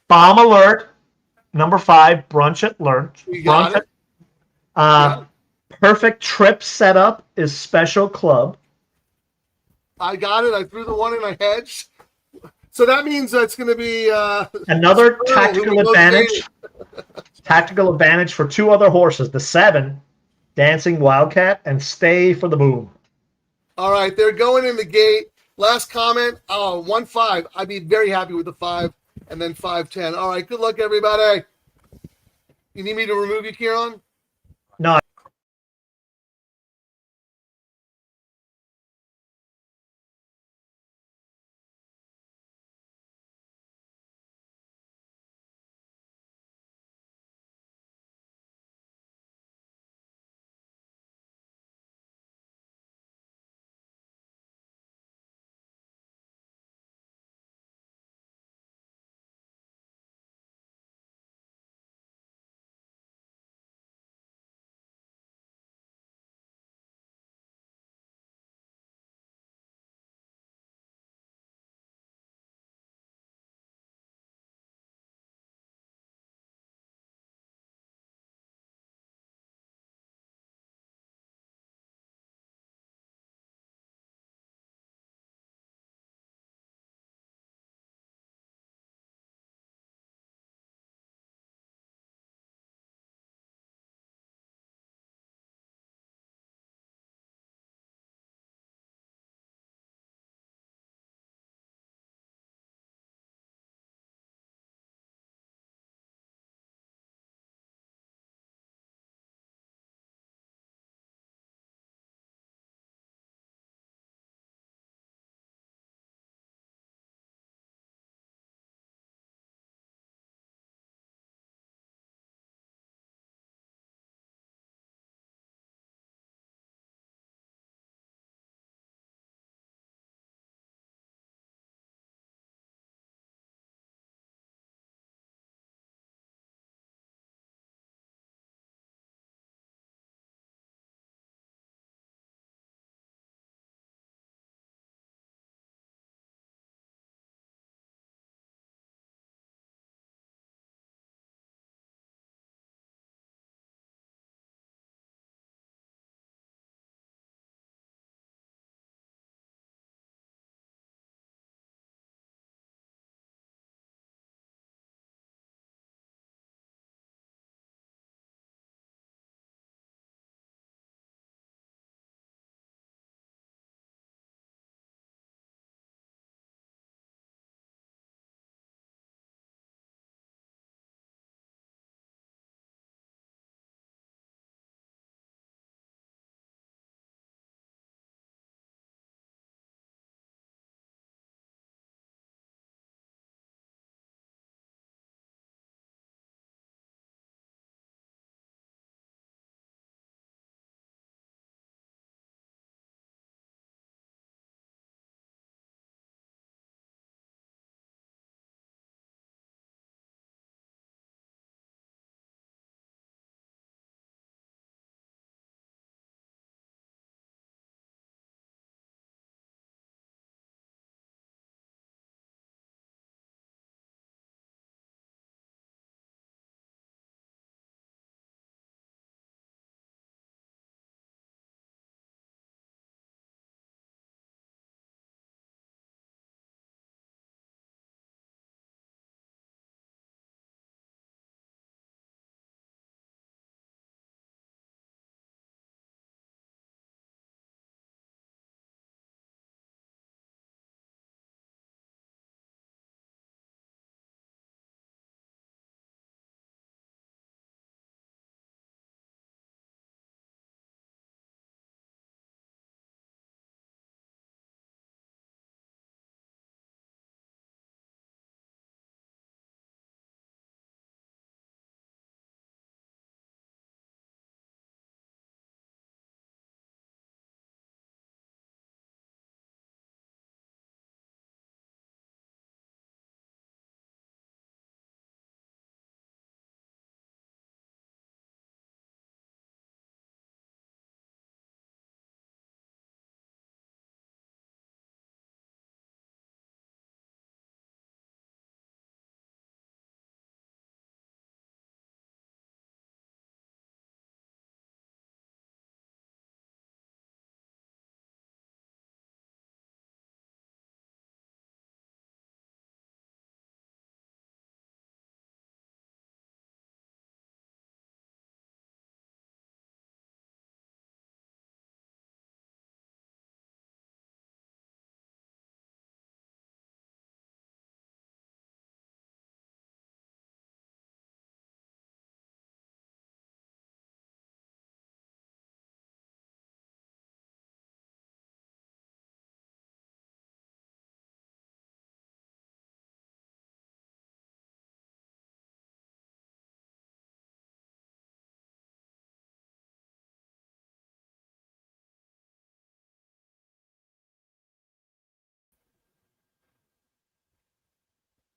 Bomb alert. Number 5, brunch at lunch. We got it. Perfect trip setup is special club. I got it. I threw the one and I hedged. So that means that's going to be another tactical advantage. Tactical advantage for 2 other horses. The 7, Dancing Wildcat, and Stay for the Boom. All right, they're going in the gate. Last comment. 1-5. I'd be very happy with the 5 and then 5-10. All right, good luck, everybody. You need me to remove you, Kieran? No.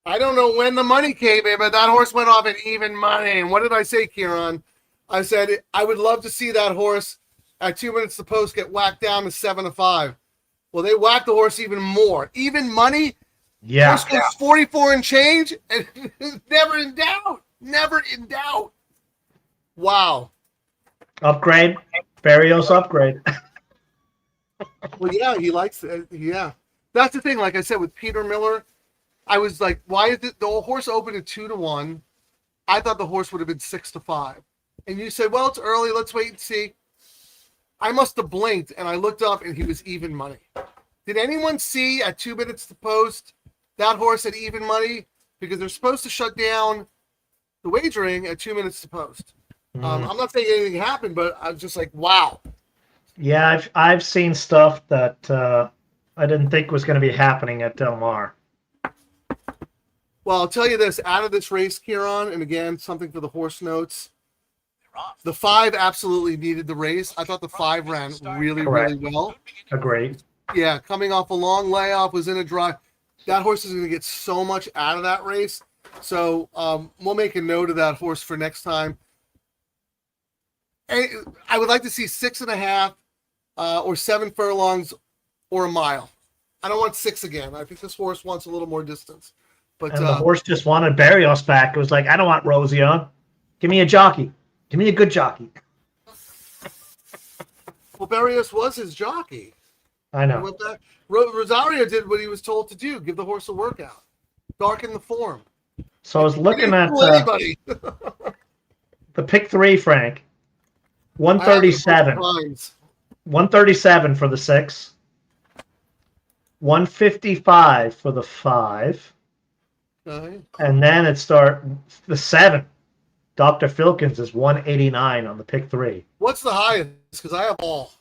I don't know when the money came in, but that horse went off at even money. And what did I say, Kieran? I said I would love to see that horse at 2 minutes to post get whacked down to 7-5. Well, they whacked the horse even more. Even money. Yeah. Horse goes 44 and change, and never in doubt. Never in doubt. Wow. Upgrade. Barrios upgrade. Well, yeah, he likes it. Yeah. That's the thing. Like I said, with Peter Miller, I was like, why is it the horse opened at 2-1? I thought the horse would have been 6-5. And you said, well, it's early. Let's wait and see. I must have blinked, and I looked up, and he was even money. Did anyone see at 2 minutes to post that horse at even money? Because they're supposed to shut down the wagering at 2 minutes to post. I'm not saying anything happened, but I was just like, wow. Yeah, I've seen stuff that I didn't think was going to be happening at Del Mar. Well, I'll tell you this, out of this race, Kieran, and again, something for the horse notes, the 5 absolutely needed the race. I thought the 5 ran really, Correct. really well. Agreed. Yeah, coming off a long layoff, was in a drive. That horse is going to get so much out of that race. So we'll make a note of that horse for next time. And I would like to see 6.5 or 7 furlongs or a mile. I don't want 6 again. I think this horse wants a little more distance. But And the horse just wanted Barrios back. It was like, I don't want Rosie on. Give me a jockey. Give me a good jockey. Well, Barrios was his jockey. I know. Rosario did what he was told to do: give the horse a workout, darken the form. So I was looking at anybody. the pick 3, Frank. 137. 137 for the 6. 155 for the 5. Okay. And then the 7. Dr. Filkins is 189 on the pick 3. What's the highest? Because I have all.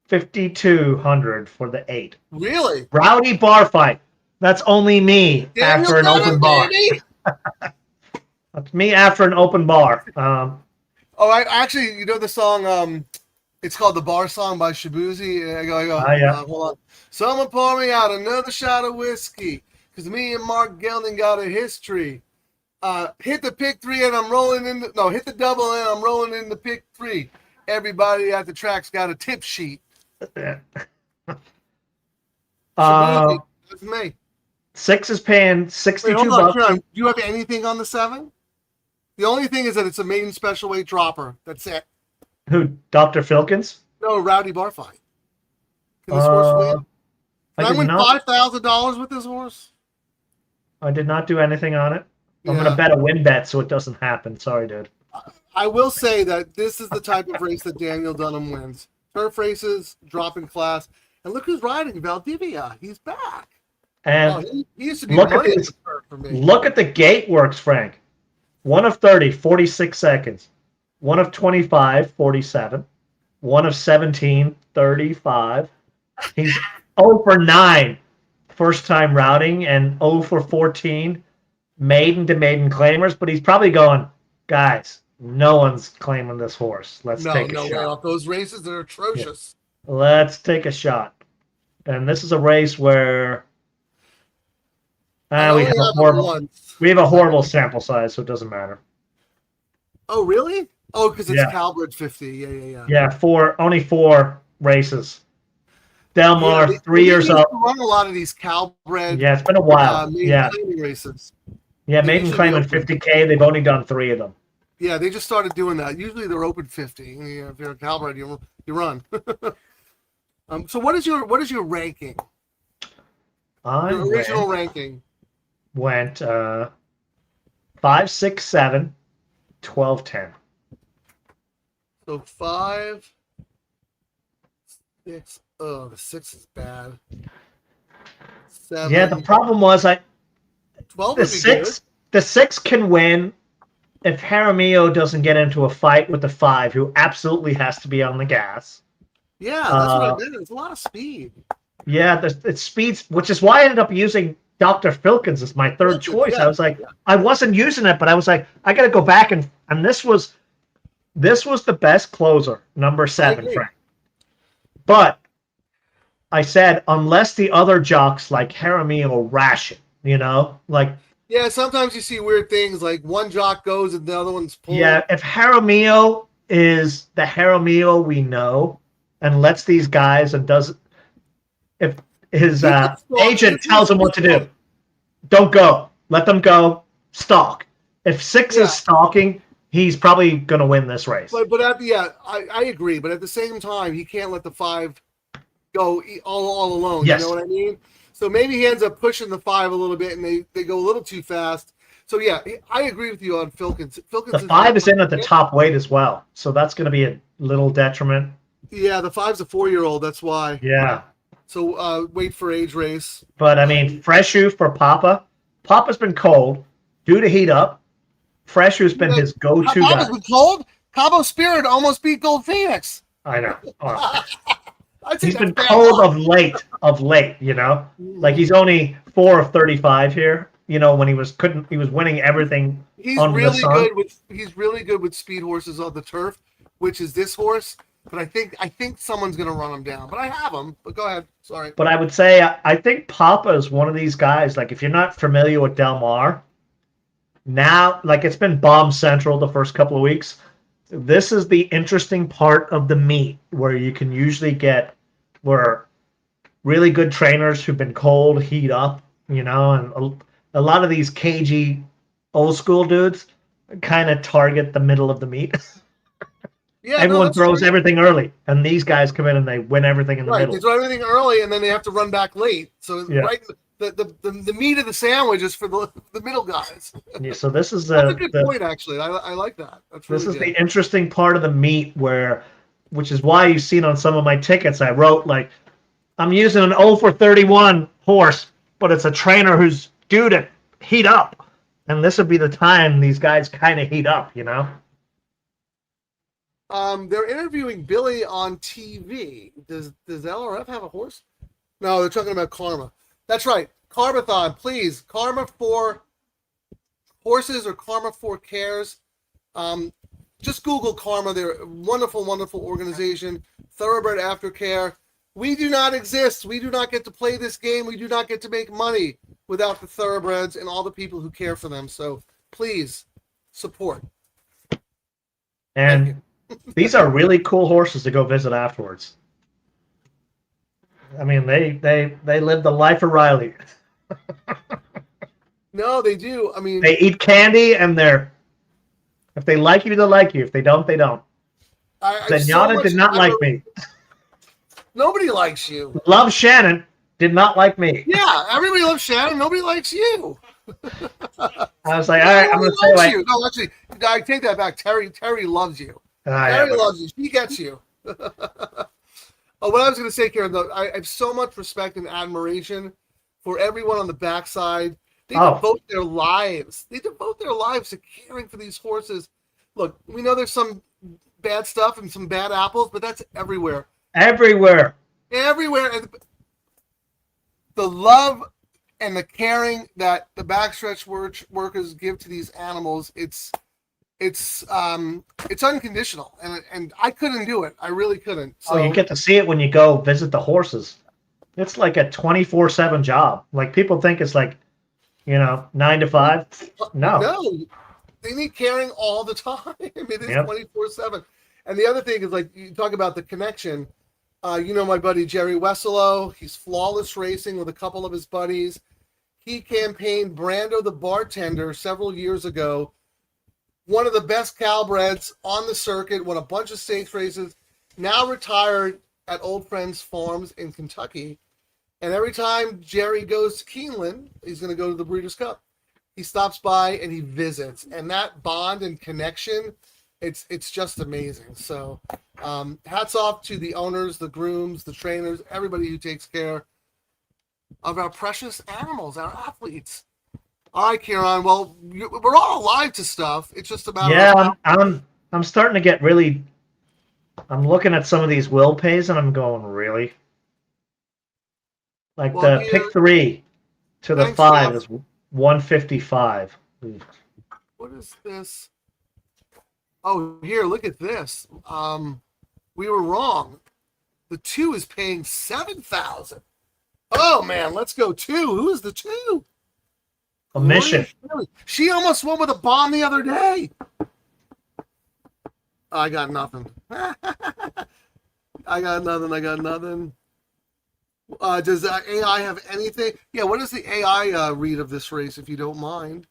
5,200 for the 8. Really? Rowdy bar fight. That's only me after an open bar. That's me after an open bar. I actually, you know the song, it's called The Bar Song by Shabuzi. I go, yeah. Hold on. Someone pour me out another shot of whiskey, because me and Mark Gelding got a history. Hit the pick 3 and I'm rolling in hit the double and I'm rolling in the pick 3. Everybody at the track's got a tip sheet. Shabuzi, that's me. 6 is paying 62 Wait, hold on, bucks. Kieran, do you have anything on the 7? The only thing is that it's a maiden special weight dropper. That's it. Who? Dr. Filkins? No, Rowdy bar fight. Can this horse win? Can I win $5,000 with this horse? I did not do anything on it. I'm Yeah. going to bet a win bet so it doesn't happen. Sorry, dude. I will say that this is the type of race that Daniel Dunham wins. Turf races, drop in class. And look who's riding, Valdivia. He's back. And he used to be look at money this. for me. Look at the gate works, Frank. 1 of 30, 46 seconds. 1 of 25, 47. 1 of 17, 35. He's 0 for 9 first time routing and 0 for 14 maiden to maiden claimers. But he's probably going, guys, no one's claiming this horse. Let's take a No way shot. off those races. They're atrocious. Yeah. Let's take a shot. And this is a race where we have a horrible sample size, so it doesn't matter. Oh, really? Oh, because it's Yeah. Calbred 50. Yeah. Yeah, only 4 races. Del Mar, 3 years up. Run a lot of these Calbred. Yeah, it's been a while. Maiden claiming races. Yeah, maiden claiming 50K. They've only done 3 of them. Yeah, they just started doing that. Usually they're open 50. Yeah, if you're a Calbred, you run. So what is your ranking? Your original ranking went 5, 6, 7, 12, 10. So 5, 6. Oh, the 6 is bad. 7. Yeah, the problem was 12 the 6 can win if Jaramillo doesn't get into a fight with the 5, who absolutely has to be on the gas. Yeah, that's what I did. It's a lot of speed. Yeah, it's speeds, which is why I ended up using Dr. Filkins as my third choice. Yeah. I was like, I wasn't using it, but I was like, I got to go back and this was the best closer, number 7, Frank. But I said, unless the other jocks like Jaramillo ration, You know, like Yeah, sometimes you see weird things like one jock goes and the other one's pulled. yeah, if Jaramillo is the Jaramillo we know and lets these guys and does if his He could stalk. agent tells him what to do, don't go. Let them go. Stalk. If Six Yeah. is stalking, he's probably going to win this race. But I agree. But at the same time, he can't let the 5 go all alone. Yes. You know what I mean? So maybe he ends up pushing the 5 a little bit, and they go a little too fast. So yeah, I agree with you on Filkins. The 5 is in at the top weight as well, so that's going to be a little detriment. Yeah, the 5's a 4-year-old. That's why. Yeah. So wait for age race. But I mean, Freshu for Papa. Papa's been cold, due to heat up. Freshu's been his go-to guy. Papa's been cold. Cabo Spirit almost beat Gold Phoenix. I know. I'd say He's been that's cold bad luck. of late, you know? Like he's only 4 of 35 here. You know, when he was winning everything He's under the really sun. good with speed horses on the turf, which is this horse. But I think someone's gonna run him down. But I have him. But go ahead. Sorry. But I would say I think Papa is one of these guys. Like if you're not familiar with Del Mar, now like it's been bomb central the first couple of weeks. This is the interesting part of the meet where you can usually get where really good trainers who've been cold heat up, you know, and a lot of these cagey old school dudes kind of target the middle of the meet. Yeah, everyone throws everything early, and these guys come in and they win everything in the middle. They throw everything early, and then they have to run back late. So right, the meat of the sandwich is for the middle guys. Yeah, so this is That's a good point, actually. I like that. That's really this is good. the interesting part of the meet which is why you've seen on some of my tickets I wrote like I'm using an 0 for 31 horse, but it's a trainer who's due to heat up, and this would be the time these guys kind of heat up, you know. They're interviewing Billy on TV. Does LRF have a horse? No, they're talking about Karma. That's right. Karmathon, please. Karma for horses or Karma for cares. Just Google Karma. They're a wonderful, wonderful organization. Thoroughbred aftercare. We do not exist. We do not get to play this game. We do not get to make money without the thoroughbreds and all the people who care for them. So please support. And these are really cool horses to go visit afterwards. I mean, they live the life of Riley. No, they do. I mean, they eat candy, and if they like you, they like you. If they don't, they don't. Zenyatta did not like me. Nobody likes you. Love Shannon did not like me. Yeah, everybody loves Shannon. Nobody likes you. I was like, all right, I'm going to say like. You. No, actually, I take that back. Terry loves you. Terry loves you. She gets you. What I was going to say, Karen, though, I have so much respect and admiration for everyone on the backside. They devote their lives. They devote their lives to caring for these horses. Look, we know there's some bad stuff and some bad apples, but that's everywhere. Everywhere. And the love and the caring that the backstretch workers give to these animals, it's unconditional, and I couldn't do it. I really couldn't. So you get to see it when you go visit the horses. It's like a 24/7 job. Like people think it's like, 9 to 5. No, they need caring all the time. It is 24/7. And the other thing is, like, you talk about the connection. My buddy Jerry Wesselow. He's Flawless Racing with a couple of his buddies. He campaigned Brando the bartender several years ago. One of the best Calbreds on the circuit, won a bunch of stakes races, now retired at Old Friends Farms in Kentucky. And every time Jerry goes to Keeneland, he's going to go to the Breeders' Cup. He stops by and he visits. And that bond and connection, it's just amazing. So hats off to the owners, the grooms, the trainers, everybody who takes care of our precious animals, our athletes. All right, Kieran. Well, we're all alive to stuff. It's just about I'm starting to get really. I'm looking at some of these will pays, and I'm going really. Like pick 3 to the 5 is 155. What is this? Oh, here, look at this. We were wrong. The 2 is paying $7,000. Oh man, let's go 2. Who is the 2? a mission. She almost won with a bomb the other day. I got nothing. I got nothing. Does AI have anything? Yeah, what does the AI read of this race, if you don't mind?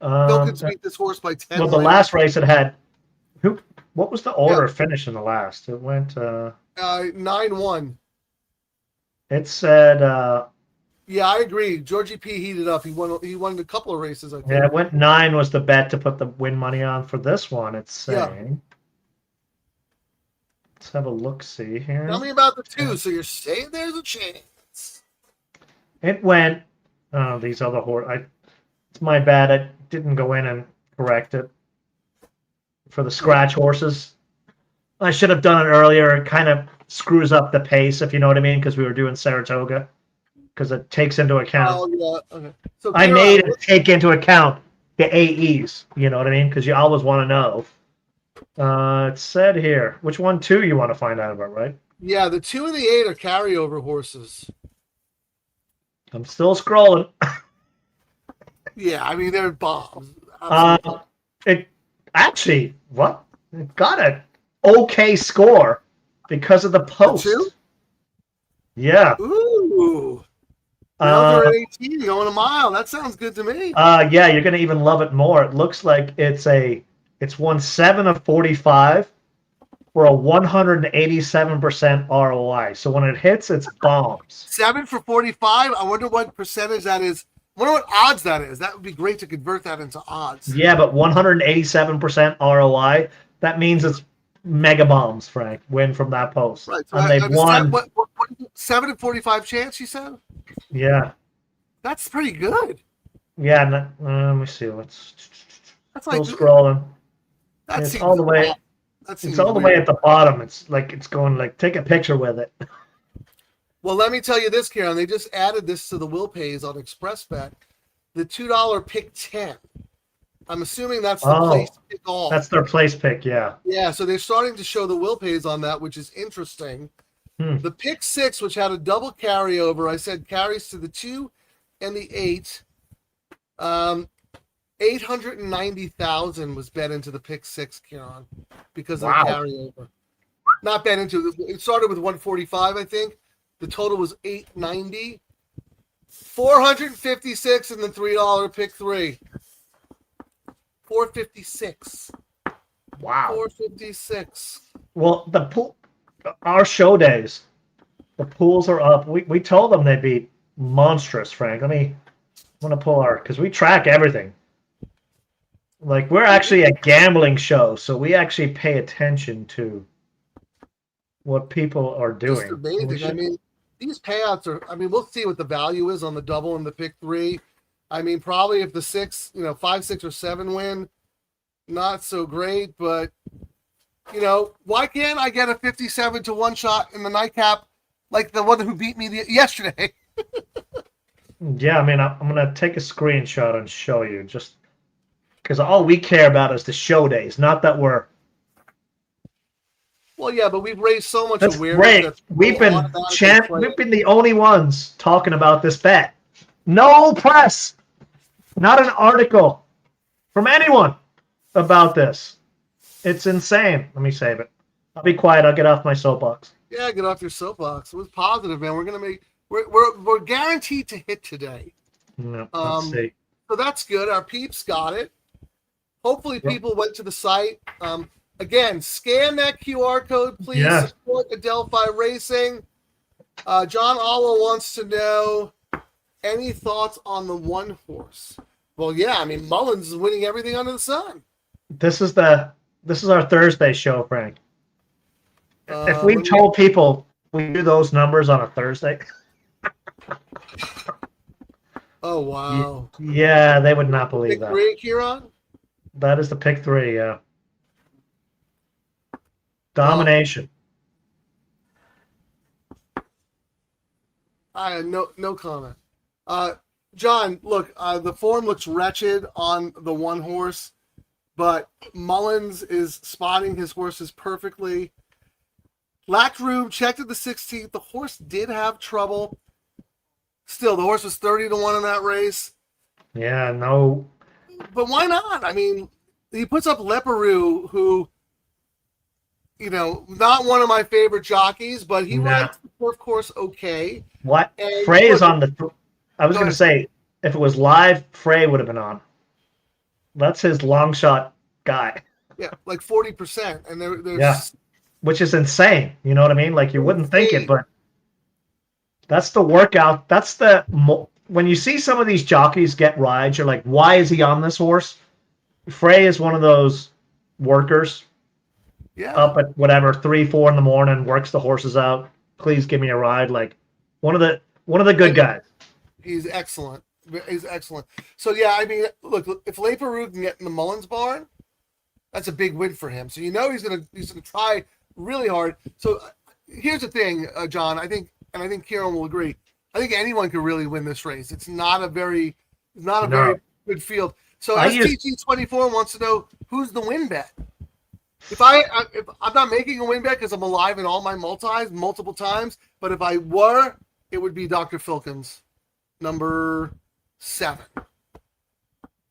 Phil can beat this horse by 10. Well, the last race it had. What was the order of finish in the last? It went 9-1. It said. Yeah, I agree. Georgie P heated up. He won a couple of races, I think. Yeah, it went 9 was the bet to put the win money on for this one. It's saying. Yeah. Let's have a look. See here. Tell me about the 2. So you're saying there's a chance? It went. Oh, these other horse. It's my bad. I didn't go in and correct it for the scratch horses. I should have done it earlier. It kind of screws up the pace, if you know what I mean, because we were doing Saratoga. Because it takes into account. Oh, yeah. Okay. So I made it take into account the AEs. You know what I mean? Because you always want to know. It said here, which one, 2 you want to find out about, right? Yeah, the 2 and the 8 are carryover horses. I'm still scrolling. Yeah, I mean, they're bombs. It actually, what? It got an okay score because of the post. The 2? Yeah. Ooh. Those are 18 going a mile. That sounds good to me. Yeah, you're gonna even love it more. It looks like it's won 7 of 45 for a 187% ROI. So when it hits, it's bombs. 7 for 45. I wonder what percentage that is. I wonder what odds that is. That would be great to convert that into odds. Yeah, but 187% ROI. That means it's mega bombs, Frank. Win from that post. Right. So and they've won. What, 7 and 45 chance, you said? Yeah. That's pretty good. Yeah. Let me see. That's like still scrolling. That's all the way. It's all the way at the bottom. It's like it's going like take a picture with it. Well, let me tell you this, Karen. They just added this to the will pays on ExpressBet. The $2 pick 10. I'm assuming that's the place pick all. That's their place pick, yeah. Yeah, so they're starting to show the will pays on that, which is interesting. The pick 6, which had a double carryover, I said carries to the 2 and the 8. 890,000 was bet into the pick 6, Kieran, because of the carryover. Not bet into it. Started with 145, I think. The total was 890. 456 in the $3 pick 3. 456. Wow. 456. Well, our show days, the pools are up. We told them they'd be monstrous, Frank. I'm gonna pull because we track everything. Like we're actually a gambling show, so we actually pay attention to what people are doing. Just amazing. I mean, these payouts are. I mean, we'll see what the value is on the double and the pick 3. I mean, probably if the 6, 5, 6, or 7 win, not so great. But why can't I get a 57 to 1 shot in the nightcap like the one who beat me yesterday? Yeah, I mean, I'm gonna take a screenshot and show you just because all we care about is the show days, not that we're. Well, yeah, but we've raised so much That's awareness. great. We've been the only ones talking about this bet. No press, not an article from anyone about this. It's insane. Let me save it. I'll be quiet. I'll get off my soapbox. Yeah, get off your soapbox. It was positive, man. We're gonna make. We're guaranteed to hit today. No, let's see. So that's good. Our peeps got it. Hopefully, people went to the site. Again, scan that QR code, please. Yeah. Support Adelphi Racing. John Alwell wants to know any thoughts on the 1 horse. Well, yeah, I mean Mullins is winning everything under the sun. This is our Thursday show, Frank. If we told people we do those numbers on a Thursday. Oh wow! Yeah, they would not believe pick that. 3, Kieran? That is the pick 3. Yeah. Domination. I have no comment. John, look, the form looks wretched on the 1 horse, but Mullins is spotting his horses perfectly. Lacked room, checked at the 16th. The horse did have trouble. Still, the horse was 30 to 1 in that race. Yeah, no. But why not? I mean, he puts up Leparoux, who, not one of my favorite jockeys, but he rides the turf course okay. What? And Frey is look, on the. I was go going to ahead. say, if it was live, Frey would have been on. That's his long shot guy. Yeah, like 40%. And there's Yeah. Which is insane. You know what I mean? Like, you wouldn't think it, but that's the workout. That's when you see some of these jockeys get rides, you're like, why is he on this horse? Frey is one of those workers. Yeah. Up at whatever 3, 4 in the morning, works the horses out. Please give me a ride. Like one of the good guys. He's excellent. He's excellent. So yeah, I mean, look, if Leparoux can get in the Mullins barn, that's a big win for him. So he's gonna try really hard. So here's the thing, John. I think Kieran will agree. I think anyone could really win this race. It's not a very very good field. So STG24 wants to know who's the win bet. If I'm not making a win bet because I'm alive in all my multis multiple times, but if I were, it would be Dr. Filkins, number 7,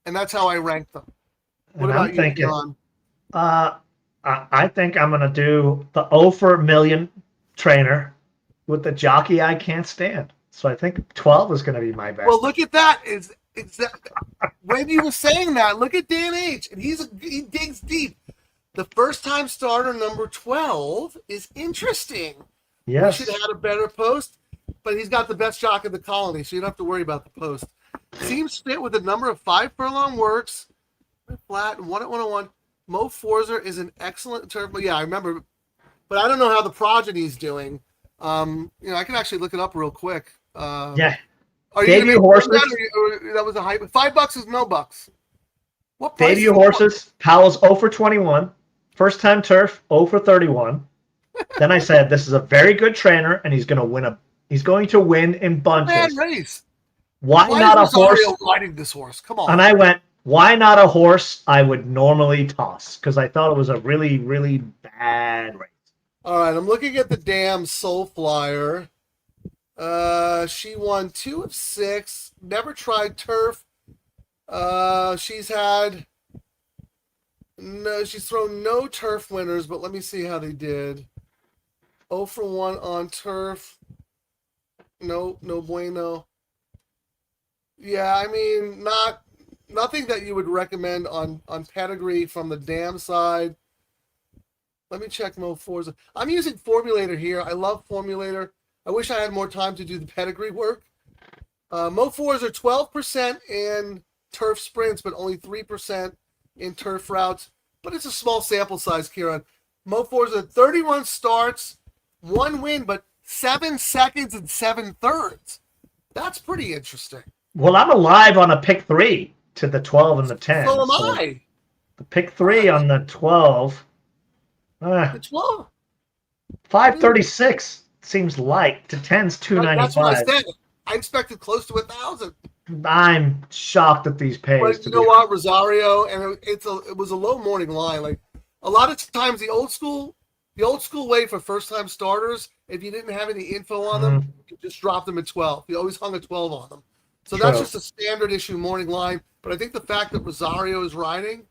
and that's how I rank them. What about you, John? I think I'm gonna do the 0 for $1,000,000 trainer with the jockey I can't stand. So I think 12 is gonna be my bet. Well, look at that. When you were saying that, look at Dan H. And he digs deep. The first time starter number 12 is interesting. Yes. We should have had a better post, but he's got the best jock in the colony, so you don't have to worry about the post. Seems fit with a number of 5 furlong works, flat, and 1 at 101. Mo Forza is an excellent turf. Yeah, I remember, but I don't know how the progeny's doing. I can actually look it up real quick. Yeah. Are you debut horses? That was a hype. $5 is no bucks. What price? Debut horses. Powell's 0 for 21. First time turf, 0 for 31. Then I said, this is a very good trainer, and he's going to win in bunches. Bad race. Why not a horse? Riding this horse? Come on. And I went, why not a horse I would normally toss? Because I thought it was a really, really bad race. All right, I'm looking at the damn Soul Flyer. She won 2 of 6. Never tried turf. She's thrown no turf winners, but let me see how they did. 0 for 1 on turf. No bueno. Yeah, I mean, nothing that you would recommend on pedigree from the dam side. Let me check Mo Forza. I'm using Formulator here. I love Formulator. I wish I had more time to do the pedigree work. Mo Forza 12% in turf sprints, but only 3% in turf routes. But it's a small sample size, Kieran. Mo Forza 31 starts, 1 win, but 7 seconds and 7 thirds. That's pretty interesting. Well, I'm alive on a pick 3 to the 12 and the 10. So am I. The pick 3 on the 12. The 12? 536 seems light. To 10's 295. That's what I said. I expected close to 1,000. I'm shocked at these pays. But you know what, Rosario, and it was a low morning line. Like a lot of times, the old school way for first time starters, if you didn't have any info on them, you just dropped them at 12. You always hung a 12 on them. So that's just a standard issue morning line. But I think the fact that Rosario is riding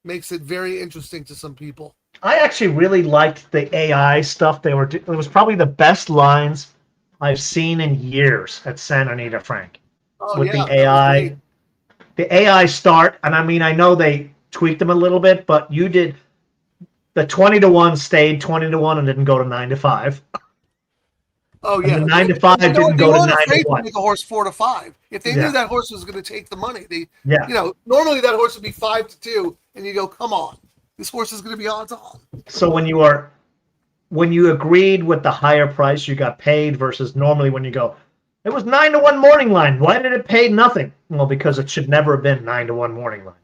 makes it very interesting to some people. I actually really liked the AI stuff they were doing. It was probably the best lines I've seen in years at Santa Anita Frank. With the AI. The AI start, and I mean, I know they tweaked them a little bit, but you did the 20-1 stayed 20-1 and didn't go to 9-5. Oh yeah, and the 9-5 didn't go to 9-1. Make a horse 4-5. If they knew that horse was going to take the money, yeah. Normally that horse would be 5-2, and you go, come on, this horse is going to be odds on. So when you agreed with the higher price, you got paid versus normally when you go, it was 9-1 morning line. Why did it pay nothing? Well, because it should never have been 9-1 morning line.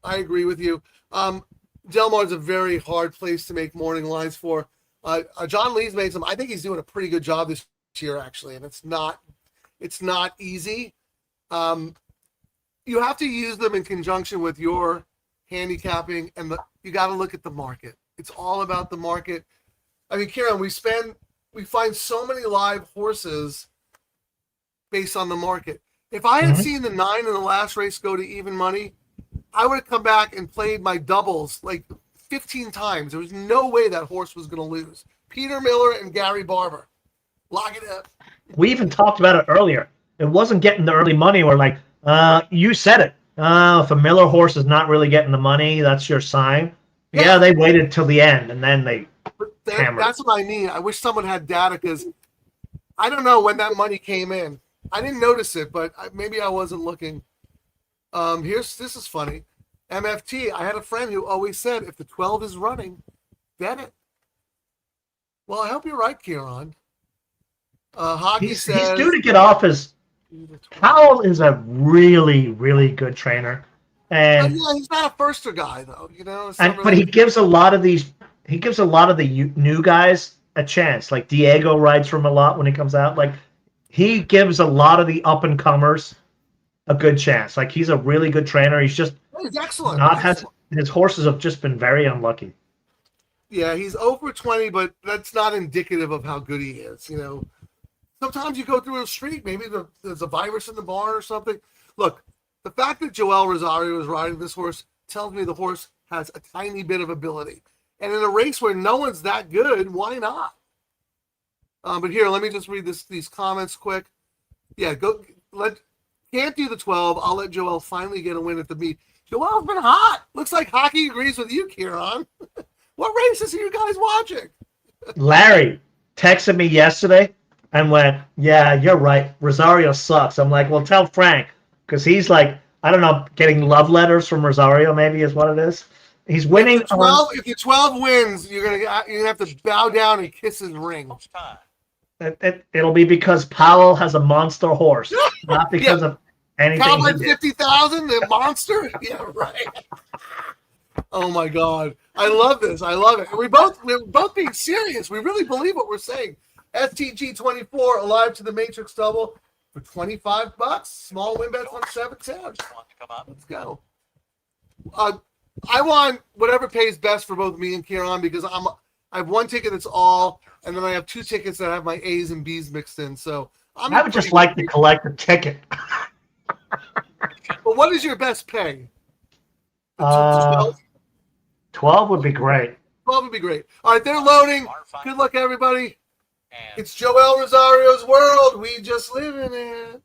I agree with you. Del Mar's a very hard place to make morning lines for. John Lee's made some. I think he's doing a pretty good job this year, actually, and it's not easy. You have to use them in conjunction with your handicapping, and you got to look at the market. It's all about the market. I mean, Kieran, we find so many live horses based on the market. If I had Mhm. seen the 9 in the last race go to even money, I would have come back and played my doubles like 15 times. There was no way that horse was going to lose. Peter Miller and Gary Barber. Lock it up. We even talked about it earlier. It wasn't getting the early money. We're like, you said it. If a Miller horse is not really getting the money, that's your sign. Yeah, they waited till the end, and then they hammered. That's what I mean. I wish someone had data because I don't know when that money came in. I didn't notice it, but maybe I wasn't looking. This is funny. MFT. I had a friend who always said, if the 12 is running, bet it. Well, I hope you're right, Kieran. Hockey He's says due to get off his. Powell is a really, really good trainer, and yeah, he's not a firster guy though. You know, but he gives a lot of these. He gives a lot of the new guys a chance. Like Diego rides from a lot when he comes out. Like he gives a lot of the up and comers a good chance. Like he's a really good trainer. He's just he's excellent. not has his horses have just been very unlucky. Yeah, he's over 20, but that's not indicative of how good he is. You know, sometimes you go through a streak. Maybe there's a virus in the barn or something. Look, the fact that Joel Rosario is riding this horse tells me the horse has a tiny bit of ability. And in a race where no one's that good, why not? But here, let me just read these comments quick. Yeah, can't do the 12. I'll let Joel finally get a win at the meet. Joel's been hot. Looks like hockey agrees with you, Kieran. What races are you guys watching? Larry texted me yesterday and went, "Yeah, you're right. Rosario sucks." I'm like, "Well, tell Frank," because he's like, I don't know, getting love letters from Rosario. Maybe is what it is. He's winning. If the 12 wins, you're gonna have to bow down and kiss his ring. It'll be because Powell has a monster horse, not because of anything. Cowboy 50,000, the monster. Yeah, right. Oh my God, I love this. I love it. We're both being serious. We really believe what we're saying. STG 24 alive to the Matrix double for $25. Small win bets on 7-10. Let's go. I want whatever pays best for both me and Kieran because I have one ticket that's all, and then I have 2 tickets that have my A's and B's mixed in. So I would just like to collect a ticket. But what is your best pay? 12 would be great. 12 would be great. All right, they're loading. Good luck, everybody. It's Joel Rosario's world. We just live in it.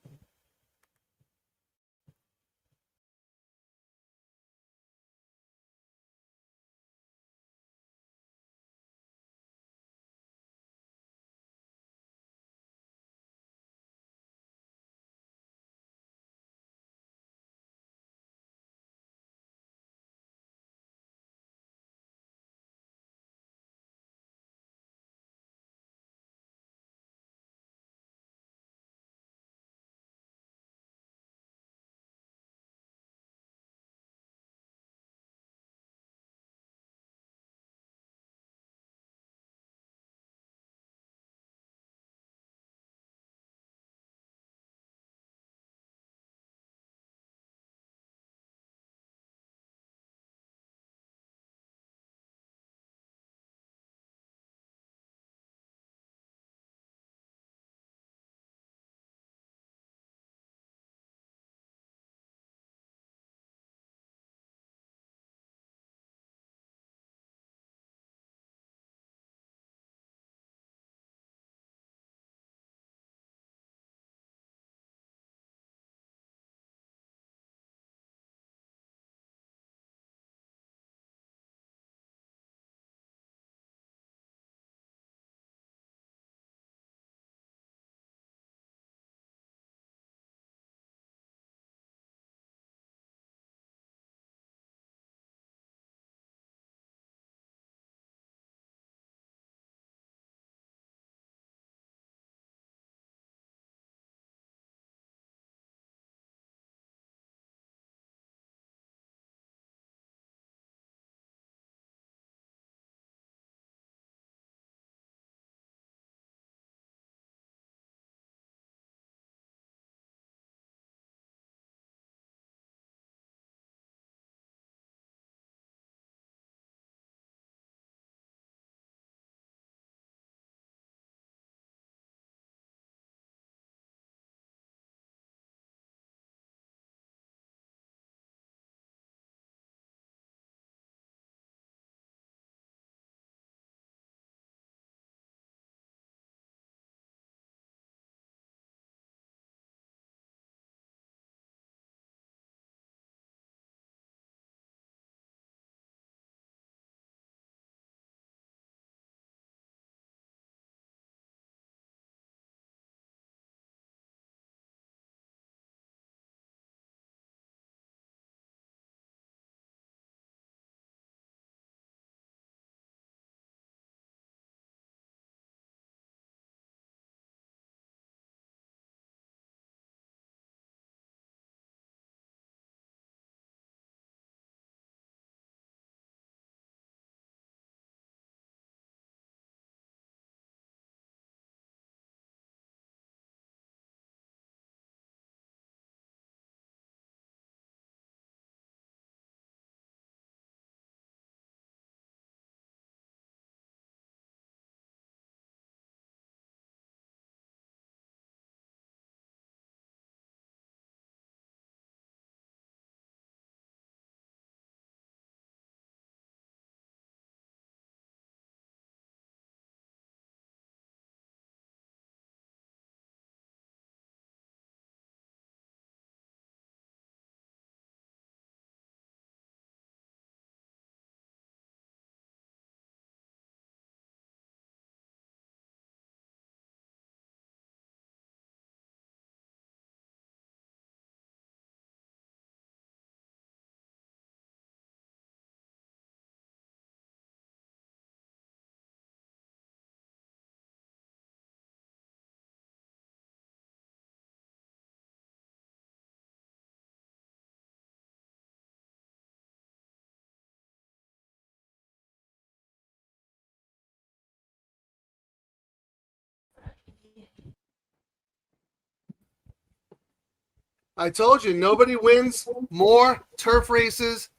I told you, nobody wins more turf races.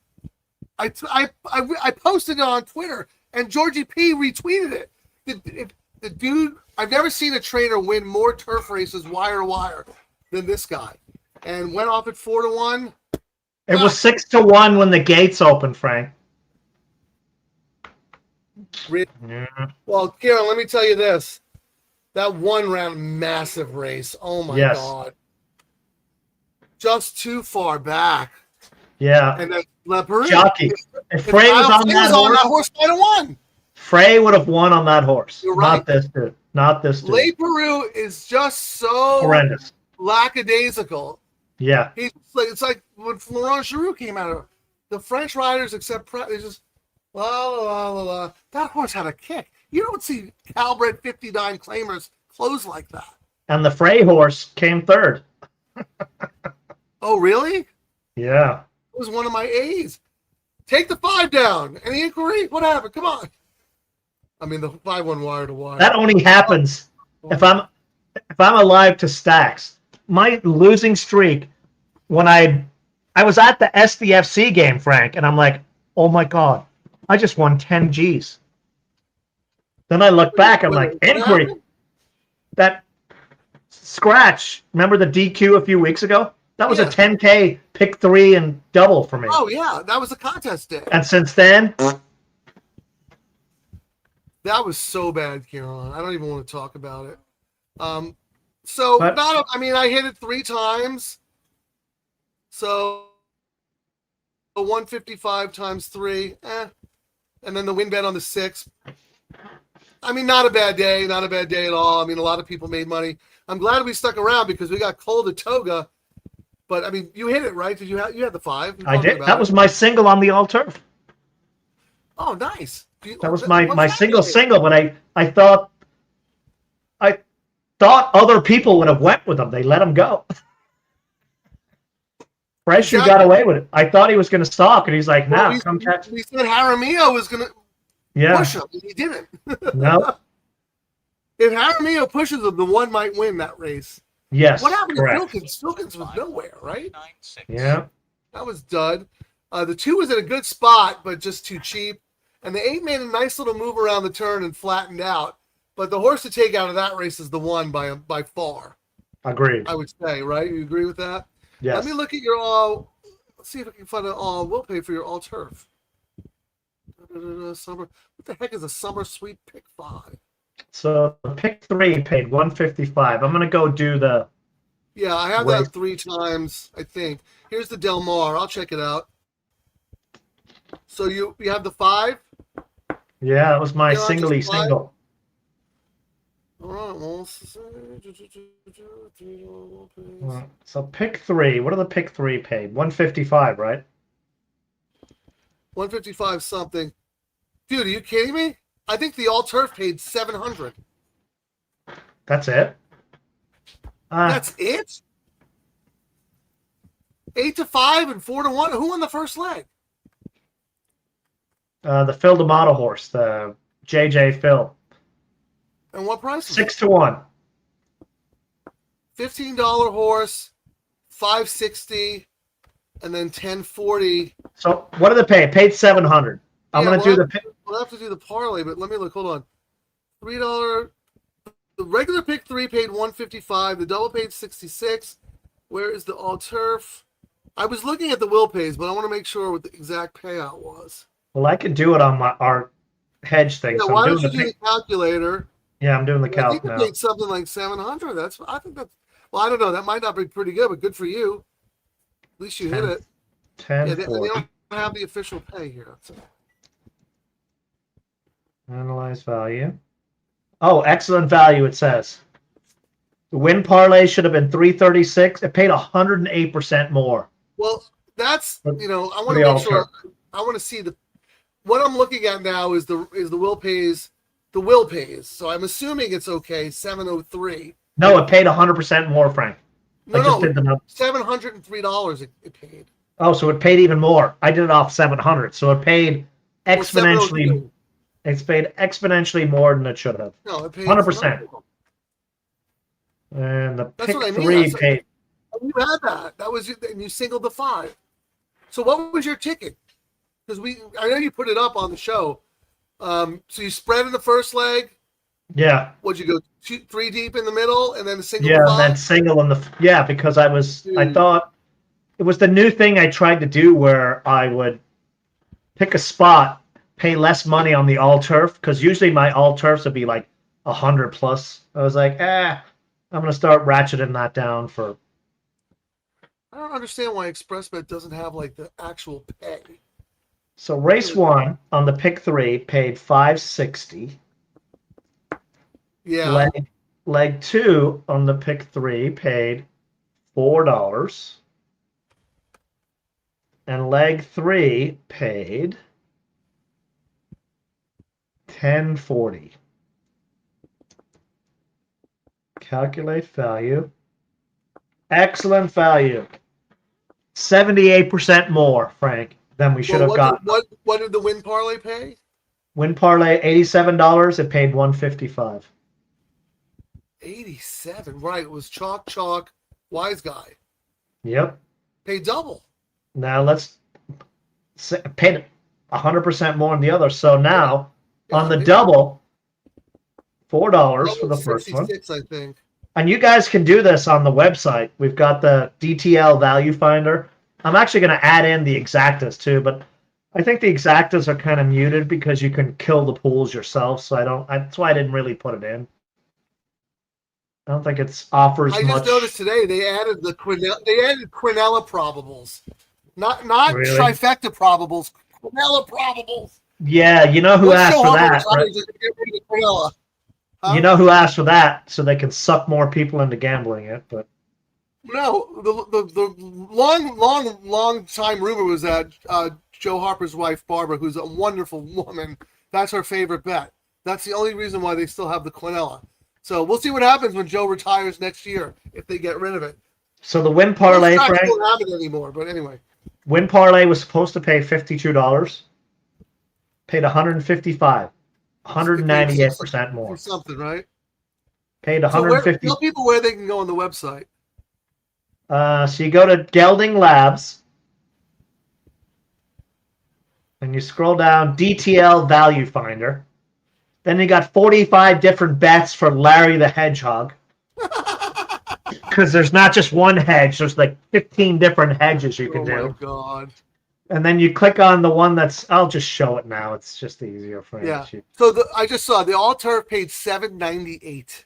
I posted it on Twitter, and Georgie P retweeted it. The dude, I've never seen a trainer win more turf races wire to wire than this guy, and went off at 4-1. It was 6-1 when the gates opened, Frank. Yeah. Well, Kieran, let me tell you this: that one round massive race. Oh my God! Just too far back. Yeah. And then Leopard. Jockey. If Frey was on that horse, might have won. Frey would have won on that horse. You're right. Not this dude. Not this dude. Le Peru is just so horrendous, lackadaisical. Yeah. It's like when Florent Giroux came out. The French riders, except they just la la la la. That horse had a kick. You don't see Calbred 59 claimers close like that. And the Frey horse came third. Oh, really? Yeah. It was one of my A's. Take the 5 down. Any inquiry? What happened? Come on. I mean, the 5-1 wire to wire. That only happens if I'm alive to stacks. My losing streak, when I was at the SDFC game, Frank, and I'm like, oh my God, I just won 10 G's. Then I look back, I'm like, inquiry. That scratch, remember the DQ a few weeks ago? That was a 10K pick 3 and double for me. Oh, yeah. That was a contest day. And since then, that was so bad, Kieran. I don't even want to talk about it. I hit it 3 times. So 155 times 3, and then the win bet on the 6. I mean, not a bad day, not a bad day at all. I mean, a lot of people made money. I'm glad we stuck around because we got cold at Toga. But I mean, you hit it, right? You had the 5. I did. That was my single on the all turf. Oh, nice. That was my single, but I thought other people would have went with him. They let him go. Fresh, you got away with it. I thought he was going to stalk, and he's like, "Nah, come catch." We said Jaramillo was going to push him, and he didn't. No. If Jaramillo pushes him, the 1 might win that race. Yes. What happened correct. to Filkins? Filkins was nowhere, right? Yeah. That was dud. The 2 was in a good spot, but just too cheap. And the 8 made a nice little move around the turn and flattened out. But the horse to take out of that race is the 1 by far. Agreed. I would say, right? You agree with that? Yes. Let me look at your all. Let's see if I can find an all. We'll pay for your all turf. Summer. What the heck is a summer sweet pick 5? So the pick 3 paid 155. I'm gonna go do the. Yeah, I have that 3 times. I think. Here's the Del Mar. I'll check it out. So you have the 5? Yeah, that was my singly single. All right, well, so pick 3. What are the pick 3 paid? 155, right? 155 something. Dude, are you kidding me? I think the all turf paid 700. That's it. That's it. 8-5 and 4-1. Who won the first leg? The Phil D'Amato horse, the JJ Phil. And what price? 6-1. $15 horse, $560, and then $1040. So what did it pay? It paid 700. I'm gonna do the. We'll have to do the parlay, but let me look. Hold on. $3. The regular pick 3 paid $155. The double paid $66. Where is the all turf? I was looking at the will pays, but I want to make sure what the exact payout was. Well, I could do it on our hedge thing. Yeah, so why I'm don't doing you do the calculator? Yeah, I'm doing the calc I think it paid something like 700. I think that's. Well, I don't know. That might not be pretty good, but good for you. At least you hit it. 10. Yeah, they don't have the official pay here. So. Analyze value. Oh, excellent value, it says. The win parlay should have been 336. It paid 108% more. Well, that's, I want to make sure. I want to see what I'm looking at now is the will pays. The will pays. So I'm assuming it's okay. 703. No, it paid 100% more, Frank. No, I just did the numbers. $703 it paid. Oh, so it paid even more. I did it off 700. So it paid exponentially. It's paid exponentially more than it should have. No, it paid 100%. And the pick 3 paid. you had that. That was and you singled the 5. So what was your ticket? Because I know you put it up on the show. So you spread in the first leg. Yeah. Would you go 3 deep in the middle and then single? Yeah, the 5? and then single in the because I thought it was the new thing I tried to do where I would pick a spot, pay less money on the all turf because usually my all turfs would be like 100 plus. I was like, I'm gonna start ratcheting that down for. I don't understand why ExpressBet doesn't have like the actual pay. So race 1 on the pick 3 paid $560. Yeah. Leg 2 on the pick 3 paid $4. And leg 3 paid $10.40. Calculate value. Excellent value. 78% more, Frank, than we should have gotten. What did the win parlay pay? Win parlay $87. It paid $155. 87, right? It was chalk, wise guy. Yep. Paid double. Now let's pay 100% more on the other. So now on the double, $4 for the first one. I think. And you guys can do this on the website. We've got the DTL value finder. I'm actually going to add in the exactas too, but I think the exactas are kind of muted because you can kill the pools yourself. So that's why I didn't really put it in. I don't think it offers much. I just noticed today they added Quinella probables, not really? trifecta probables, Quinella probables. Yeah, you know who asked for that? Right? Huh? You know who asked for that, so they can suck more people into gambling it. But no, the long time rumor was that Joe Harper's wife Barbara, who's a wonderful woman, that's her favorite bet. That's the only reason why they still have the Quinella. So we'll see what happens when Joe retires next year if they get rid of it. So the win parlay, Frank, don't have it anymore. But anyway, win parlay was supposed to pay $52, paid $155, 198% more. For something, right? Paid $150. Tell people where they can go on the website. So you go to Gelding Labs, and you scroll down DTL Value Finder. Then you got 45 different bets for Larry the Hedgehog. Because there's not just one hedge. There's like 15 different hedges you can do. Oh, my God. And then you click on the one I'll just show it now. It's just easier for you. Yeah. So I just saw the all-turf paid $7.98.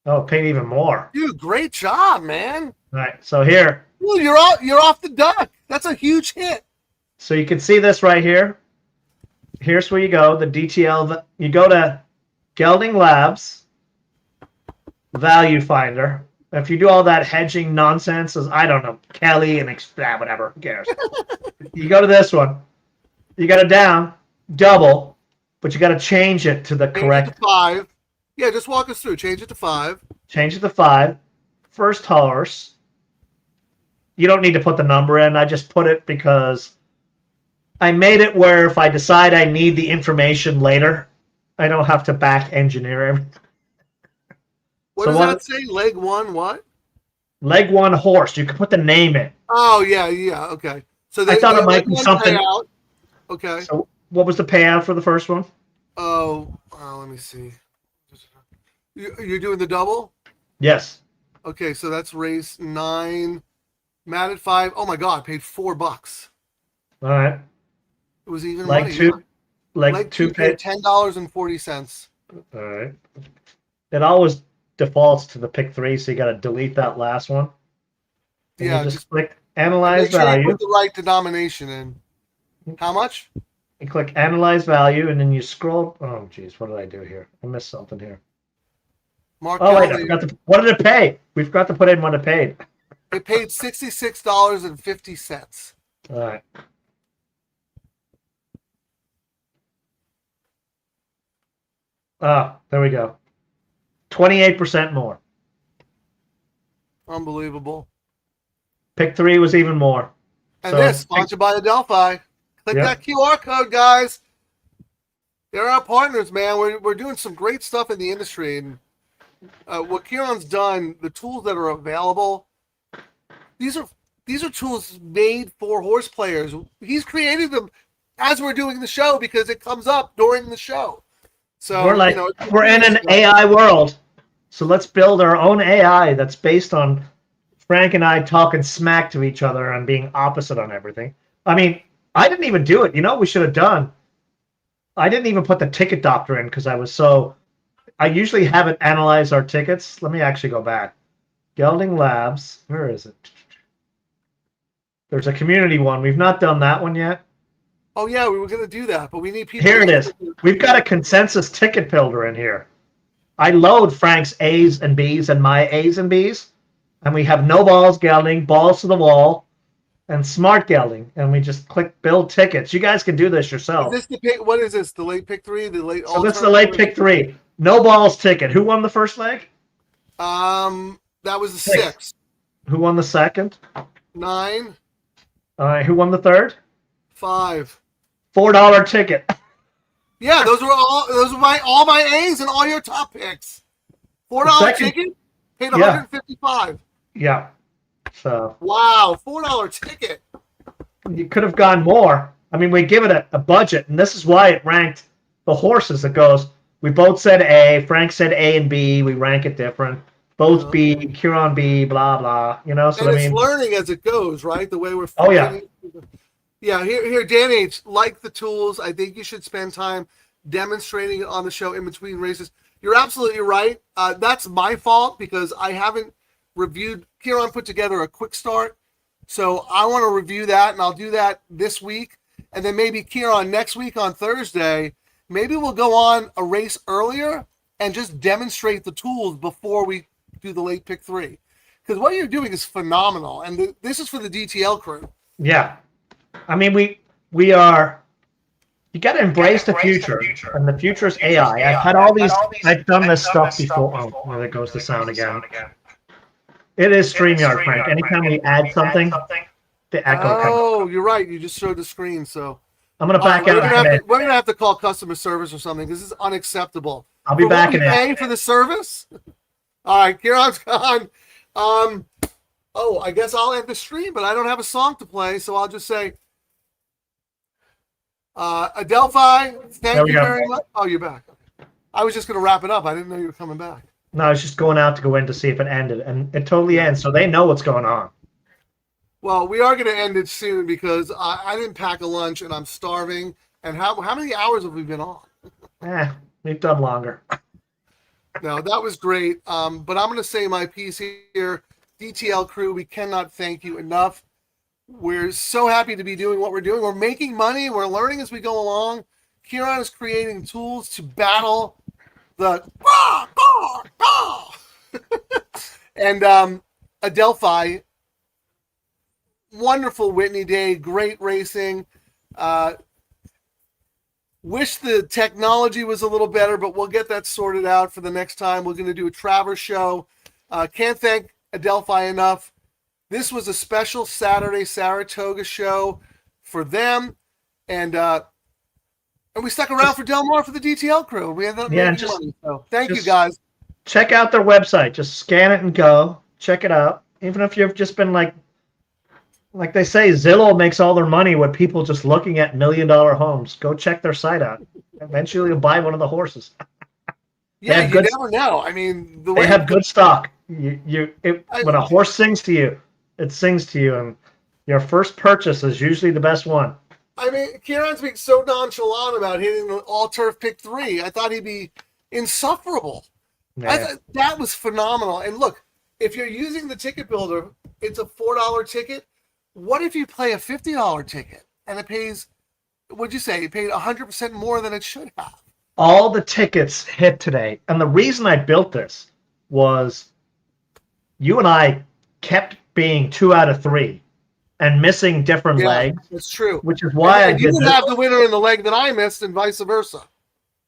Oh, it paid even more. Dude, great job, man. All right. So here. Well, you're off the duck. That's a huge hit. So you can see this right here. Here's where you go, the DTL. You go to Gelding Labs, Value Finder. If you do all that hedging nonsense, I don't know, Kelly and whatever, who cares? You go to this one. You got it down, double, but you got to change it to the correct. Change it to 5. Yeah, just walk us through. Change it to 5. Change it to 5. First horse. You don't need to put the number in. I just put it because I made it where if I decide I need the information later, I don't have to back engineer everything. What does that say? Leg 1 what? Leg 1 horse. You can put the name in. Oh, yeah, okay. So I thought it might be something. Payout. Okay. So what was the payout for the first one? Oh, let me see. You're doing the double? Yes. Okay, so that's race 9. Matt at 5. Oh, my God, paid $4. All right. It was even leg money. 2. Leg 2 paid $10.40. All right. It always defaults to the pick 3, so you got to delete that last one. And yeah, you just click analyze sure value. You put the right denomination in. How much? You click analyze value, and then you scroll. Oh, geez, what did I do here? I missed something here. Mark wait, I forgot to. What did it pay? We forgot to put in what it paid. It paid $66.50. All right. There we go. 28% more. Unbelievable. Pick 3 was even more. And this sponsored by Adelphi. Click that QR code, guys. They're our partners, man. We're doing some great stuff in the industry, and what Kieran's done, the tools that are available, these are tools made for horse players. He's created them as we're doing the show because it comes up during the show. So we're like, we're in an AI world. So let's build our own AI that's based on Frank and I talking smack to each other and being opposite on everything. I mean, I didn't even do it. You know what we should have done? I didn't even put the ticket doctor in because I usually have it analyze our tickets. Let me actually go back. Gelding Labs, where is it? There's a community one. We've not done that one yet. Oh yeah, we were going to do that, but we need people. Here it is. We've got a consensus ticket builder in here. I load Frank's A's and B's and my A's and B's, and we have no balls gelding, balls to the wall, and smart gelding, and we just click build tickets. You guys can do this yourself. Is this what is this? The late pick 3? The late. So this is the late pick 3. No balls ticket. Who won the first leg? That was the 6. Who won the second? 9. All right. Who won the third? 5. $4 ticket. Yeah, those were all my A's and all your top picks. $4 ticket paid $155. Yeah. So. Wow, $4 ticket. You could have gone more. I mean, we give it a budget, and this is why it ranked the horses. It goes. We both said A. Frank said A and B. We rank it different. Both B. Huron B. Blah blah. You know. So and I mean, it's learning as it goes, right? The way we're. Oh yeah. Yeah, here, Dan H. Like the tools. I think you should spend time demonstrating it on the show in between races. You're absolutely right. That's my fault because I haven't reviewed. Kieran put together a quick start, so I want to review that, and I'll do that this week. And then maybe Kieran next week on Thursday, maybe we'll go on a race earlier and just demonstrate the tools before we do the late pick 3. Because what you're doing is phenomenal, and this is for the DTL crew. Yeah. I mean, we are. You got to embrace the future, and the future is AI. I've had all these. I've done this stuff before. Oh, there goes the sound again. It is StreamYard, Frank. Anytime we add something, the echo comes. Oh, you're right. You just showed the screen, so I'm gonna back out. We're gonna have to call customer service or something. This is unacceptable. I'll be back in. Pay for the service. All right, Kieran's gone. Oh, I guess I'll end the stream, but I don't have a song to play, so I'll just say. Adelphi, thank you very much. Oh, you're back. I was just going to wrap it up. I didn't know you were coming back. No, I was just going out to go in to see if it ended, and it totally ends, so they know what's going on. Well, we are going to end it soon because I didn't pack a lunch, and I'm starving. And how many hours have we been on? We've done longer. No, that was great. But I'm going to say my piece here. DTL crew, we cannot thank you enough. We're so happy to be doing what we're doing. We're making money. We're learning as we go along. Kieran is creating tools to battle the and Adelphi. Wonderful Whitney day. Great racing. Wish the technology was a little better, but we'll get that sorted out for the next time. We're going to do a Travers show. Can't thank Adelphi enough. This was a special Saturday Saratoga show for them, and we stuck around for Del Mar for the DTL crew. We ended up making money. So thank you guys. Check out their website. Just scan it and go. Check it out. Even if you've just been like they say, Zillow makes all their money with people just looking at $1 million homes. Go check their site out. Eventually, you'll buy one of the horses. Yeah, you never know. I mean, they have good stock. When a horse sings to you, it sings to you, and your first purchase is usually the best one. I mean, Kieran's being so nonchalant about hitting the all-turf pick 3. I thought he'd be insufferable. Yeah. That was phenomenal. And look, if you're using the ticket builder, it's a $4 ticket. What if you play a $50 ticket and it pays, what'd you say, it paid 100% more than it should have? All the tickets hit today. And the reason I built this was you and I kept being 2 out of 3 and missing different legs. That's true. Which is why you would have the winner in the leg that I missed and vice versa.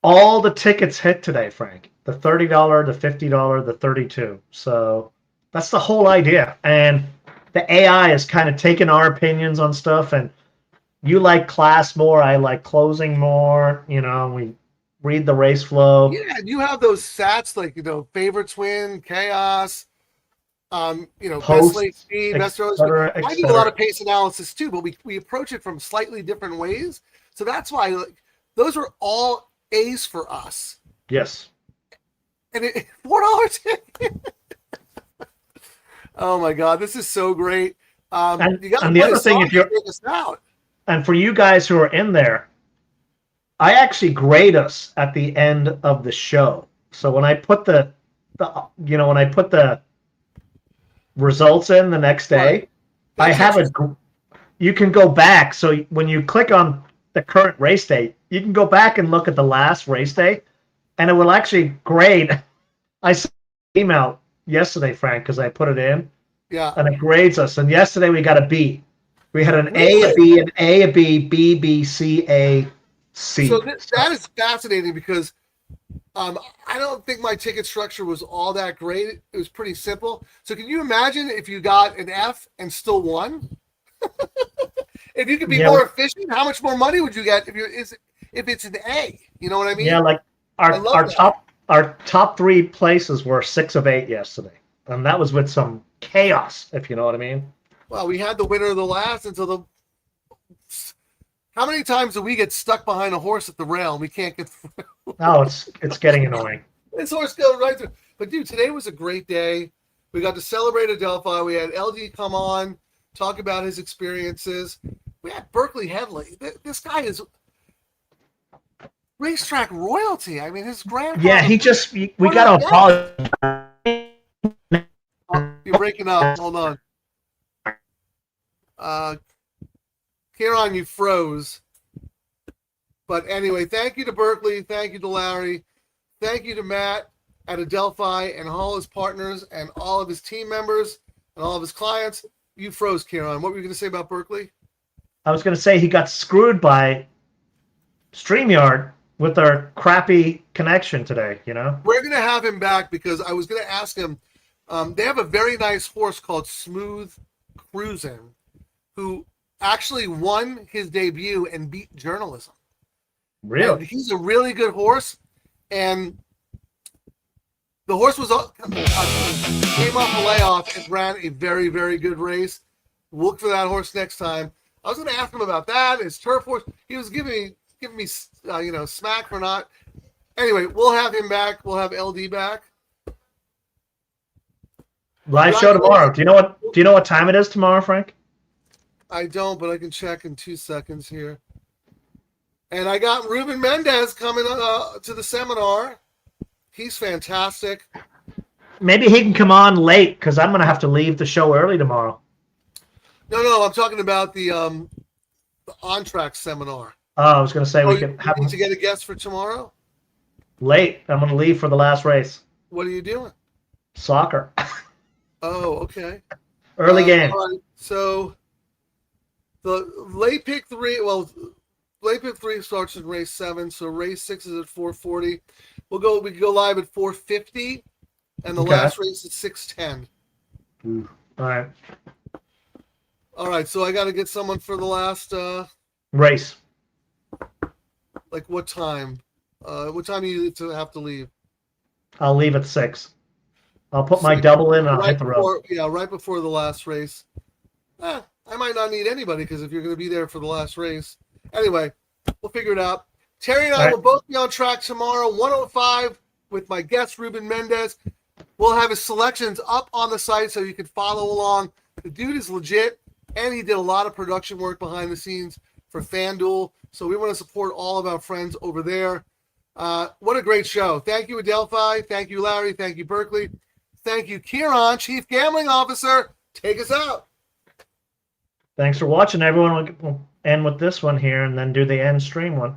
All the tickets hit today, Frank. The $30, the $50, the $32. So that's the whole idea. And the AI is kind of taking our opinions on stuff, and you like class more, I like closing more. You know, we read the race flow. Yeah, you have those stats like, favorites win, chaos. best late speed, et best road cetera, speed. et I do a cetera. lot of pace analysis too, but we approach it from slightly different ways. So that's why those are all A's for us. Yes. And $4. Oh my God, this is so great. And You got the other thing, if you're take us out. and for you guys who are in there, I actually grade us at the end of the show. So when I put the results in the next day, Right. I have you can go back. So when you click on the current race date, you can go back and look at the last race day, and it will actually grade. I sent an email yesterday, Frank, because I put it in. Yeah. And it grades us. And yesterday we got a B. We had an Really? A, a B, an A, a B, B, B, C, A, C. So that is fascinating because I don't think my ticket structure was all that great. It was pretty simple. So can you imagine if you got an F and still won? If you could be more efficient, how much more money would you get if it's an A? You know what I mean? Yeah, like our top 3 places were 6 of 8 yesterday, and that was with some chaos, if you know what I mean. Well, we had the winner of the last until the. How many times do we get stuck behind a horse at the rail and we can't get through? Oh, it's getting annoying. This horse goes right through. But dude, today was a great day. We got to celebrate Adelphi. We had LD come on, talk about his experiences. We had Berkeley Headley. This guy is racetrack royalty. I mean, his grandfather. Yeah, we got to apologize. You're breaking up. Hold on. Kieran, you froze. But anyway, thank you to Berkeley. Thank you to Larry. Thank you to Matt at Adelphi and all his partners and all of his team members and all of his clients. You froze, Kieran. What were you going to say about Berkeley? I was going to say he got screwed by StreamYard with our crappy connection today, you know? We're going to have him back because I was going to ask him. They have a very nice horse called Smooth Cruisin', who actually won his debut and beat journalism. Really? And he's a really good horse. And the horse was came off a layoff and ran a very, very good race. Look for that horse next time. I was going to ask him about that, his turf horse. He was giving me smack for not. Anyway, we'll have him back. We'll have LD back. Live show tomorrow. Do you know what time it is tomorrow, Frank? I don't, but I can check in 2 seconds here. And I got Ruben Mendez coming to the seminar. He's fantastic. Maybe he can come on late because I'm going to have to leave the show early tomorrow. No, I'm talking about the on-track seminar. Oh, I was going to say we can have need to get a guest for tomorrow? Late. I'm going to leave for the last race. What are you doing? Soccer. Oh, okay. Early game. All right. So the late pick 3, late pick 3 starts in race 7, so race 6 is at 4:40. We can go live at 4:50, and the last race is 6:10. All right, so I got to get someone for the last race. Like what time? What time do you have to leave? I'll leave at 6. I'll put my double in and I'll hit the road. Yeah, right before the last race. I might not need anybody because if you're going to be there for the last race. Anyway, we'll figure it out. Terry and I will both be on track tomorrow, 105, with my guest, Ruben Mendez. We'll have his selections up on the site so you can follow along. The dude is legit, and he did a lot of production work behind the scenes for FanDuel. So we want to support all of our friends over there. What a great show. Thank you, Adelphi. Thank you, Larry. Thank you, Berkeley. Thank you, Kieran, Chief Gambling Officer. Take us out. Thanks for watching, everyone. We'll end with this one here and then do the end stream one.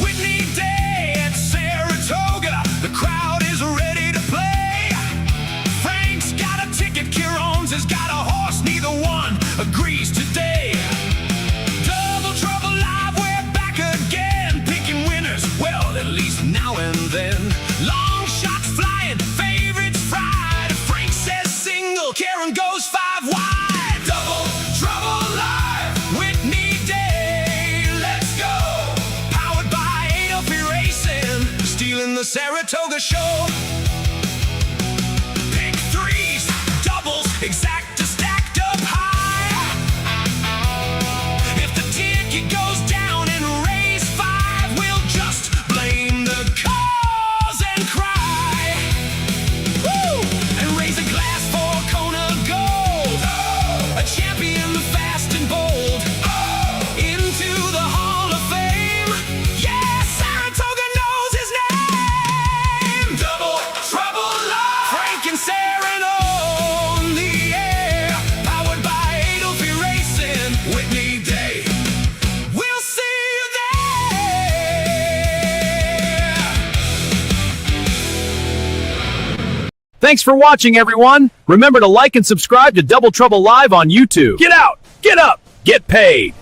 Whitney Day at Saratoga. The crowd is ready to play. Frank's got a ticket. Kieran's has got a horse. Neither one agrees today. Double Trouble Live, we're back again. Picking winners, well, at least now and then. Long shots flying, favorites fried. Frank says single, Kieran goes 5 wide. Double Trouble Live. show. Pick threes, doubles, exact to stacked up high. If the ticket goes down in race 5, we'll just blame the cause and cry. Woo! And raise a glass for Kona Gold. Oh! A champion, fast and bold. Oh! Into the Hall of Fame. Yes, Saratoga knows his name. Double Trouble Live. Frank and Sarah on the air. Powered by Adelphi Racing. Whitney Day. We'll see you there. Thanks for watching, everyone. Remember to like and subscribe to Double Trouble Live on YouTube. Get out, get up, get paid.